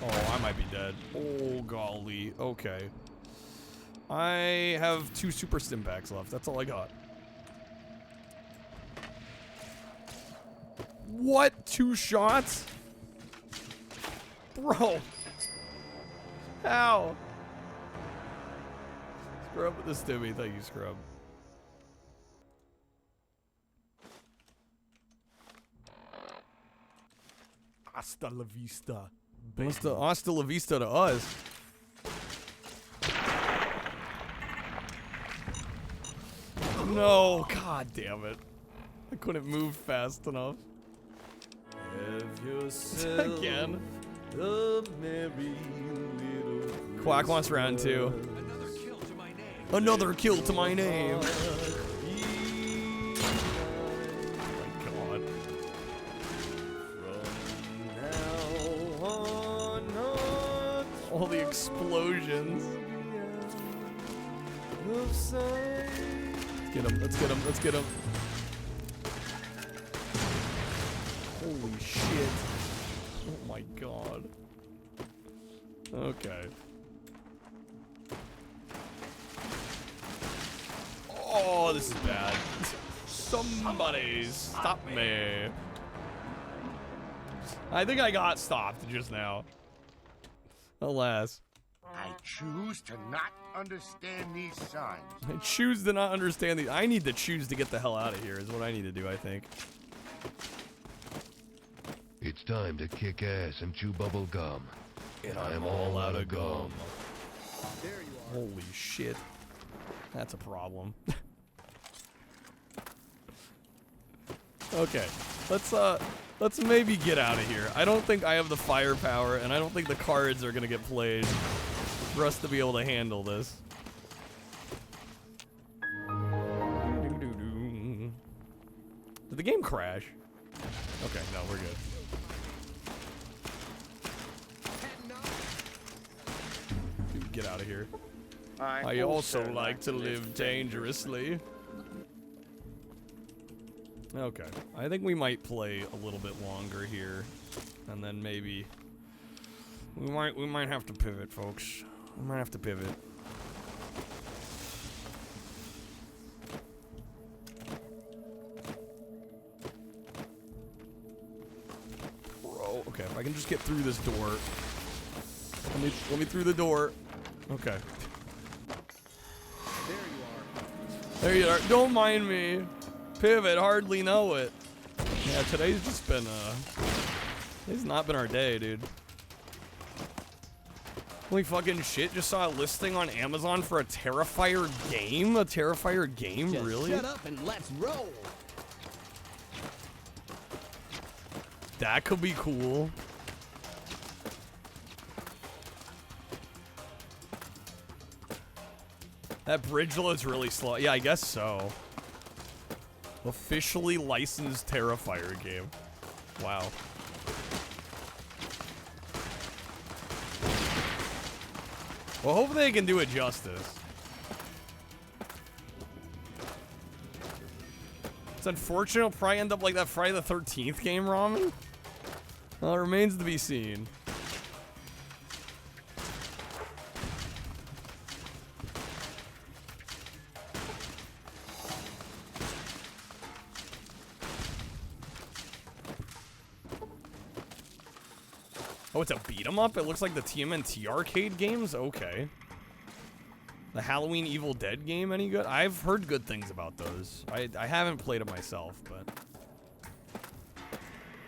Oh, I might be dead. Oh, golly. Okay. I have 2 super stim packs left. That's all I got. What? 2 shots? Bro. How? Scrub with the stimmy. Thank you, Scrub. Hasta la vista. Hasta la vista to us. No, god damn it. I couldn't move fast enough. Again. Quack wants round 2. Another kill to my name. All the explosions. Let's get him, let's get him, let's get him. Holy shit. Oh my god. Okay. Oh, this is bad. Somebody stop me. I think I got stopped just now. Alas. I choose to not understand these signs. I choose to not understand these. I need to choose to get the hell out of here is what I need to do, I think. It's time to kick ass and chew bubble gum. And I'm all out of gum. There you are. Holy shit. That's a problem. Okay. Let's maybe get out of here. I don't think I have the firepower, and I don't think the cards are gonna get played for us to be able to handle this. Did the game crash? Okay, no, we're good. Dude, get out of here. I also like to live dangerously. Okay, I think we might play a little bit longer here, and then maybe we might have to pivot, folks. We might have to pivot. Bro, okay, if I can just get through this door. Let me through the door. Okay. There you are. There you are. Don't mind me. Pivot, hardly know it. Yeah, today's just been, today's not been our day, dude. Holy fucking shit, just saw a listing on Amazon for a Terrifier game? A Terrifier game, Just really? shut up and let's roll. That could be cool. That bridge load's really slow. Yeah, I guess so. Officially licensed Terrifier game. Wow. Well, hopefully they can do it justice. It's unfortunate it'll probably end up like that Friday the 13th game, Ramen. Well, it remains to be seen. Oh, it's a beat 'em up? It looks like the TMNT arcade games? Okay. The Halloween Evil Dead game, any good? I've heard good things about those. I haven't played it myself, but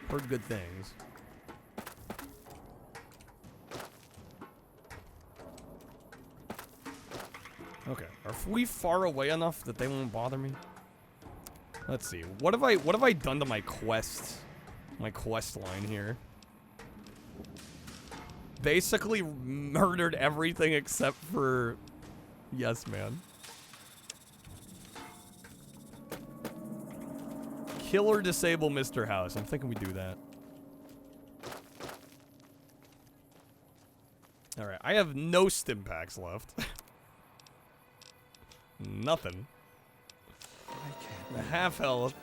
heard good things. Okay, are we far away enough that they won't bother me? Let's see. What have I done to my quest line here? Basically murdered everything except for Yes Man. Kill or disable Mr. House. I'm thinking we do that. Alright, I have no stim packs left. Nothing. The half health.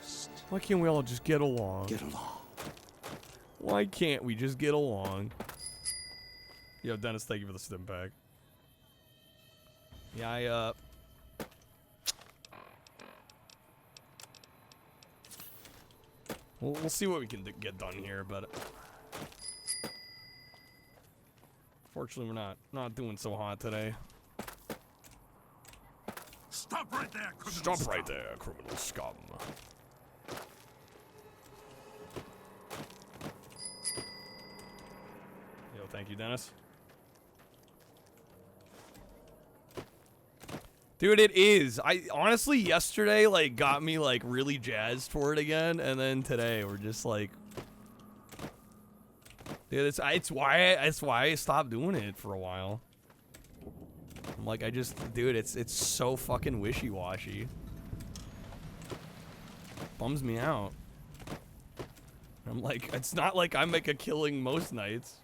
Why can't we all just get along? Get along. Why can't we just get along? Yo, Dennis, thank you for the stim pack. Yeah, we'll see what we can get done here, but fortunately we're not doing so hot today. Stop right there, criminal Stop scum. right there, criminal scum. Yo, thank you, Dennis. Dude, it is. I honestly yesterday like got me like really jazzed for it again, and then today we're just like, dude, it's why I stopped doing it for a while. I'm like, dude, it's so fucking wishy-washy. Bums me out. I'm like, it's not like I make a killing most nights.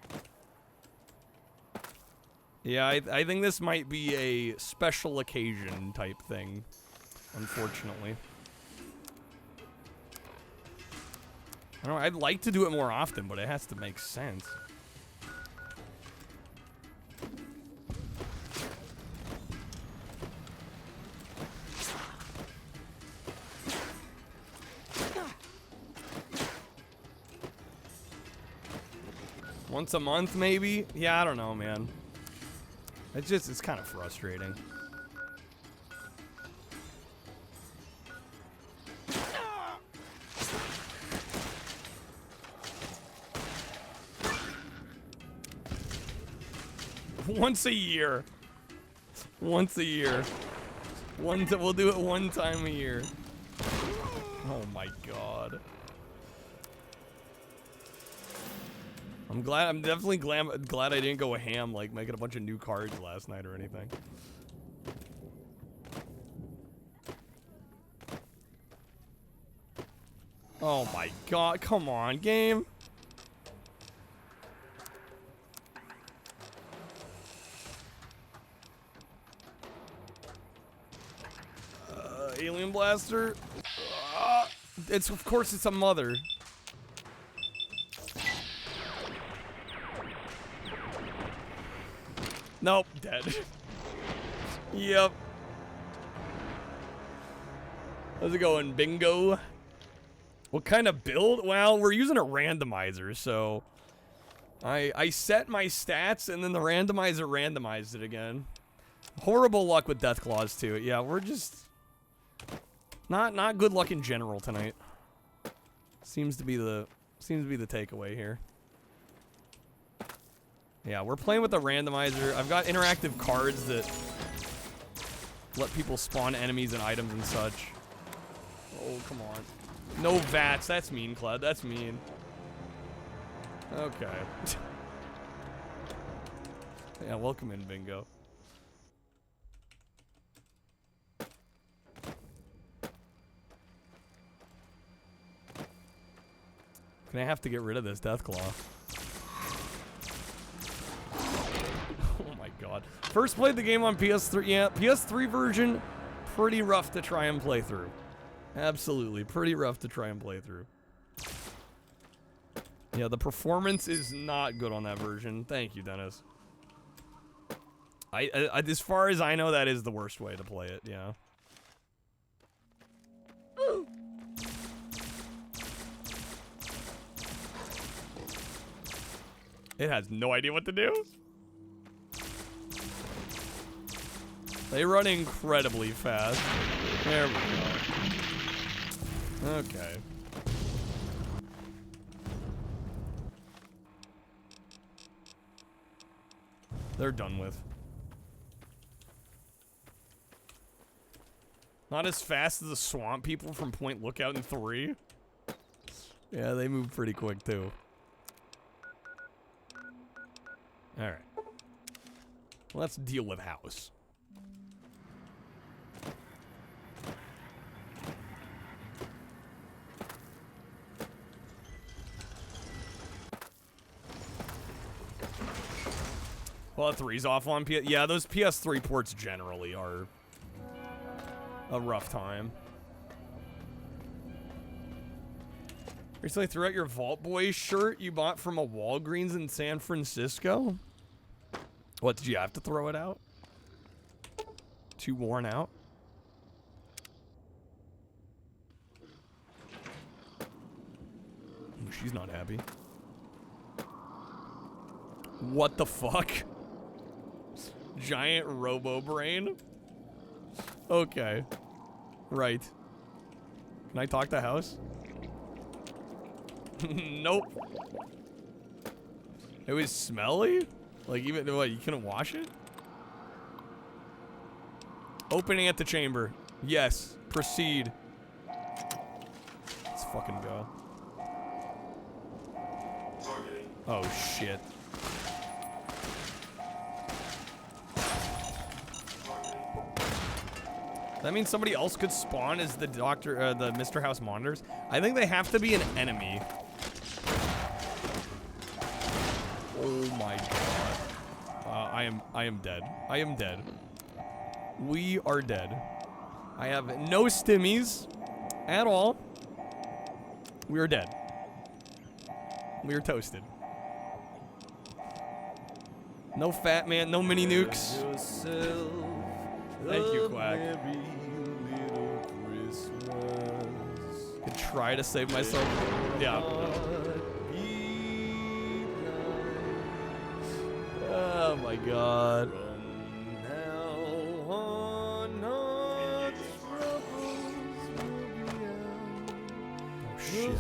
Yeah, I think this might be a special occasion type thing, unfortunately. I don't know, I'd like to do it more often, but it has to make sense. Once a month, maybe? Yeah, I don't know, man. It's kind of frustrating. Once a year. Once a year. We'll do it one time a year. Oh my god. I'm definitely glad I didn't go ham, like making a bunch of new cards last night or anything. Oh my god, come on, game. Alien Blaster. Of course it's a mother. Nope, dead. Yep. How's it going, bingo? What kind of build? Well, we're using a randomizer, so I set my stats and then the randomizer randomized it again. Horrible luck with death claws too. Yeah, we're just not good luck in general tonight. Seems to be the takeaway here. Yeah, we're playing with the randomizer. I've got interactive cards that let people spawn enemies and items and such. Oh, come on. No VATS. That's mean, Cloud. That's mean. Okay. Yeah, welcome in, bingo. Gonna have to get rid of this Deathclaw. Oh my god. First played the game on PS3. Yeah, PS3 version, pretty rough to try and play through. Absolutely, pretty rough to try and play through. Yeah, the performance is not good on that version. Thank you, Dennis. As far as I know, that is the worst way to play it, yeah. It has no idea what to do. They run incredibly fast. There we go. Okay. They're done with. Not as fast as the swamp people from Point Lookout in 3. Yeah, they move pretty quick too. Alright. Let's deal with house. Well, 3's off on PS. Yeah, those PS3 ports generally are a rough time. Recently threw out your Vault Boy shirt you bought from a Walgreens in San Francisco? What, did you have to throw it out? Too worn out? Ooh, she's not happy. What the fuck? Giant robo-brain? Okay. Right. Can I talk to house? Nope. It was smelly? Like, even, what, you couldn't wash it? Opening at the chamber. Yes. Proceed. Let's fucking go. Oh, shit. That means somebody else could spawn as the Doctor, the Mr. House monitors. I think they have to be an enemy. Oh my god. I am dead. I am dead. We are dead. I have no stimmies at all. We are dead. We are toasted. No fat man, no mini nukes. Thank you, Quack. Could try to save myself. Yeah. Oh my god. Oh shit.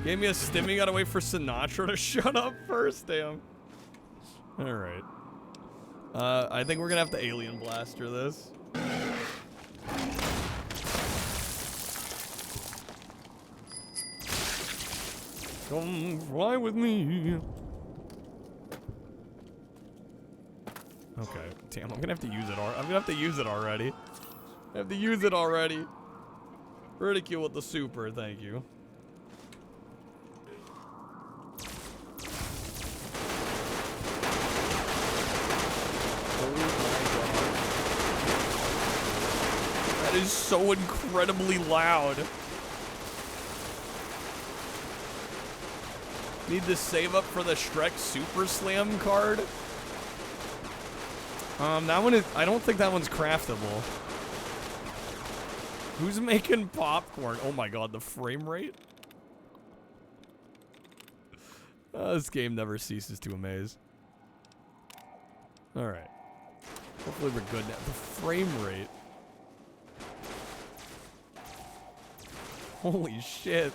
Gave me a stimmy, gotta wait for Sinatra to shut up first, damn. Alright. I think we're gonna have to alien blaster this. Come fly with me. Okay, damn, I'm gonna have to use it. I'm gonna have to use it already. I have to use it already. Ridicule with the super, thank you. That is so incredibly loud. Need to save up for the Shrek Super Slam card. That one is, I don't think that one's craftable. Who's making popcorn? Oh my god, the frame rate. This game never ceases to amaze. Alright. Hopefully we're good now. The frame rate. Holy shit.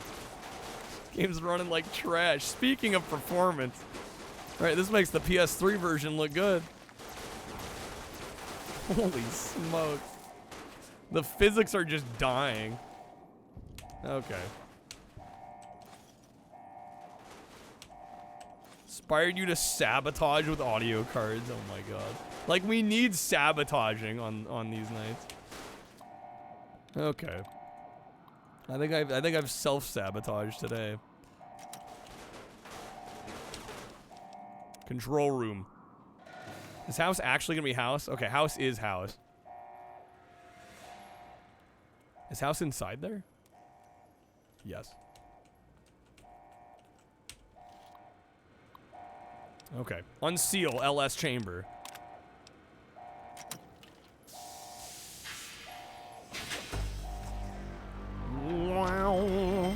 Game's running like trash. Speaking of performance. Alright, this makes the PS3 version look good. Holy smokes. The physics are just dying. Okay. Inspired you to sabotage with audio cards. Oh my god. Like, we need sabotaging on these nights. Okay. I think I've self-sabotaged today. Control room. Is house actually gonna be house? Okay, house is house. Is house inside there? Yes. Okay. Unseal LS chamber. Wow.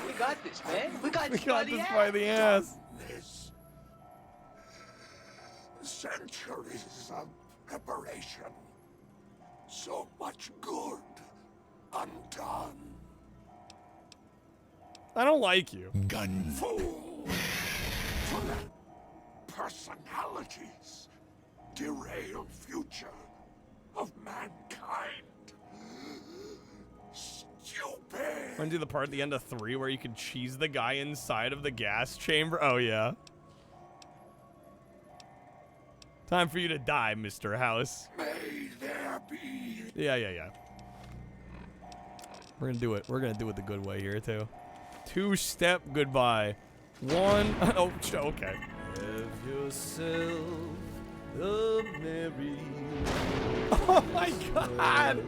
We got this, man. We got We this got this by the ass. This centuries of preparation. So much good undone. I don't like you. Gun fool. To let personalities derail future of mankind. Stupid. Want to do the part at the end of 3 where you can cheese the guy inside of the gas chamber? Oh, yeah. Time for you to die, Mr. House. May there be. Yeah. We're gonna do it. We're gonna do it the good way here, too. 2-step goodbye. 1. Oh, okay. Have yourself a merry. Oh, my God.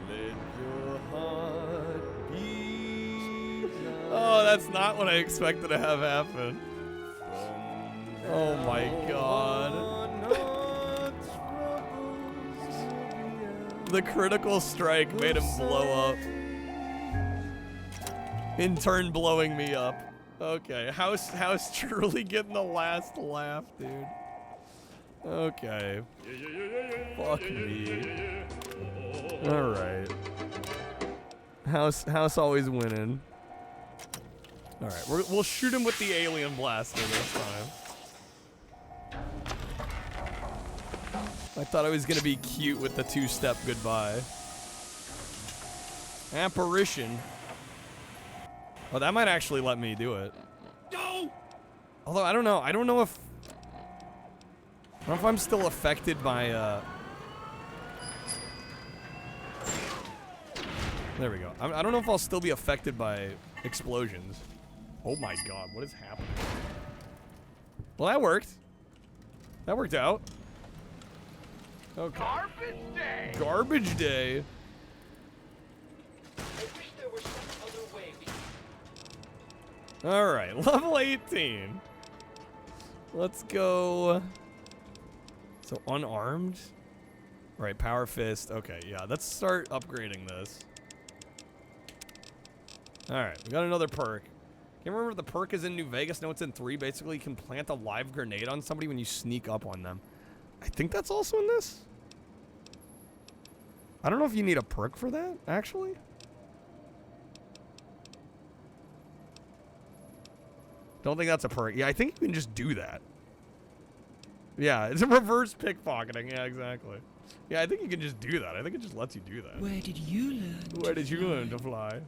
Let your heart be light. Oh, that's not what I expected to have happen. Oh my God. The critical strike made him blow up. In turn, blowing me up. Okay, House truly getting the last laugh, dude. Okay. Fuck me. Alright. House always winning. Alright, we'll shoot him with the alien blaster this time. I thought I was gonna be cute with the 2-step goodbye. Apparition. Oh, that might actually let me do it. No! Although, I don't know. I don't know if I'm still affected by, There we go. I don't know if I'll still be affected by explosions. Oh my God, what is happening? Well, that worked. That worked out. Okay. Garbage day! Garbage day. I wish there were some other way. All right, level 18. Let's go. So unarmed. All right, power fist. Okay, yeah. Let's start upgrading this. All right, we got another perk. Can't remember if the perk is in New Vegas. No, it's in 3. Basically, you can plant a live grenade on somebody when you sneak up on them. I think that's also in this. I don't know if you need a perk for that, actually. Don't think that's a perk. Yeah, I think you can just do that. Yeah, it's a reverse pickpocketing. Yeah, exactly. Yeah, I think you can just do that. I think it just lets you do that. Where did you learn? Where did you learn to fly?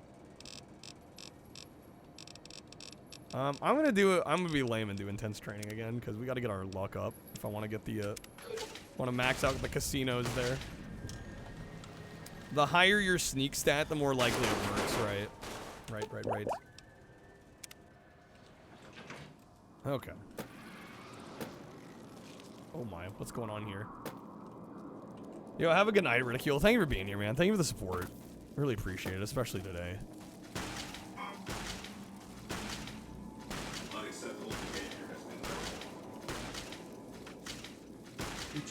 I'm gonna be lame and do intense training again because we got to get our luck up if I want to get the want to max out the casinos there. The higher your sneak stat, the more likely it works, right? Right. Okay. Oh my, what's going on here? Yo, have a good night, Ridicule. Thank you for being here, man. Thank you for the support. Really appreciate it, especially today. He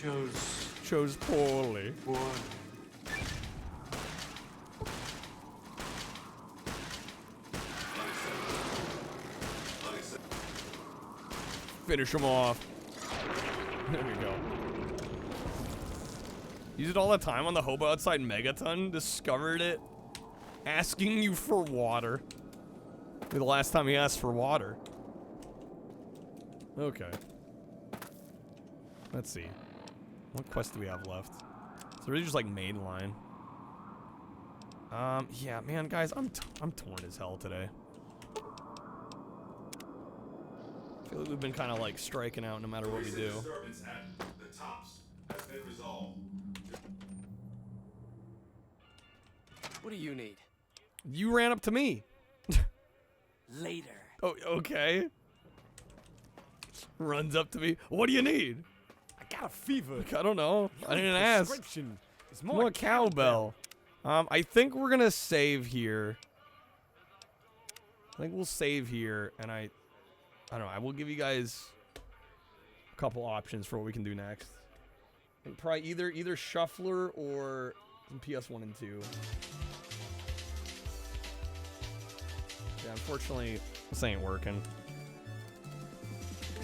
chose poorly. Finish him off. There we go. Use it all the time on the hobo outside Megaton. Discovered it. Asking you for water. Maybe the last time he asked for water. Okay. Let's see. What quest do we have left? It's really just like mainline. Yeah, man, guys, I'm torn as hell today. I feel like we've been kind of like striking out no matter what we do. Disturbance at the tops has been resolved. What do you need? You ran up to me. Later. Oh, okay. Runs up to me. What do you need? I got a fever. I don't know. I didn't ask. Prescription. It's More cowbell. I think we're gonna save here. I think we'll save here, and I don't know. I will give you guys a couple options for what we can do next. I think probably either Shuffler or some PS1 and 2. Yeah, unfortunately, this ain't working.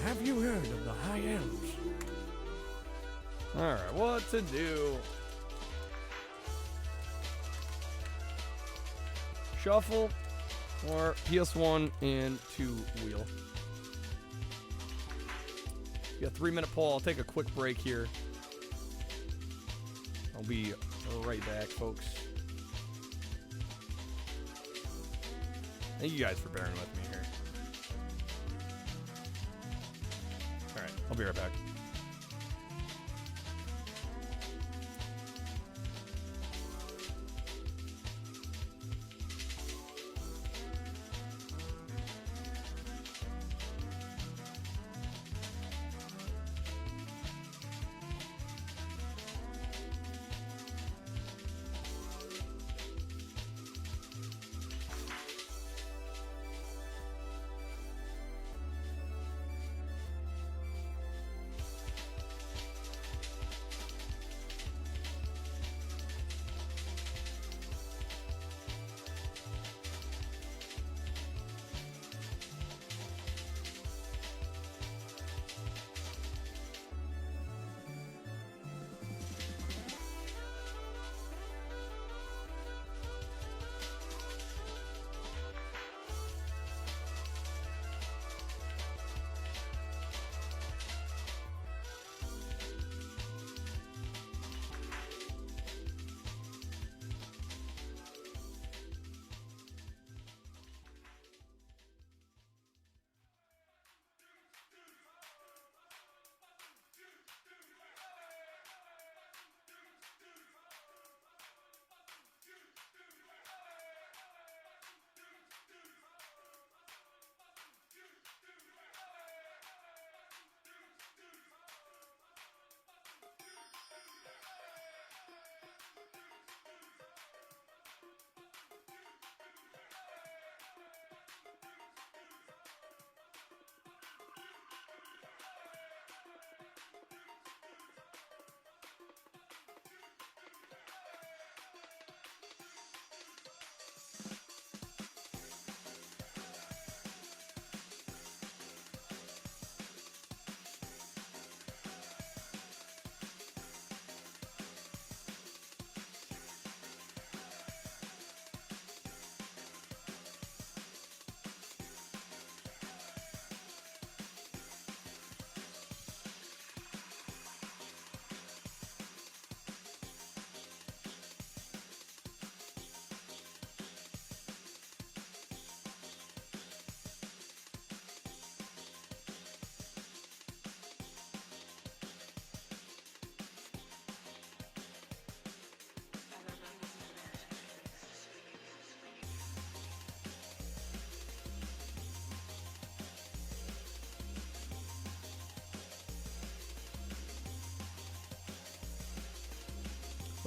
Have you heard of the High Elves? Alright, what to do? Shuffle or PS1 and 2 wheel. We got 3-minute poll. I'll take a quick break here. I'll be right back, folks. Thank you guys for bearing with me here. Alright, I'll be right back.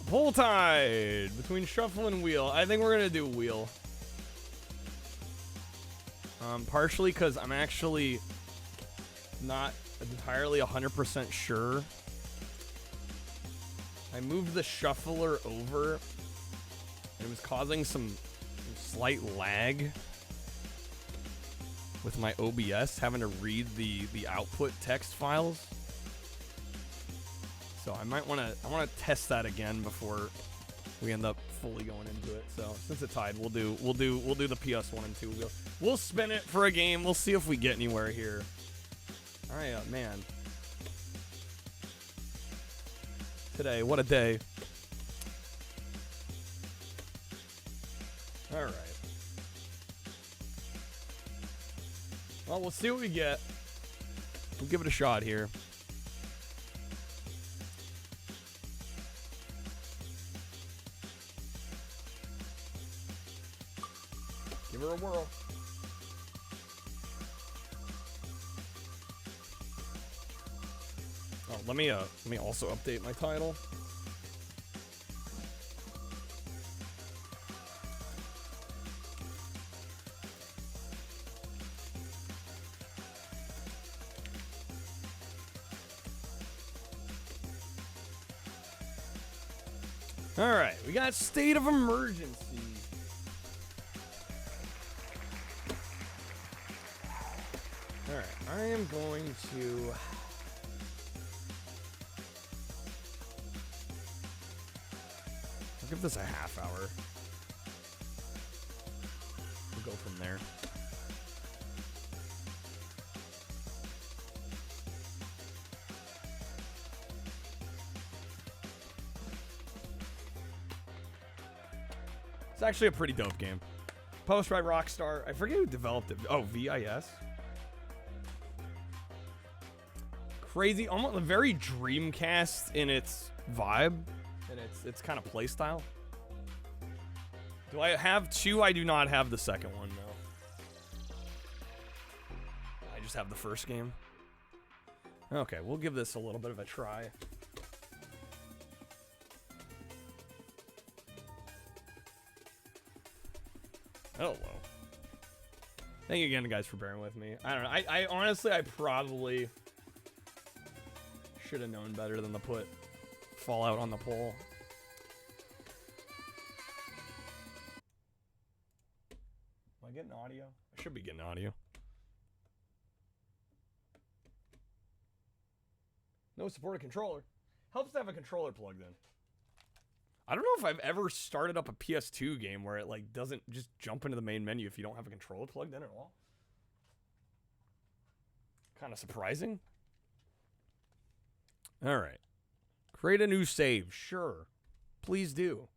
Pull tide between shuffle and wheel. I think we're gonna do wheel. Partially because I'm actually not entirely 100% sure. I moved the shuffler over. It was causing some slight lag with my OBS, having to read the output text files. So I might want to test that again before we end up fully going into it. So since it's tied, we'll do the PS1 and 2. We'll spin it for a game. We'll see if we get anywhere here. All right, man. Today, what a day. All right. Well, we'll see what we get. We'll give it a shot here. Give her a whirl. Oh, let me also update my title. All right, we got state of emergency. All right, I am going to. I'll give this a half hour. We'll go from there. It's actually a pretty dope game. Post by Rockstar. I forget who developed it. Oh, VIS. Crazy, almost very Dreamcast in its vibe and its kind of play style. Do I have two? I do not have the second one, no. I just have the first game. Okay, we'll give this a little bit of a try. Hello. Thank you again, guys, for bearing with me. I don't know. I honestly, I probably should have known better than to put Fallout on the poll. Am I getting audio? I should be getting audio. No supported controller. Helps to have a controller plugged in. I don't know if I've ever started up a PS2 game where it like doesn't just jump into the main menu if you don't have a controller plugged in at all. Kind of surprising. All right. Create a new save. Sure. Please do.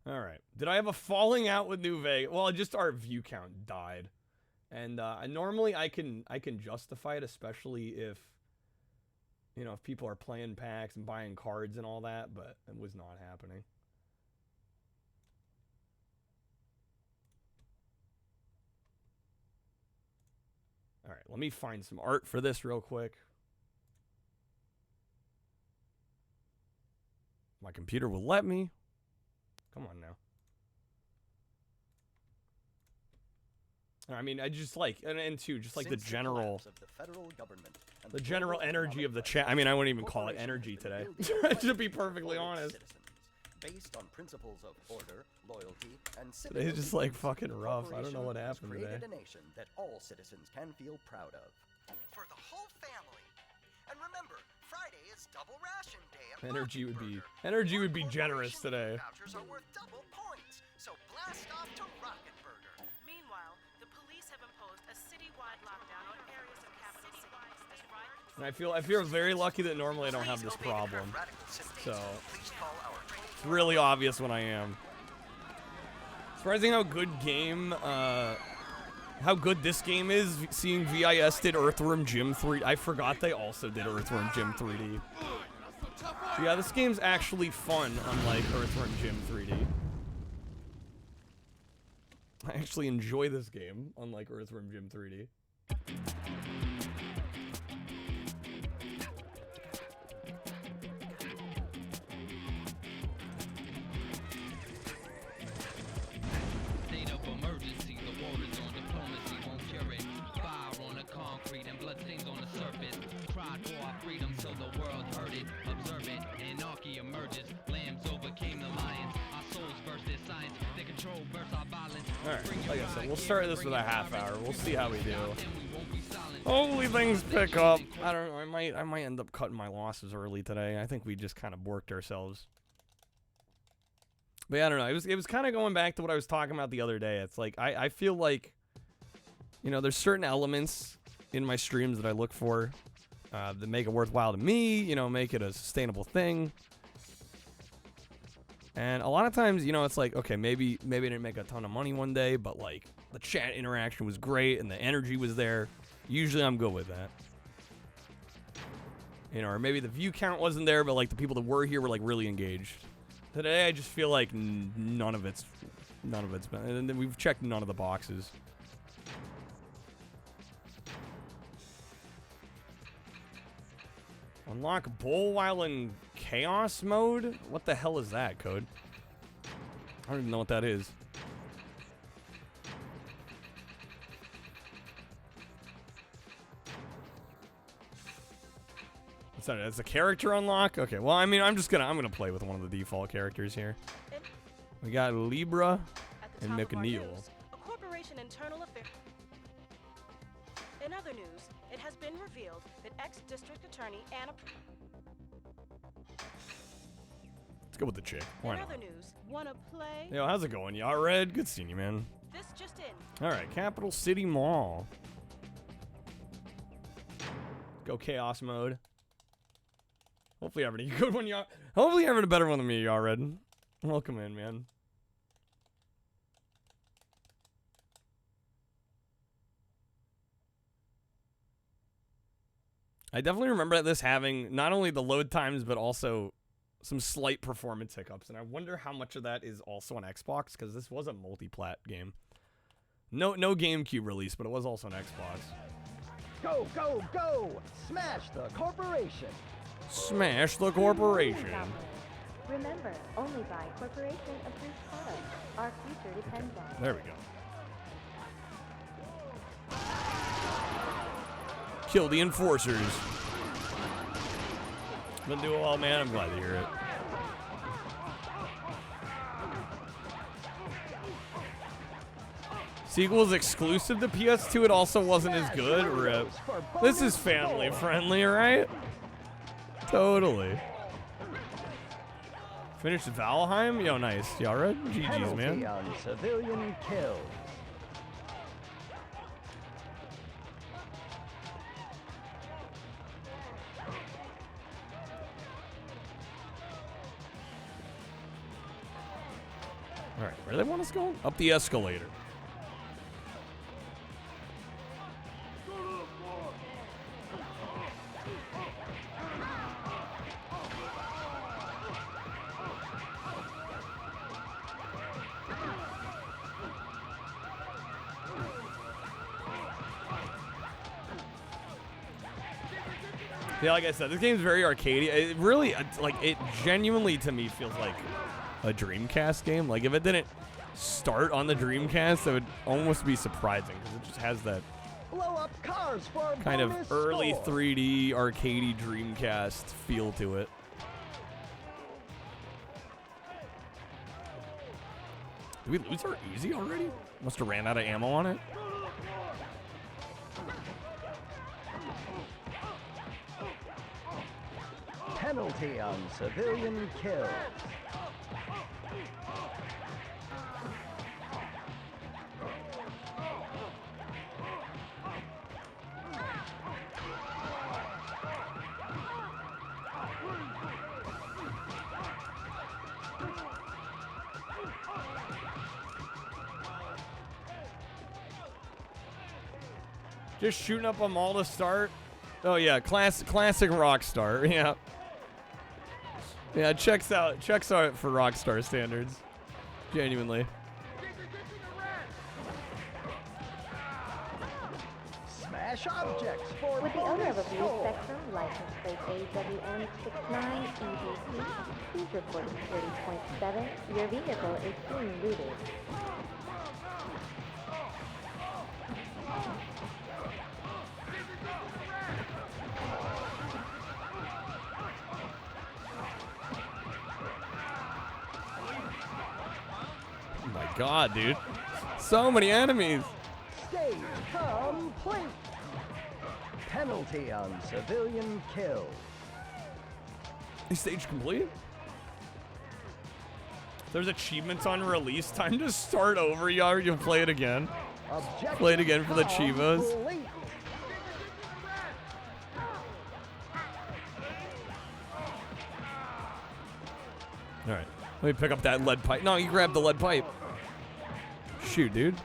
All right. Did I have a falling out with New Vegas? Well, just our view count died. And normally I can justify it, especially if, you know, if people are playing packs and buying cards and all that, but it was not happening. All right, let me find some art for this real quick. My computer will let me. Come on now. I mean, I just like, and too, just like the general energy of the chat. I mean, I wouldn't even call it energy today, to be perfectly honest. Based on principles of order, loyalty, and Today's just like fucking rough. I don't know what happened today. Created a nation that all citizens can feel proud of. For the whole family. And remember, Friday is double ration day at Energy would be generous today. Vouchers are worth double points, so blast off to Rocket Burger. Meanwhile, the police have imposed a citywide lockdown on areas of capital city. And I feel very lucky that normally I don't have this problem. So it's really obvious when I am. Surprising how good this game is. Seeing VIS did Earthworm Jim 3. I forgot they also did Earthworm Jim 3D. So yeah, this game's actually fun, unlike Earthworm Jim 3D. I actually enjoy this game, unlike Earthworm Jim 3D. State of emergency, the war is on, diplomacy won't cure it. Fire on the concrete and blood stains on the surface. Cried for our freedom so the world heard it. Observe it, anarchy emerges. Lambs overcame the lions. Our souls versus science. They control versus our violence. Alright, like I said, we'll start this with a half hour. We'll see how we do. Hopefully things pick up. I don't know, I might end up cutting my losses early today. I think we just kind of borked ourselves. But yeah, I don't know. It was kind of going back to what I was talking about the other day. It's like I feel like, you know, there's certain elements in my streams that I look for that make it worthwhile to me, you know, make it a sustainable thing. And a lot of times, you know, it's like, okay, maybe I didn't make a ton of money one day, but like the chat interaction was great and the energy was there. Usually I'm good with that. You know, or maybe the view count wasn't there, but like the people that were here were like really engaged. Today I just feel like none of it's been, and then we've checked none of the boxes. Unlock bowl while in chaos mode? What the hell is that, Code? I don't even know what that is. What's that? That's a character unlock? Okay, well, I mean, I'm gonna play with one of the default characters here. We got Libra and McNeil. A corporation internal affair. In other news, it has been revealed that ex-district attorney Anna... Let's go with the chick. Why In not? other news, wanna play? Yo, how's it going, y'all? Red? Good seeing you, man. This just in. Alright, Capital City Mall. Go chaos mode. Hopefully you're having a good one, y'all. Hopefully you're having a better one than me, y'all, Red. Welcome in, man. I definitely remember this having not only the load times, but also some slight performance hiccups. And I wonder how much of that is also on Xbox, because this was a multi-plat game. No GameCube release, but it was also on Xbox. Go, go, go! Smash the corporation! Smash the corporation. Remember, only buy corporation-approved products. Our future depends on it. There we go. Kill the enforcers. Been doing well, man. I'm glad to hear it. Sequel's exclusive to PS2. It also wasn't as good. Rip. This is family friendly, right? Totally. Finished Valheim? Yo, nice. Y'all right? GG's, man. On civilian kills. Alright, where do they want us going? Up the escalator. Yeah, like I said, this game's very arcadey. It really, like, it genuinely, to me, feels like a Dreamcast game. Like, if it didn't start on the Dreamcast, that would almost be surprising, because it just has that Blow up cars for a kind of bonus early score. 3D, arcadey Dreamcast feel to it. Did we lose our Easy already? Must have ran out of ammo on it. Penalty on civilian kills. Just shooting up them all to start. Oh yeah, classic Rockstar. Yeah. Yeah, checks out for Rockstar standards. Genuinely. Smash objects for With the owner of a bonus blue score. Spectrum license plate AWM69EDC, please report security point 7. Your vehicle is being looted. Oh my god, dude. So many enemies. Stage complete. Penalty on civilian kills. Is stage complete? There's achievements on release. Time to start over, y'all. You'll play it again. Play it again for the Chivas. Complete. Alright. Let me pick up that lead pipe. No, you grab the lead pipe. Shoot, dude.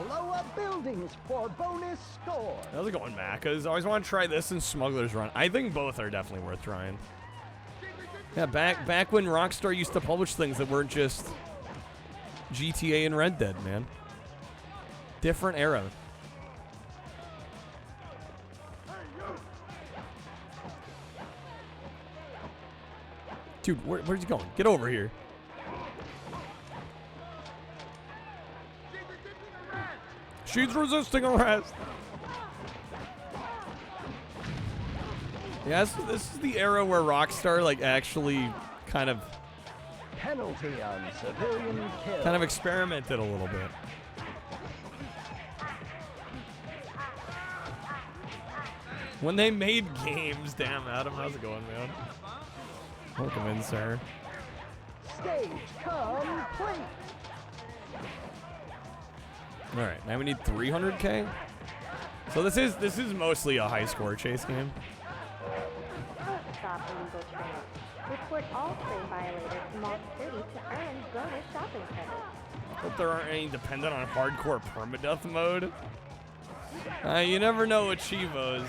Blow up buildings for bonus score. How's it going, Macca's? I always want to try this and Smuggler's Run. I think both are definitely worth trying. Yeah, back when Rockstar used to publish things that weren't just GTA and Red Dead, man. Different era. Dude, where's he going? Get over here. She's resisting arrest. Yeah, this is the era where Rockstar like actually kind of Penalty on civilian kill. kind of experimented a little bit. When they made games, damn Adam, how's it going, man? Welcome in, sir. Stage complete. All right, now we need 300K. So this is mostly a high score chase game. Stop illegal trade. Report all trade violators to Malt City to earn bonus shopping credits. Hope there aren't any dependent on hardcore permadeath mode. You never know with Chivos.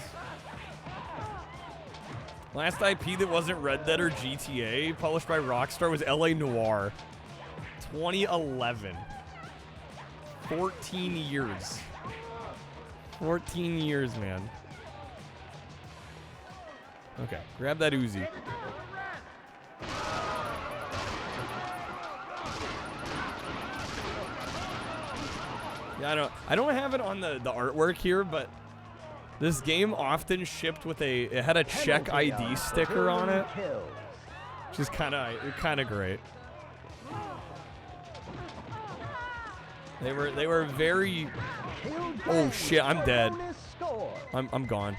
Last IP that wasn't Red Dead or GTA, published by Rockstar, was LA Noire. 2011. 14 years. 14 years, man. Okay, grab that Uzi. Yeah, I don't have it on the artwork here, but this game often shipped with it had a check ID sticker on it, which is kind of great. They were very. Oh shit! I'm dead. I'm gone.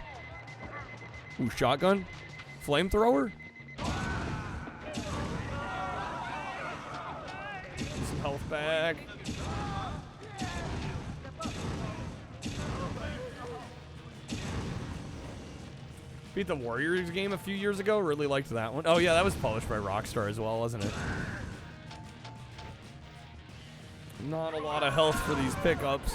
Ooh, shotgun, flamethrower. Some health back. Beat the Warriors game a few years ago. Really liked that one. Oh yeah, that was published by Rockstar as well, wasn't it? Not a lot of health for these pickups.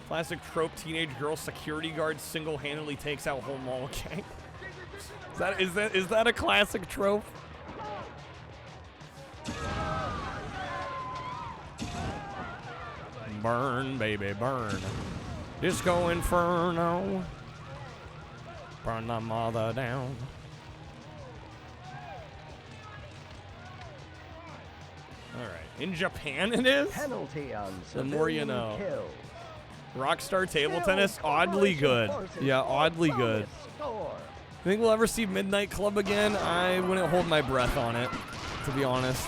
Classic trope: teenage girl security guard single-handedly takes out whole mall gang. Is that a classic trope? Burn, baby, burn. Disco Inferno. Burn the mother down. Alright. In Japan it is? Penalty on The more you know. kills. Rockstar table tennis, oddly good. Yeah, oddly good. Think we'll ever see Midnight Club again? I wouldn't hold my breath on it, to be honest.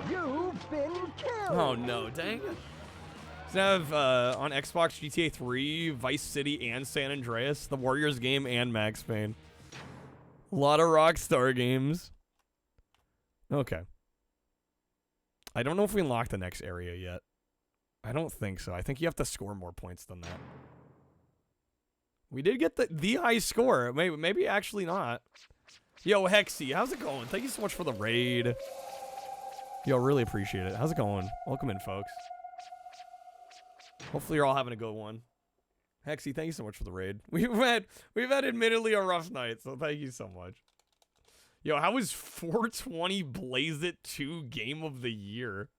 You've been killed. Oh no, dang it. Does it have on Xbox GTA 3, Vice City, and San Andreas, the Warriors game, and Max Payne. A lot of Rockstar games. Okay. I don't know if we unlocked the next area yet. I don't think so. I think you have to score more points than that. We did get the high score. Maybe actually not. Yo, Hexy, how's it going? Thank you so much for the raid. Yo, really appreciate it. How's it going? Welcome in, folks. Hopefully you're all having a good one. Hexy, thank you so much for the raid. We've had admittedly a rough night, so thank you so much. Yo, how was 420 Blaze It 2 Game of the Year?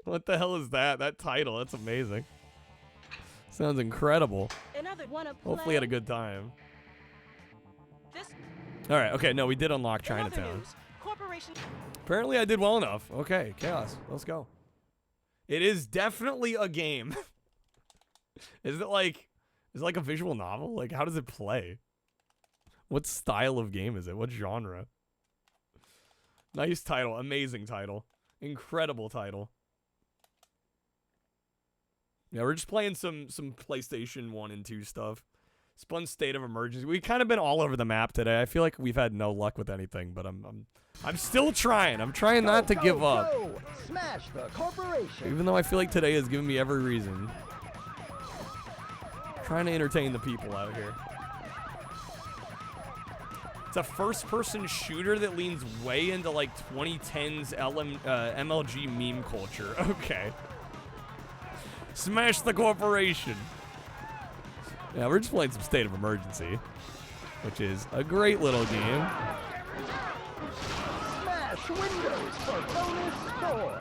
What the hell is that? That title, that's amazing. Sounds incredible. Hopefully had a good time. Alright, okay, no, we did unlock Chinatown. Apparently I did well enough. Okay, Chaos, let's go. It is definitely a game. Is it like a visual novel? Like, how does it play? What style of game is it? What genre? Nice title. Amazing title. Incredible title. Yeah, we're just playing some PlayStation 1 and 2 stuff. Spun State of Emergency. We've kind of been all over the map today. I feel like we've had no luck with anything, but I'm still trying. I'm trying not to give up. Smash the corporation. Even though I feel like today has given me every reason. Trying to entertain the people out here. It's a first-person shooter that leans way into like 2010s MLG meme culture. Okay. Smash the corporation. Yeah, we're just playing some State of Emergency, which is a great little game. Smash windows for bonus score.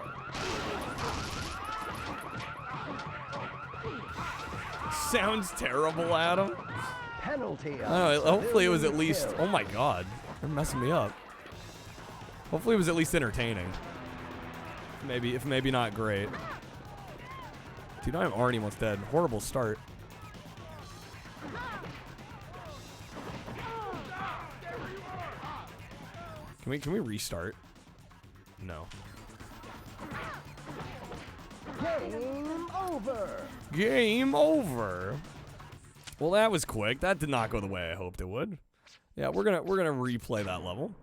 Sounds terrible, Adam. Penalty. Hopefully it was at least. Oh my God, they're messing me up. Hopefully it was at least entertaining. If maybe not great. Dude, I'm already almost dead. Horrible start. Can we restart? No. Game over. Game over. Well, that was quick. That did not go the way I hoped it would. Yeah, we're gonna replay that level.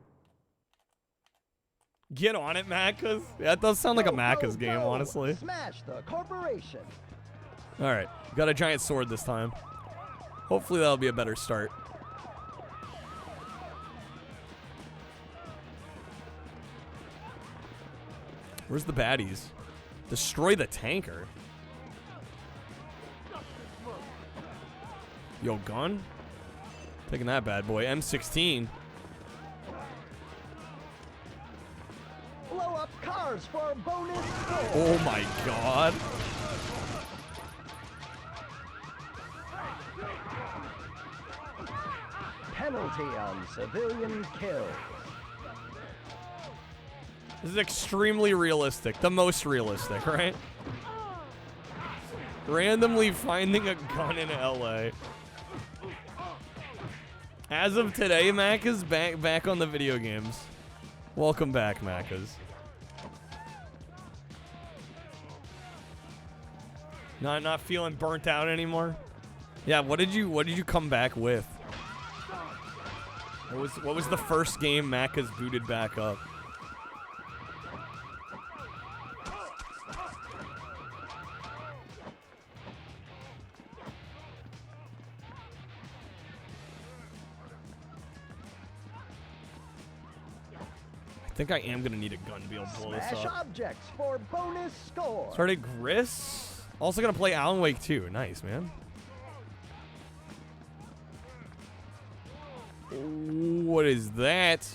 Get on it, Macca's. Yeah, it does sound like a Macca's game, honestly. Smash the corporation. All right, got a giant sword this time. Hopefully that'll be a better start. Where's the baddies? Destroy the tanker. Yo, gun? Taking that bad boy. M16. Blow up cars for bonus score. Oh my God. Penalty on civilian kill. This is extremely realistic. The most realistic, right? Randomly finding a gun in LA. As of today, Mac is back on the video games. Welcome back, Macca's. Not feeling burnt out anymore. Yeah, what did you come back with? What was the first game Macca's booted back up? I think I am gonna need a gun to be able to blow this Smash up. objects for bonus score. Started Gris. Also gonna play Alan Wake 2. Nice, man. What is that?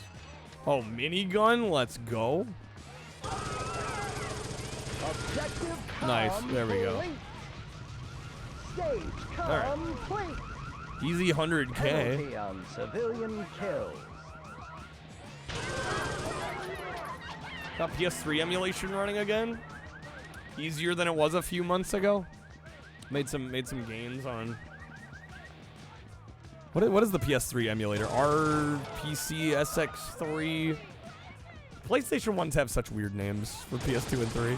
Oh, minigun. Let's go. Objective Nice. There we go. Stage complete. Easy 100K. Penalty on civilian kills. Got PS3 emulation running again. Easier than it was a few months ago. Made some gains on. What is the PS3 emulator? RPC SX3. PlayStation 1s have such weird names for PS2 and 3.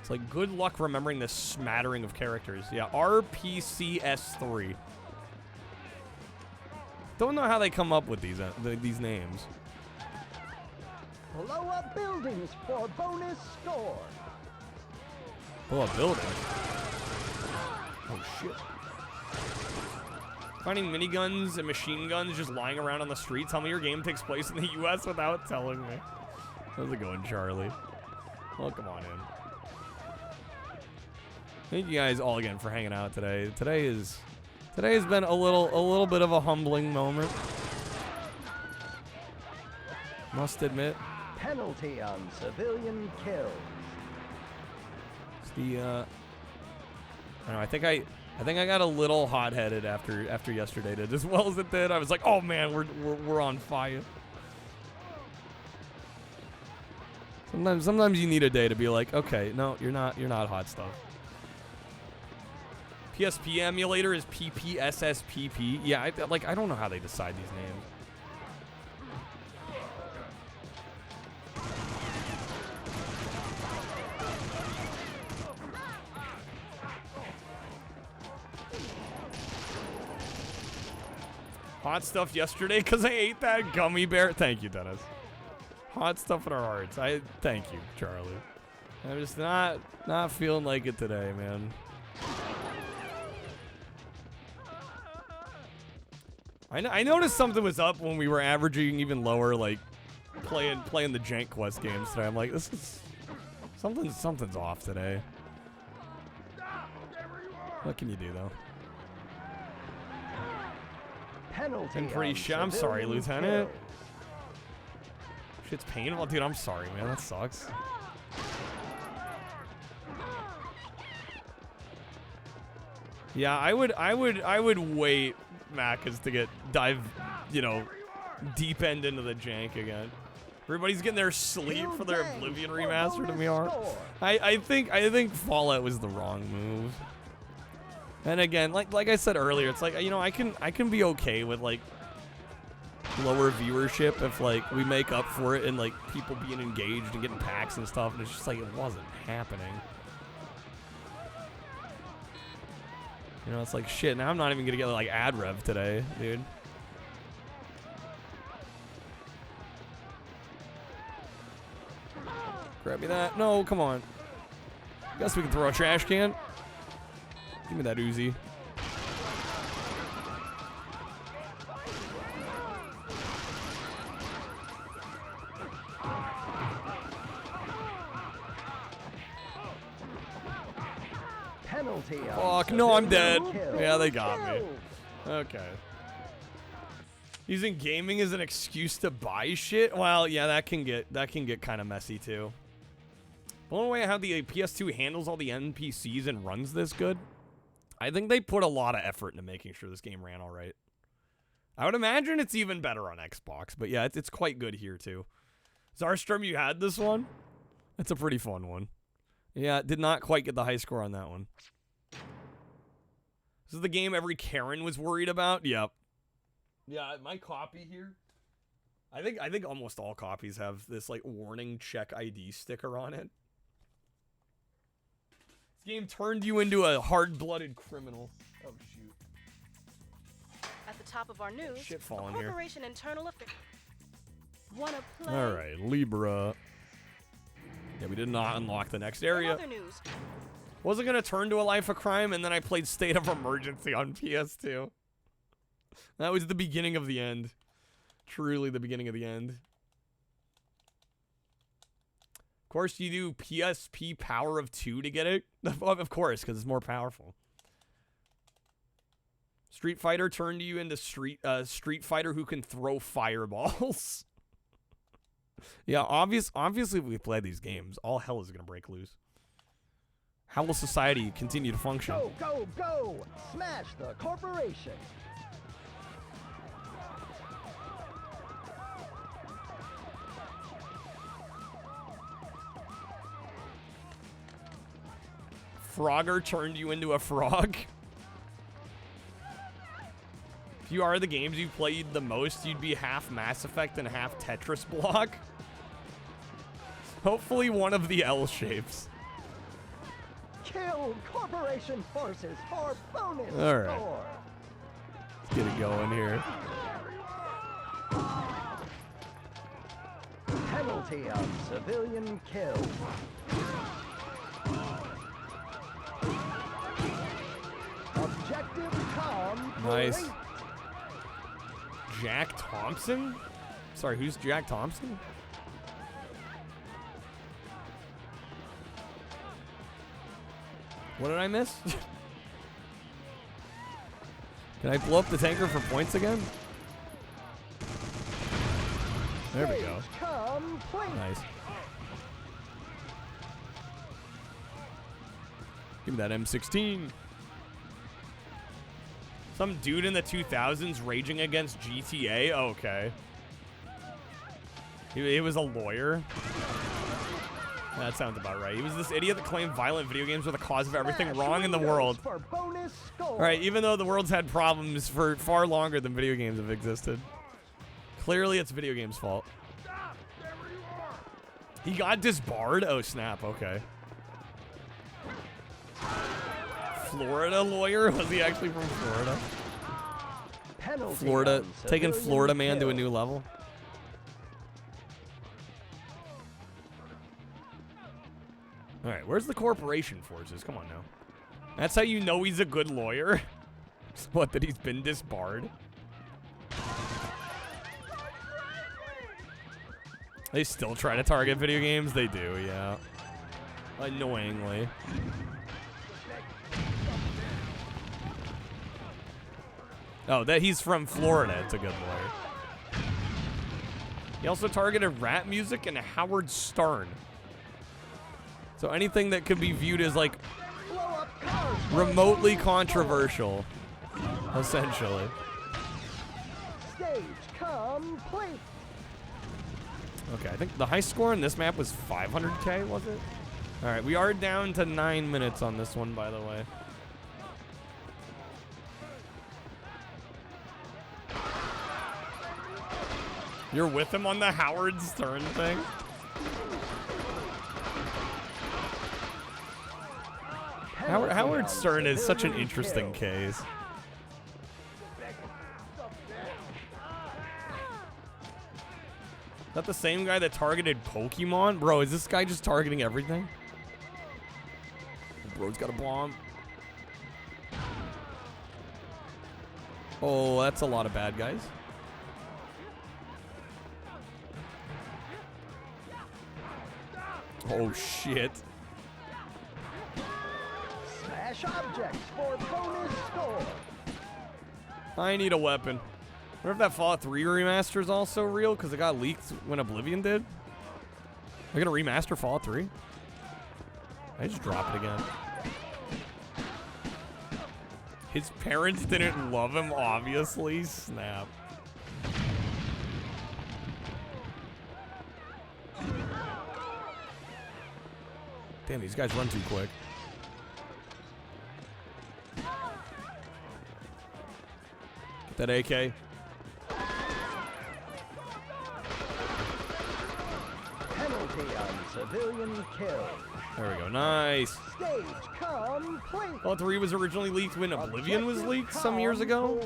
It's like good luck remembering this smattering of characters. Yeah, RPCS3. Don't know how they come up with these names. Blow up buildings for bonus score. Blow up buildings? Oh shit. Finding miniguns and machine guns just lying around on the street. Tell me your game takes place in the US without telling me. How's it going, Charlie? Welcome on in. Thank you guys all again for hanging out today. Today has been a little bit of a humbling moment. Must admit. Penalty on civilian kills. It's the I don't know, I think I got a little hot-headed after yesterday did as well as it did. I was like, oh man, we're on fire. Sometimes you need a day to be like, okay, no, you're not hot stuff. PSP emulator is PPSSPP. Yeah, I don't know how they decide these names. Hot stuff yesterday because I ate that gummy bear. Thank you, Dennis. Hot stuff in our hearts. I thank you, Charlie. I'm just not feeling like it today, man. I noticed something was up when we were averaging even lower, like playing the JANKQuEST games today. I'm like, this is something's off today. What can you do though? Penalty. I'm pretty sure. I'm sorry, Lieutenant. Shit's painful, dude. I'm sorry, man. That sucks. Yeah, I would wait, Macas, to dive, you know, deep end into the jank again. Everybody's getting their sleep for their Oblivion remaster to me. I think Fallout was the wrong move. And again, like I said earlier, it's like, you know, I can be okay with like lower viewership if like we make up for it and like people being engaged and getting packs and stuff, and it's just like it wasn't happening. You know, it's like shit. Now I'm not even gonna get like ad rev today, dude. Grab me that. No, come on. Guess we can throw a trash can. Give me that Uzi. Penalty. Fuck, no, I'm dead. Yeah, they got me. Okay. Using gaming as an excuse to buy shit? Well, yeah, that can get kind of messy too. Blown away at how the PS2 handles all the NPCs and runs this good. I think they put a lot of effort into making sure this game ran all right. I would imagine it's even better on Xbox, but yeah, it's quite good here too. Zarstrom, you had this one? It's a pretty fun one. Yeah, did not quite get the high score on that one. This is the game every Karen was worried about? Yep. Yeah, my copy here. I think almost all copies have this like warning check ID sticker on it. This game turned you into a hard-blooded criminal. Oh shoot. At the top of our news, Shit falling a here. corporation internal affairs. Wanna play? All right, Libra. Yeah, we did not unlock the next area. Other news. Wasn't gonna turn to a life of crime, and then I played State of Emergency on PS2. That was the beginning of the end. Truly the beginning of the end. Of course, you do PSP Power of 2 to get it. Of course, because it's more powerful. Street Fighter turned you into Street Fighter who can throw fireballs. Yeah, obviously, if we play these games, all hell is gonna break loose. How will society continue to function? Go, go, go! Smash the corporation! Frogger turned you into a frog. If you are the games you've played the most, you'd be half Mass Effect and half Tetris Block. Hopefully one of the L shapes. Kill corporation forces for bonus All right. score. Let's get it going here. Penalty on civilian kill. Objective complete. Nice. Jack Thompson? Sorry, who's Jack Thompson? What did I miss? Can I blow up the tanker for points again? There we go. Nice. Give me that M16. Some dude in the 2000s raging against GTA? Oh, okay. He was a lawyer. That sounds about right. He was this idiot that claimed violent video games were the cause of everything wrong in the world. Alright, even though the world's had problems for far longer than video games have existed. Clearly it's video games' fault. He got disbarred? Oh, snap. Okay. Florida lawyer? Was he actually from Florida? Florida, taking Florida man to a new level. All right, where's the corporation forces? Come on now. That's how you know he's a good lawyer. What, that he's been disbarred? They still try to target video games? They do, yeah. Annoyingly. Oh, that he's from Florida. It's a good lawyer. He also targeted rap music and Howard Stern. So anything that could be viewed as, like, remotely controversial, essentially. Stage complete. Okay, I think the high score on this map was 500K, was it? All right, we are down to 9 minutes on this one, by the way. You're with him on the Howard Stern thing? Howard Stern is such an interesting case. Is that the same guy that targeted Pokemon? Bro, is this guy just targeting everything? Bro's got a bomb. Oh, that's a lot of bad guys. Oh, shit. Smash objects for bonus score. I need a weapon. I wonder if that Fallout 3 remaster is also real because it got leaked when Oblivion did. They're going to remaster Fallout 3? I just drop it again. His parents didn't love him, obviously. Snap. Damn, these guys run too quick. Get that AK. Penalty on civilian kill. There we go. Nice. Stage complete. Fallout 3 was originally leaked when Oblivion was leaked some years ago.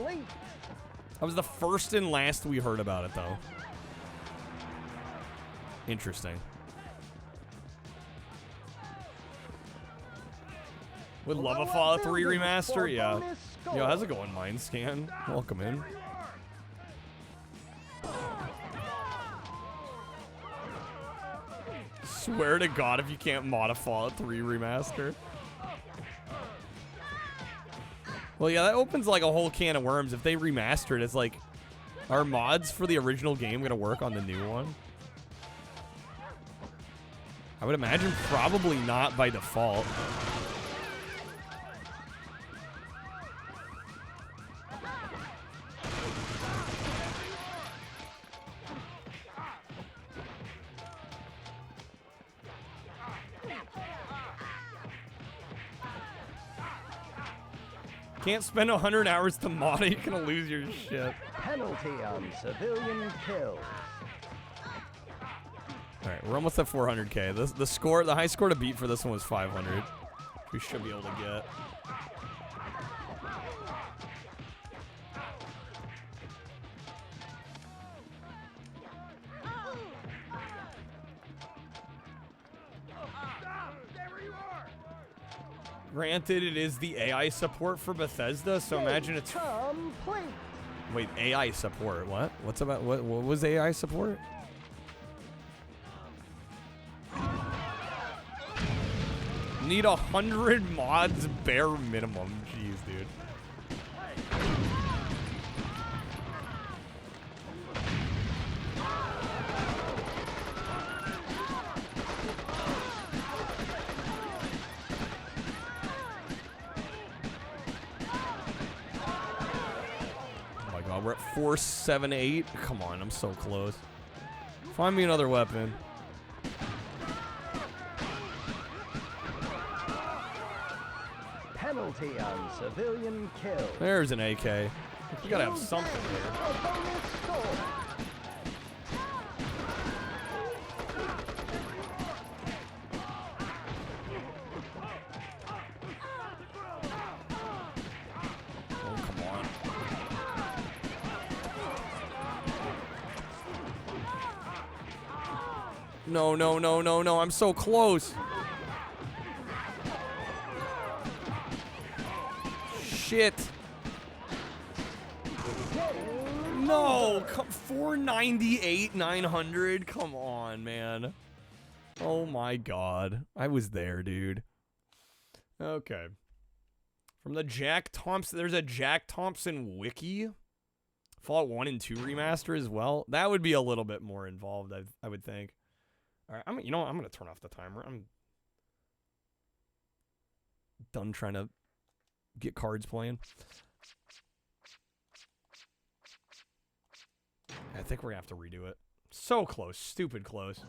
That was the first and last we heard about it, though. Interesting. Would love a Fallout 3 remaster, yeah. Yo, how's it going, Mindscan? Welcome in. Swear to God if you can't mod a Fallout 3 remaster. Well, yeah, that opens like a whole can of worms. If they remaster it, it's like, are mods for the original game gonna work on the new one? I would imagine probably not by default. Can't spend 100 hours to mod it, you're gonna lose your shit. Penalty on civilian kill. Alright, we're almost at 400K. The high score to beat for this one was 500. We should be able to get. Granted, it is the AI support for Bethesda, so imagine it's... Complete. Wait, AI support, what? What was AI support? Need 100 mods bare minimum. Jeez, dude. Oh my God, we're at 478. Come on, I'm so close. Find me another weapon. Penalty on civilian kill. There's an AK. You gotta have something here. Oh, come on. No, no, no, no, no. I'm so close. shit. No, 498, 900. Come on, man. Oh my god. I was there, dude. Okay. From the Jack Thompson, there's a Jack Thompson wiki. Fallout 1 and 2 remaster as well. That would be a little bit more involved, I would think. All right, you know what? I'm going to turn off the timer. I'm done trying to get cards playing. I think we're going to have to redo it. So close. Stupid close.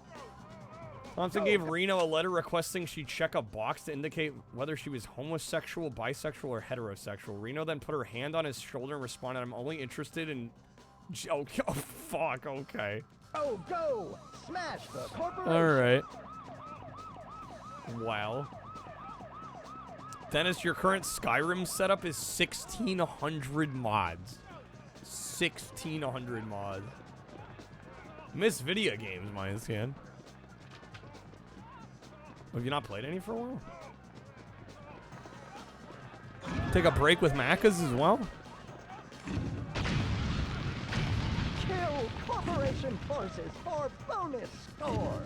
Thompson gave Reno a letter requesting she check a box to indicate whether she was homosexual, bisexual, or heterosexual. Reno then put her hand on his shoulder and responded, "I'm only interested in..." Oh, fuck, okay. Oh, go! Smash the corporation! Alright. Wow. Dennis, your current Skyrim setup is 1,600 mods. 1,600 mods. Miss video games, my scan. Have you not played any for a while? Take a break with Macca's as well? Kill corporation forces for bonus score!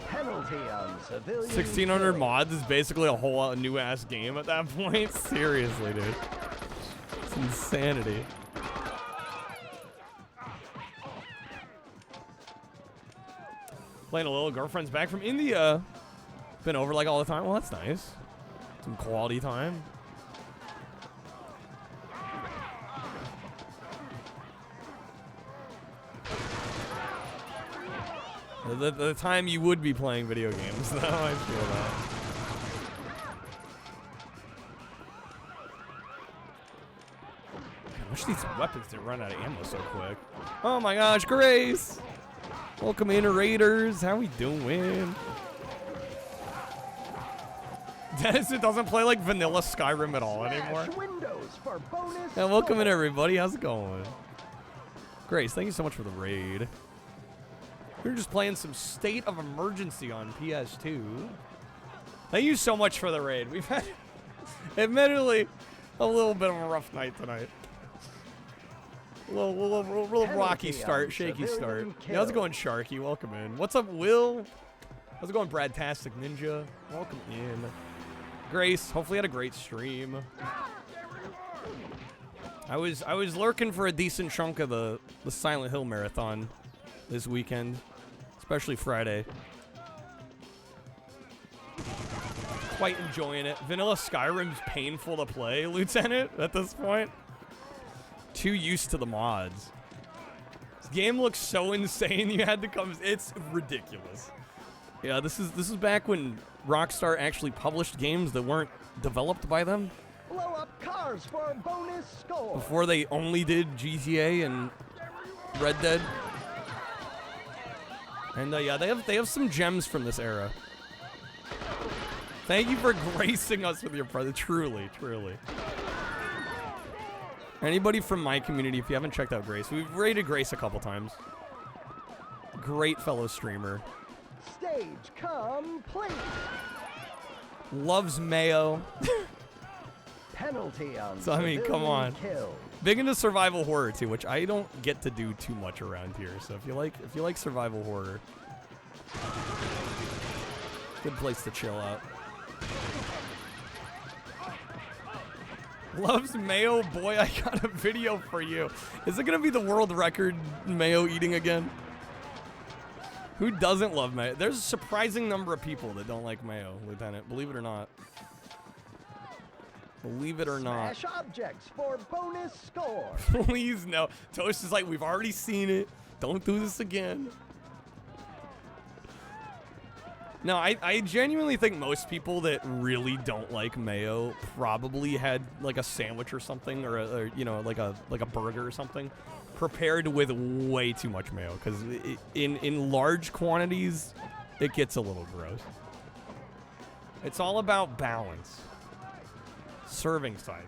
Penalty on civilian 1,600 mods is basically a whole new ass game at that point. Seriously, dude. It's insanity. Playing a little. Girlfriend's back from India. Been over like all the time. Well, that's nice. Some quality time. The time you would be playing video games, though. I feel that. I wish these weapons didn't run out of ammo so quick. Oh my gosh, Grace! Welcome in, Raiders. How we doing? Dennis, it doesn't play like vanilla Skyrim at all anymore. Windows for bonus Yeah, welcome in, everybody. How's it going? Grace, thank you so much for the raid. We're just playing some State of Emergency on PS2. Thank you so much for the raid. We've had, admittedly, a little bit of a rough night tonight. A little rocky start, shaky start. Yeah, how's it going, Sharky? Welcome in. What's up, Will? How's it going, Bradtastic Ninja? Welcome in. Grace, hopefully had a great stream. I was lurking for a decent chunk of the Silent Hill marathon this weekend, especially Friday. Quite enjoying it. Vanilla Skyrim's painful to play, Lieutenant, at this point. Too used to the mods. This game looks so insane. You had to come. It's ridiculous. Yeah, this is back when Rockstar actually published games that weren't developed by them. Blow up cars for bonus score. Before they only did GTA and Red Dead. And yeah, they have some gems from this era. Thank you for gracing us with your presence. Truly, truly. Anybody from my community, if you haven't checked out Grace, we've rated Grace a couple times. Great fellow streamer. Stage complete. Loves mayo. Penalty on So I mean, come on. Kill. Big into survival horror too, which I don't get to do too much around here. So if you like survival horror, good place to chill out. Loves mayo, boy. I got a video for you. Is it gonna be the world record mayo eating again? Who doesn't love mayo? There's a surprising number of people that don't like mayo, Lieutenant. Believe it or not. Believe it or not. Smash objects for bonus score. Please no. Toast is like, we've already seen it. Don't do this again. No, I genuinely think most people that really don't like mayo probably had like a sandwich or something, or you know, like a burger or something, prepared with way too much mayo, because in large quantities, it gets a little gross. It's all about balance. Serving sizes.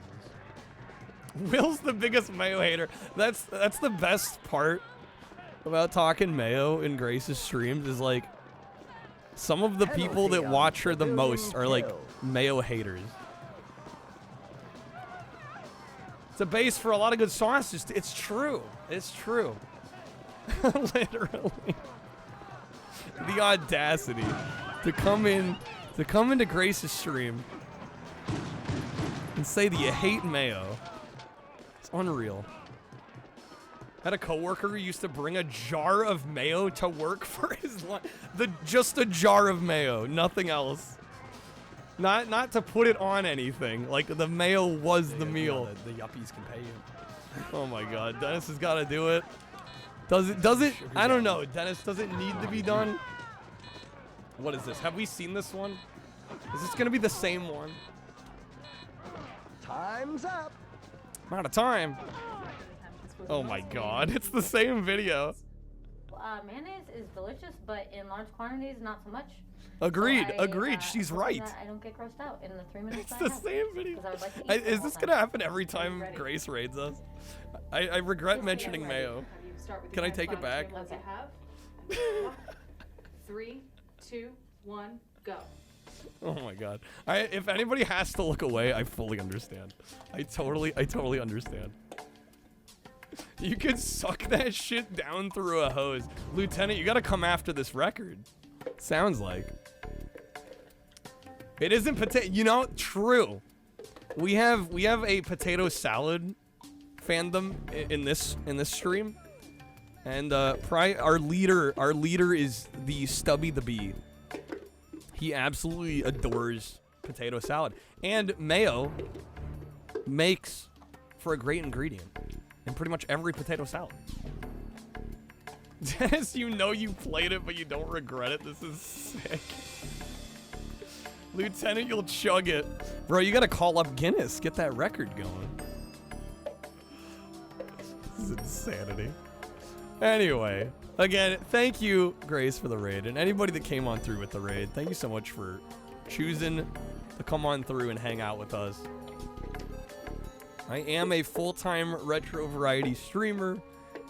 Will's the biggest mayo hater. That's the best part about talking mayo in Grace's streams, is like Some of the people that watch her the most are like mayo haters. It's a base for a lot of good sauces. It's true. It's true. Literally. The audacity to come into Grace's stream and say that you hate mayo. It's unreal. I had a coworker who used to bring a jar of mayo to work for his lunch. Just a jar of mayo, nothing else. Not to put it on anything. Like the mayo was the meal. The yuppies can pay you. Oh my God, Dennis has got to do it. Does it? I don't know. Dennis, does it need to be done? What is this? Have we seen this one? Is this gonna be the same one? Time's up. I'm out of time. Oh my God, it's the same video. Mayonnaise is delicious, but in large quantities, not so much. Agreed, So agreed. She's right. I don't get grossed out in the 3 minutes. It's the same video. Is this gonna happen every time Grace raids us? I regret mentioning mayo. Can I take it back? Let's have 3, 2, 1, go. Oh my God. If anybody has to look away, I fully understand. I totally understand. You could suck that shit down through a hose. Lieutenant, you gotta come after this record. Sounds like. It isn't potato, you know, true. We have a potato salad fandom in this stream. And our leader is the Stubby the Bee. He absolutely adores potato salad. And mayo makes for a great ingredient in pretty much every potato salad. Dennis, you know you played it, but you don't regret it. This is sick. Lieutenant, you'll chug it. Bro, you gotta call up Guinness. Get that record going. This is insanity. Anyway, again, thank you, Grace, for the raid. And anybody that came on through with the raid, thank you so much for choosing to come on through and hang out with us. I am a full-time retro variety streamer.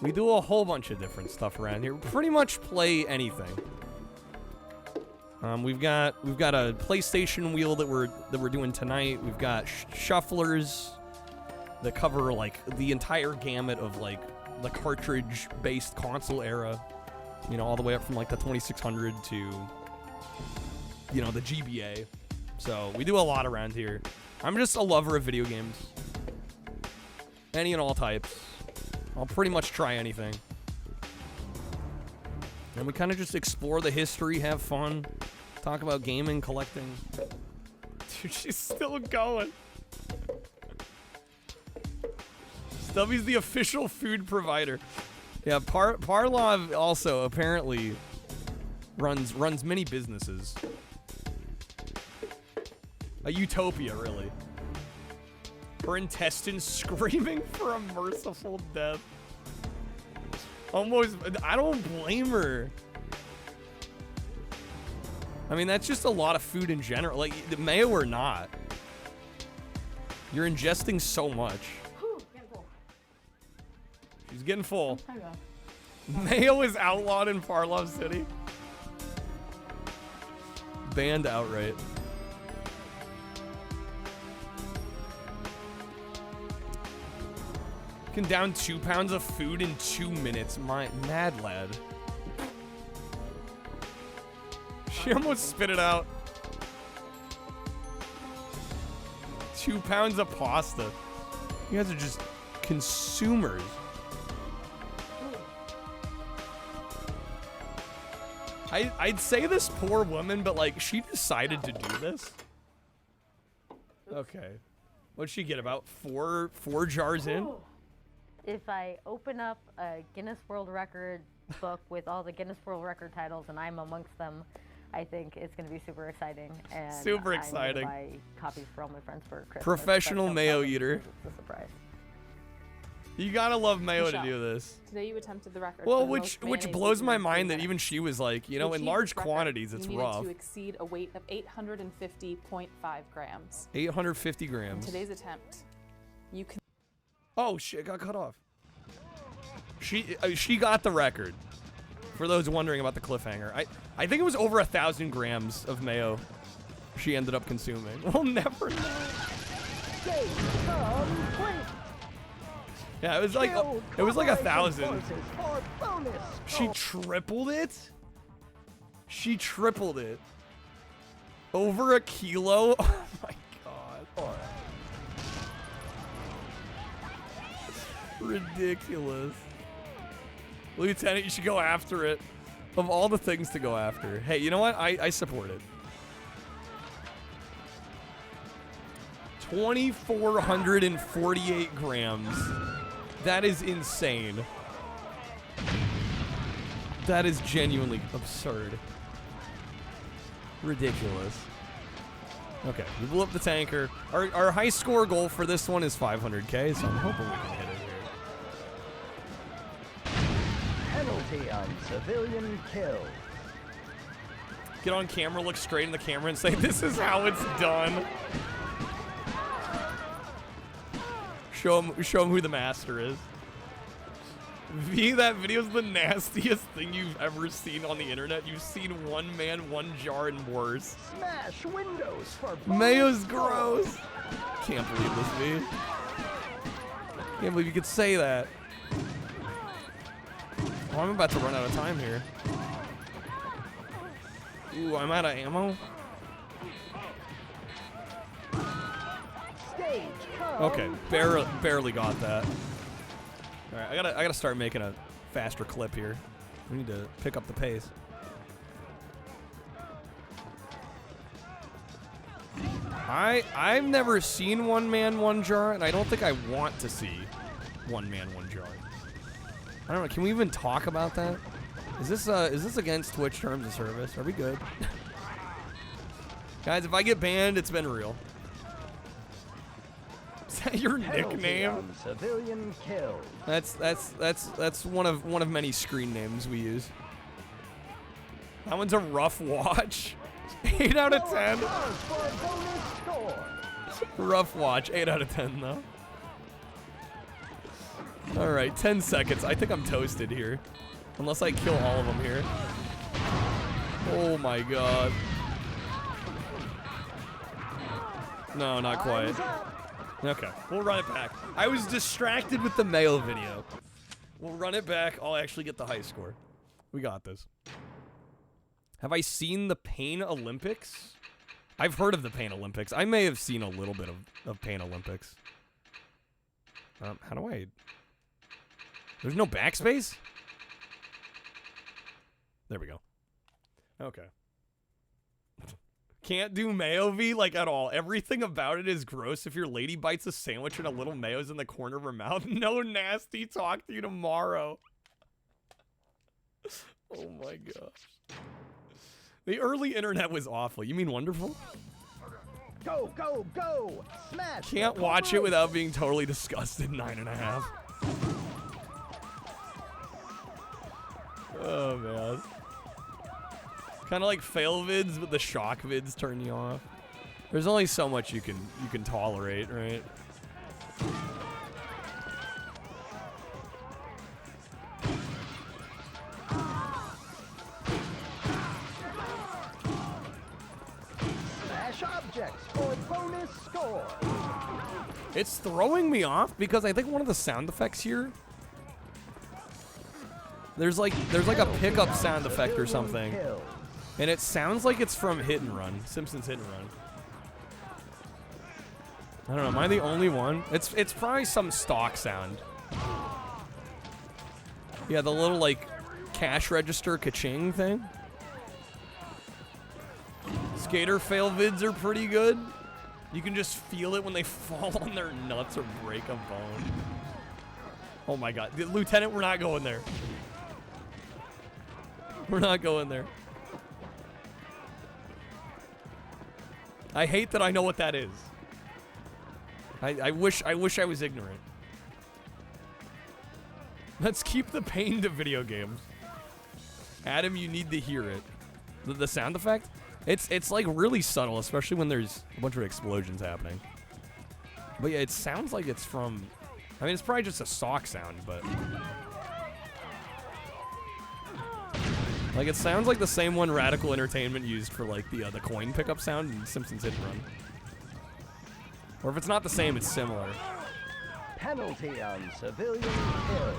We do a whole bunch of different stuff around here. We pretty much play anything. We've got a PlayStation wheel that we're doing tonight. We've got shufflers that cover like the entire gamut of like the cartridge-based console era. You know, all the way up from like the 2600 to, you know, the GBA. So we do a lot around here. I'm just a lover of video games. Any and all types. I'll pretty much try anything. And we kind of just explore the history, have fun, talk about gaming, collecting. Dude, she's still going. Stubby's the official food provider. Yeah, Parlov also apparently runs many businesses. A utopia, really. Her intestines screaming for a merciful death. Almost, I don't blame her. I mean, that's just a lot of food in general. Like, the mayo or not. You're ingesting so much. Whew, getting full. She's getting full. Mayo is outlawed in Parlov City. Banned outright. Can down 2 pounds of food in 2 minutes. My mad lad. She almost spit it out. 2 pounds of pasta. You guys are just consumers. I'd say this poor woman, but like she decided to do this. Okay. What'd she get? About four jars in? If I open up a Guinness World Record book with all the Guinness World Record titles and I'm amongst them, I think it's going to be super exciting. And super exciting. I'm gonna buy copies for all my friends for Christmas. Professional mayo eater. It's a surprise. You gotta love mayo Michelle, to do this. Today you attempted the record. Well, which blows my mind that even she was like, you know, in large quantities, it's you rough. You needed to exceed a weight of 850.5 grams. 850 grams. In today's attempt, you can. Oh shit! Got cut off. She got the record For those wondering about the cliffhanger, I think it was over 1,000 grams of mayo she ended up consuming. We'll never know. Yeah, it was like 1,000. She tripled it? She tripled it. Over a kilo? Oh my god. Ridiculous. Lieutenant, you should go after it. Of all the things to go after. Hey, you know what? I support it. 2,448 grams. That is insane. That is genuinely absurd. Ridiculous. Okay, we blew up the tanker. Our high score goal for this one is 500k, so I'm hoping we can hit it here. Penalty on civilian kill. Get on camera, look straight in the camera, and say, "This is how it's done." Show him who the master is. V, that video's the nastiest thing you've ever seen on the internet. You've seen one man, one jar, and worse. Smash windows for Mayo's gross. Can't believe this, V. Can't believe you could say that. Oh, I'm about to run out of time here. Ooh, I'm out of ammo. Okay, barely got that. All right, I gotta start making a faster clip here. We need to pick up the pace. I've never seen one man, one jar, and I don't think I want to see one man, one jar. I don't know. Can we even talk about that? Is this against Twitch terms of service? Are we good? Guys, if I get banned, it's been real. Is that your nickname? Civilian kill. That's one of many screen names we use. That one's a rough watch. 8 out of 10. Rough watch. 8 out of 10 though. All right, 10 seconds. I think I'm toasted here, unless I kill all of them here. Oh my god. No, not quite. Okay, we'll run it back. I was distracted with the mail video. We'll run it back. I'll actually get the high score. We got this. Have I seen the Pain Olympics? I've heard of the Pain Olympics. I may have seen a little bit of Pain Olympics. How do I... There's no backspace? There we go. Okay. Can't do mayo, V, like, at all. Everything about it is gross. If your lady bites a sandwich and a little mayo's in the corner of her mouth, no nasty. Talk to you tomorrow. Oh my gosh. The early internet was awful. You mean wonderful? Go, go, go! Smash! Can't watch it without being totally disgusted. 9.5. Oh man. Kind of like fail vids, but the shock vids turn you off. There's only so much you can tolerate, right? Smash objects for bonus score. It's throwing me off because I think one of the sound effects here, there's like a pickup sound effect or something. And it sounds like it's from Hit and Run, Simpsons Hit and Run. I don't know, am I the only one? It's probably some stock sound. Yeah, the little like cash register ka-ching thing. Skater fail vids are pretty good. You can just feel it when they fall on their nuts or break a bone. Oh my god. Lieutenant, we're not going there. We're not going there. I hate that I know what that is. I wish I was ignorant. Let's keep the pain to video games. Adam, you need to hear it. The sound effect? It's like really subtle, especially when there's a bunch of explosions happening. But yeah, it sounds like it's from... I mean, it's probably just a sock sound, but... Like, it sounds like the same one Radical Entertainment used for, like, the coin pickup sound in Simpsons Hit and Run. Or if it's not the same, it's similar. Penalty on civilian kill.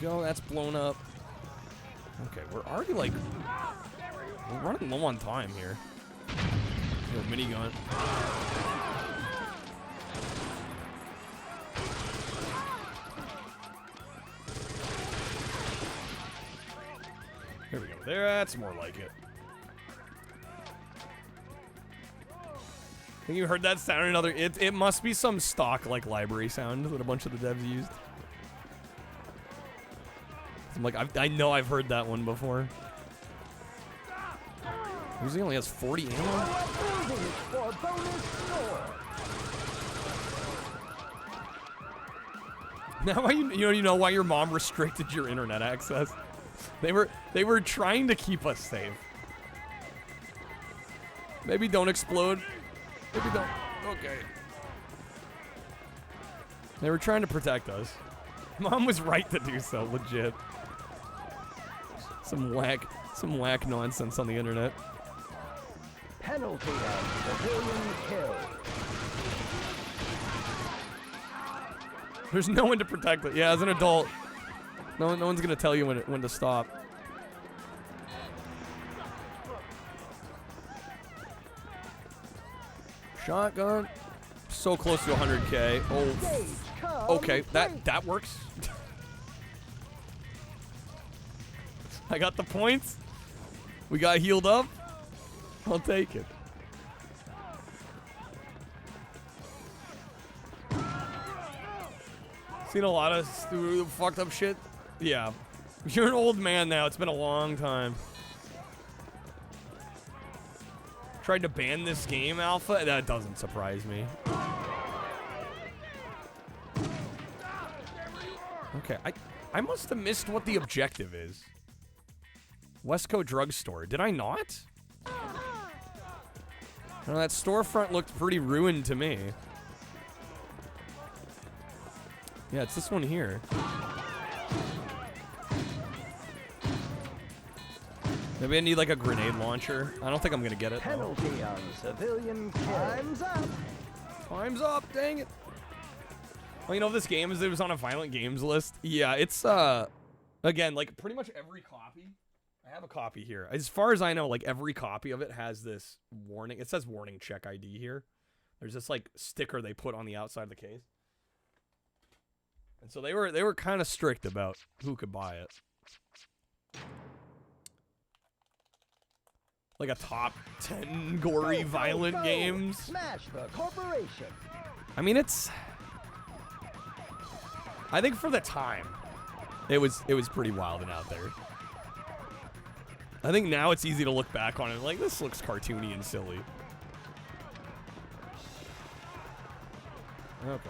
Go, that's blown up. Okay, we're already, like... We're running low on time here. Yo, minigun. Here we go. There, that's more like it. Think you heard that sound in another... It must be some stock, like, library sound that a bunch of the devs used. I'm like, I know I've heard that one before. Usually only has 40 ammo. Now you know why your mom restricted your internet access. They were trying to keep us safe. Maybe don't explode. Maybe don't. Okay. They were trying to protect us. Mom was right to do so, legit. Some whack nonsense on the internet. Penalty on civilian kill. There's no one to protect it. Yeah, as an adult, no one's gonna tell you when to stop. Shotgun. So close to 100K. Oh, okay, that works. I got the points. We got healed up. I'll take it. Seen a lot of fucked up shit. Yeah. You're an old man now. It's been a long time. Tried to ban this game, Alpha? That doesn't surprise me. Okay, I must have missed what the objective is. Westco Drugstore. Did I not? Well, that storefront looked pretty ruined to me. Yeah, it's this one here. Maybe I need like a grenade launcher. I don't think I'm gonna get it. Penalty on civilian kill. Time's up. Time's up, dang it. Well, you know, this game it was on a violent games list. Yeah, it's again, like pretty much every copy. I have a copy here. As far as I know, like every copy of it has this warning. It says warning check ID here. There's this like sticker they put on the outside of the case. And so they were kind of strict about who could buy it. Like a top 10 gory violent games. Smash the corporation. I mean, it's I think for the time it was pretty wild and out there. I think now it's easy to look back on it like this looks cartoony and silly. Okay.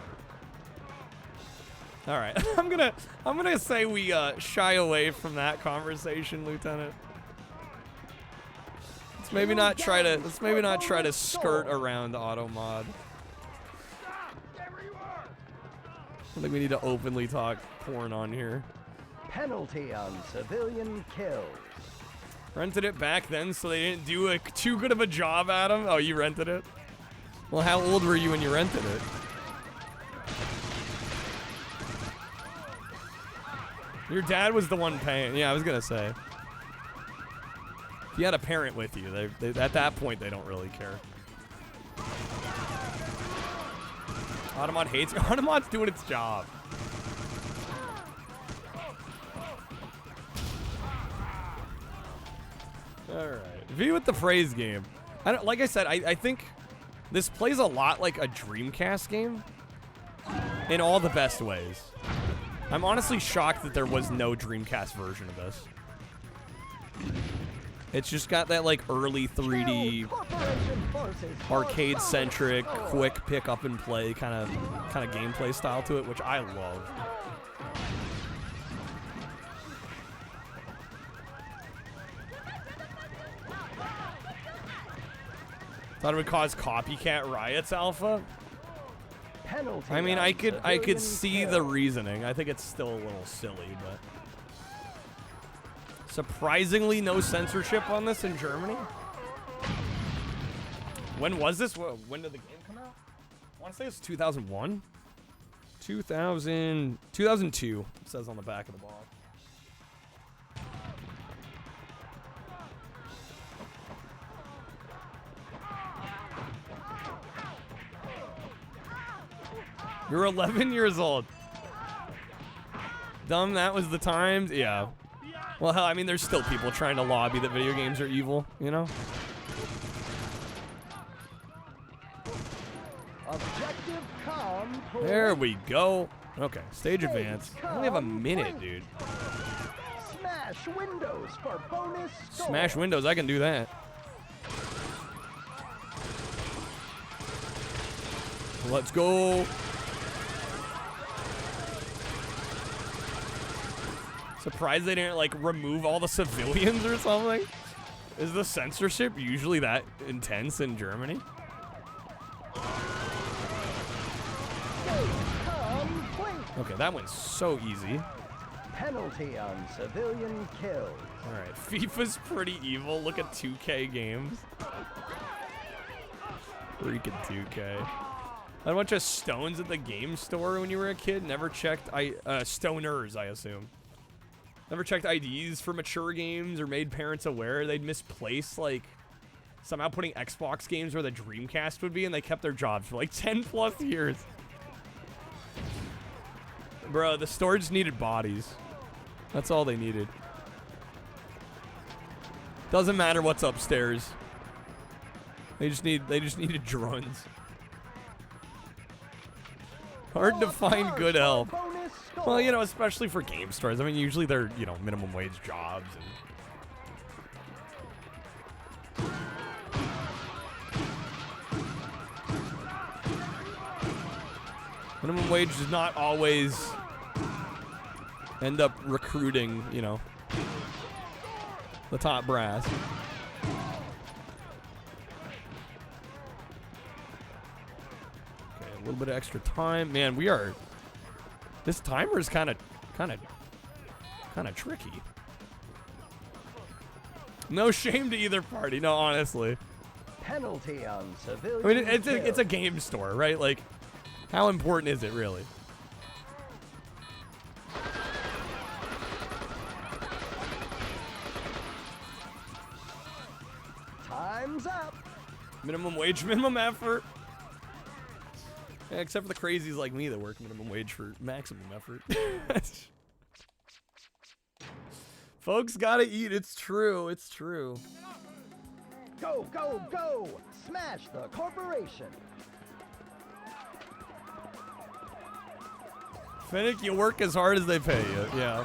All right. I'm gonna say we shy away from that conversation, Lieutenant. Let's maybe not try to skirt around auto mod. I think we need to openly talk porn on here. Penalty on civilian kills. Rented it back then, so they didn't do too good of a job at them. Oh, you rented it? Well, how old were you when you rented it? Your dad was the one paying. Yeah, I was gonna say. If you had a parent with you, they at that point they don't really care. Automod hates. Automod's doing its job. All right, V with the phrase game. Like I said, I think this plays a lot like a Dreamcast game in all the best ways. I'm honestly shocked that there was no Dreamcast version of this. It's just got that like early 3D arcade-centric, quick pick up and play kind of gameplay style to it, which I love. Thought it would cause copycat riots, Alpha. Penalty. I mean, I could see the reasoning. I think it's still a little silly, but Surprisingly, no censorship on this in Germany. When was this? When did the game come out? I want to say it's 2001. 2002, it says on the back of the box. You're 11 years old. Dumb, that was the times? Yeah. Well, hell, I mean, there's still people trying to lobby that video games are evil, you know? Objective complete. There we go. Okay, stage advance. I only have a minute, dude. Smash windows for bonus score. Smash windows, I can do that. Let's go. Surprised they didn't, like, remove all the civilians or something? Is the censorship usually that intense in Germany? Okay, that went so easy. Penalty on civilian kills. Alright, FIFA's pretty evil. Look at 2K games. Freaking 2K. Had a bunch of stones at the game store when you were a kid. Never checked, stoners, I assume. Never checked IDs for mature games or made parents aware they'd misplace, like, somehow putting Xbox games where the Dreamcast would be, and they kept their jobs for like 10 plus years. Bro, the store just needed bodies. That's all they needed. Doesn't matter what's upstairs. They just needed drones. Hard to find good help. Well, you know, especially for game stores. I mean, usually they're, you know, minimum wage jobs and minimum wage does not always end up recruiting, you know, the top brass. Okay, a little bit of extra time. Man, we are... This timer is kind of tricky. No shame to either party. No, honestly. Penalty on civilian. I mean, it's a game store, right? Like, how important is it really? Time's up. Minimum wage, minimum effort. Yeah, except for the crazies like me that work minimum wage for maximum effort. Folks gotta eat. It's true. It's true. Go, go, go! Smash the corporation. Finnick, you work as hard as they pay you. Yeah.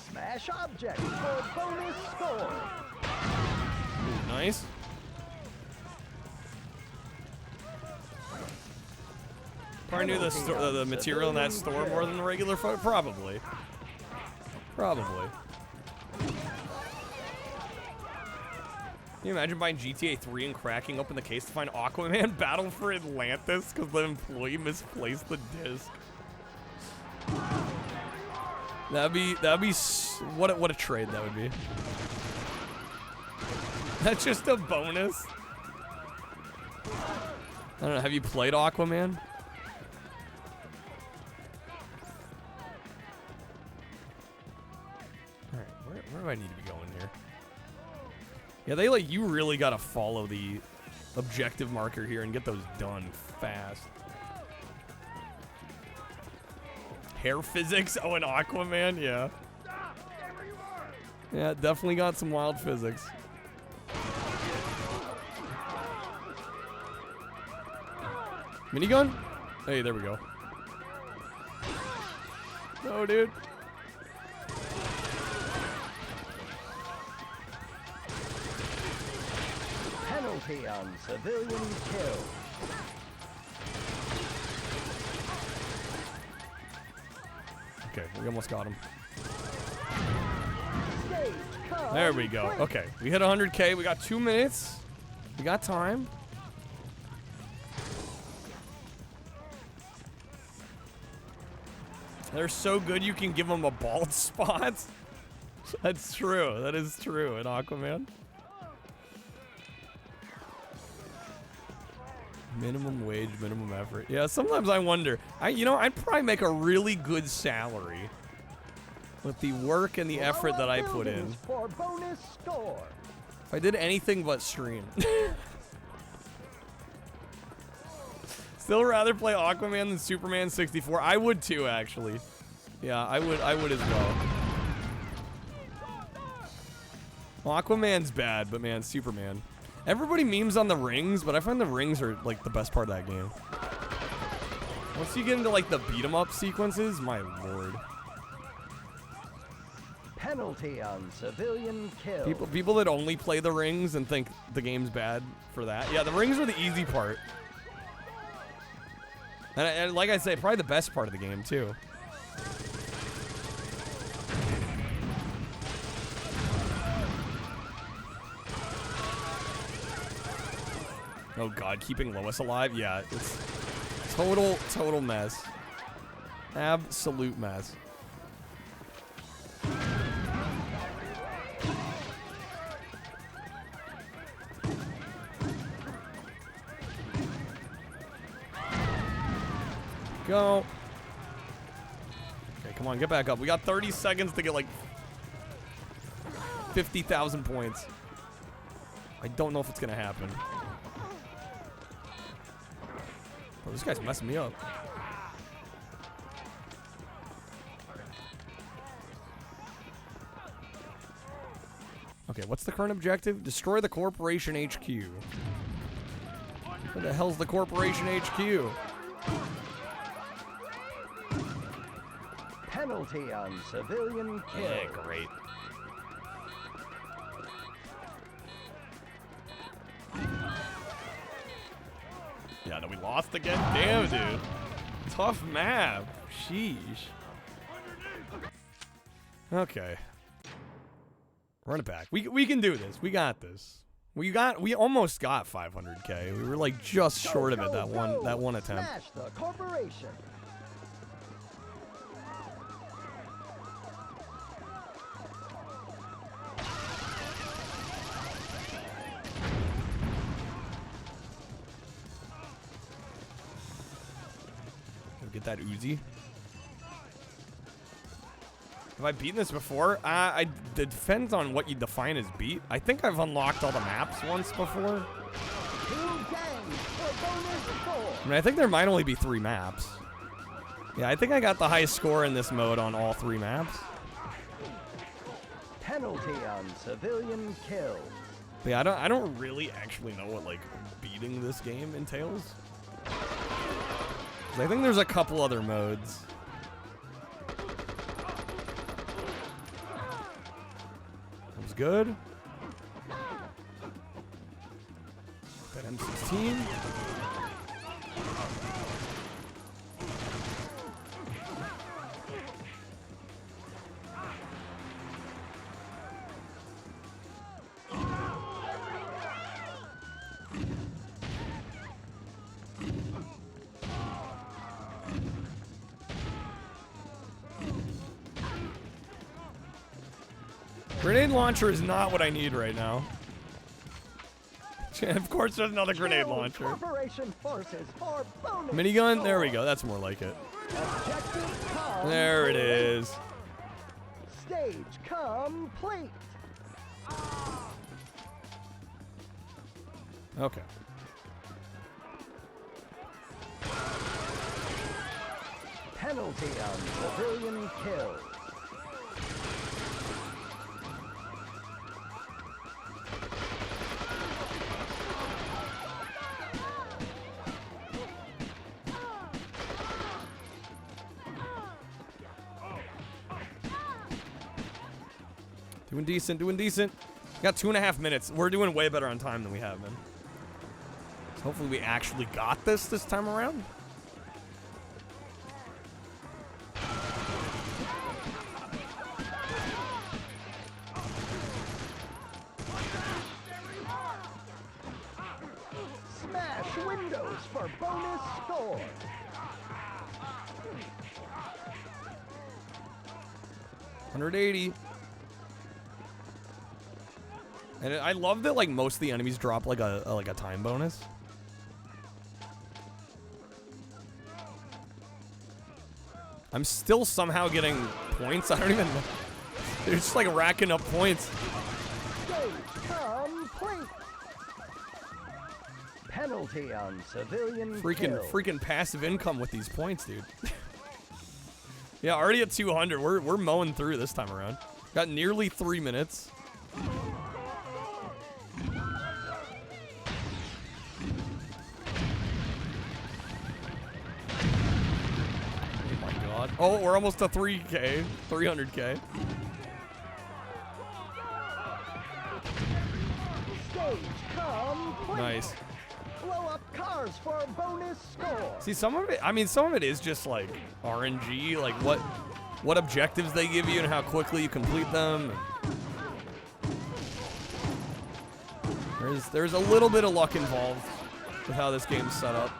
Smash object for bonus score. Ooh, nice. Probably knew the material in that store more than the regular folk. Probably. Probably. Can you imagine buying GTA 3 and cracking open the case to find Aquaman Battle for Atlantis because the employee misplaced the disc? That'd be what a trade that would be. That's just a bonus. I don't know. Have you played Aquaman? All right, where do I need to be going here? Yeah, they like you really gotta follow the objective marker here and get those done fast. Hair physics? Oh, and Aquaman? Yeah. Yeah, definitely got some wild physics. Minigun? Hey, there we go. No, dude. Penalty on civilian kill. Okay, we almost got him. There we go. Okay, we hit 100K. We got 2 minutes. We got time. They're so good you can give them a bald spot. That's true. That is true in Aquaman. Minimum wage, minimum effort. Yeah, sometimes I wonder. I'd probably make a really good salary with the work and the effort that I put in. For bonus score. If I did anything but stream. Still rather play Aquaman than Superman 64. I would too, actually. Yeah, I would as well. Well, Aquaman's bad, but man, Superman. Everybody memes on the rings, but I find the rings are like the best part of that game. Once you get into like the beat 'em up sequences, my lord. Penalty on civilian kill. People that only play the rings and think the game's bad for that. Yeah, the rings are the easy part. And like I say, probably the best part of the game, too. Oh, God, keeping Lois alive? Yeah, it's total mess. Absolute mess. Go. Okay, come on, get back up. We got 30 seconds to get like 50,000 points. I don't know if it's gonna happen. Oh, this guy's messing me up. Okay, what's the current objective? Destroy the Corporation HQ. Where the hell's the Corporation HQ? Penalty on civilian kill. Yeah, great. Yeah, no, we lost again? Damn, dude. Tough map. Sheesh. Okay. Run it back. We can do this. We got this. We almost got 500K. We were like just short of it that one attempt. Smash the corporation. Get that Uzi. Have I beaten this before? It depends on what you define as beat. I think I've unlocked all the maps once before. I mean, I think there might only be 3 maps. Yeah, I think I got the highest score in this mode on all 3 maps. Penalty on civilian kill. But yeah, I don't really actually know what like beating this game entails. I think there's a couple other modes. That was good. That M16. Grenade launcher is not what I need right now. Of course, there's another grenade launcher. Corporation forces for bonus Minigun? There we go. That's more like it. There it is. Stage complete. Okay. Penalty on civilian kill. Doing decent, doing decent. Got 2.5 minutes. We're doing way better on time than we have been. So hopefully we actually got this time around. for bonus score. $180. And I love that like most of the enemies drop like a time bonus. I'm still somehow getting points. I don't even know. They're just like racking up points. Complete. Penalty on civilian kill. Freaking passive income with these points, dude. Yeah, already at 200. We're mowing through this time around. Got nearly 3 minutes. Oh, we're almost to 300K. Stage complete. Nice. Blow up cars for a bonus score. See, some of it is just like RNG, like what objectives they give you and how quickly you complete them. There's a little bit of luck involved with how this game's set up.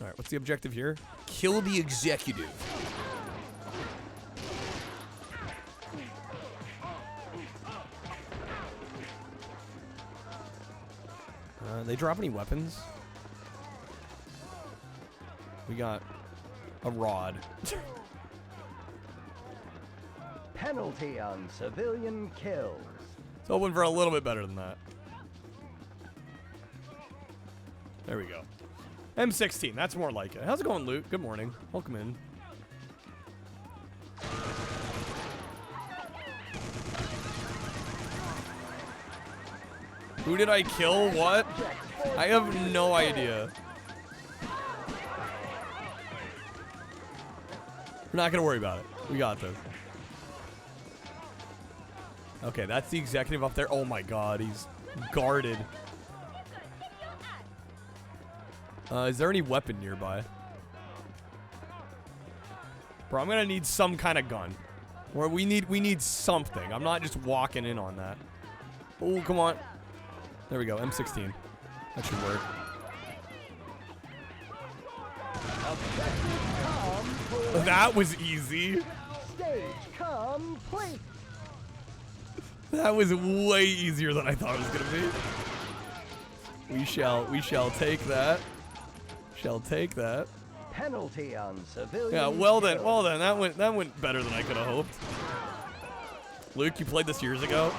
All right, what's the objective here? Kill the executive. They drop any weapons? We got a rod. Penalty on civilian kills. It's hoping for a little bit better than that. There we go. M16, that's more like it. How's it going, Luke? Good morning. Welcome in. Who did I kill? What? I have no idea. We're not gonna worry about it. We got this. Okay, that's the executive up there. Oh my god, he's guarded. Is there any weapon nearby? Bro, I'm gonna need some kind of gun. Or we need something. I'm not just walking in on that. Oh, come on. There we go, M16. That should work. That was easy. Stage complete. That was way easier than I thought it was gonna be. We shall take that. Shall take that. Penalty on civilian. Yeah, well then, that went better than I could have hoped. Luke, you played this years ago?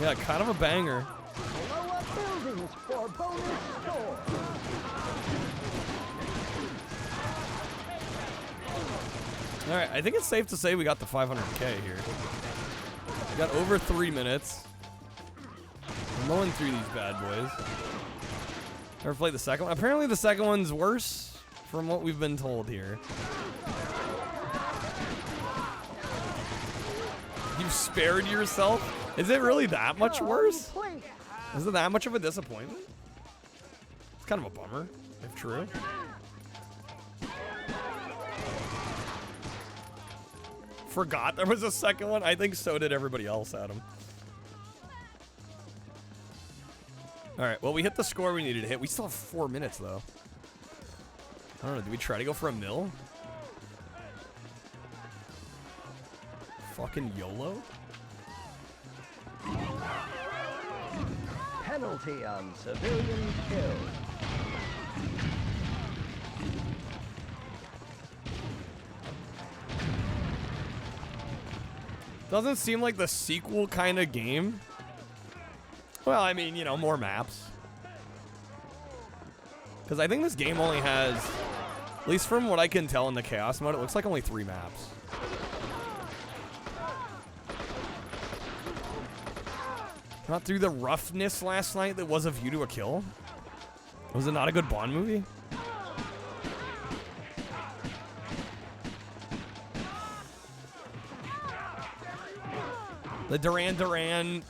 Yeah, kind of a banger. Blow up buildings for bonus score. All right, I think it's safe to say we got the 500K here. We got over 3 minutes. We're mowing through these bad boys. Never played the second one. Apparently the second one's worse from what we've been told here. You spared yourself? Is it really that much worse? Is it that much of a disappointment? It's kind of a bummer, if true. Forgot there was a second one. I think so did everybody else, Adam. All right, well, we hit the score we needed to hit. We still have 4 minutes, though. I don't know. Do we try to go for a mill? Fucking YOLO? Penalty on civilian kill. Doesn't seem like the sequel kind of game. Well, I mean, you know, more maps. Because I think this game only has, at least from what I can tell in the Chaos mode, it looks like only 3 maps. Not through the roughness last night that was A View to a Kill? Was it not a good Bond movie? The Duran Duran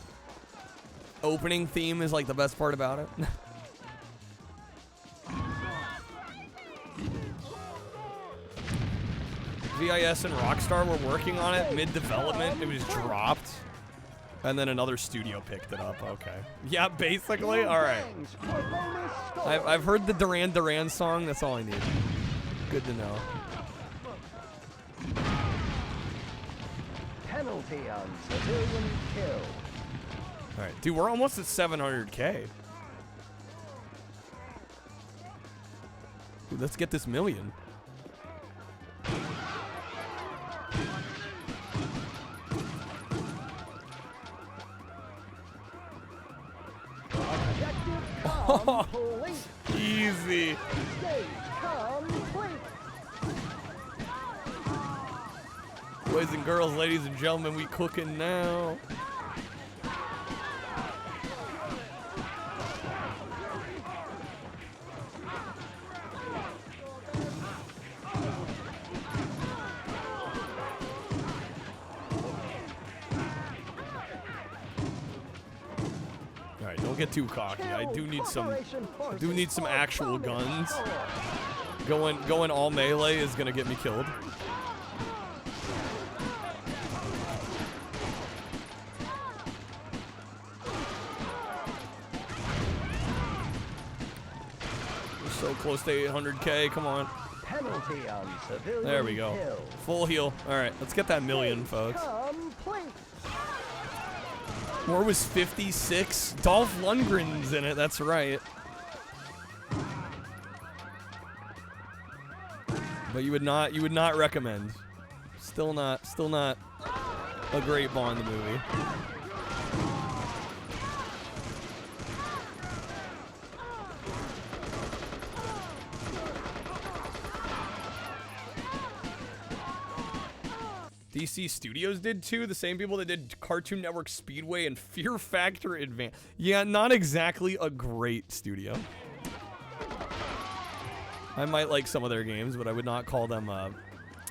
opening theme is like the best part about it. VIS and Rockstar were working on it mid-development. It was dropped. And then another studio picked it up. Okay. Yeah, basically. All right. I've heard the Duran Duran song. That's all I need. Good to know. Penalty on civilian kill. All right, dude, we're almost at 700K. Dude, let's get this million. Easy. Boys and girls, ladies and gentlemen, we cooking now. Alright, don't get too cocky. I do need some actual guns. Going all melee is gonna get me killed. We're so close to 800K, come on. Penalty on civilian There we go. kill. Full heal. Alright, let's get that million, folks. War was 56. Dolph Lundgren's in it, that's right. But you would not recommend. Still not a great Bond movie. DC Studios did too, the same people that did Cartoon Network Speedway and Fear Factor Advance. Yeah, not exactly a great studio. I might like some of their games, but I would not call them,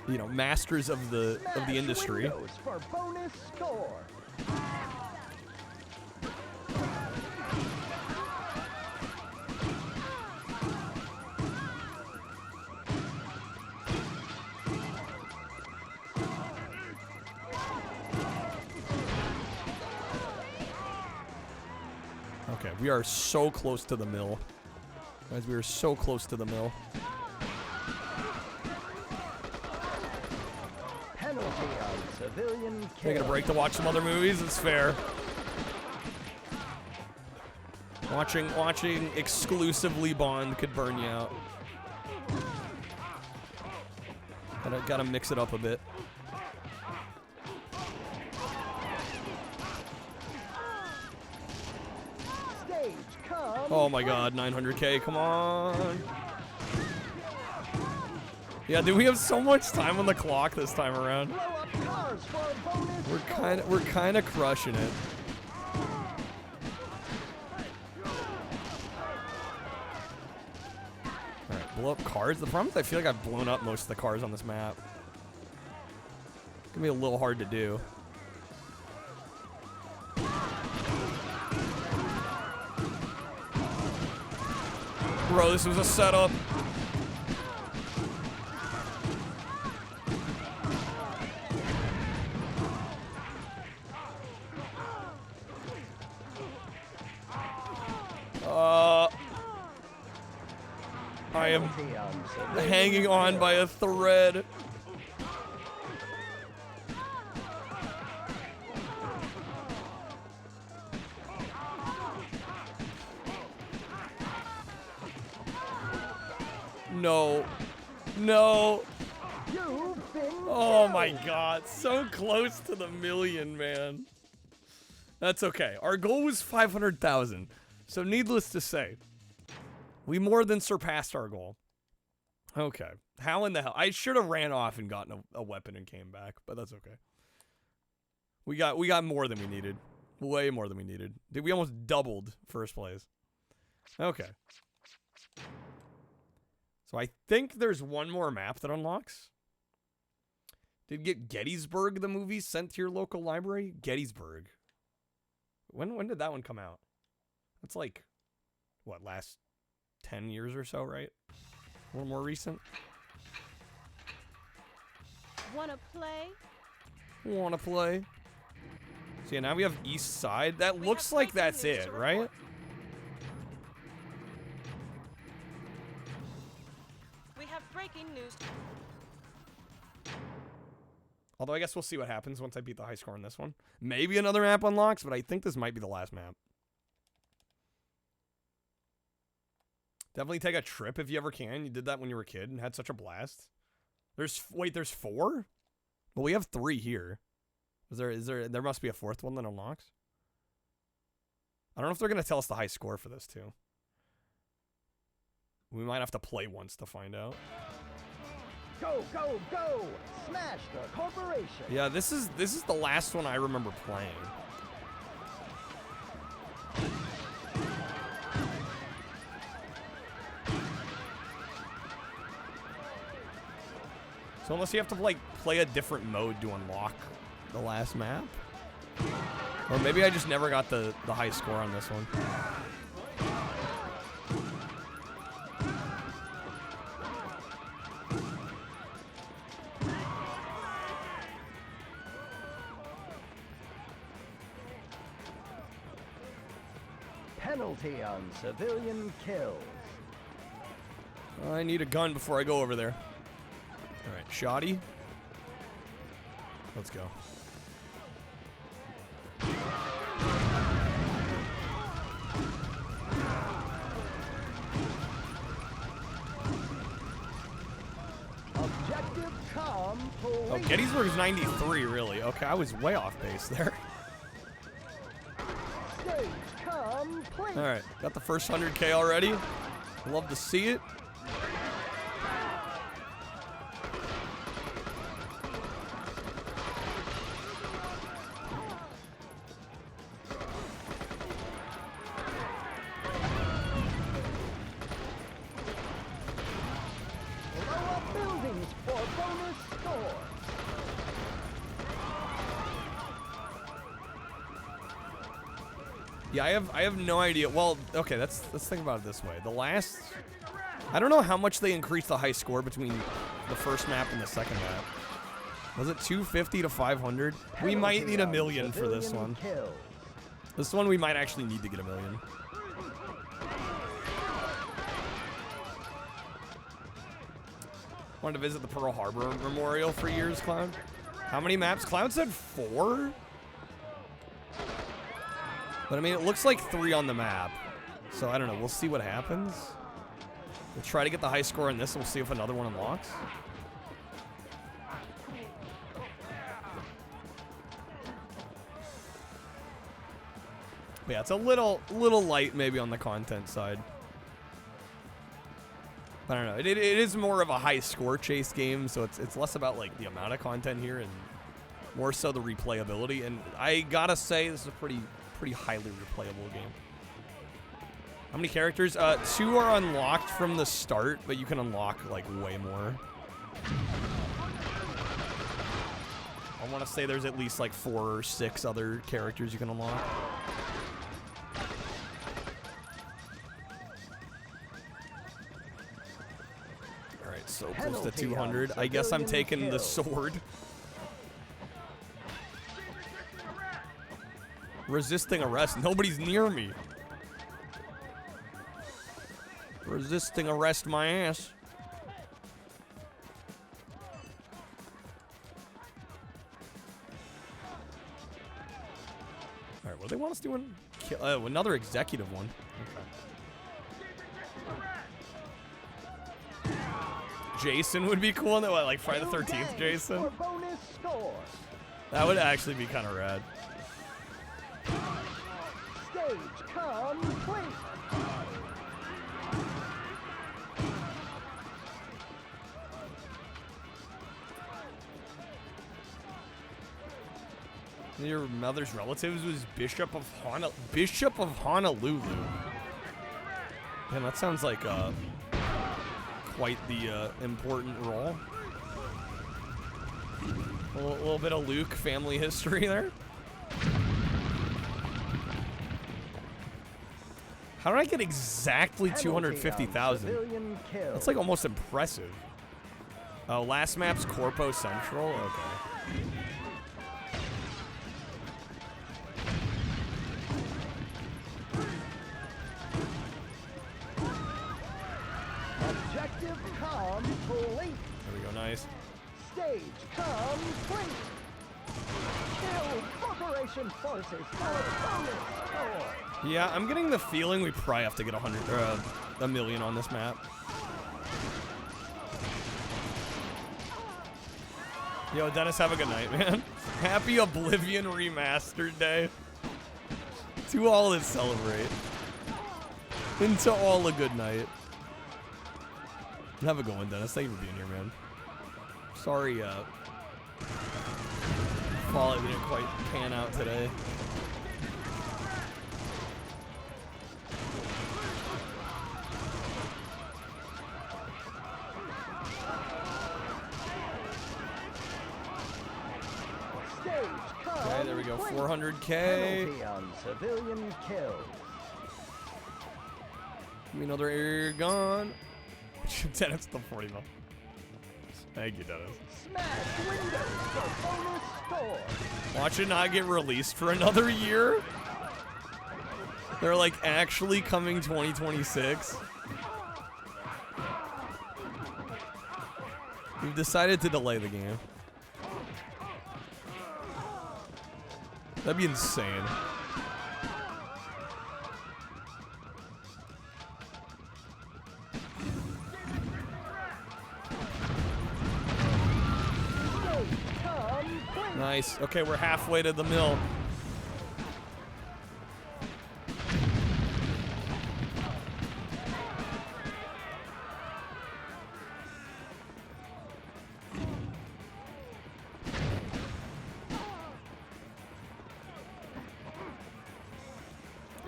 you know, masters of the industry. For bonus score. Okay, we are so close to the mill. Guys, we are so close to the mill. Penalty on civilian kill. Taking a break to watch some other movies, it's fair. Watching exclusively Bond could burn you out. Gotta mix it up a bit. Oh my god, 900K, come on. Yeah, dude, we have so much time on the clock this time around. We're kind of crushing it. Alright, blow up cars. The problem is I feel like I've blown up most of the cars on this map. It's gonna be a little hard to do. Bro, this was a setup. I am hanging on by a thread. No. No. Oh my god. So close to the million, man. That's okay. Our goal was 500,000. So needless to say, we more than surpassed our goal. Okay. How in the hell? I should have ran off and gotten a weapon and came back, but that's okay. We got more than we needed. Way more than we needed. Dude, we almost doubled first place. Okay. So I think there's one more map that unlocks. Did get Gettysburg, the movie, sent to your local library? Gettysburg. When did that one come out? That's like, what, last 10 years or so, right? A little more recent. Wanna play? Wanna play? So yeah, now we have east side. That looks like that's it, right? We have breaking news. Although I guess we'll see what happens once I beat the high score on this one. Maybe another map unlocks, but I think this might be the last map. Definitely take a trip if you ever can. You did that when you were a kid and had such a blast. There's 4? Well, we have 3 here. There must be a 4th one that unlocks. I don't know if they're gonna tell us the high score for this too. We might have to play once to find out. Go, go, go! Smash the corporation! Yeah, this is the last one I remember playing. So unless you have to like play a different mode to unlock the last map, or maybe I just never got the high score on this one. Penalty on civilian kills. I need a gun before I go over there. All right, shoddy. Let's go. Objective complete. Oh, Gettysburg's 93, really. Okay, I was way off base there. Stage complete. All right, got the first 100K already. Love to see it. Yeah, I have no idea. Well, okay, let's think about it this way. I don't know how much they increased the high score between the first map and the second map. Was it 250 to 500? We might need 1 million for this one. This one we might actually need to get 1 million. Wanted to visit the Pearl Harbor Memorial for years, Cloud. How many maps? Cloud said 4? But I mean, it looks like 3 on the map. So I don't know. We'll see what happens. We'll try to get the high score on this and we'll see if another one unlocks. But yeah, it's a little light maybe on the content side. I don't know. It is more of a high score chase game, so it's less about like the amount of content here and more so the replayability. And I gotta say, this is a pretty highly replayable game. How many characters? 2 are unlocked from the start, but you can unlock like way more. I want to say there's at least like 4 or 6 other characters you can unlock. All right, so close to 200. I guess I'm taking the sword. Resisting arrest. Nobody's near me. Resisting arrest my ass. All right, what do they want us doing? Another executive one. Okay. Jason would be cool. What, like Friday the 13th, Jason? That would actually be kind of rad. Stage complete. Your mother's relatives was Bishop of Honolulu. Man, that sounds like quite the important role. A little bit of Luke family history there. How did I get exactly 250,000? That's like almost impressive. Oh, last map's Corpo Central? Okay. Objective complete. There we go, nice. Stage complete. Kill Corporation forces for bonus score. Yeah, I'm getting the feeling we probably have to get 100 or a million on this map. Yo, Dennis, have a good night, man. Happy Oblivion Remastered Day. To all that celebrate. And to all a good night. Have a good one, Dennis. Thank you for being here, man. Sorry, Fallout didn't quite pan out today. Okay, there we go. 400K. Penalty on civilian kills. Give me another air gun. Dennis, the 40 mil. Thank you, Dennis. Smash windows for bonus score. Watch it not get released for another year. They're like actually coming 2026. We've decided to delay the game. That'd be insane. Nice. Okay, we're halfway to the mill.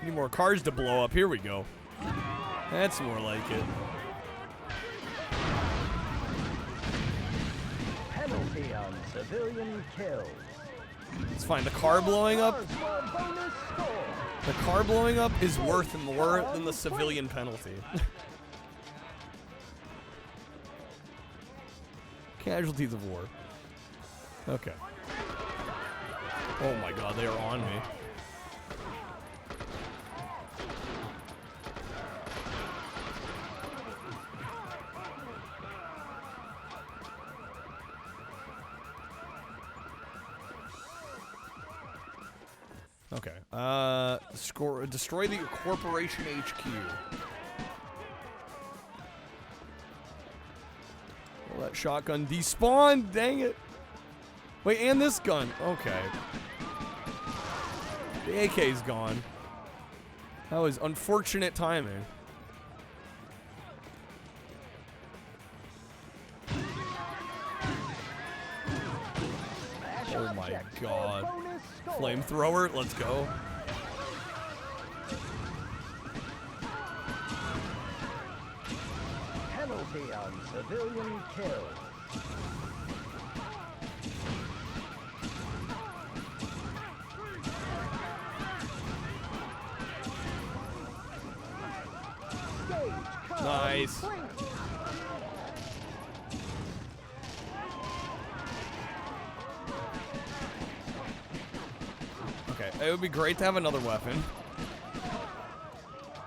Need more cars to blow up. Here we go. That's more like it. Penalty on civilian kills. It's fine. The car blowing up. The car blowing up is worth more than the civilian penalty. Casualties of war. Okay. Oh my god, they are on me. Okay. Destroy the corporation HQ. Well, that shotgun despawned. Dang it. Wait, and this gun. Okay. The AK's gone. That was unfortunate timing. Oh my god. Flamethrower, let's go. Penalty on civilian kills. Nice. Okay, it would be great to have another weapon.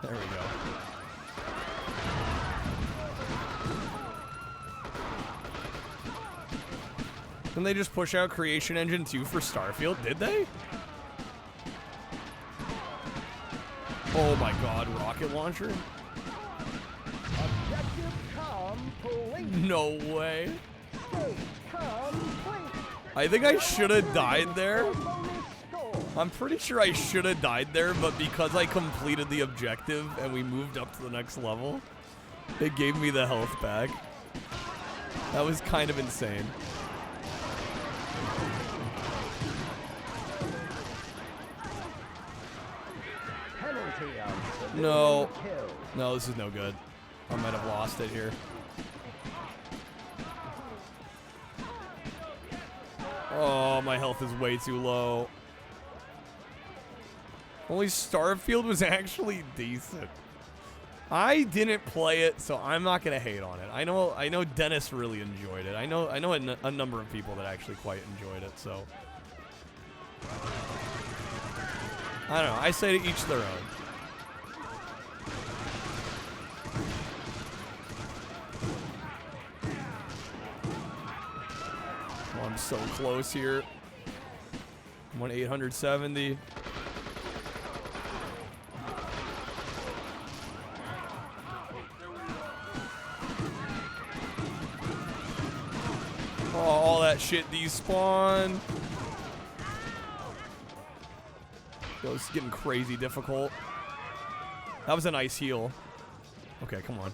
There we go. Didn't they just push out Creation Engine 2 for Starfield? Did they? Oh my god, rocket launcher? Objective complete. No way. Stage complete. I think I should have died there. I'm pretty sure I should have died there, but because I completed the objective and we moved up to the next level, it gave me the health back. That was kind of insane. Penalty on civilian No. kills. No, this is no good. I might have lost it here. Oh, my health is way too low. Only Starfield was actually decent. I didn't play it, so I'm not gonna hate on it. I know Dennis really enjoyed it. I know a number of people that actually quite enjoyed it, so I don't know. I say to each their own. so close here. I'm on 870. Oh, all that shit despawn. Yo, this is getting crazy difficult. That was a nice heal. Okay, come on.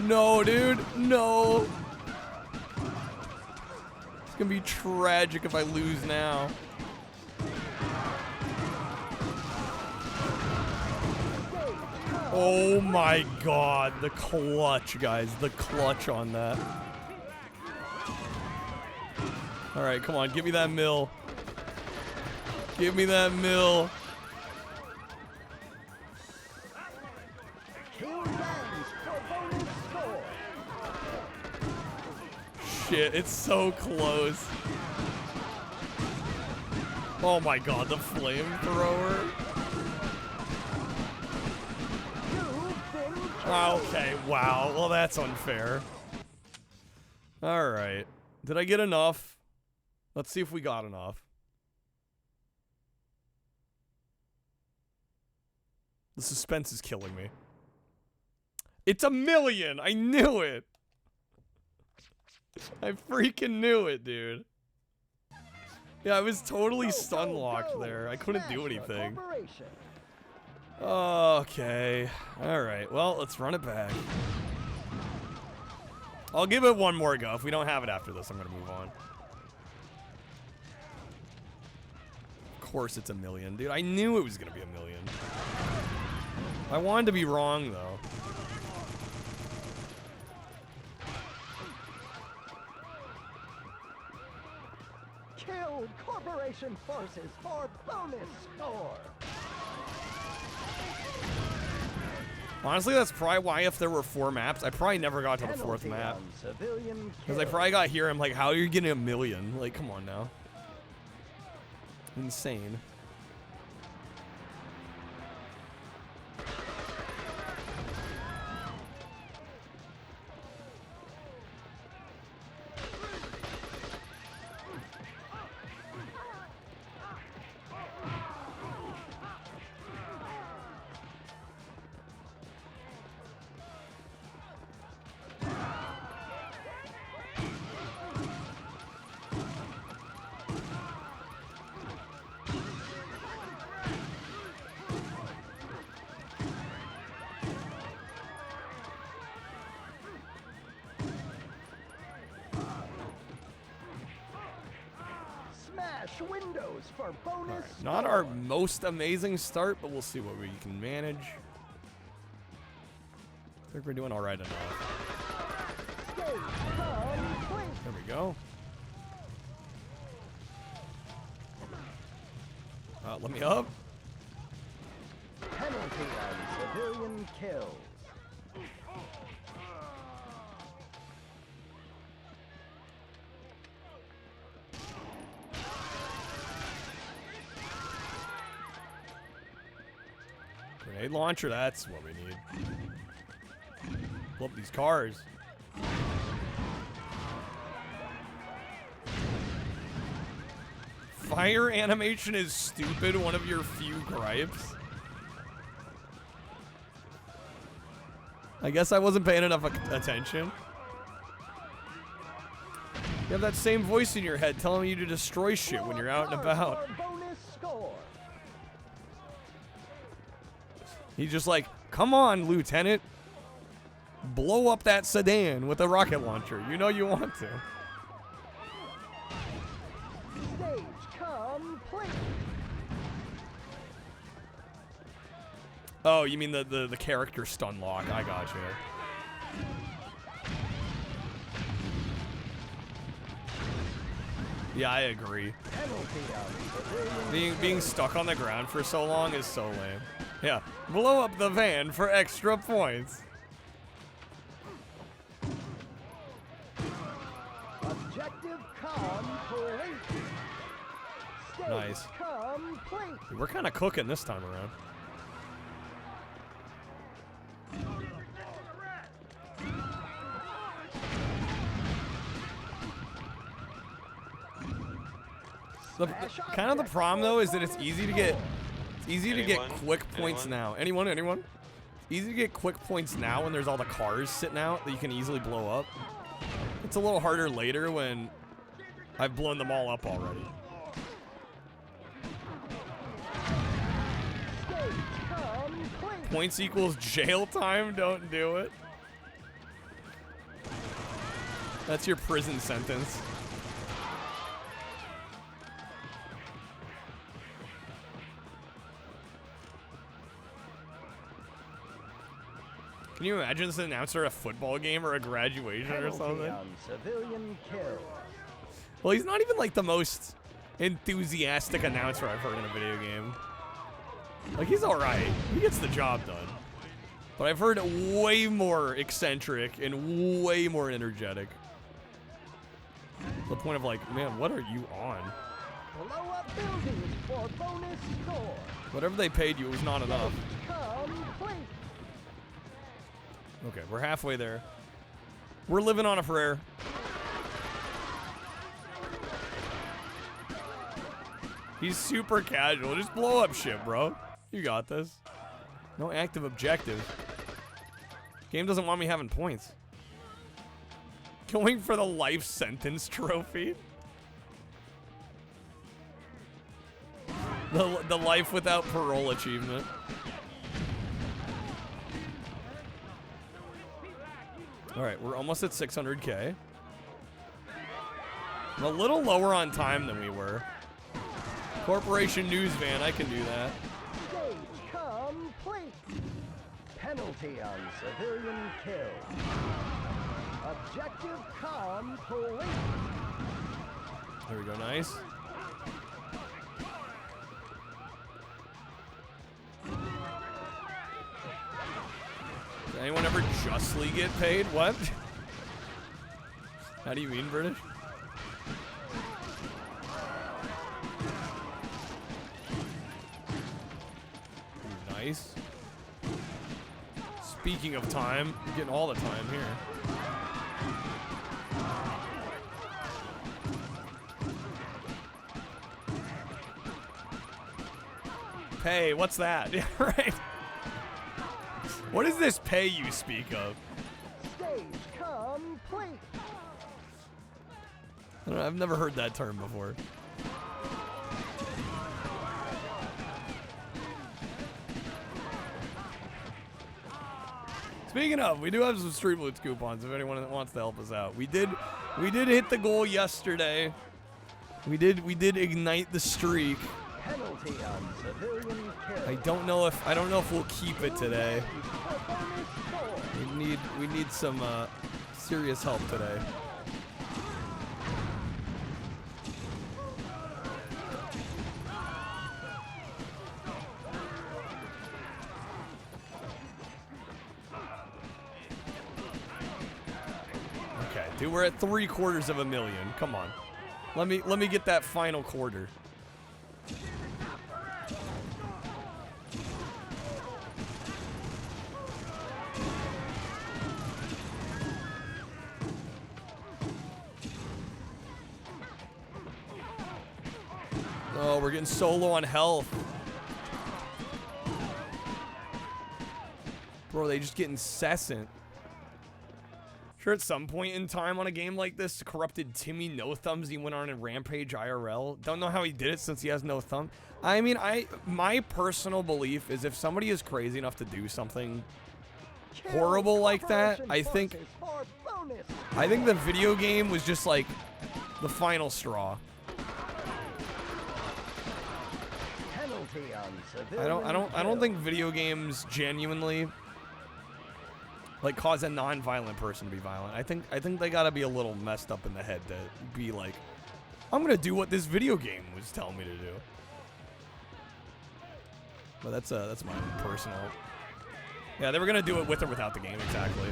No, dude. No. It's gonna be tragic if I lose now. Oh my god. The clutch, guys. The clutch on that. Alright, come on. Give me that mill. Give me that mill. Shit, it's so close. Oh my god, the flamethrower. Okay, wow. Well, that's unfair. Alright. Did I get enough? Let's see if we got enough. The suspense is killing me. It's 1,000,000! I knew it! I freaking knew it, dude. Yeah, I was totally stun locked there. I couldn't do anything. Okay. Alright, well, let's run it back. I'll give it one more go. If we don't have it after this, I'm gonna move on. Of course it's 1,000,000, dude. I knew it was gonna be 1,000,000. I wanted to be wrong, though. Killed corporation forces for bonus score. Honestly, that's probably why if there were 4 maps, I probably never got to the 4th map. Because I probably got here, I'm like, how are you getting 1,000,000? Like, come on now. Insane. Windows for bonus. Right, not our most amazing start, but we'll see what we can manage. I think we're doing all right enough. There we go. Let me up. Penalty on civilian kills. Grenade launcher, that's what we need. Blow up these cars. Fire animation is stupid, one of your few gripes. I guess I wasn't paying enough attention. You have that same voice in your head telling you to destroy shit when you're out and about. He's just like, come on, Lieutenant. Blow up that sedan with a rocket launcher. You know you want to. Stage complete. Oh, you mean the character stun lock. I got you. Yeah, I agree. Being stuck on the ground for so long is so lame. Yeah, blow up the van for extra points. Objective complete. Stage Nice. complete. Dude, we're kind of cooking this time around. Kind of the problem though is that it's easy to get quick points now. Anyone? It's easy to get quick points now when there's all the cars sitting out that you can easily blow up. It's a little harder later when I've blown them all up already. Points equals jail time, don't do it. That's your prison sentence. Can you imagine this announcer at a football game or a graduation or something? Civilian kill. Well, he's not even like the most enthusiastic announcer I've heard in a video game. Like, he's alright. He gets the job done. But I've heard way more eccentric and way more energetic. To the point of like, man, what are you on? Blow up buildings for bonus score. Whatever they paid you was not enough. Complete. Okay, we're halfway there. We're living on a prayer. He's super casual. Just blow up shit, bro. You got this. No active objective. Game doesn't want me having points. Going for the life sentence trophy. The life without parole achievement. All right, we're almost at 600K. I'm a little lower on time than we were. Corporation News Van, I can do that. Stage complete. Penalty on civilian kill. Objective complete. There we go, nice. Did anyone ever justly get paid? What? How do you mean, British? Nice. Speaking of time, you're getting all the time here. Pay, what's that? Yeah, right. What is this pay you speak of? Stage complete. I don't know, I've never heard that term before. Speaking of, we do have some Street Blitz coupons if anyone wants to help us out. We did hit the goal yesterday. We did ignite the streak. Penalty on civilian kill. I don't know if we'll keep it today. We need some serious help today. Okay, dude, we're at 750,000. Come on. Let me get that final quarter. Oh, we're getting so low on health. Bro, they just get incessant. Sure, at some point in time on a game like this, corrupted Timmy No Thumbs, he went on a rampage IRL. Don't know how he did it since he has no thumb. I mean, my personal belief is if somebody is crazy enough to do something horrible like that, I think the video game was just like the final straw. I don't think video games genuinely like cause a non-violent person to be violent. I think they gotta be a little messed up in the head to be like, I'm gonna do what this video game was telling me to do. But that's my personal. Yeah, they were gonna do it with or without the game, exactly.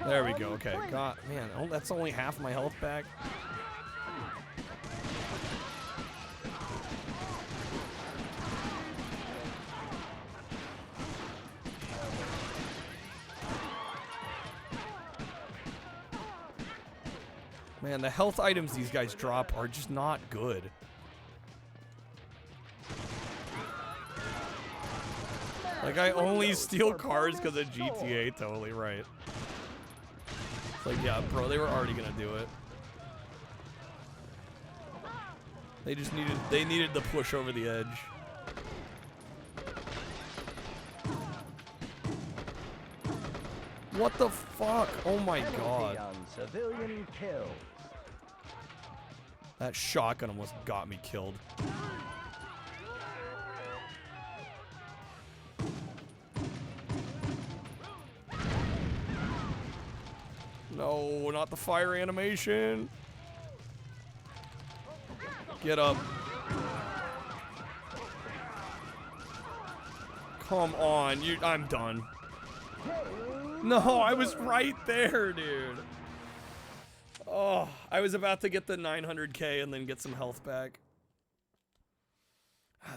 There we go. Okay, God, man, oh, that's only half my health back. Man, the health items these guys drop are just not good. Like, I only steal cars because of GTA, totally right. It's like, yeah, bro, they were already gonna do it. They just needed the push over the edge. What the fuck? Oh my god. Civilian kill. That shotgun almost got me killed. No, not the fire animation. Get up. Come on, I'm done. No, I was right there, dude. Oh, I was about to get the 900k and then get some health back.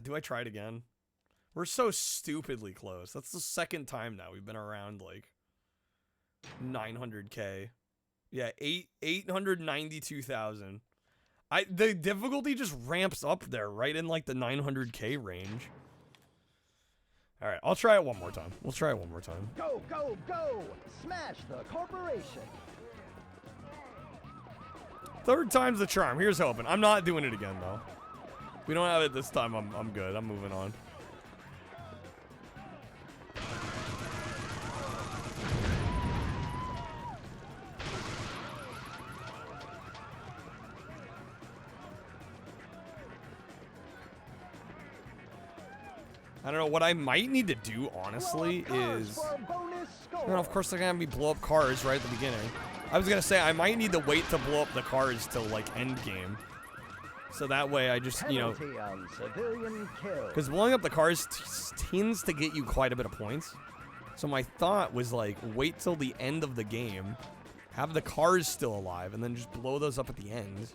Do I try it again? We're so stupidly close. That's the second time now we've been around like 900k. Yeah, 892,000. The difficulty just ramps up there, right in like the 900k range. All right, I'll try it one more time. We'll try it one more time. Go, go, go! Smash the corporation! Third time's the charm. Here's hoping. I'm not doing it again though. We don't have it this time. I'm good. I'm moving on. I don't know, what I might need to do, honestly, is... You know, of course, they're gonna have me blow up cars right at the beginning. I was gonna say, I might need to wait to blow up the cars till, like, end game. So that way I just, you know... Because blowing up the cars tends to get you quite a bit of points. So my thought was, like, wait till the end of the game, have the cars still alive, and then just blow those up at the end.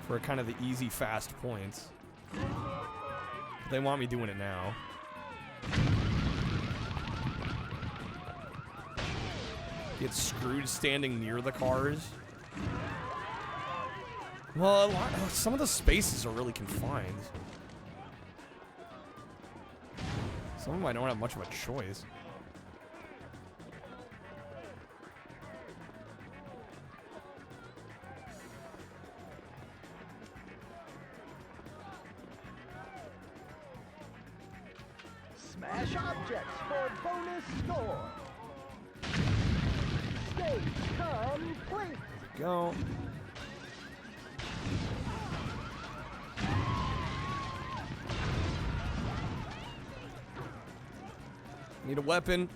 For kind of the easy, fast points. They want me doing it now. Get screwed standing near the cars. Well, some of the spaces are really confined. Some of them I don't have much of a choice. Smash objects for bonus score. Stage complete. Go. Need a weapon.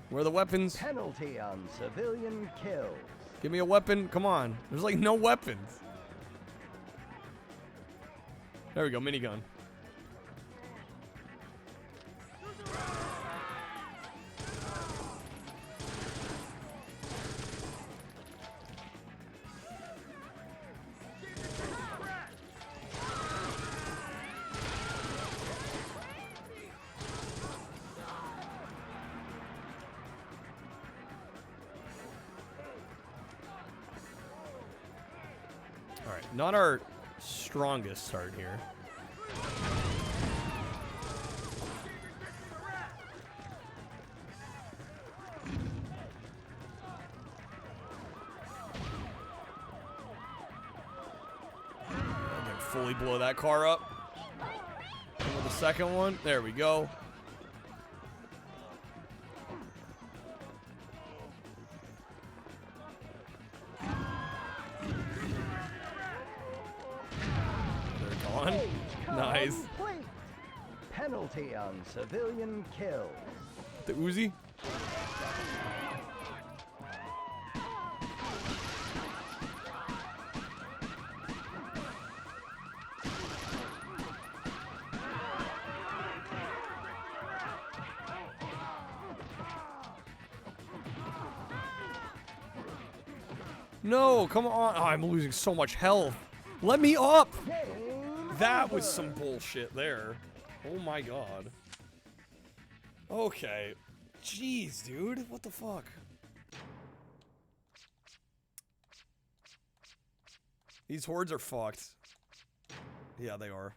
Where are the weapons? Penalty on civilian kills. Give me a weapon. Come on. There's like no weapons. There we go. Minigun. Not our strongest start here. I'm gonna fully blow that car up. And with the second one, there we go. Nice. Penalty on civilian kills. The Uzi? No, come on. Oh, I'm losing so much health. Let me up. That was some bullshit there. Oh my god. Okay. Jeez, dude. What the fuck? These hordes are fucked. Yeah, they are.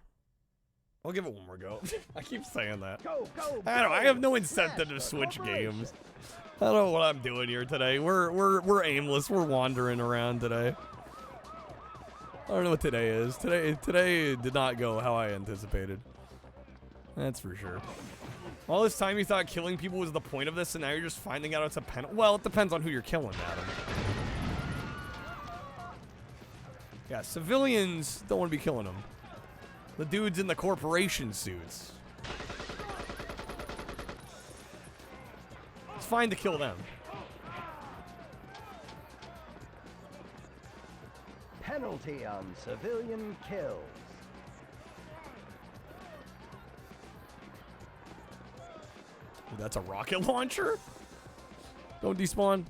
I'll give it one more go. I keep saying that. Go, go, I don't know. I have no incentive to switch games. I don't know what I'm doing here today. We're aimless. We're wandering around today. I don't know what today is. Today did not go how I anticipated. That's for sure. All this time you thought killing people was the point of this, and now you're just finding out it's a penalty. Well, it depends on who you're killing, Adam. Yeah, civilians don't want to be killing them. The dudes in the corporation suits. It's fine to kill them. Penalty on civilian kills. Ooh, that's a rocket launcher? Don't despawn.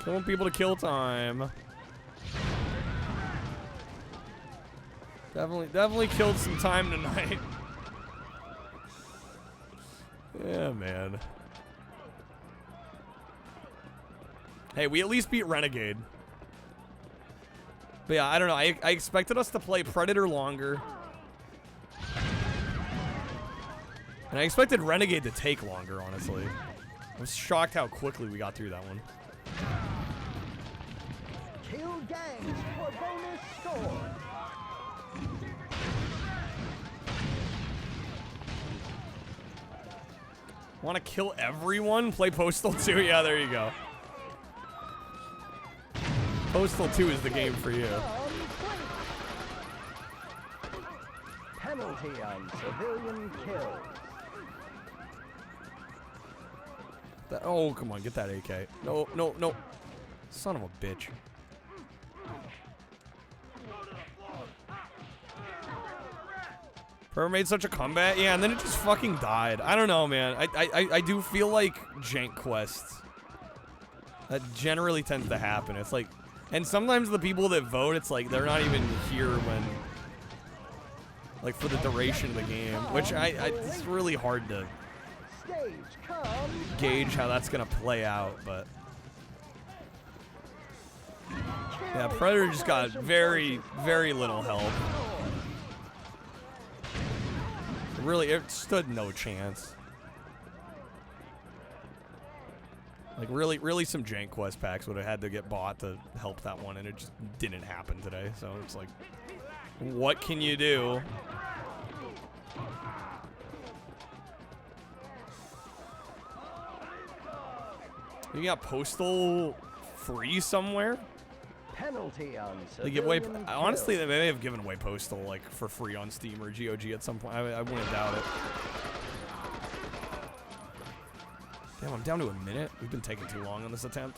Killing people to kill time. Definitely killed some time tonight. Yeah, man. Hey, we at least beat Renegade. But yeah, I don't know. I expected us to play Predator longer. And I expected Renegade to take longer, honestly. I was shocked how quickly we got through that one. Kill gangs for bonus score. Want to kill everyone? Play Postal 2? Yeah, there you go. Postal 2 is the game for you. Penalty on civilian kills. Oh, come on, get that AK. No, no, no. Son of a bitch. Perver made such a comeback. Yeah, and then it just fucking died. I don't know, man. I do feel like JANKQuEST. That generally tends to happen. It's like, and sometimes the people that vote, it's like they're not even here when, like, for the duration of the game, which it's really hard to gauge how that's gonna play out, but yeah, Predator just got very, very little help. Really, it stood no chance. Like, really some JANKQuEST packs would have had to get bought to help that one, and it just didn't happen today. So it's like, what can you do? You got Postal free somewhere? Penalty on They give away. Honestly, they may have given away Postal like for free on Steam or GOG at some point. I wouldn't doubt it. Damn, I'm down to a minute. We've been taking too long on this attempt.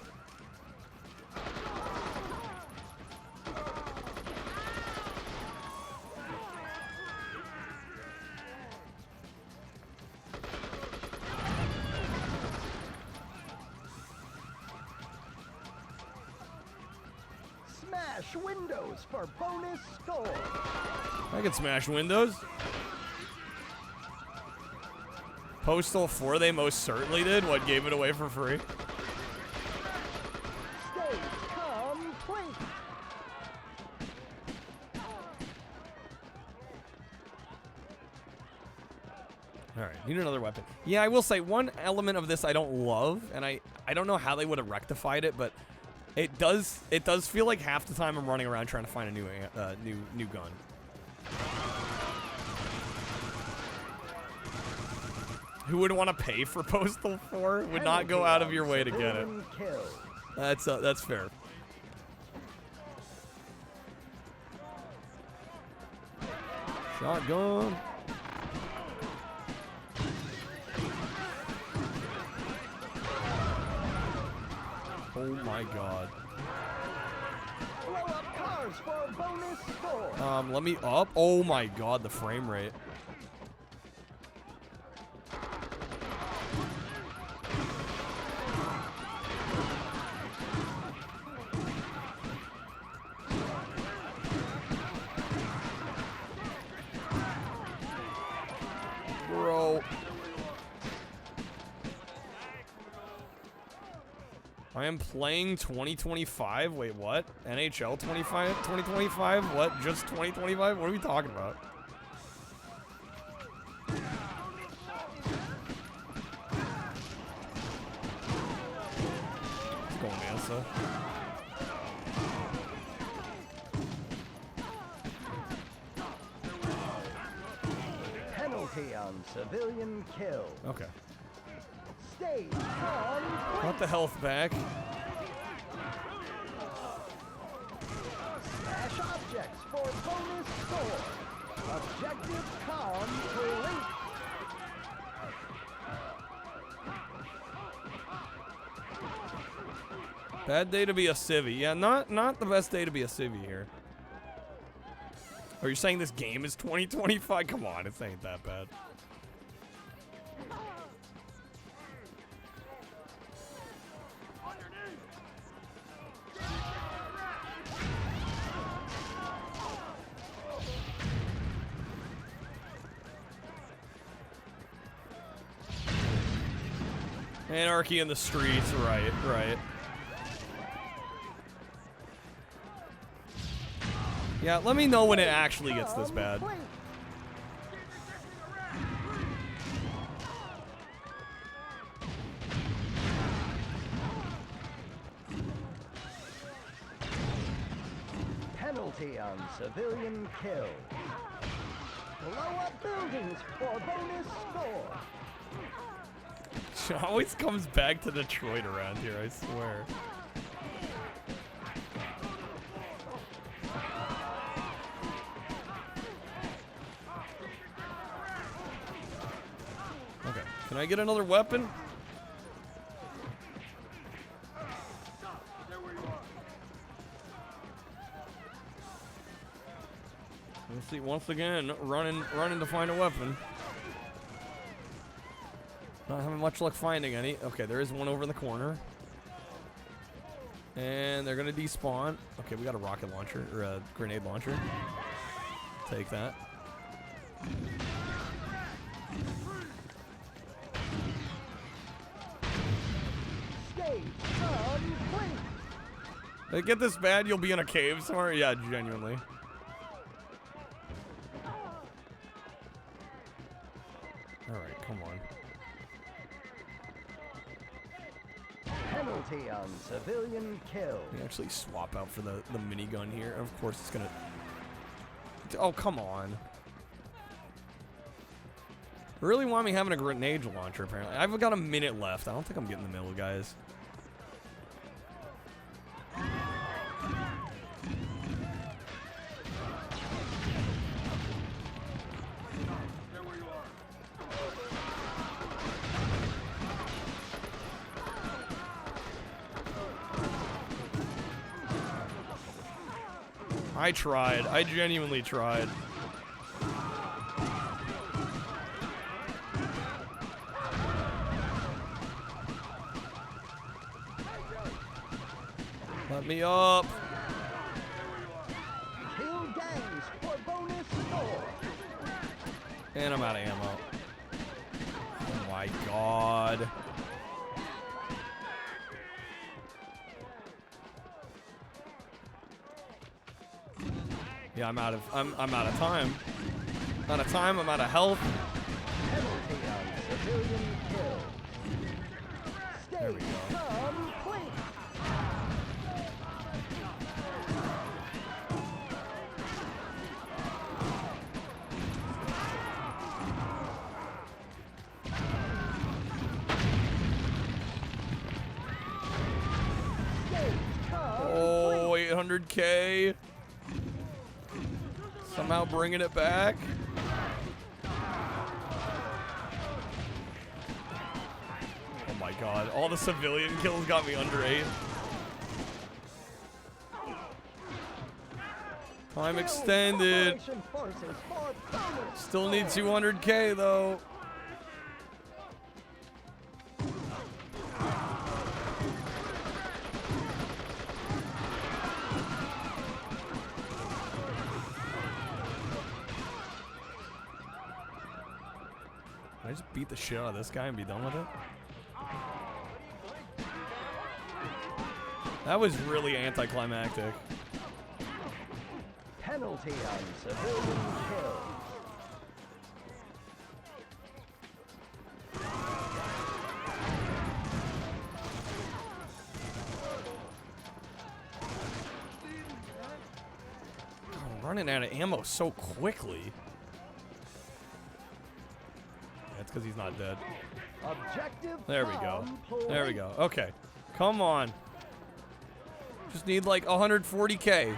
Smash windows for bonus score. I can smash windows. Postal 4, they most certainly did. What, gave it away for free? Stage complete. Alright, need another weapon. Yeah, I will say one element of this I don't love, and I don't know how they would have rectified it, but it does feel like half the time I'm running around trying to find a new gun. Who would want to pay for Postal 4? Would not go out of your way to get it. That's fair. Shotgun. Oh my god. Blow up cars for bonus score. Let me up. Oh my god, the frame rate. Bro. I am playing 2025. Wait, what? NHL 2025? What? Just 2025? What are we talking about? Let's go, Mansa. Penalty on civilian kill. Okay. Stage on Got the health back. Smash objects for bonus score. Objective complete. Bad day to be a civvy. Yeah, not the best day to be a civvy here. Are you saying this game is 2025? Come on, it ain't that bad. Anarchy in the streets, right, right. Yeah, let me know when it actually gets this bad. Penalty on civilian kill. Blow up buildings for bonus score. It always comes back to Detroit around here, I swear. Okay, can I get another weapon? Let's see, once again, running to find a weapon. Not having much luck finding any. Okay, there is one over in the corner. And they're gonna despawn. Okay, we got a rocket launcher, or a grenade launcher. Take that. They get this bad, you'll be in a cave somewhere? Yeah, genuinely. Alright, come on. Penalty on civilian kill. We actually swap out for the minigun here. Of course it's gonna... Oh, come on. Really want me having a grenade launcher, apparently. I've got a minute left. I don't think I'm getting the middle, guys. I tried. I genuinely tried. Let me up. Kill gangs for bonus score. And I'm out of ammo. Oh my god. Yeah, I'm out of time. Out of time, I'm out of health. Penalty on civilian kill. There we go. Complete. Oh, 800K. Somehow bringing it back. Oh my god, all the civilian kills got me under 8. Time extended. Still need 200K though. Can I just beat the shit out of this guy and be done with it? That was really anticlimactic. Penalty on civilian kill. I'm running out of ammo so quickly. That's because he's not dead. Objective. There we go. bomb There we go. Okay. Come on. Just need like 140K.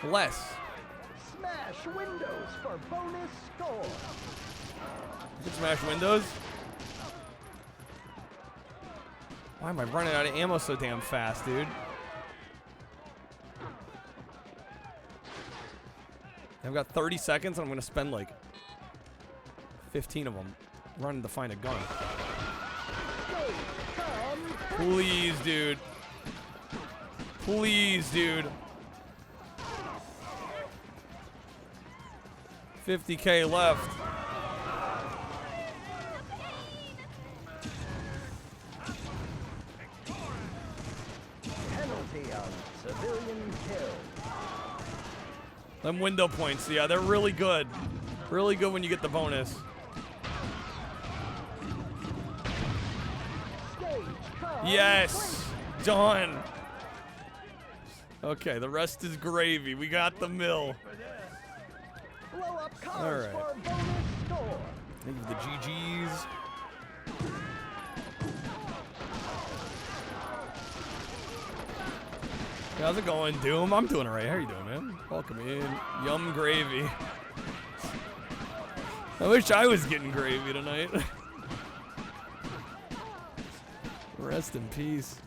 Less. Smash windows for bonus score. You can smash windows? Why am I running out of ammo so damn fast, dude? I've got 30 seconds and I'm gonna spend like 15 of them running to find a gun. Please, dude. Please, dude. 50K left. Penalty on civilian kill. Them window points, yeah, they're really good. Really good when you get the bonus. Yes! Done! Okay, the rest is gravy. We got the mill. Blow up cars Alright. for bonus score. Thank you for the GGs. How's it going, Doom? I'm doing alright. How you doing, man? Welcome in. Yum gravy. I wish I was getting gravy tonight. Rest in peace.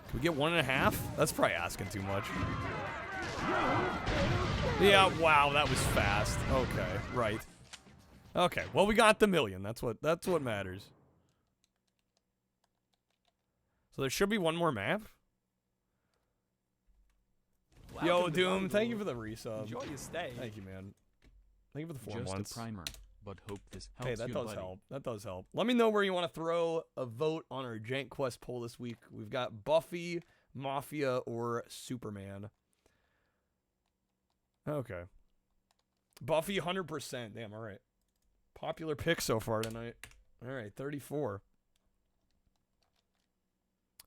Can we get 1.5? That's probably asking too much. Yeah, wow, that was fast. Okay, right. Okay, well we got the million. That's what matters. So there should be one more map. Yo, Doom, thank you for the resub. Enjoy your stay. Thank you, man. Thank you for the 4 Just months. a primer, but hope this helps. Hey, that you, does buddy. help. That does help. Let me know where you want to throw a vote on our Jank Quest poll this week. We've got Buffy, Mafia, or Superman. Okay. Buffy, 100%. Damn, all right. Popular pick so far tonight. All right, 34.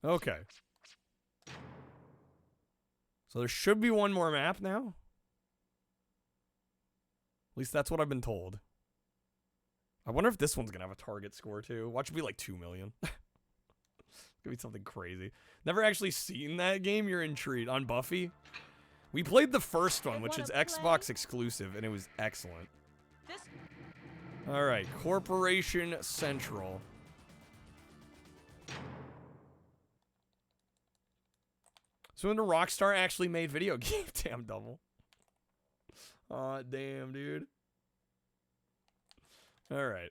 Okay. So there should be one more map now. At least that's what I've been told. I wonder if this one's going to have a target score too. Watch it be like 2 million. It's going to be something crazy. Never actually seen that game. You're intrigued on Buffy. We played the first one, which is Xbox exclusive, and it was excellent. All right, Corporation Central. So when the Rockstar actually made video game, damn double. Aw, damn, dude. All right.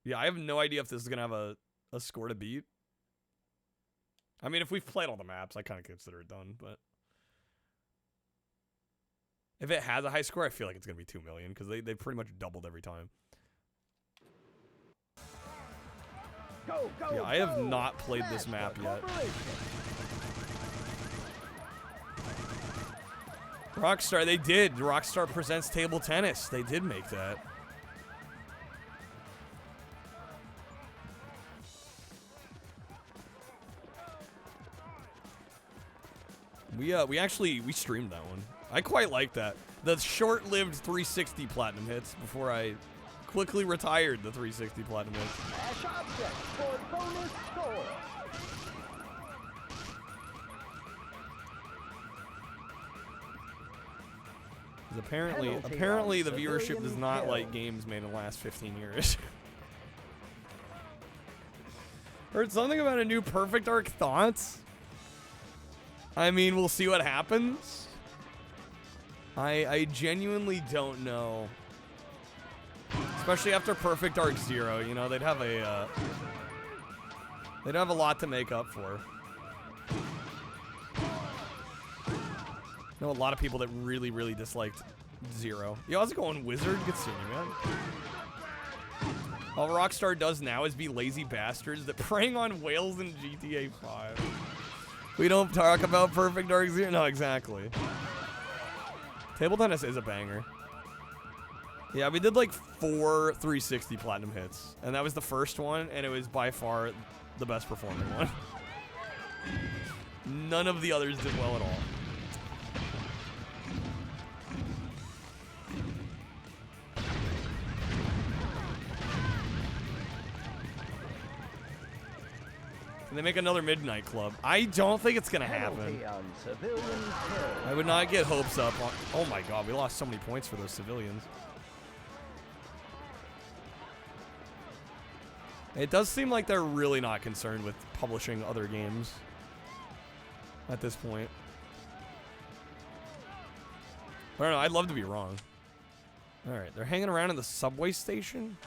Yeah, I have no idea if this is gonna have a score to beat. I mean, if we've played all the maps, I kind of consider it done, but if it has a high score, I feel like it's gonna be 2 million because they pretty much doubled every time. Go, go, yeah, I have not played this map yet. Rockstar, they did. Rockstar Presents Table Tennis. They did make that. We streamed that one. I quite like that. The short-lived 360 platinum hits before I quickly retired the 360 platinum hits. Smash object for bonus score. Apparently the viewership does not like games made in the last 15 years. Heard something about a new Perfect Dark Thoughts? I mean, we'll see what happens. I genuinely don't know. Especially after Perfect Dark Zero, you know, they'd have a lot to make up for. I know a lot of people that really, really disliked 0. Yo, how's it going, Wizard? Good seeing you, man. All Rockstar does now is be lazy bastards that preying on whales in GTA 5. We don't talk about Perfect Dark Zero. No, exactly. Table tennis is a banger. Yeah, we did like 4 360 platinum hits, and that was the first one, and it was by far the best performing one. None of the others did well at all. Can they make another Midnight Club? I don't think it's gonna happen. I would not get hopes up on. Oh my god, we lost so many points for those civilians. It does seem like they're really not concerned with publishing other games at this point. I don't know, I'd love to be wrong. Alright, they're hanging around in the subway station?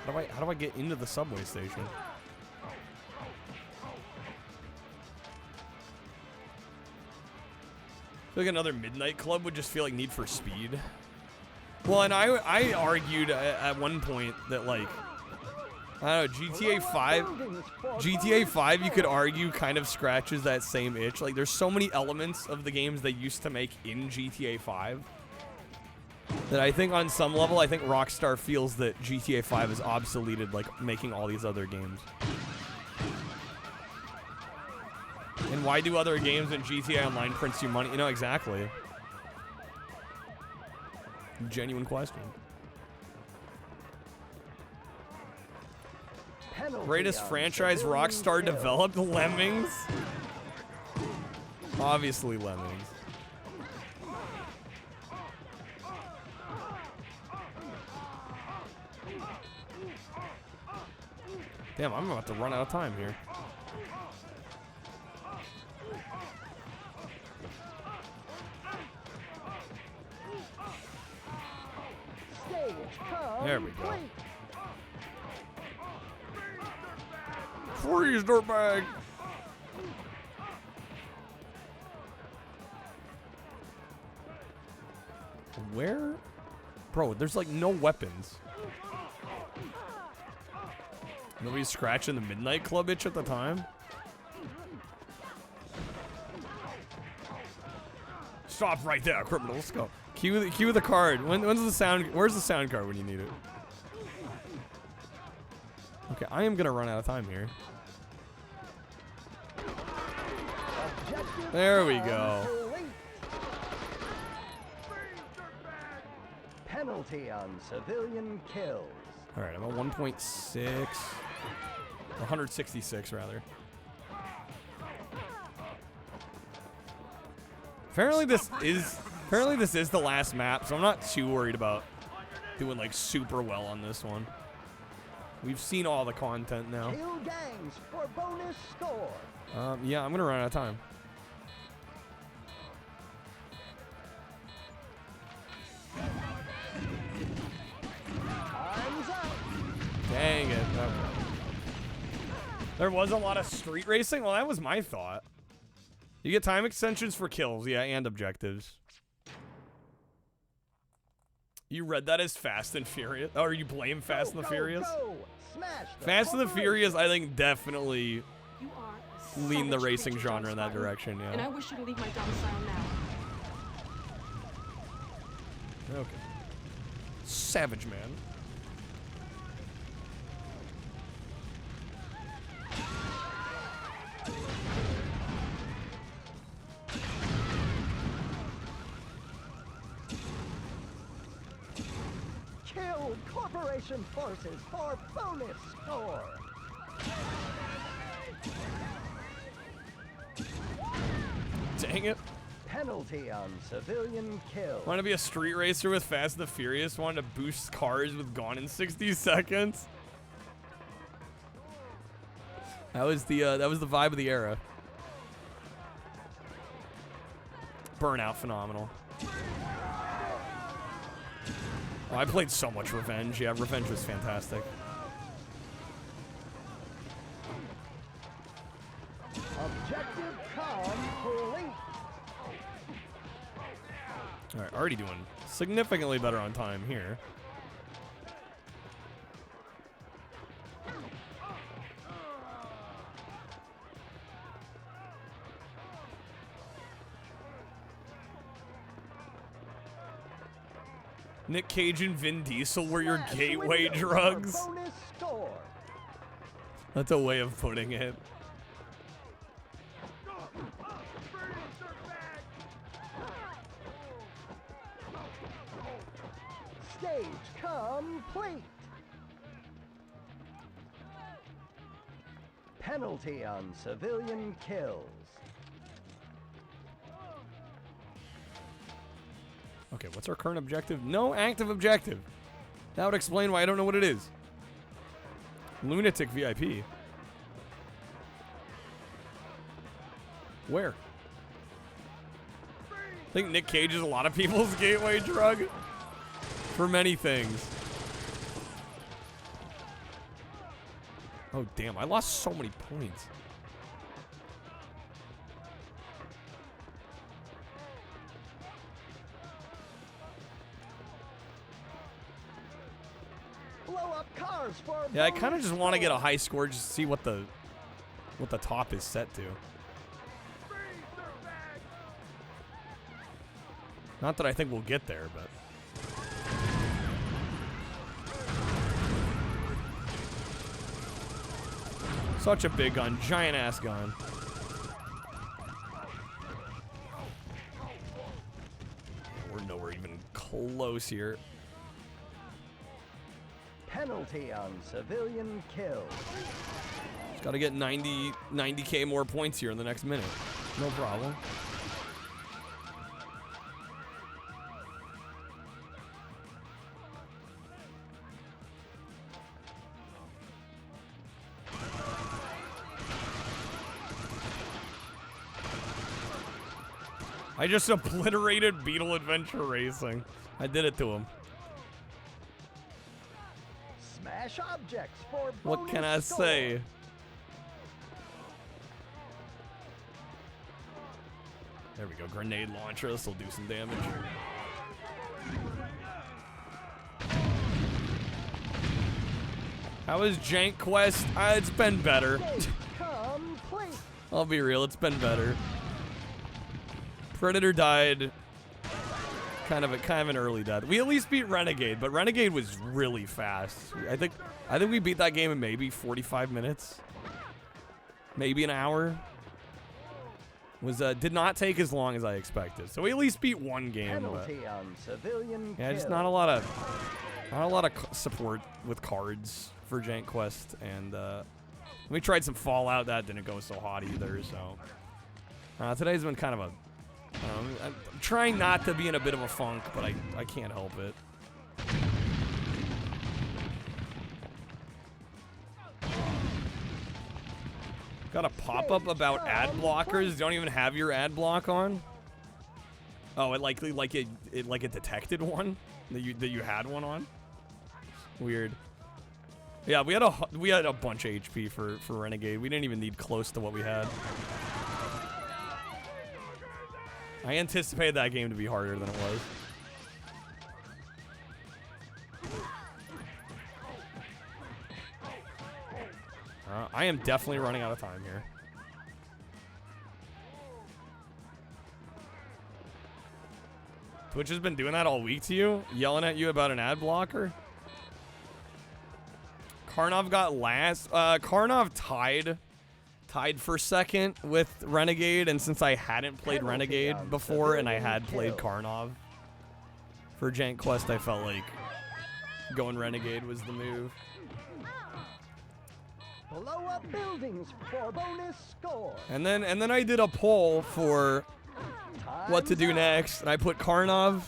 How do I get into the subway station? I feel like another Midnight Club would just feel like Need for Speed. Well, and I argued at one point that, like, I don't know, GTA 5 you could argue kind of scratches that same itch. Like, there's so many elements of the games they used to make in GTA 5 that I think on some level, I think Rockstar feels that GTA 5 is obsoleted, like, making all these other games. And why do other games in GTA Online prints you money? You know, exactly. Genuine question. Greatest franchise Rockstar developed? Lemmings? Obviously Lemmings. Damn, I'm about to run out of time here. There we go. Freeze, dirtbag! Where? Bro, there's like no weapons. Nobody's scratching the Midnight Club itch at the time? Stop right there, criminal. Let's go. Cue the card. When's the sound? Where's the sound card when you need it? Okay, I am gonna run out of time here. There we go. Penalty on civilian kills. All right, I'm at 1.6, 166 rather. Apparently this is the last map, so I'm not too worried about doing like super well on this one. We've seen all the content now. Kill gangs for bonus score. Yeah, I'm gonna run out of time. Time's up. Dang it. Okay. There was a lot of street racing? Well, that was my thought. You get time extensions for kills, yeah, and objectives. You read that as Fast and Furious? Or you blame Fast and the Furious? Fast and the Furious, I think, definitely lean the racing genre in that direction, yeah. And I wish you to leave my domicile now. Okay. Savage Man. Kill corporation forces for bonus score. Dang it. Penalty on civilian kill. Want to be a street racer with Fast and the Furious? Want to boost cars with Gone in 60 Seconds? That was the vibe of the era. Burnout, phenomenal. Oh, I played so much Revenge. Yeah, Revenge was fantastic. Objective complete. All right, already doing significantly better on time here. Nick Cage and Vin Diesel were your gateway drugs. That's a way of putting it. Stage complete. Penalty on civilian kills. Okay, what's our current objective? No active objective. That would explain why I don't know what it is. Lunatic VIP. Where? I think Nick Cage is a lot of people's gateway drug. For many things. Oh, damn. I lost so many points. Blow up cars for Yeah, I kind of just want to get a high score just to see what the top is set to. Not that I think we'll get there, but... Such a big gun, giant ass gun. We're nowhere even close here. Penalty on civilian kills. Just gotta get 90K more points here in the next minute. No problem. I just obliterated Beetle Adventure Racing. I did it to him. Smash objects for What can I say? There we go. Grenade launcher. This will do some damage. How is JANKQUEST? It's been better. I'll be real. It's been better. Predator died. Kind of an early death. We at least beat Renegade, but Renegade was really fast. I think we beat that game in maybe 45 minutes. Maybe an hour. Did not take as long as I expected. So we at least beat one game. Penalty on civilian yeah, just not a lot of support with cards for JANKQUEST, and we tried some Fallout. That didn't go so hot either. So today's been kind of a I'm trying not to be in a bit of a funk, but I can't help it. Got a pop-up about ad blockers. Don't even have your ad block on. Oh, it detected one that you had one on. Weird. Yeah, we had a bunch of HP for Renegade. We didn't even need close to what we had. I anticipated that game to be harder than it was. I am definitely running out of time here. Twitch has been doing that all week to you? Yelling at you about an ad blocker? Karnov got last. Karnov tied for second with Renegade, and since I hadn't played Renegade before and I had played Karnov for JANKQUEST, I felt like going Renegade was the move. Blow up buildings for bonus score. And then I did a poll for what to do next, and I put Karnov,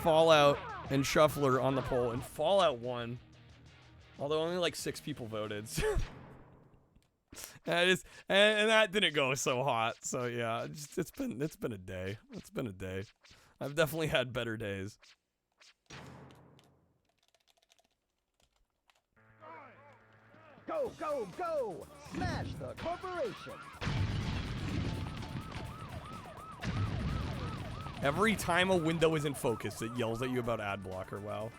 Fallout, and Shuffler on the poll, and Fallout won. Although only like 6 people voted. So and that didn't go so hot. So yeah, it's been a day. It's been a day. I've definitely had better days. Go, go, go! Smash the corporation! Every time a window isn't focused, it yells at you about ad blocker. Wow.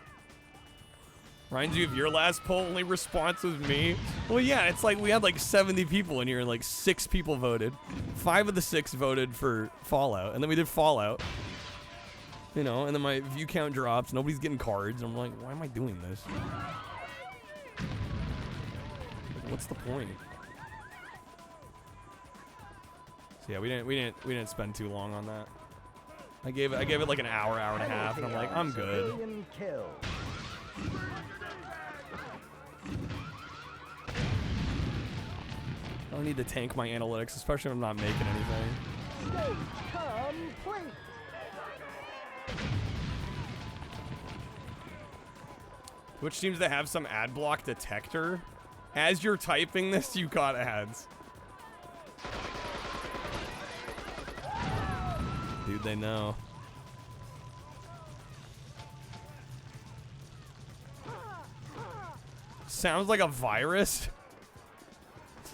Reminds you of your last poll, only response was me. Well, yeah, it's like we had like 70 people in here and like 6 people voted. 5 of the 6 voted for Fallout, and then we did Fallout. You know, and then my view count drops. Nobody's getting cards. I'm like, why am I doing this? What's the point? So yeah, we didn't spend too long on that. I gave it like an hour and a half, and I'm like, I'm good. I don't need to tank my analytics, especially if I'm not making anything. Stage complete. Which seems to have some ad block detector. As you're typing this, you got ads. Dude, they know. Sounds like a virus.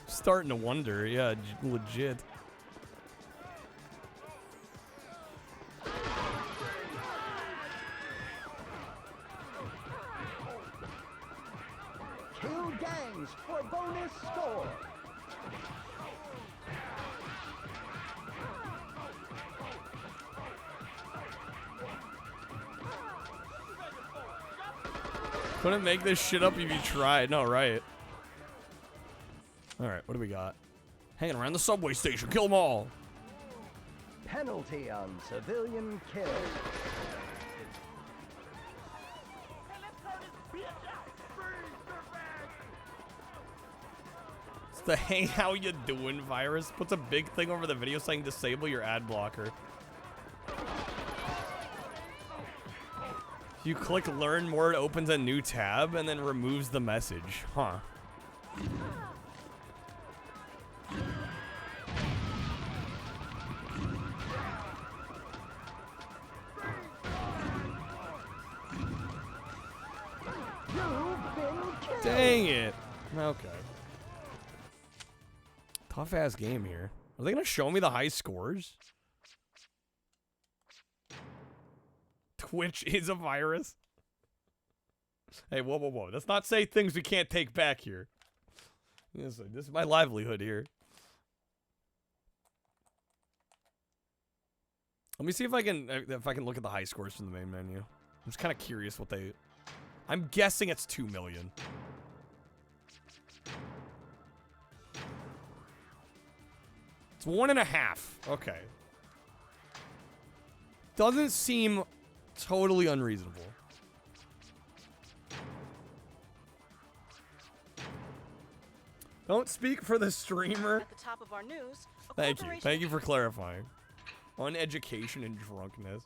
Starting to wonder, yeah, legit. Kill gangs for bonus score. Couldn't make this shit up if you tried. No, right. Alright, what do we got? Hanging around the subway station. Kill them all. Penalty on civilian kill. It's the hey, how you doing virus. Puts a big thing over the video saying disable your ad blocker. You click learn more, it opens a new tab and then removes the message. Huh. Dang it. Okay. Tough ass game here. Are they gonna show me the high scores? Twitch is a virus. Hey, whoa, whoa, whoa. Let's not say things we can't take back here. This is my livelihood here. Let me see if I can look at the high scores from the main menu. I'm just kind of curious what they... I'm guessing it's 2 million. It's 1.5. Okay. Doesn't seem totally unreasonable. Don't speak for the streamer. At the top of our news, Thank you. Thank you for clarifying. On education and drunkenness.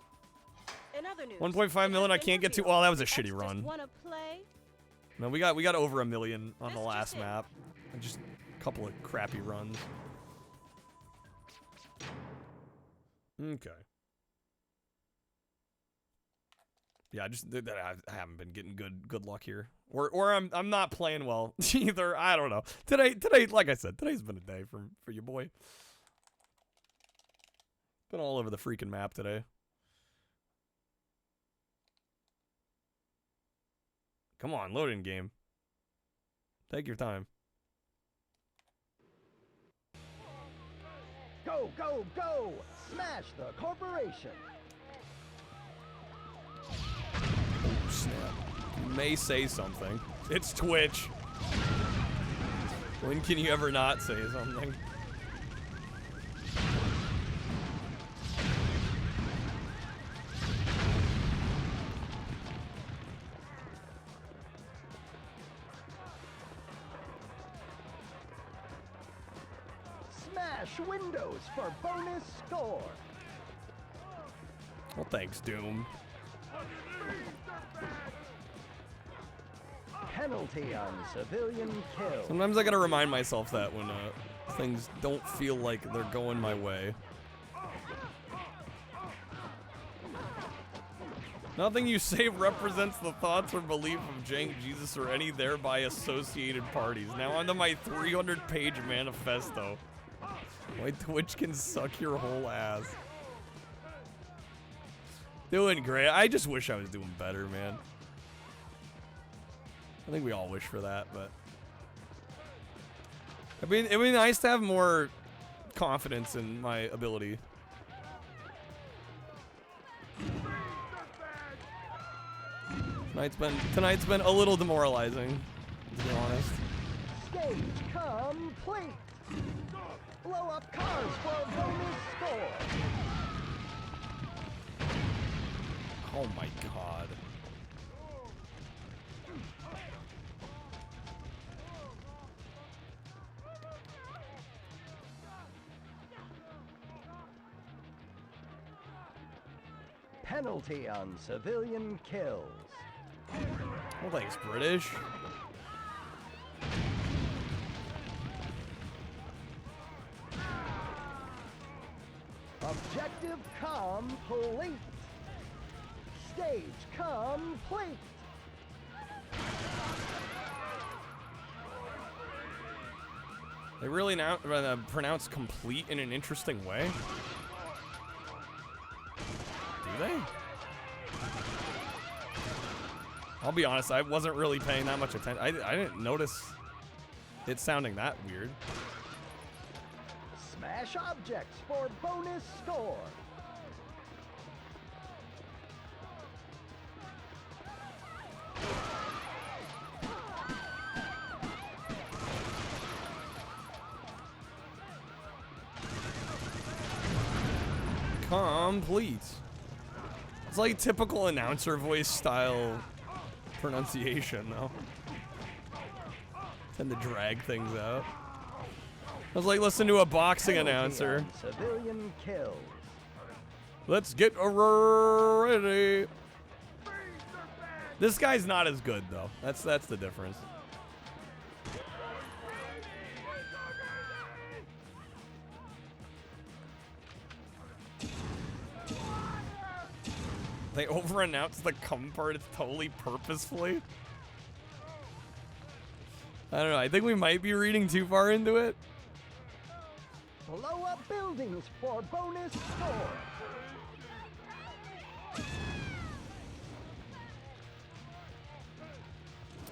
In other news, 1.5 million I can't get to. Well, that was a shitty run. Wanna play? No, we got over 1 million on the last map. And just a couple of crappy runs. Okay. Yeah, I haven't been getting good luck here, or I'm not playing well either. I don't know. Today, like I said, today's been a day for your boy. Been all over the freaking map today. Come on, loading game. Take your time. Go, go, go! Smash the corporation! Oh, snap. You may say something. It's Twitch. When can you ever not say something? Smash windows for bonus score. Well, thanks, Doom. Penalty on civilian kill. Sometimes I gotta remind myself that when things don't feel like they're going my way. Nothing you say represents the thoughts or belief of Jank, Jesus, or any thereby associated parties. Now onto my 300-page manifesto. Why Twitch can suck your whole ass. Doing great. I just wish I was doing better, man. I think we all wish for that, but I mean, it'd be nice to have more confidence in my ability. Tonight's been a little demoralizing, to be honest. Stage complete. Blow up cars for a bonus score. Oh my god. Penalty on civilian kills. Well, thanks, British. Objective complete. Stage complete. They really now pronounce complete in an interesting way. Do they? I'll be honest, I wasn't really paying that much attention. I didn't notice it sounding that weird. Smash objects for bonus score. Complete. It's like typical announcer voice style pronunciation, though. Tend to drag things out. I was like, listen to a boxing announcer. Civilian kills. Let's get ready. This guy's not as good, though. That's the difference. They over-announced the come part. It's totally purposefully. I don't know. I think we might be reading too far into it. Blow up buildings for bonus score.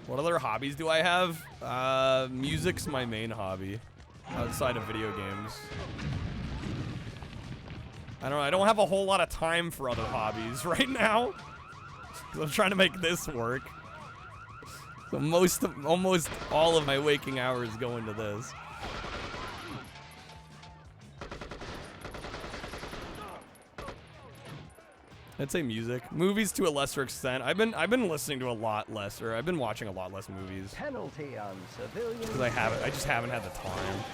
What other hobbies do I have? Music's my main hobby outside of video games. I don't know. I don't have a whole lot of time for other hobbies right now. I'm trying to make this work. So almost all of my waking hours go into this. I'd say music. Movies to a lesser extent. I've been listening to a lot less, or I've been watching a lot less movies. Penalty on civilian. Because I just haven't had the time.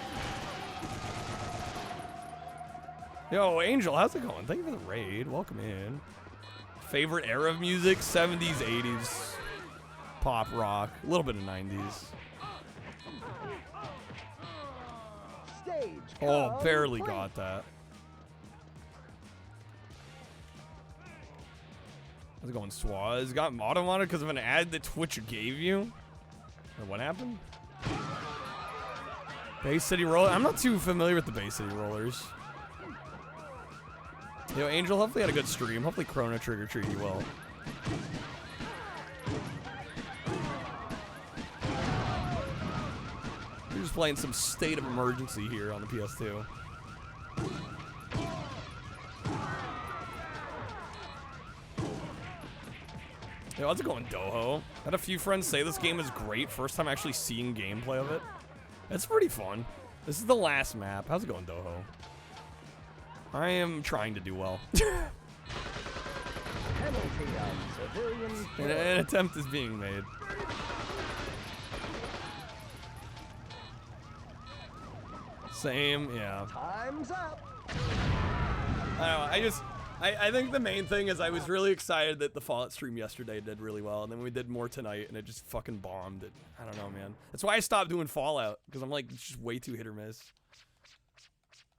Yo, Angel, how's it going? Thank you for the raid. Welcome in. Favorite era of music? 70s, 80s. Pop rock. A little bit of 90s. Stage. Oh, barely got that. How's it going, Swaz? Got auto on it because of an ad that Twitch gave you? Or what happened? Bay City Roller? I'm not too familiar with the Bay City Rollers. Yo, Angel, hopefully had a good stream. Hopefully Chrono Trigger treated you well. We're just playing some State of Emergency here on the PS2. Yo, how's it going, Doho? Had a few friends say this game is great. First time actually seeing gameplay of it. It's pretty fun. This is the last map. How's it going, Doho? I am trying to do well. An attempt is being made. Same, yeah. Time's up. I don't know, I think the main thing is I was really excited that the Fallout stream yesterday did really well, and then we did more tonight, and it just fucking bombed. I don't know, man. That's why I stopped doing Fallout, because I'm like, it's just way too hit or miss.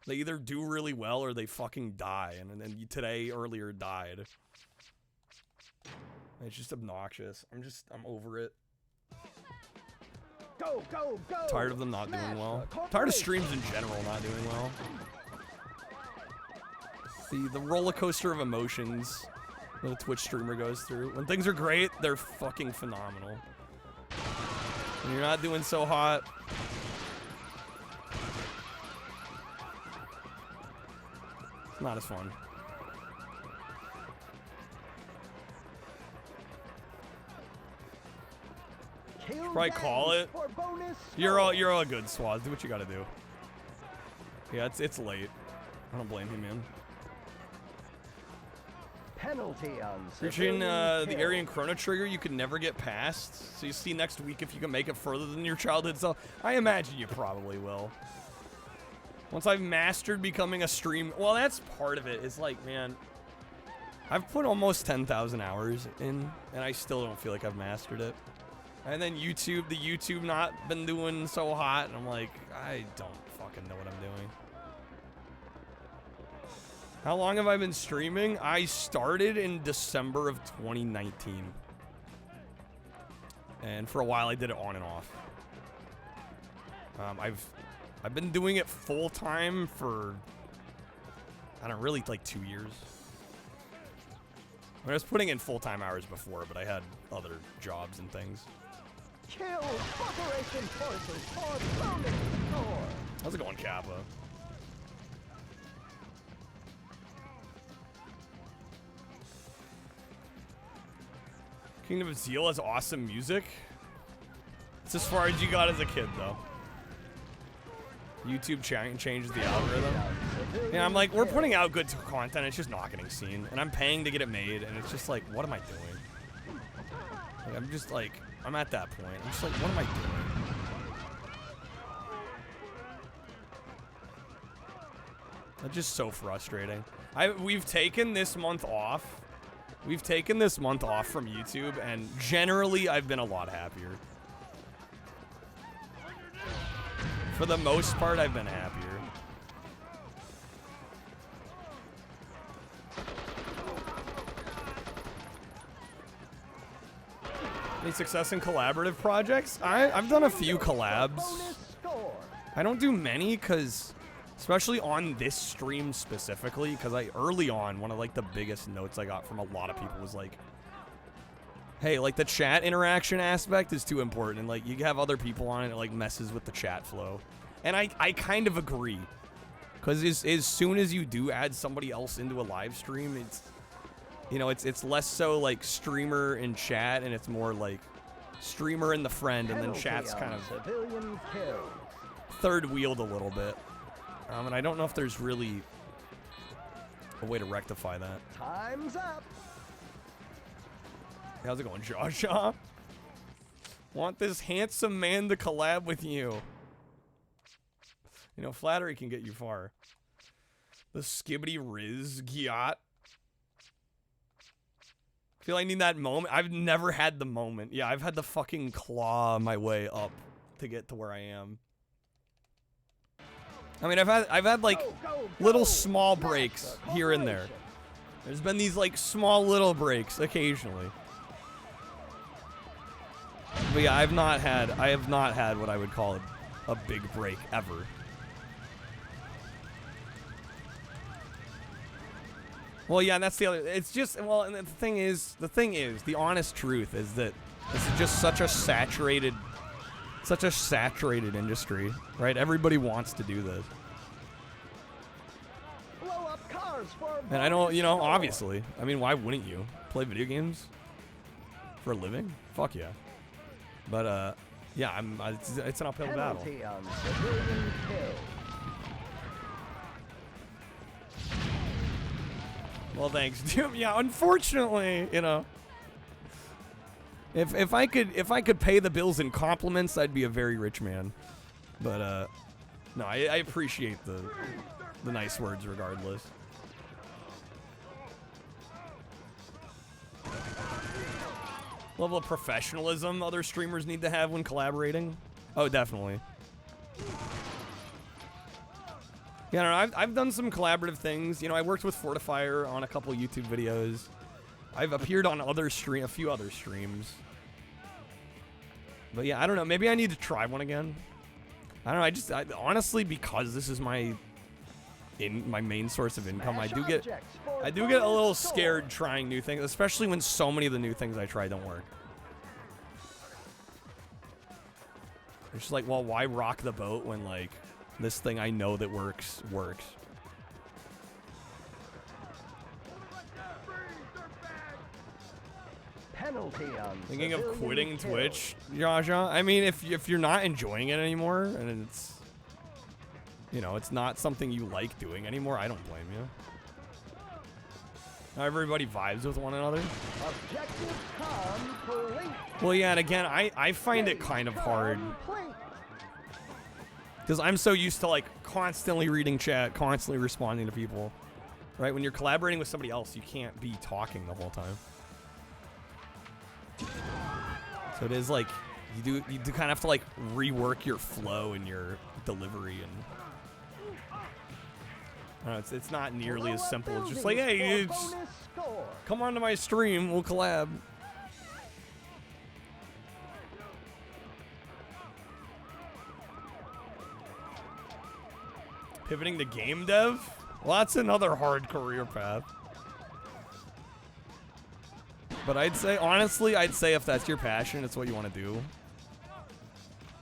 They either do really well or they fucking die, and then today earlier died. It's just obnoxious. I'm over it. Go, go, go. Tired of them not doing well. Tired of streams in general not doing well. The roller coaster of emotions that a Twitch streamer goes through. When things are great, they're fucking phenomenal. When you're not doing so hot, it's not as fun. Probably call it. You're all good, Swaz. Do what you gotta do. Yeah, it's late. I don't blame you, man. Penalty on Reaching the Aryan Chrono Trigger you can never get past. So you see next week if you can make it further than your childhood self. I imagine you probably will. Once I've mastered becoming a stream, well, that's part of it. It's like, man, I've put almost 10,000 hours in, and I still don't feel like I've mastered it. And then the YouTube not been doing so hot, and I'm like, I don't fucking know what I'm doing. How long have I been streaming? I started in December of 2019. And for a while I did it on and off. I've been doing it full time for, I don't know, really like 2 years. I was putting in full-time hours before, but I had other jobs and things. Kill Operation Forces for bonus score. How's it going, Kappa? Kingdom of Zeal has awesome music. It's as far as you got as a kid, though. YouTube changes the algorithm. Yeah, I'm like, we're putting out good content, it's just not getting seen. And I'm paying to get it made, and it's just like, what am I doing? Like, I'm just like, I'm at that point. I'm just like, what am I doing? That's just so frustrating. We've taken this month off. We've taken this month off from YouTube, and generally, I've been a lot happier. For the most part, I've been happier. Any success in collaborative projects? I've done a few collabs. I don't do many because, especially on this stream specifically, because early on, one of like the biggest notes I got from a lot of people was like, hey, like the chat interaction aspect is too important, and like you have other people on it, it like messes with the chat flow. And I kind of agree, because as soon as you do add somebody else into a live stream, it's, you know, it's less so like streamer and chat, and it's more like streamer and the friend, and then chat's kind of third wheeled a little bit. And I don't know if there's really a way to rectify that. Time's up. How's it going, Joshua? Want this handsome man to collab with you. You know, flattery can get you far. The Skibbity Riz Gyat. I feel I need that moment. I've never had the moment. Yeah, I've had to fucking claw my way up to get to where I am. I mean, I've had like little small breaks here and there. There's been these like small little breaks occasionally. But yeah, I have not had what I would call a big break ever. Well, yeah, and that's the other. It's just, well, and the thing is, the honest truth is that this is just such a saturated industry, right? Everybody wants to do this. Blow up cars for And I don't, you know, obviously. I mean, why wouldn't you play video games for a living? Fuck yeah. But yeah, it's an uphill battle. On civilian kill. Well, thanks, Doom. Yeah, unfortunately, you know, if I could pay the bills in compliments, I'd be a very rich man. But no, I appreciate the nice words regardless. Level of professionalism other streamers need to have when collaborating. Oh, definitely. Yeah, no, I've done some collaborative things. You know, I worked with Fortifier on a couple YouTube videos. I've appeared on a few other streams. But yeah, I don't know. Maybe I need to try one again. I don't know. Honestly, because this is my my main source of income, I do get a little scared trying new things, especially when so many of the new things I try don't work. It's just like, well, why rock the boat when like this thing I know that works? Penalty on Thinking of civilian quitting kill. Twitch, Jaja? I mean, if you're not enjoying it anymore, and it's, you know, it's not something you like doing anymore, I don't blame you. Not everybody vibes with one another. Objective complete. Well, yeah, and again, I find it kind of hard. Because I'm so used to, like, constantly reading chat, constantly responding to people. Right? When you're collaborating with somebody else, you can't be talking the whole time. So it is like, you do kind of have to, like, rework your flow and your delivery. And I don't know, it's not nearly as simple. It's just like, hey, come on to my stream, we'll collab. Pivoting to game dev? Well, that's another hard career path. But I'd say, honestly, if that's your passion, it's what you want to do.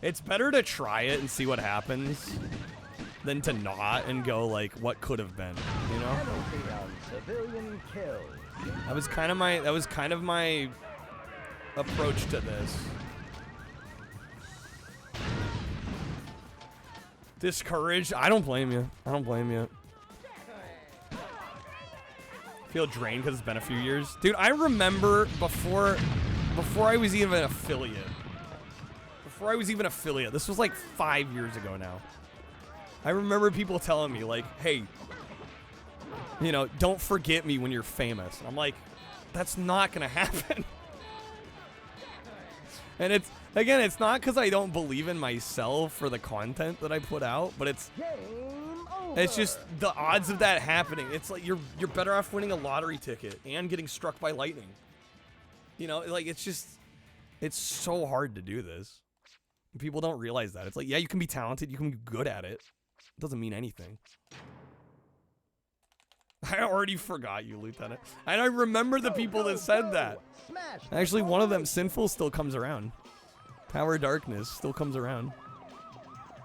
It's better to try it and see what happens than to not and go like, what could have been, you know? Civilian kill. That was kind of my approach to this. Discouraged? I don't blame you. I don't blame you. Feel drained because it's been a few years. Dude, I remember before I was even an affiliate. This was like 5 years ago now. I remember people telling me like, hey, you know, don't forget me when you're famous. I'm like, that's not gonna happen. And it's, again, it's not because I don't believe in myself or the content that I put out, but it's just the odds of that happening. It's like you're better off winning a lottery ticket and getting struck by lightning. You know, like it's so hard to do this. People don't realize that. It's like, yeah, you can be talented, you can be good at it. It doesn't mean anything. I already forgot you, Lieutenant. And I remember the people that said that. Actually, one of them, Sinful, still comes around. Power Darkness still comes around.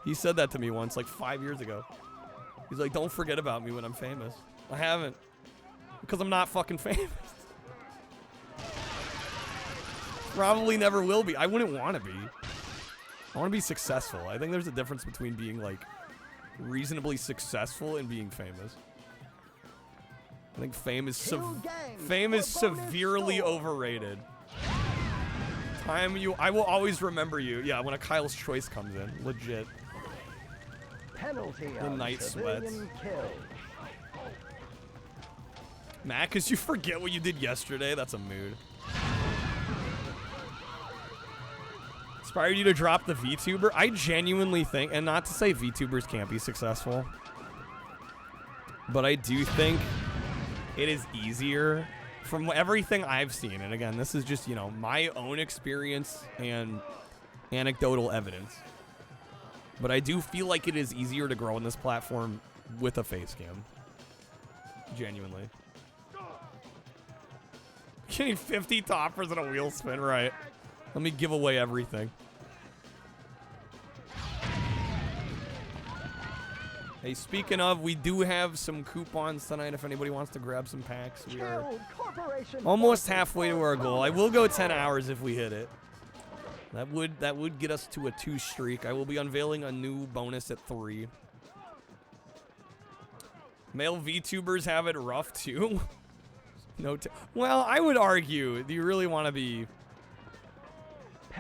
He said that to me once, like 5 years ago. He's like, don't forget about me when I'm famous. I haven't. Because I'm not fucking famous. Probably never will be. I wouldn't want to be. I want to be successful. I think there's a difference between being, like, reasonably successwill and being famous. I think fame is severely overrated. I will always remember you. Yeah, when a Kyle's Choice comes in, legit. Penalty the night sweats. Kill. Matt, cause you forget what you did yesterday. That's a mood. Inspired you to drop the VTuber? I genuinely think, and not to say VTubers can't be successful, but I do think it is easier from everything I've seen. And again, this is just, you know, my own experience and anecdotal evidence. But I do feel like it is easier to grow on this platform with a face cam. Genuinely. Getting 50 toppers and a wheel spin, right? Let me give away everything. Hey, speaking of, we do have some coupons tonight if anybody wants to grab some packs. We are almost halfway to our goal. I will go 10 hours if we hit it. That would get us to a 2 streak. I will be unveiling a new bonus at 3. Male VTubers have it rough too. Well, I would argue, do you really want to be...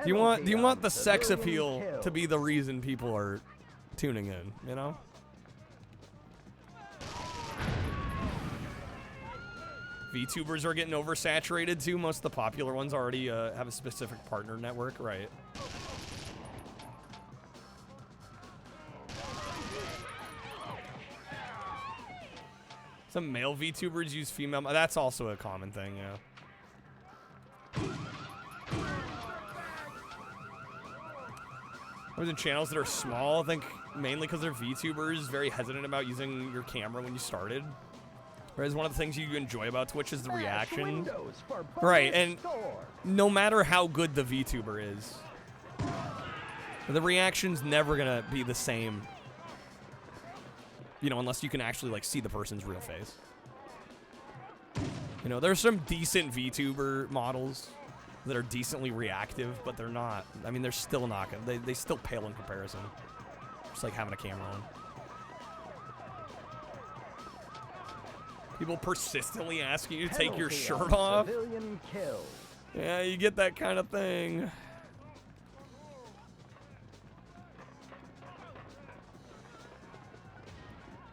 Do you want the sex appeal to be the reason people are tuning in, you know? VTubers are getting oversaturated too. Most of the popular ones already have a specific partner network, right? Some male VTubers use female. That's also a common thing, yeah. There's channels that are small, I think mainly because they're VTubers, very hesitant about using your camera when you started. Whereas one of the things you enjoy about Twitch is the reaction. Right, and no matter how good the VTuber is, the reaction's never gonna be the same. You know, unless you can actually, like, see the person's real face. You know, there's some decent VTuber models that are decently reactive, but they're not. I mean, they're still not gonna, they still pale in comparison. Just like having a camera on. People persistently asking you to take your shirt off. Yeah, you get that kind of thing.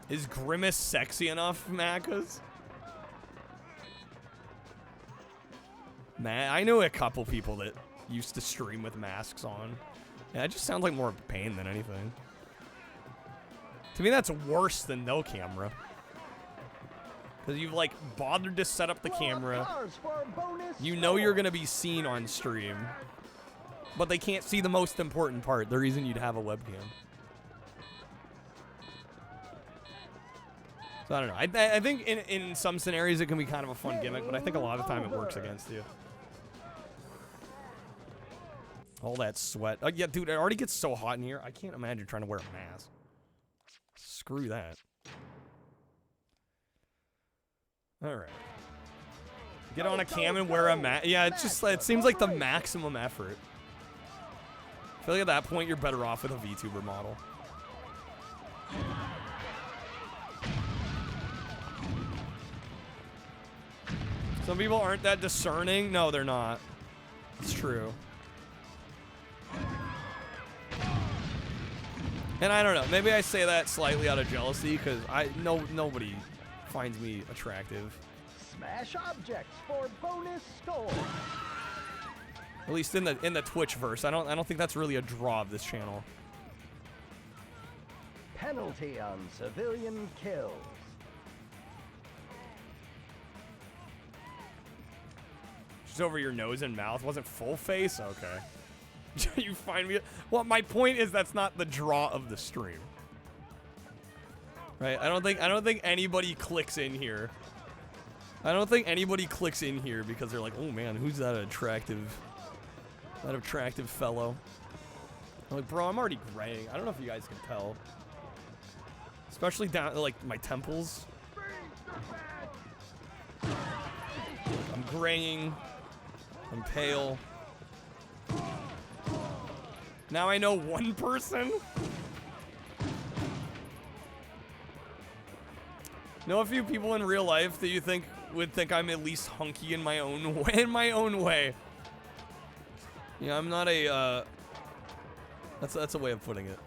Is Grimace sexy enough, Macas? Man, I know a couple people that used to stream with masks on. Yeah, it just sounds like more pain than anything. To me, that's worse than no camera. Because you've, like, bothered to set up the camera. You know you're going to be seen on stream. But they can't see the most important part, the reason you'd have a webcam. So I don't know. I think in some scenarios it can be kind of a fun gimmick, but I think a lot of the time it works against you. All that sweat. Oh, yeah, dude, it already gets so hot in here. I can't imagine trying to wear a mask. Screw that. Alright. Get on a cam and wear a mask. Yeah, it's just, it seems like the maximum effort. I feel like at that point you're better off with a VTuber model. Some people aren't that discerning. No, they're not. It's true. And I don't know. Maybe I say that slightly out of jealousy because nobody finds me attractive. Smash objects for bonus score. At least in the Twitch verse. I don't think that's really a draw of this channel. Penalty on civilian kills. Just over your nose and mouth. Wasn't full face? Okay. You find me. Well, my point is that's not the draw of the stream. Right? I don't think anybody clicks in here. I don't think anybody clicks in here because they're like, "Oh man, who's that attractive fellow?" I'm like, "Bro, I'm already graying. I don't know if you guys can tell. Especially down like my temples. I'm graying. I'm pale. Now I know one person. Know a few people in real life that you think would think I'm at least hunky in my own way. Yeah, I'm not a. That's a way of putting it.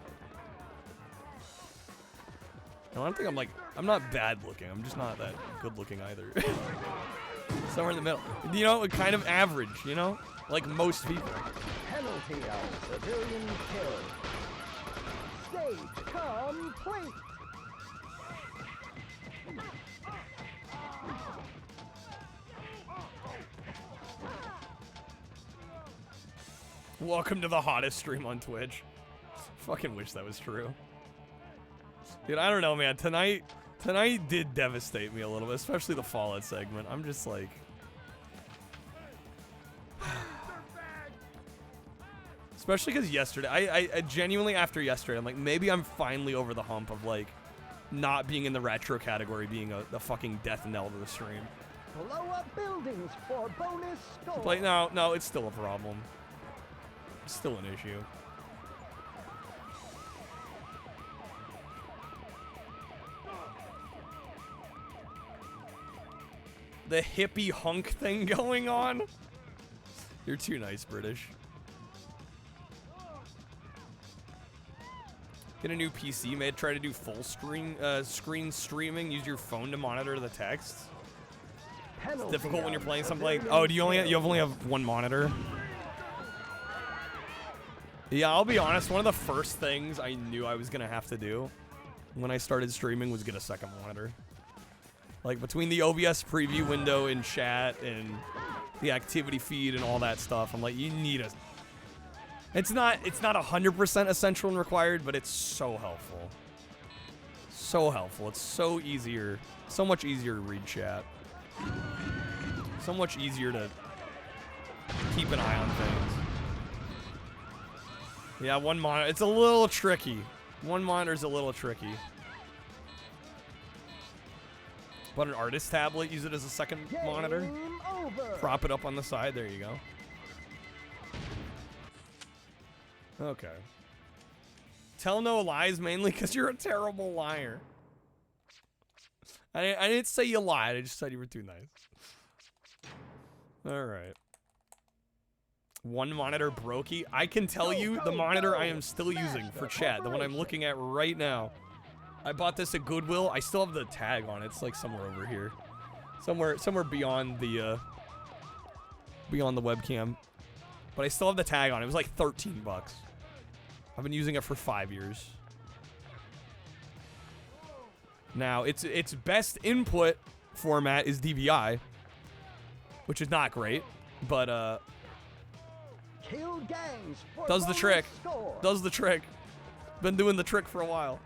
No, I don't think I'm not bad looking. I'm just not that good looking either. Somewhere in the middle. You know, kind of average. You know, like most people. Penalty on civilian kill. Stage complete. Welcome to the hottest stream on Twitch. Fucking wish that was true. Dude, I don't know, man. Tonight did devastate me a little bit, especially the Fallout segment. I'm just like... Especially because yesterday, I genuinely, after yesterday, I'm like, maybe I'm finally over the hump of, like, not being in the retro category being a fucking death knell to the stream. Blow up buildings for bonus score. Like, no, it's still a problem. It's still an issue. The hippie hunk thing going on? You're too nice, British. Get a new PC made. Try to do full screen streaming. Use your phone to monitor the text. It's difficult when you're playing something like. Oh, you only have one monitor? Yeah, I'll be honest. One of the first things I knew I was gonna have to do when I started streaming was get a second monitor. Like between the OBS preview window and chat and the activity feed and all that stuff, I'm like, you need It's not 100% essential and required, but it's so helpful. So helpful. It's so much easier to read chat. So much easier to keep an eye on things. Yeah, one monitor. It's a little tricky. One monitor's a little tricky. But an artist tablet, use it as a second monitor. Prop it up on the side. There you go. Okay. Tell no lies mainly because you're a terrible liar. I didn't say you lied. I just said you were too nice. All right. One monitor brokey. I can tell you the monitor I am still using for chat, the one I'm looking at right now. I bought this at Goodwill. I still have the tag on it. It's like somewhere over here. Somewhere beyond the webcam. But I still have the tag on it. It was like 13 bucks. I've been using it for 5 years. Now, its best input format is DVI, which is not great, but does the trick. Does the trick. Been doing the trick for a while.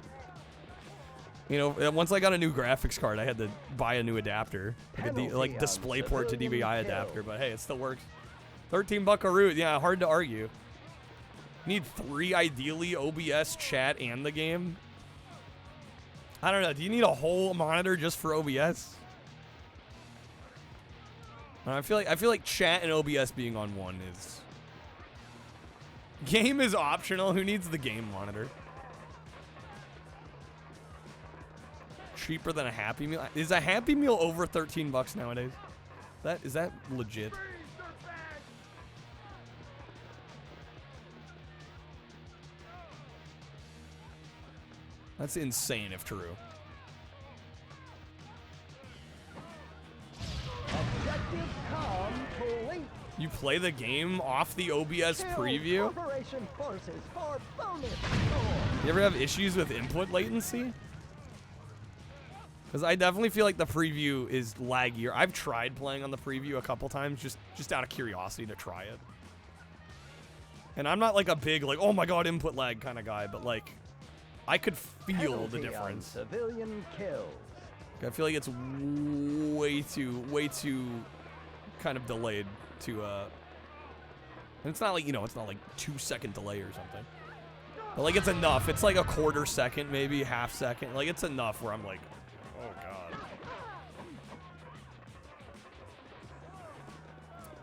You know, once I got a new graphics card, I had to buy a new adapter, like DisplayPort to DVI adapter. But hey, it still works. 13 buckaroo. Yeah, hard to argue. Need 3 ideally, OBS, chat, and the game. I don't know. Do you need a whole monitor just for OBS? I feel like chat and OBS being on one is. Game is optional. Who needs the game monitor? Cheaper than a Happy Meal. Is a Happy Meal over 13 bucks nowadays? Is that legit? That's insane if true. Objective complete. You play the game off the OBS preview? Corporation forces for bonus score. You ever have issues with input latency? Because I definitely feel like the preview is laggier. I've tried playing on the preview a couple times just out of curiosity to try it. And I'm not like a big like, oh my god, input lag kind of guy, but like I could feel the difference. Civilian kills. I feel like it's way too kind of delayed to and it's not like, you know, it's not like 2-second delay or something. But like it's enough. It's like a quarter second, maybe half second. Like it's enough where I'm like, oh god.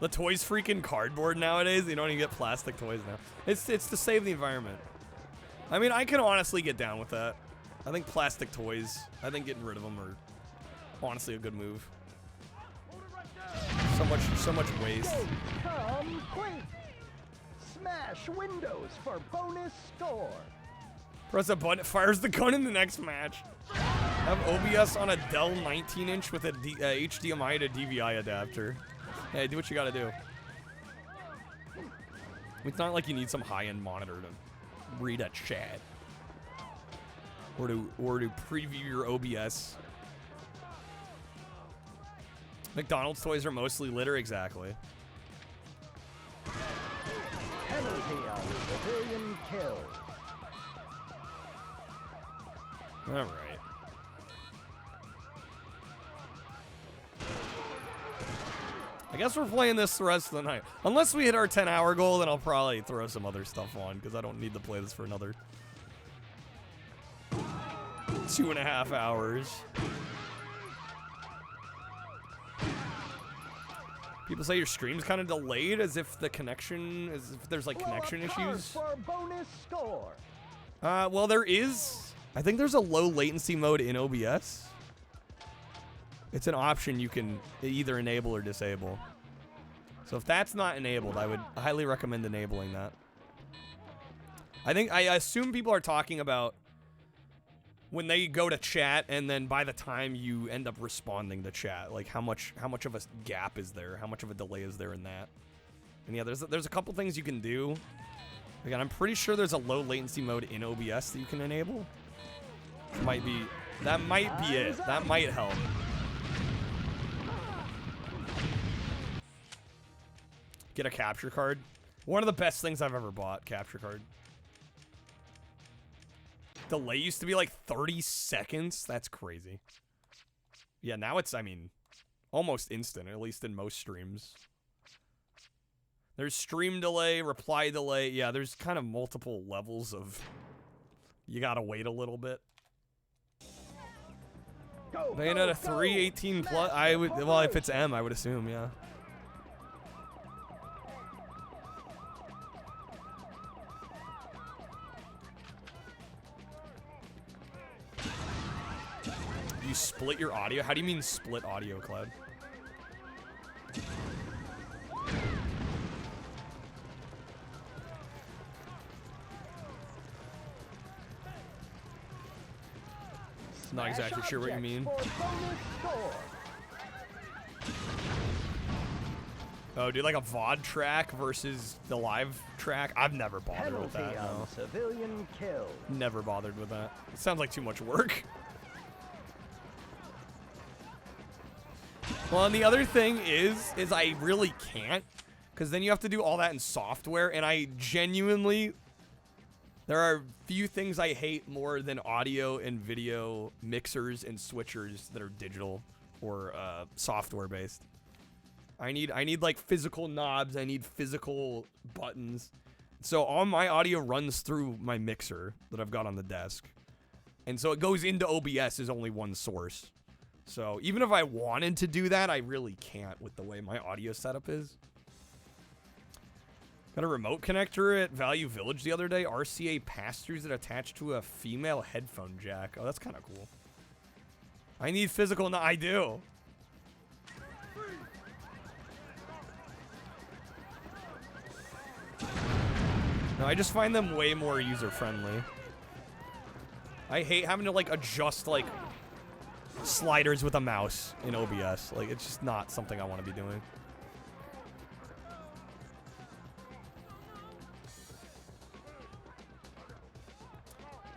The toys freaking cardboard nowadays. You don't even get plastic toys now. It's to save the environment. I mean, I can honestly get down with that. I think plastic toys, I think getting rid of them are honestly a good move. So much waste. Complete. Smash windows for bonus score. Press a button, it fires the gun in the next match. Have OBS on a Dell 19-inch with a HDMI to DVI adapter. Hey, do what you gotta do. It's not like you need some high-end monitor to read a chat. Or to preview your OBS. McDonald's toys are mostly litter, exactly. Penalty on civilian kill. All right. I guess we're playing this the rest of the night. Unless we hit our 10-hour goal, then I'll probably throw some other stuff on, because I don't need to play this for another 2.5 hours. People say your stream's kind of delayed, as if there's like connection issues. For bonus score. Well, there is. I think there's a low latency mode in OBS. It's an option you can either enable or disable. So if that's not enabled, I would highly recommend enabling that. I assume people are talking about when they go to chat and then by the time you end up responding to chat, like how much of a gap is there? How much of a delay is there in that? And yeah, there's a couple things you can do. Again, I'm pretty sure there's a low latency mode in OBS that you can enable. That might be it. That might help. Get a capture card. One of the best things I've ever bought, capture card. Delay used to be like 30 seconds. That's crazy. Yeah, now it's, I mean, almost instant, at least in most streams. There's stream delay, reply delay. Yeah, there's kind of multiple levels of... You gotta wait a little bit. Bayonetta 3, 18 plus. I would, well, if it's M, I would assume, yeah. You split your audio? How do you mean split audio, Cloud? Not exactly sure what you mean. Oh, dude, like a VOD track versus the live track? I've never bothered with that. No. Civilian kill. Never bothered with that. It sounds like too much work. Well, and the other thing is I really can't, because then you have to do all that in software, and I genuinely... There are few things I hate more than audio and video mixers and switchers that are digital or software based. I need like physical knobs. I need physical buttons. So all my audio runs through my mixer that I've got on the desk, and so it goes into OBS as only one source. So even if I wanted to do that, I really can't with the way my audio setup is. Got a remote connector at Value Village the other day. RCA pass-throughs that attach to a female headphone jack. Oh, that's kind of cool. I need physical... No, I do. No, I just find them way more user-friendly. I hate having to, like, adjust, like, sliders with a mouse in OBS. Like, it's just not something I want to be doing.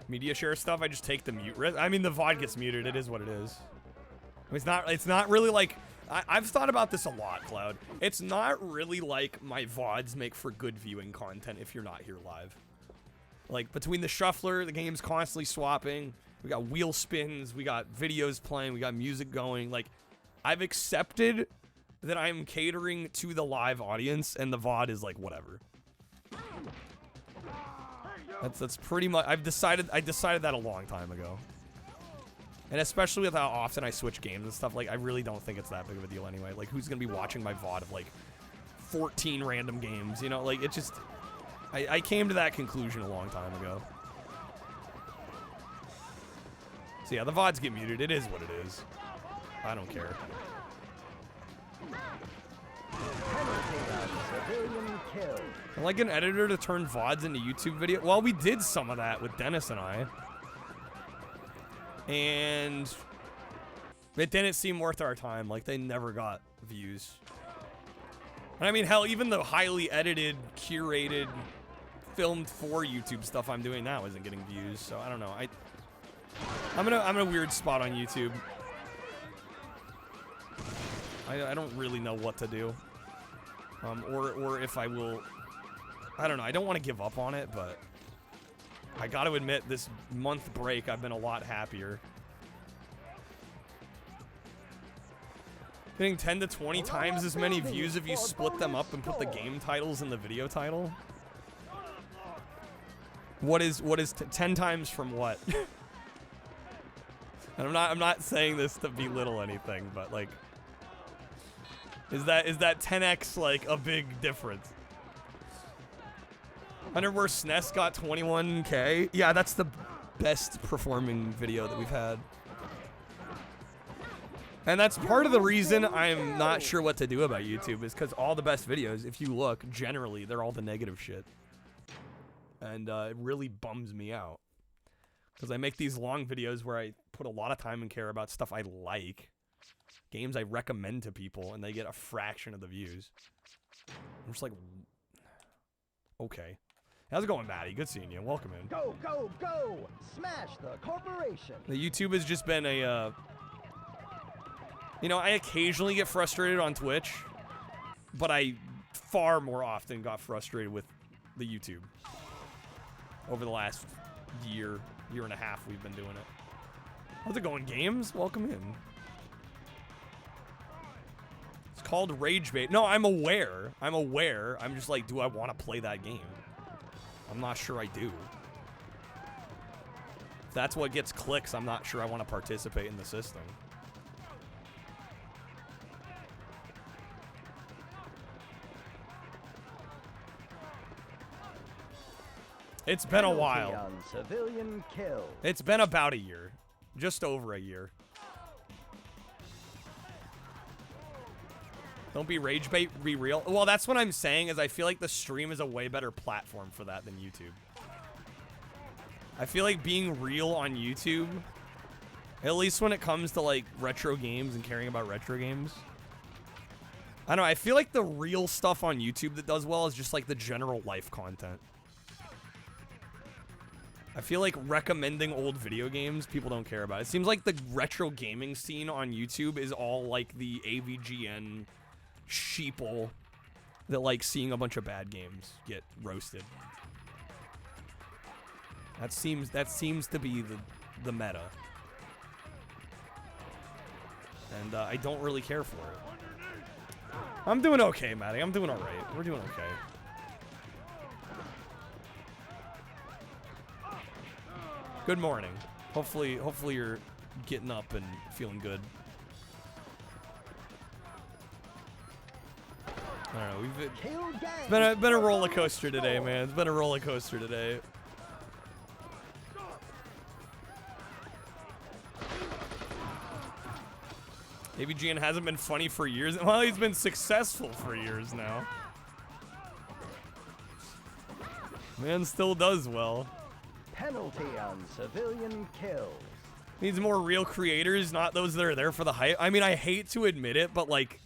Media share stuff, I just take the mute risk. I mean, the VOD gets muted. It is what it is. It's not really like... I've thought about this a lot, Cloud. It's not really like my VODs make for good viewing content if you're not here live. Like, between the shuffler, the game's constantly swapping, we got wheel spins, we got videos playing, we got music going. Like, I've accepted that I'm catering to the live audience, and the VOD is like, whatever. That's pretty much... I decided that a long time ago. And especially with how often I switch games and stuff, like, I really don't think it's that big of a deal anyway. Like, who's gonna be watching my VOD of, like, 14 random games, you know? Like, it just... I came to that conclusion a long time ago. So yeah, the VODs get muted. It is what it is. I don't care. I'd like an editor to turn VODs into YouTube video. Well, we did some of that with Dennis and I. And it didn't seem worth our time. Like, they never got views. And I mean, hell, even the highly edited, curated, filmed for YouTube stuff I'm doing now isn't getting views. So I don't know. I'm in a weird spot on YouTube. I don't really know what to do. Or if I will... I don't know. I don't want to give up on it, but... I got to admit, this month break, I've been a lot happier. Getting 10 to 20 times as many views if you split them up and put the game titles in the video title. What is 10 times from what? And I'm not saying this to belittle anything, but like, is that 10x like a big difference? Where SNES got 21K? Yeah, that's the best performing video that we've had. And that's part of the reason I'm not sure what to do about YouTube, is because all the best videos, if you look, generally, they're all the negative shit. And it really bums me out. Because I make these long videos where I put a lot of time and care about stuff I like. Games I recommend to people, and they get a fraction of the views. I'm just like, okay. How's it going, Maddie? Good seeing you. Welcome in. Go, go, go! Smash the corporation! The YouTube has just been a, you know, I occasionally get frustrated on Twitch, but I far more often got frustrated with the YouTube over the last year and a half we've been doing it. How's it going, games? Welcome in. It's called Rage Bait. No, I'm aware. I'm aware. I'm just like, do I want to play that game? I'm not sure I do. If that's what gets clicks, I'm not sure I want to participate in the system. It's been a while. Civilian kill. It's been about a year. Just over a year. Don't be rage bait, be real. Well, that's what I'm saying is I feel like the stream is a way better platform for that than YouTube. I feel like being real on YouTube, at least when it comes to like retro games and caring about retro games. I don't know, I feel like the real stuff on YouTube that does well is just like the general life content. I feel like recommending old video games, people don't care about. It seems like the retro gaming scene on YouTube is all like the AVGN sheeple that like seeing a bunch of bad games get roasted. That seems to be the meta. And I don't really care for it. I'm doing okay, Maddie. I'm doing alright. We're doing okay. Good morning. Hopefully you're getting up and feeling good. I don't know. It's been a roller coaster today, man. It's been a roller coaster today. AVGN hasn't been funny for years. Well, he's been successful for years now. Man still does well. Penalty on civilian kills. Needs more real creators, not those that are there for the hype. I mean, I hate to admit it, but like,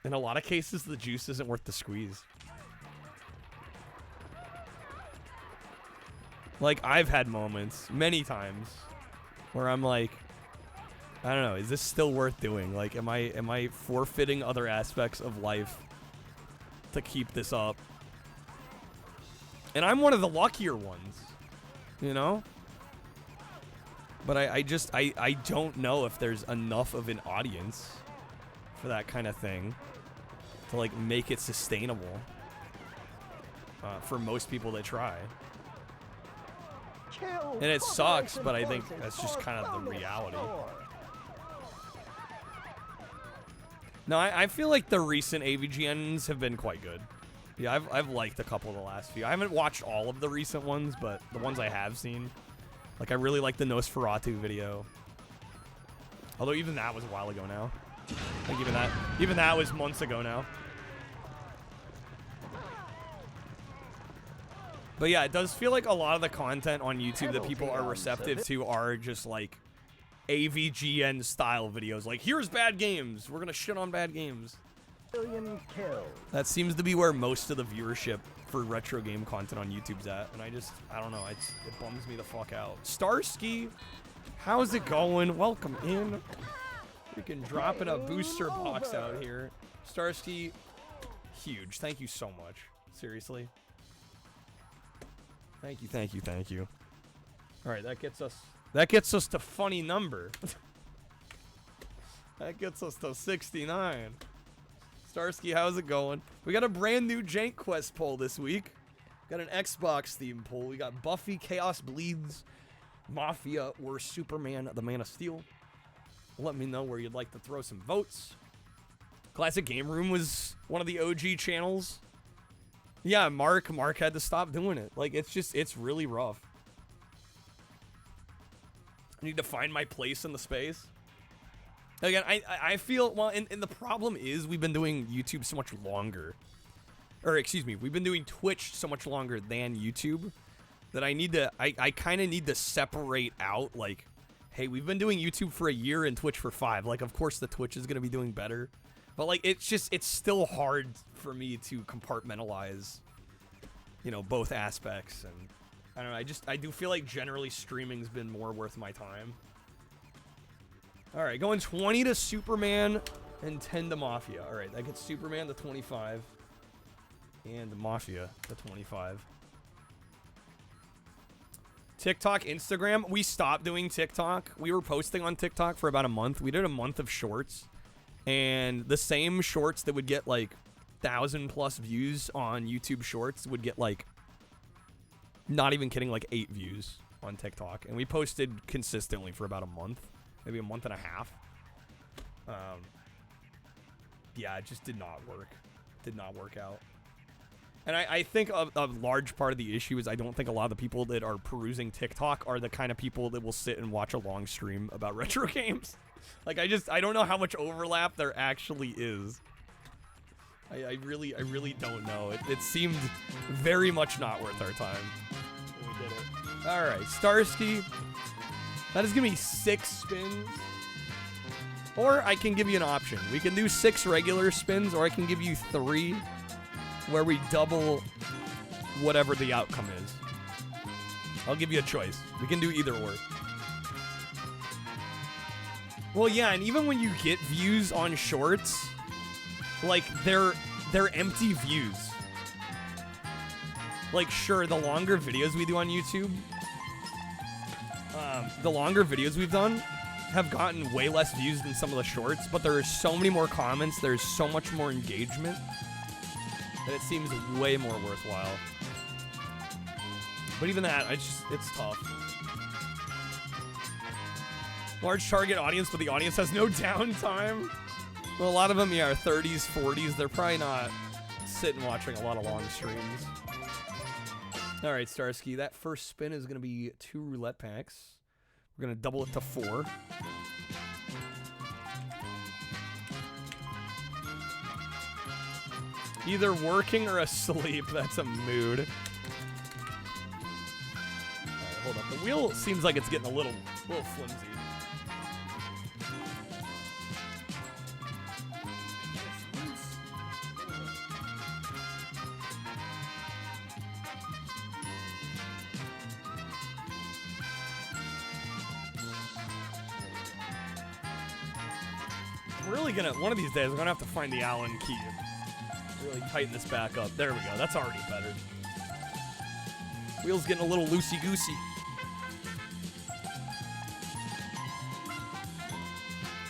in a lot of cases, the juice isn't worth the squeeze. Like, I've had moments, many times, where I'm like, I don't know, is this still worth doing? Like, am I forfeiting other aspects of life to keep this up? And I'm one of the luckier ones, you know? But I don't know if there's enough of an audience for that kind of thing to like make it sustainable for most people that try. And it sucks, but I think that's just kind of the reality. No, I feel like the recent AVGNs have been quite good. Yeah, I've liked a couple of the last few. I haven't watched all of the recent ones, but the ones I have seen. Like, I really like the Nosferatu video. Although even that was a while ago now. I think even that was months ago now. But yeah, it does feel like a lot of the content on YouTube that people are receptive to are just like AVGN style videos. Like, here's bad games. We're gonna shit on bad games. That seems to be where most of the viewership for retro game content on YouTube's at, and I don't know, it bums me the fuck out. Starsky, how's it going? Welcome in. Freaking dropping a booster box out here. Starsky, huge. Thank you so much. Seriously. Thank you. All right, that gets us to funny number. That gets us to 69. Starsky, how's it going? We got a brand new JANKQuEST poll this week. Got an Xbox theme poll. We got Buffy, Chaos Bleeds, Mafia, or Superman, the Man of Steel. Let me know where you'd like to throw some votes. Classic Game Room was one of the OG channels. Yeah, Mark had to stop doing it. Like, it's really rough. I need to find my place in the space. Again, I feel, well, and the problem is we've been doing YouTube so much longer. Or, excuse me, we've been doing Twitch so much longer than YouTube that I kind of need to separate out, like, hey, we've been doing YouTube for a year and Twitch for 5. Like, of course the Twitch is going to be doing better. But, like, it's still hard for me to compartmentalize, you know, both aspects. And, I don't know, I do feel like generally streaming's been more worth my time. All right, going 20 to Superman and 10 to Mafia. All right, that gets Superman to 25. And Mafia, the 25. TikTok, Instagram. We stopped doing TikTok. We were posting on TikTok for about a month. We did a month of shorts. And the same shorts that would get like 1,000+ views on YouTube Shorts would get like, not even kidding, like 8 views on TikTok. And we posted consistently for about a month, maybe a month and a half. Yeah, it just did not work. Did not work out. And I think a large part of the issue is I don't think a lot of the people that are perusing TikTok are the kind of people that will sit and watch a long stream about retro games. Like, I don't know how much overlap there actually is. I really don't know. It seemed very much not worth our time when we did it. All right, Starsky. That is gonna be 6 spins. Or I can give you an option. We can do 6 regular spins, or I can give you 3 where we double whatever the outcome is. I'll give you a choice. We can do either or. Well, yeah, and even when you get views on shorts, like, they're empty views. Like, sure, the longer videos we do on YouTube, the longer videos we've done have gotten way less views than some of the shorts, but there are so many more comments, there's so much more engagement, that it seems way more worthwhile. But even that, it's tough. Large target audience, but the audience has no downtime. Well, a lot of them, yeah, are 30s, 40s. They're probably not sitting watching a lot of long streams. All right, Starsky, that first spin is going to be 2 roulette packs. We're going to double it to 4. Either working or asleep. That's a mood. All right, hold up. The wheel seems like it's getting a little flimsy. One of these days, we're gonna have to find the Allen key and really tighten this back up. There we go. That's already better. Wheel's getting a little loosey-goosey.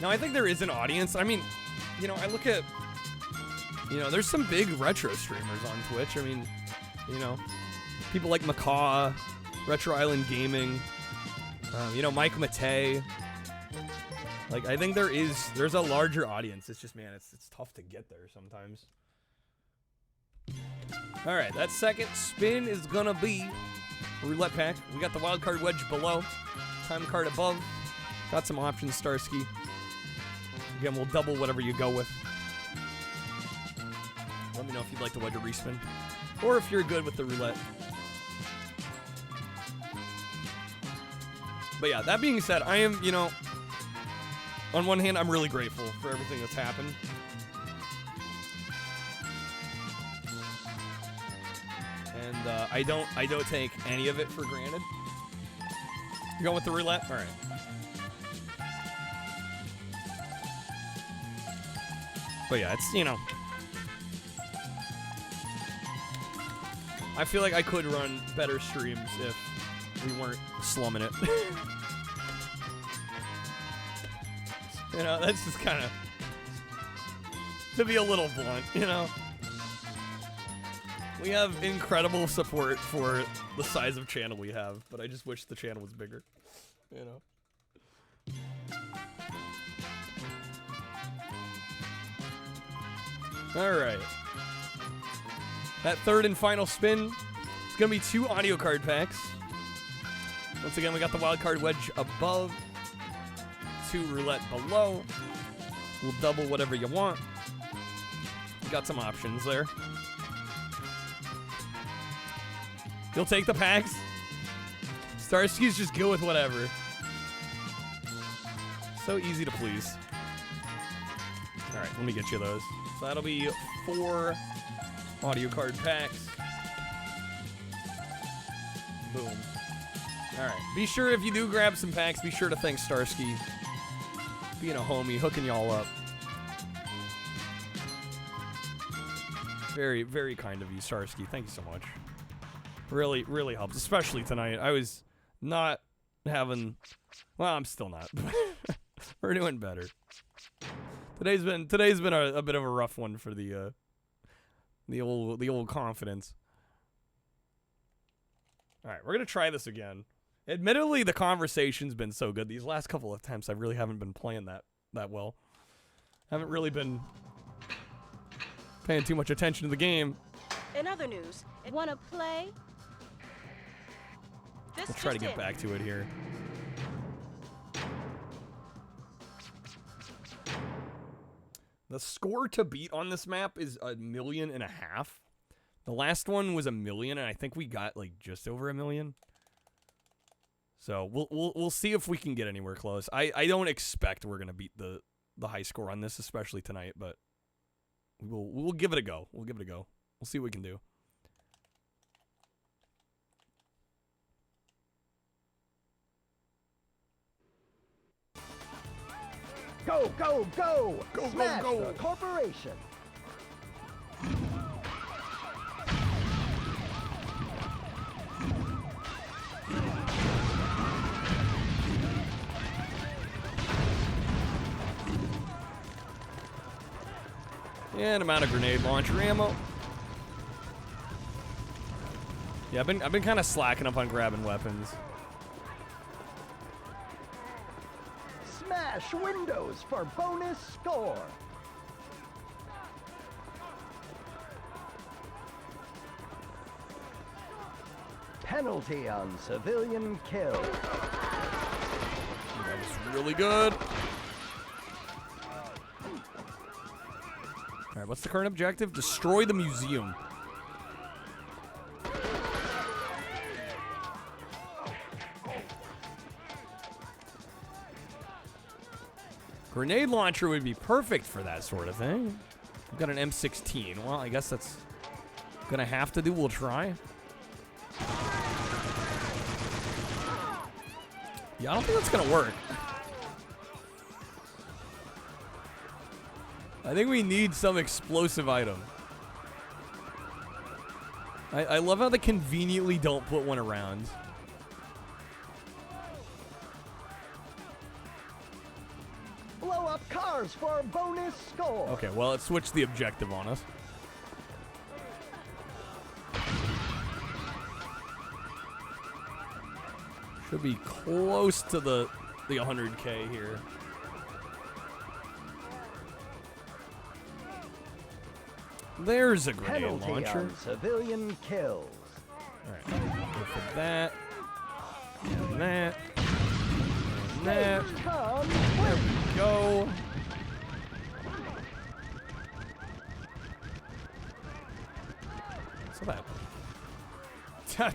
Now, I think there is an audience. I mean, you know, I look at, you know, there's some big retro streamers on Twitch. I mean, you know, people like Macaw, Retro Island Gaming, you know, Mike Matei. Like, I think there's a larger audience. It's just, man, it's tough to get there sometimes. All right, that second spin is gonna be a roulette pack. We got the wild card wedge below, time card above. Got some options, Starsky. Again, we'll double whatever you go with. Let me know if you'd like the wedge or respin, or if you're good with the roulette. But yeah, that being said, I am, you know, on one hand, I'm really grateful for everything that's happened. And I don't take any of it for granted. You going with the roulette? All right. But yeah, it's, you know, I feel like I could run better streams if we weren't slumming it. You know, that's just kind of, to be a little blunt, you know. We have incredible support for the size of channel we have, but I just wish the channel was bigger, you know. All right. That third and final spin, it's going to be 2 audio card packs. Once again, we got the wild card wedge above, 2 roulette below. We'll double whatever you want. Got some options there. You'll take the packs. Starsky's just go with whatever. So easy to please. All right, let me get you those. So that'll be 4 audio card packs. Boom. All right. Be sure, if you do grab some packs, be sure to thank Starsky. Being a homie, hooking y'all up. Very, very kind of you, Starsky. Thank you so much. Really, really helps, especially tonight. I was not having... Well, I'm still not. We're doing better. Today's been a bit of a rough one for the old confidence. All right, we're gonna try this again. Admittedly, the conversation's been so good. These last couple of attempts, I really haven't been playing that well. Haven't really been paying too much attention to the game. In other news, wanna play? We'll try to get back to it here. The score to beat on this map is 1.5 million. The last one was 1 million, and I think we got like just over 1 million. So we'll see if we can get anywhere close. I don't expect we're gonna beat the high score on this, especially tonight, but we'll give it a go. We'll give it a go. We'll see what we can do. Go, go, go! Go, Smash go, go! the corporation! And I'm out of grenade launcher ammo. Yeah, I've been kind of slacking up on grabbing weapons. Smash windows for bonus score! Penalty on civilian kill. That was really good. All right, what's the current objective? Destroy the museum. Grenade launcher would be perfect for that sort of thing. I've got an M16. Well, I guess that's gonna have to do. We'll try. Yeah, I don't think that's gonna work. I think we need some explosive item. I love how they conveniently don't put one around. Blow up cars for bonus score. Okay, well, it switched the objective on us. Should be close to the 100K here. There's a grenade Penalty launcher. on civilian kills. All right, go for that. And that. And that. There we go. So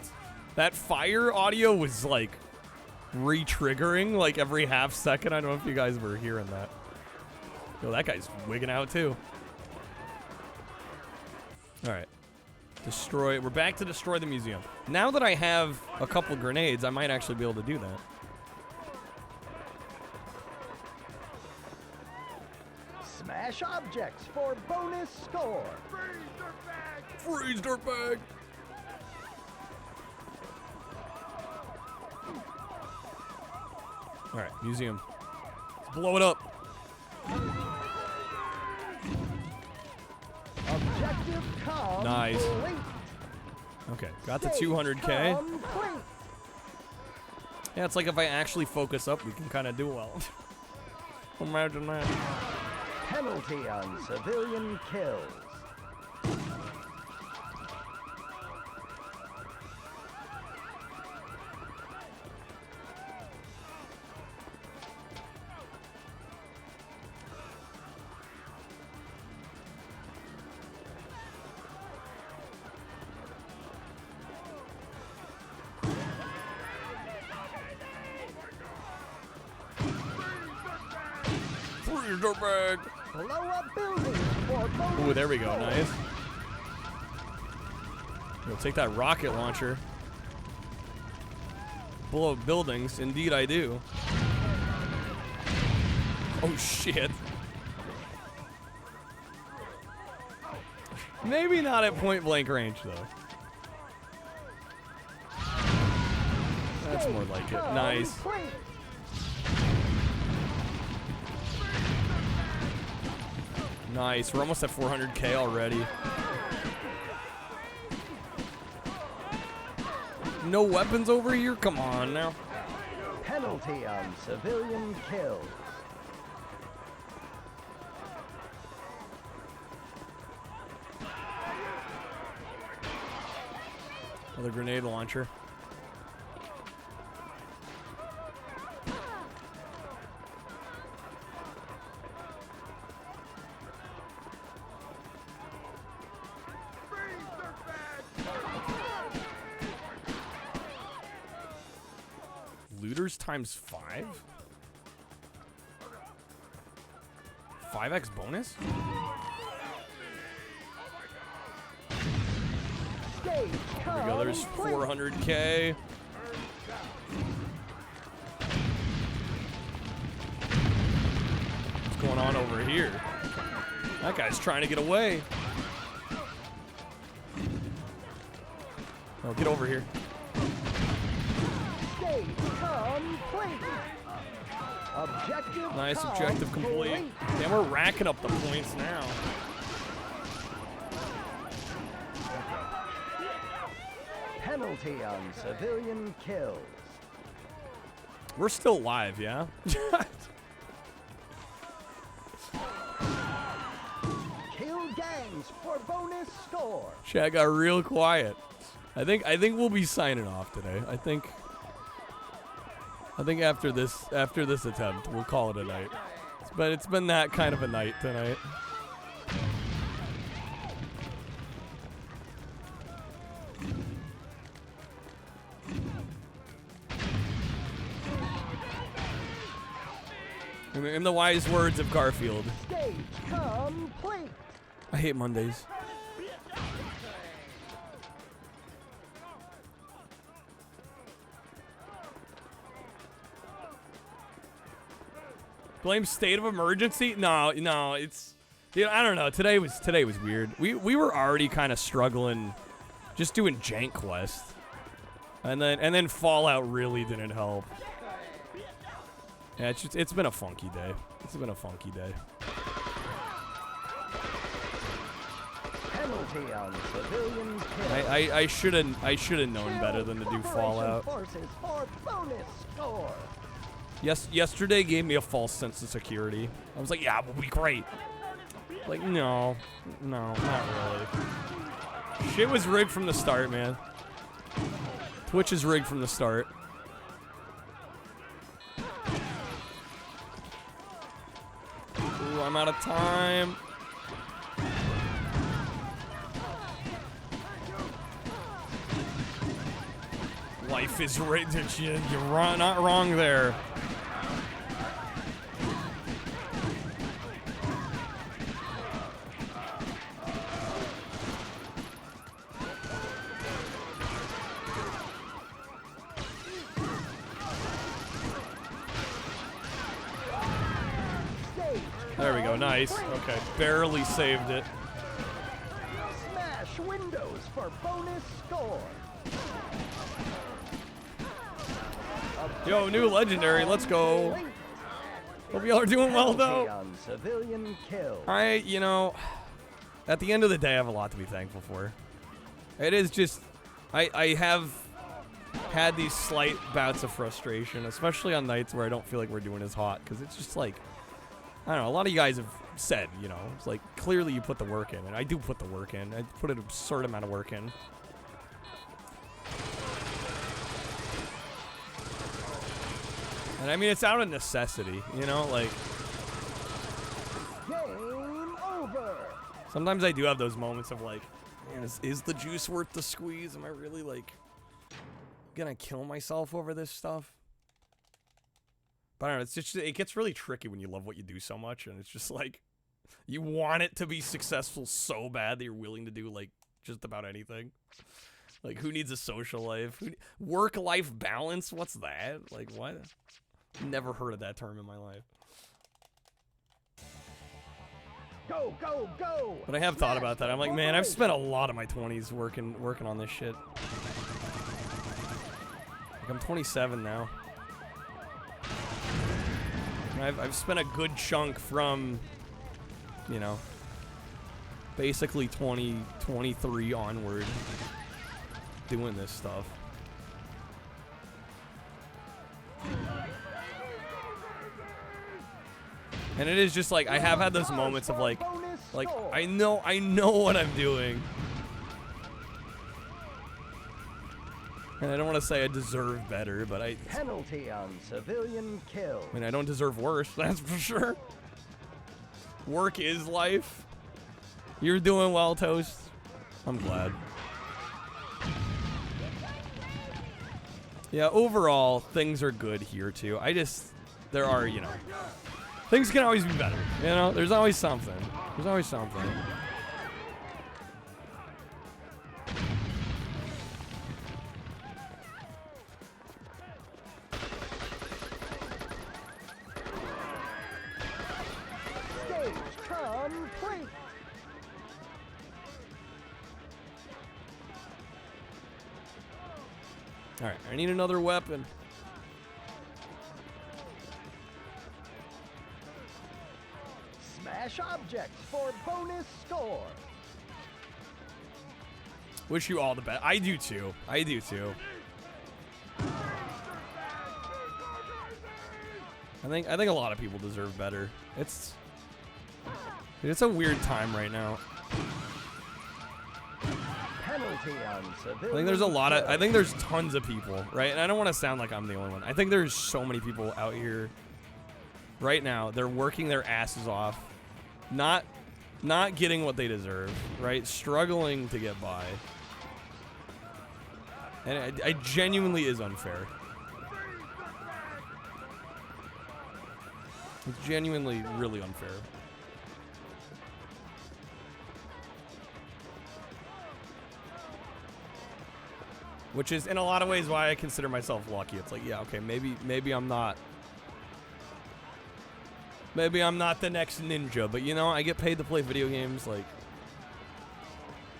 that fire audio was like re-triggering like every half second. I don't know if you guys were hearing that. Yo, that guy's wigging out too. All right. Destroy. We're back to destroy the museum. Now that I have a couple grenades, I might actually be able to do that. Smash objects for bonus score. Freeze dirtbag! All right, museum. Let's blow it up. Objective complete. Nice. Okay, got the 200K. Complete. Yeah, it's like if I actually focus up, we can kind of do well. Imagine that. Penalty on civilian kills. Freeze dirtbag! Blow up buildings for bonus. Ooh, there we go. Nice. We'll take that rocket launcher. Blow up buildings. Indeed, I do. Oh, shit. Maybe not at point blank range, though. That's more like it. Nice. Nice. We're almost at 400K already. No weapons over here? Come on now. Penalty on civilian kills. Another grenade launcher. Looters times 5? 5x bonus? There we go, there's 400K. What's going on over here? That guy's trying to get away. Oh, get over here. Nice objective complete. Damn, we're racking up the points now. Penalty on civilian kills. We're still live, yeah? Kill gangs for bonus score. Chat got real quiet. I think we'll be signing off today. I think after this attempt, we'll call it a night. But it's been that kind of a night tonight. In the wise words of Garfield. Stage complete. I hate Mondays. Blame state of emergency? No, it's, dude, I don't know. Today was weird. We were already kind of struggling, just doing JANKQuEST, and then Fallout really didn't help. Yeah, it's been a funky day. It's been a funky day. Penalty on civilian kills. I should have known better than to do Fallout. Forces for bonus score. Yesterday gave me a false sense of security. I was like, yeah, we'll be great. Like, no, not really. Shit was rigged from the start, man. Twitch is rigged from the start. Ooh, I'm out of time. Life is rigged. You're not wrong there. There we go, nice. Okay, barely saved it. Smash windows for bonus score. Yo, new legendary, let's go. Hope y'all are doing well, though. On civilian kills. You know, at the end of the day, I have a lot to be thankful for. It is just, I have had these slight bouts of frustration, especially on nights where I don't feel like we're doing as hot, because it's just like, I don't know, a lot of you guys have said, you know, it's like, clearly you put the work in, and I do put the work in. I put an absurd amount of work in. And I mean, it's out of necessity, you know, like, Game over. sometimes I do have those moments of like, man, is the juice worth the squeeze? Am I really like gonna kill myself over this stuff? But I don't know, it's just, it gets really tricky when you love what you do so much, and it's just like, you want it to be successful so bad that you're willing to do like just about anything. Like, who needs a social life? Work-life balance? What's that? Like, what? Never heard of that term in my life. Go, go, go! But I have thought about that. I'm like, man, I've spent a lot of my 20s working on this shit. Like, I'm 27 now. And I've spent a good chunk from, you know, basically 2023 onward doing this stuff. And it is just like, I have had those moments of like I know what I'm doing. And I don't want to say I deserve better, but penalty on civilian kill. I mean, I don't deserve worse, that's for sure. Work is life. You're doing well, Toast. I'm glad. Yeah, overall, things are good here, too. There are, you know, things can always be better, you know? There's always something. There's always something. Stage complete. Alright, I need another weapon. Smash objects for bonus score. Wish you all the best. I do too. I do too. I think a lot of people deserve better. It's a weird time right now. Penalty on civilian. I think there's a lot of, I think there's tons of people, right? And I don't want to sound like I'm the only one. I think there's so many people out here right now. They're working their asses off, not getting what they deserve, right? Struggling to get by. And it genuinely is unfair. It's genuinely really unfair. Which is in a lot of ways why I consider myself lucky. It's like, yeah, okay, maybe I'm not. Maybe I'm not the next ninja, but you know, I get paid to play video games. Like,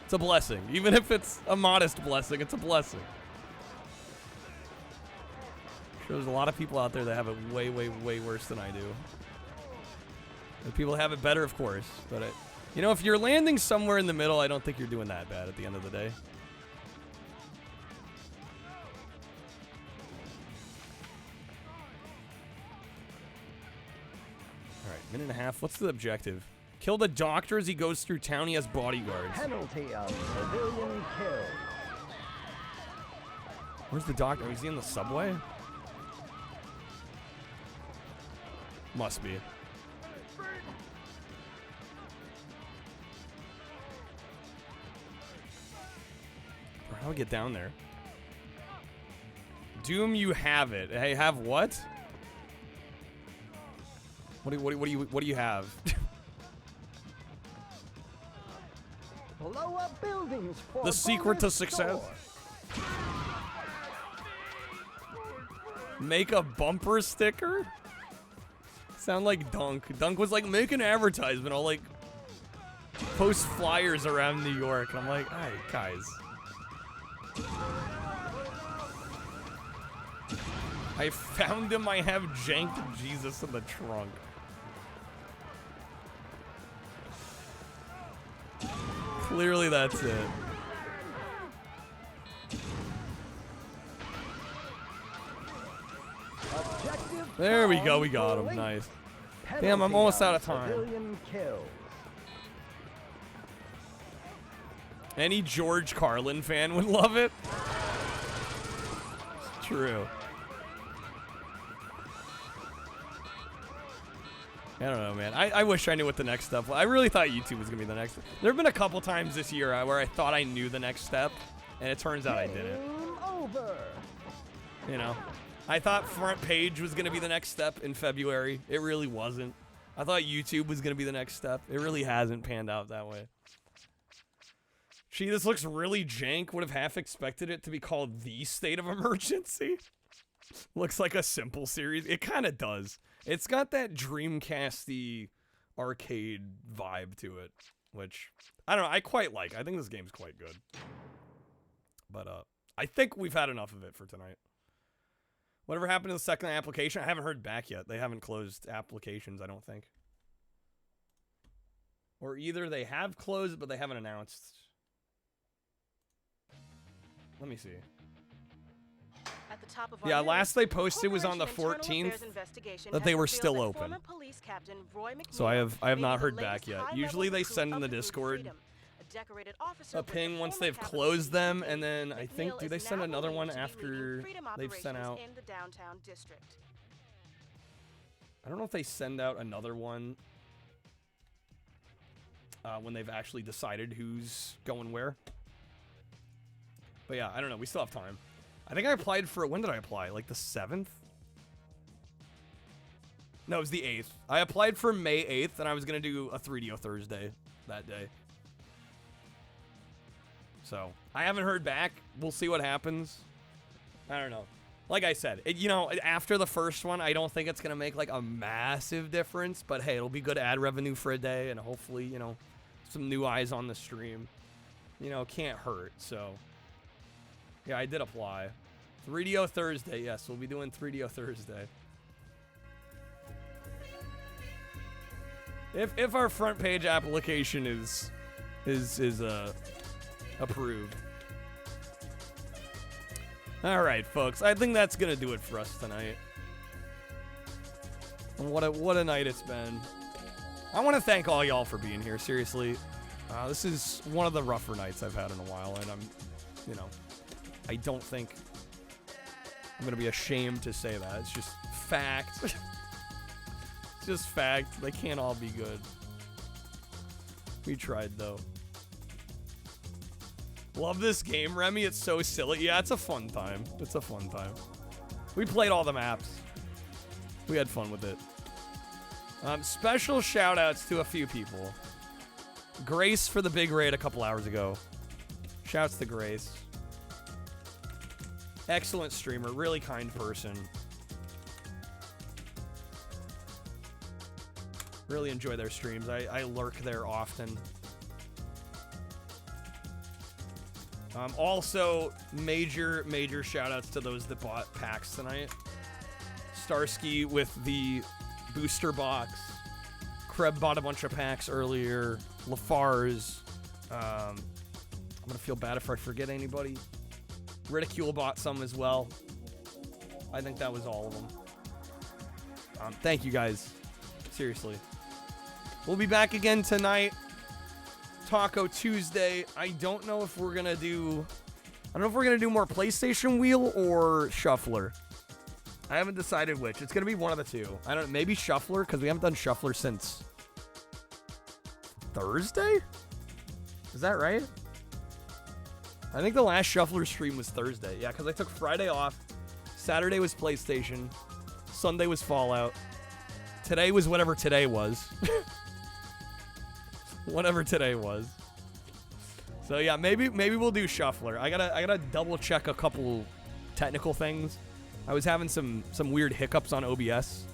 it's a blessing. Even if it's a modest blessing, it's a blessing. I'm sure there's a lot of people out there that have it way, way, way worse than I do. And people have it better, of course. But, you know, if you're landing somewhere in the middle, I don't think you're doing that bad at the end of the day. Minute and a half. What's the objective? Kill the doctor as he goes through town. He has bodyguards. Penalty on civilian kill. Where's the doctor? Is he in the subway? Must be. How do we get down there? Doom, you have it. Hey, have what? What do you have? Blow up buildings for the secret to success. Make a bumper sticker? Sound like Dunk. Dunk was like, make an advertisement. I'll like post flyers around New York. And I'm like, hey, guys. I found him. I have janked Jesus in the trunk. Clearly that's it. There we go, we got him. Nice. Damn, I'm almost out of time. Any George Carlin fan would love it. It's true. I don't know, man. I wish I knew what the next step was. I really thought YouTube was going to be the next. There have been a couple times this year where I thought I knew the next step, and it turns out I didn't. Over. You know, I thought front page was going to be the next step in February. It really wasn't. I thought YouTube was going to be the next step. It really hasn't panned out that way. Gee, this looks really jank. Would have half expected it to be called The State of Emergency. Looks like a simple series. It kind of does. It's got that Dreamcast-y arcade vibe to it, which I don't know. I quite like. I think this game's quite good. But I think we've had enough of it for tonight. Whatever happened to the second application? I haven't heard back yet. They haven't closed applications, I don't think. Or either they have closed, but they haven't announced. Let me see. At the top of Yeah, our last they posted was on the 14th that they were still open. So I have not heard back yet. Usually they send in the Discord a ping once they've closed them, and then I think, do they send another one after they've sent out? I don't know if they send out another one when they've actually decided who's going where. But yeah, I don't know. We still have time. I think I applied for it. When did I apply? Like the 7th? No, it was the 8th. I applied for May 8th, and I was going to do a 3DO Thursday that day. So, I haven't heard back. We'll see what happens. I don't know. Like I said, you know, after the first one, I don't think it's going to make, like, a massive difference. But, hey, it'll be good ad revenue for a day, and hopefully, you know, some new eyes on the stream. You know, can't hurt, so... Yeah, I did apply. 3DO Thursday, yes, we'll be doing 3DO Thursday. If our front page application is approved. All right, folks, I think that's gonna do it for us tonight. And what a night it's been. I want to thank all y'all for being here. Seriously, this is one of the rougher nights I've had in a while, and I'm, you know. I don't think I'm going to be ashamed to say that. It's just fact. It's just fact. They can't all be good. We tried, though. Love this game, Remy. It's so silly. Yeah, it's a fun time. It's a fun time. We played all the maps. We had fun with it. Special shout-outs to a few people. Grace for the big raid a couple hours ago. Shouts to Grace. Excellent streamer, really kind person. Really enjoy their streams. I lurk there often. Also, major shout-outs to those that bought packs tonight. Starsky with the booster box. Kreb bought a bunch of packs earlier. Lafar's. I'm gonna feel bad if I forget anybody. Ridicule bought some as well. I think that was all of them. Thank you guys. Seriously. We'll be back again tonight. Taco Tuesday. I don't know if we're gonna do... I don't know if we're gonna do more PlayStation Wheel or Shuffler. I haven't decided which. It's gonna be one of the two. I don't know. Maybe Shuffler, because we haven't done Shuffler since... Thursday? Is that right? I think the last Shuffler stream was Thursday. Yeah, because I took Friday off. Saturday was PlayStation. Sunday was Fallout. Today was whatever today was. Whatever today was. So yeah, maybe we'll do Shuffler. I gotta double check a couple technical things. I was having some weird hiccups on OBS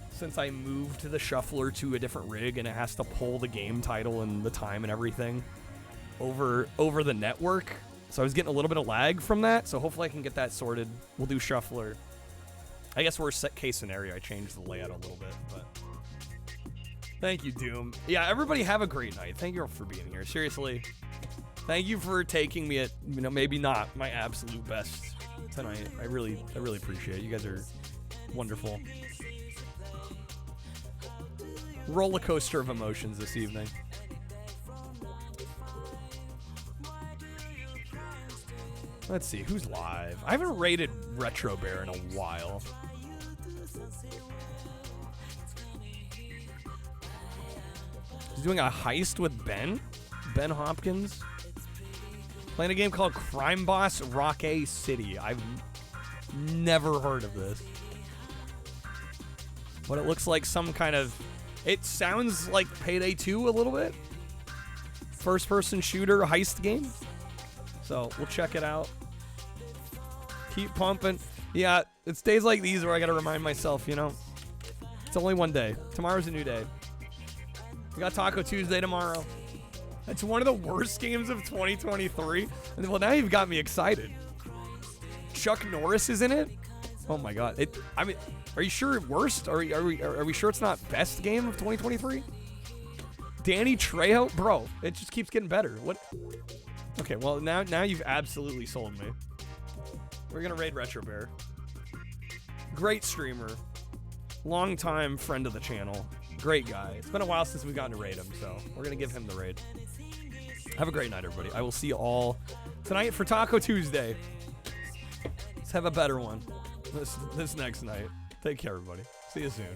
since I moved the Shuffler to a different rig, and it has to pull the game title and the time and everything over the network. So I was getting a little bit of lag from that, so hopefully I can get that sorted. We'll do Shuffler. I guess worst case scenario, I changed the layout a little bit, but... Thank you, Doom. Yeah, everybody have a great night. Thank you all for being here. Seriously. Thank you for taking me at, you know, maybe not my absolute best tonight. I really appreciate it. You guys are wonderful. Roller coaster of emotions this evening. Let's see, who's live? I haven't rated Retro Bear in a while. He's doing a heist with Ben Hopkins. Playing a game called Crime Boss Rockay City. I've never heard of this. But it looks like some kind of... It sounds like Payday 2 a little bit. First-person shooter heist game. So, we'll check it out. Keep pumping. Yeah, it's days like these where I gotta remind myself, you know, it's only one day. Tomorrow's a new day. We got Taco Tuesday tomorrow. It's one of the worst games of 2023. And well, now you've got me excited. Chuck Norris is in it? Oh my god. I mean, are you sure worst? Are we sure it's not best game of 2023? Danny Trejo? Bro, it just keeps getting better. What? Okay, well, now you've absolutely sold me. We're gonna raid Retro Bear. Great streamer. Longtime friend of the channel. Great guy. It's been a while since we've gotten to raid him, so we're gonna give him the raid. Have a great night, everybody. I will see you all tonight for Taco Tuesday. Let's have a better one this next night. Take care, everybody. See you soon.